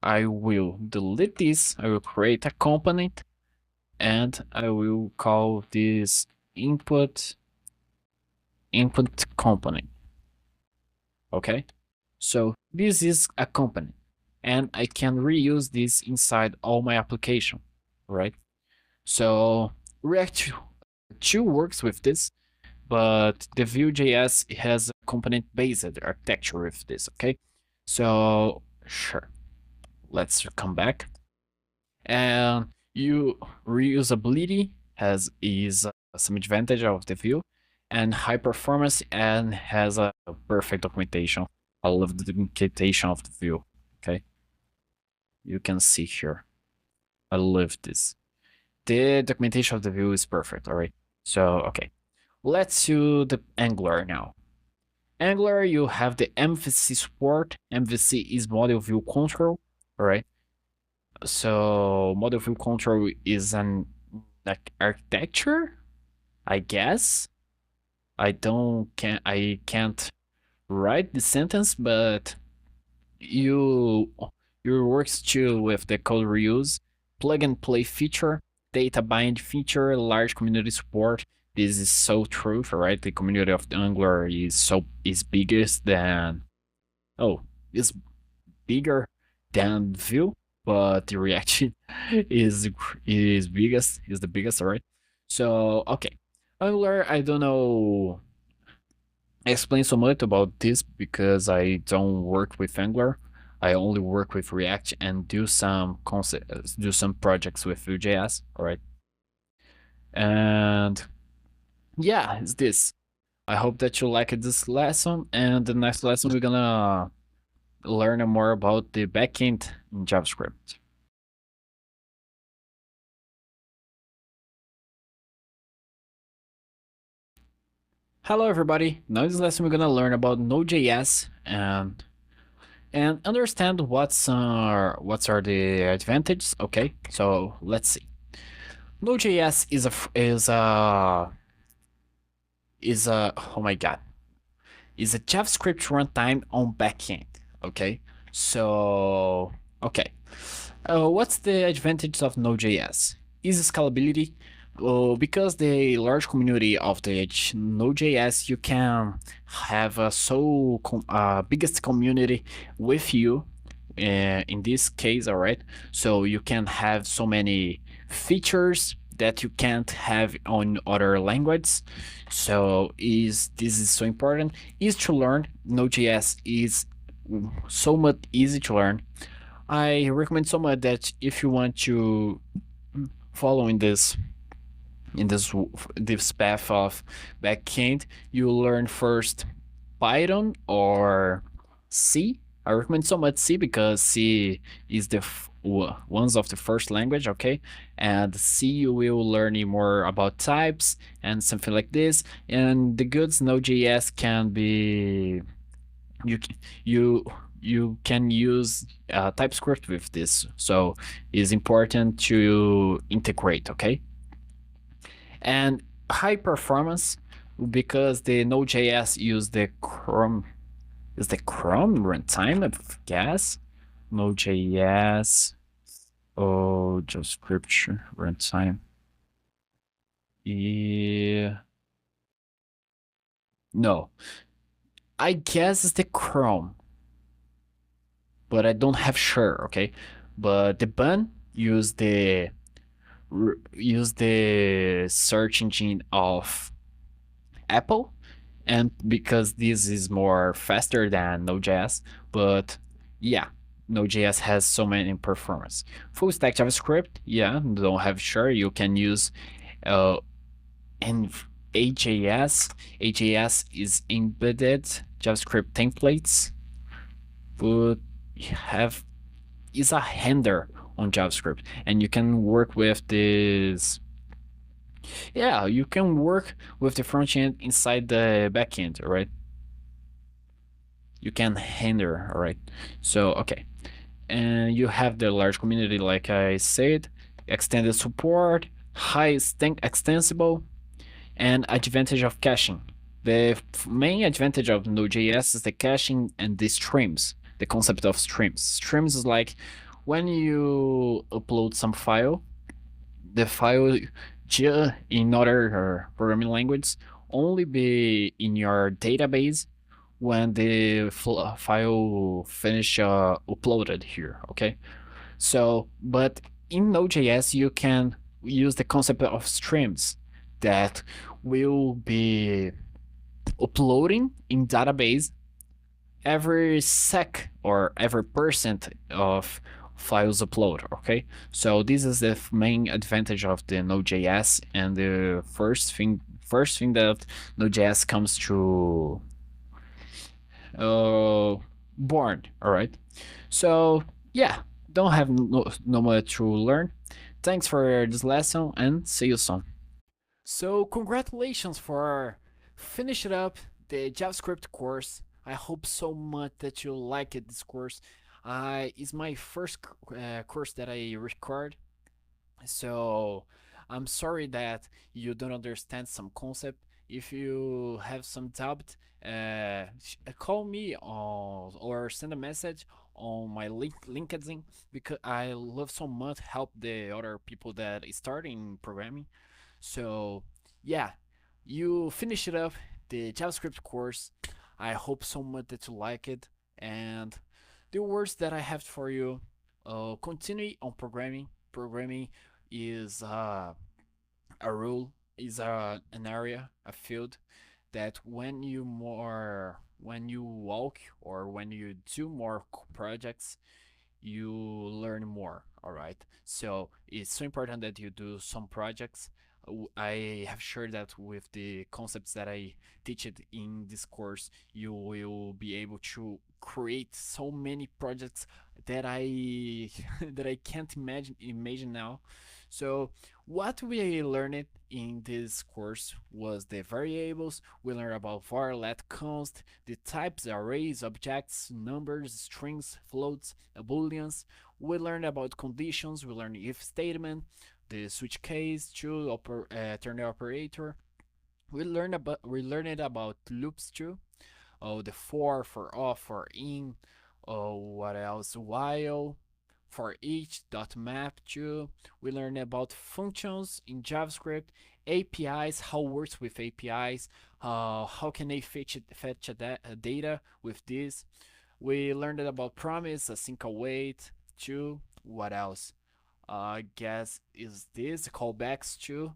I will delete this, I will create a component, and I will call this input component. Okay, so this is a component, and I can reuse this inside all my application, right? So React 2 works with this, but the Vue.js has a component-based architecture with this, okay? So sure, let's come back. And reusability is some advantage of the Vue, and high performance, and has a perfect documentation. I love the documentation of the Vue, okay? You can see here. I love this. The documentation of the Vue is perfect, all right? So, okay. Let's do the Angular now. Angular, you have the MVC support. MVC is model view control, all right? So model view control is an architecture, I guess. I can't write the sentence, but you works too with the code reuse, plug and play feature, data bind feature, large community support, This is so true, right? The community of Angular is biggest than oh is bigger than Vue, but the reaction is the biggest, alright? So okay, Angular, I don't know explain so much about this because I don't work with Angular. I only work with React and do some projects with Vue.js, alright? And yeah, it's this. I hope that you liked this lesson, and the next lesson we're gonna learn more about the backend in JavaScript. Hello everybody. Now in this lesson we're gonna learn about Node.js and understand what's are the advantages. Okay, so let's see. Node.js is a oh my god, is a JavaScript runtime on backend. Okay, so okay, what's the advantage of Node.js? Is scalability. Because the large community of the Node.js, you can have a biggest community with you. In this case, all right. So you can have so many features that you can't have on other languages. So is this is so important? Is to learn. Node.js is so much easy to learn. I recommend so much that if you want to follow in this path of backend, you learn first Python or C. I recommend so much C because C is ones of the first language, okay? And C you will learn more about types and something like this. And the goods Node.js can be you you you can use TypeScript with this, so it's important to integrate, okay? And high performance because the Node.js use the Chrome runtime, I guess. Node.js JavaScript runtime. Yeah. No, I guess it's the Chrome, but I don't have sure. Okay, but the bun use the search engine of Apple, and because this is more faster than Node.js, but yeah, Node.js has so many performance. Full stack JavaScript, yeah, don't have sure. You can use uh and AJS. AJS is embedded JavaScript templates, but have is a handler on JavaScript, and you can work with this. Yeah, you can work with the front end inside the back end, right? You can handle, all right? So okay, and you have the large community, like I said, extended support, extensible, and advantage of caching. The main advantage of Node.js is the caching and the streams, the concept of streams. Streams is like when you upload some file, the file in other programming language only be in your database when the file finish uploaded here, okay? So, but in Node.js, you can use the concept of streams that will be uploading in database every sec or every percent of files upload, okay? So this is the main advantage of the Node.js, and the first thing that Node.js comes to born, all right? So yeah, don't have no much to learn. Thanks for this lesson and see you soon. So congratulations for finishing up the JavaScript course. I hope so much that you liked this course. It's my first course that I record, so I'm sorry that you don't understand some concept. If you have some doubt, call me or send a message on my LinkedIn, because I love so much help the other people that is starting programming. So yeah, you finish it up the JavaScript course. I hope so much that you like it. And the words that I have for you: continue on programming. Programming is a rule, is an area, a field that when you walk or when you do more projects, you learn more. All right, so it's so important that you do some projects. I have sure that with the concepts that I teach it in this course, you will be able to create so many projects that I that I can't imagine now. So what we learned in this course was the variables. We learned about var, let, const, the types, arrays, objects, numbers, strings, floats, booleans. We learned about conditions. We learned if statement, the switch case, to ternary operator. We learned about loops too. Oh, the for off, for in. Oh, what else? While, for each, dot map too. We learned about functions in JavaScript, APIs, how it works with APIs, how can they fetch data with this. We learned about promise, async await too. What else? I guess is this callbacks too.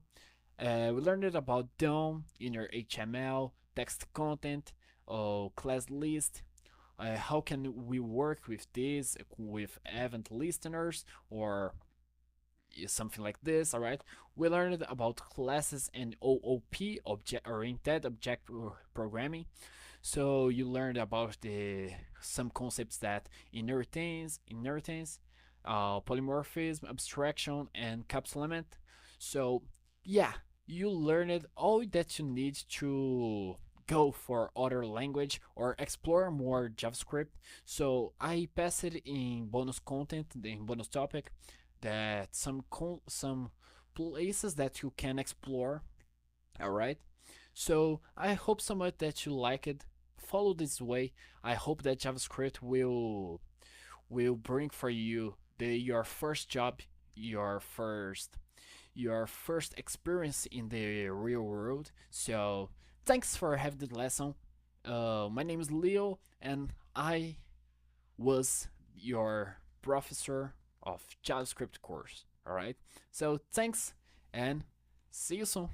We learned about DOM, inner HTML, text content, class list. How can we work with this with event listeners or something like this? All right. We learned about classes and OOP, object-oriented object programming. So you learned about the some concepts that inheritance, polymorphism, abstraction, and capsulement. So yeah, you learned all that you need to go for other language or explore more JavaScript. So I pass it in bonus content, in bonus topic, that some places that you can explore. All right. So I hope so much that you like it. Follow this way. I hope that JavaScript will bring for you your first job, your first experience in the real world. So thanks for having the lesson. My name is Leo, and I was your professor of JavaScript course. All right. So thanks, and see you soon.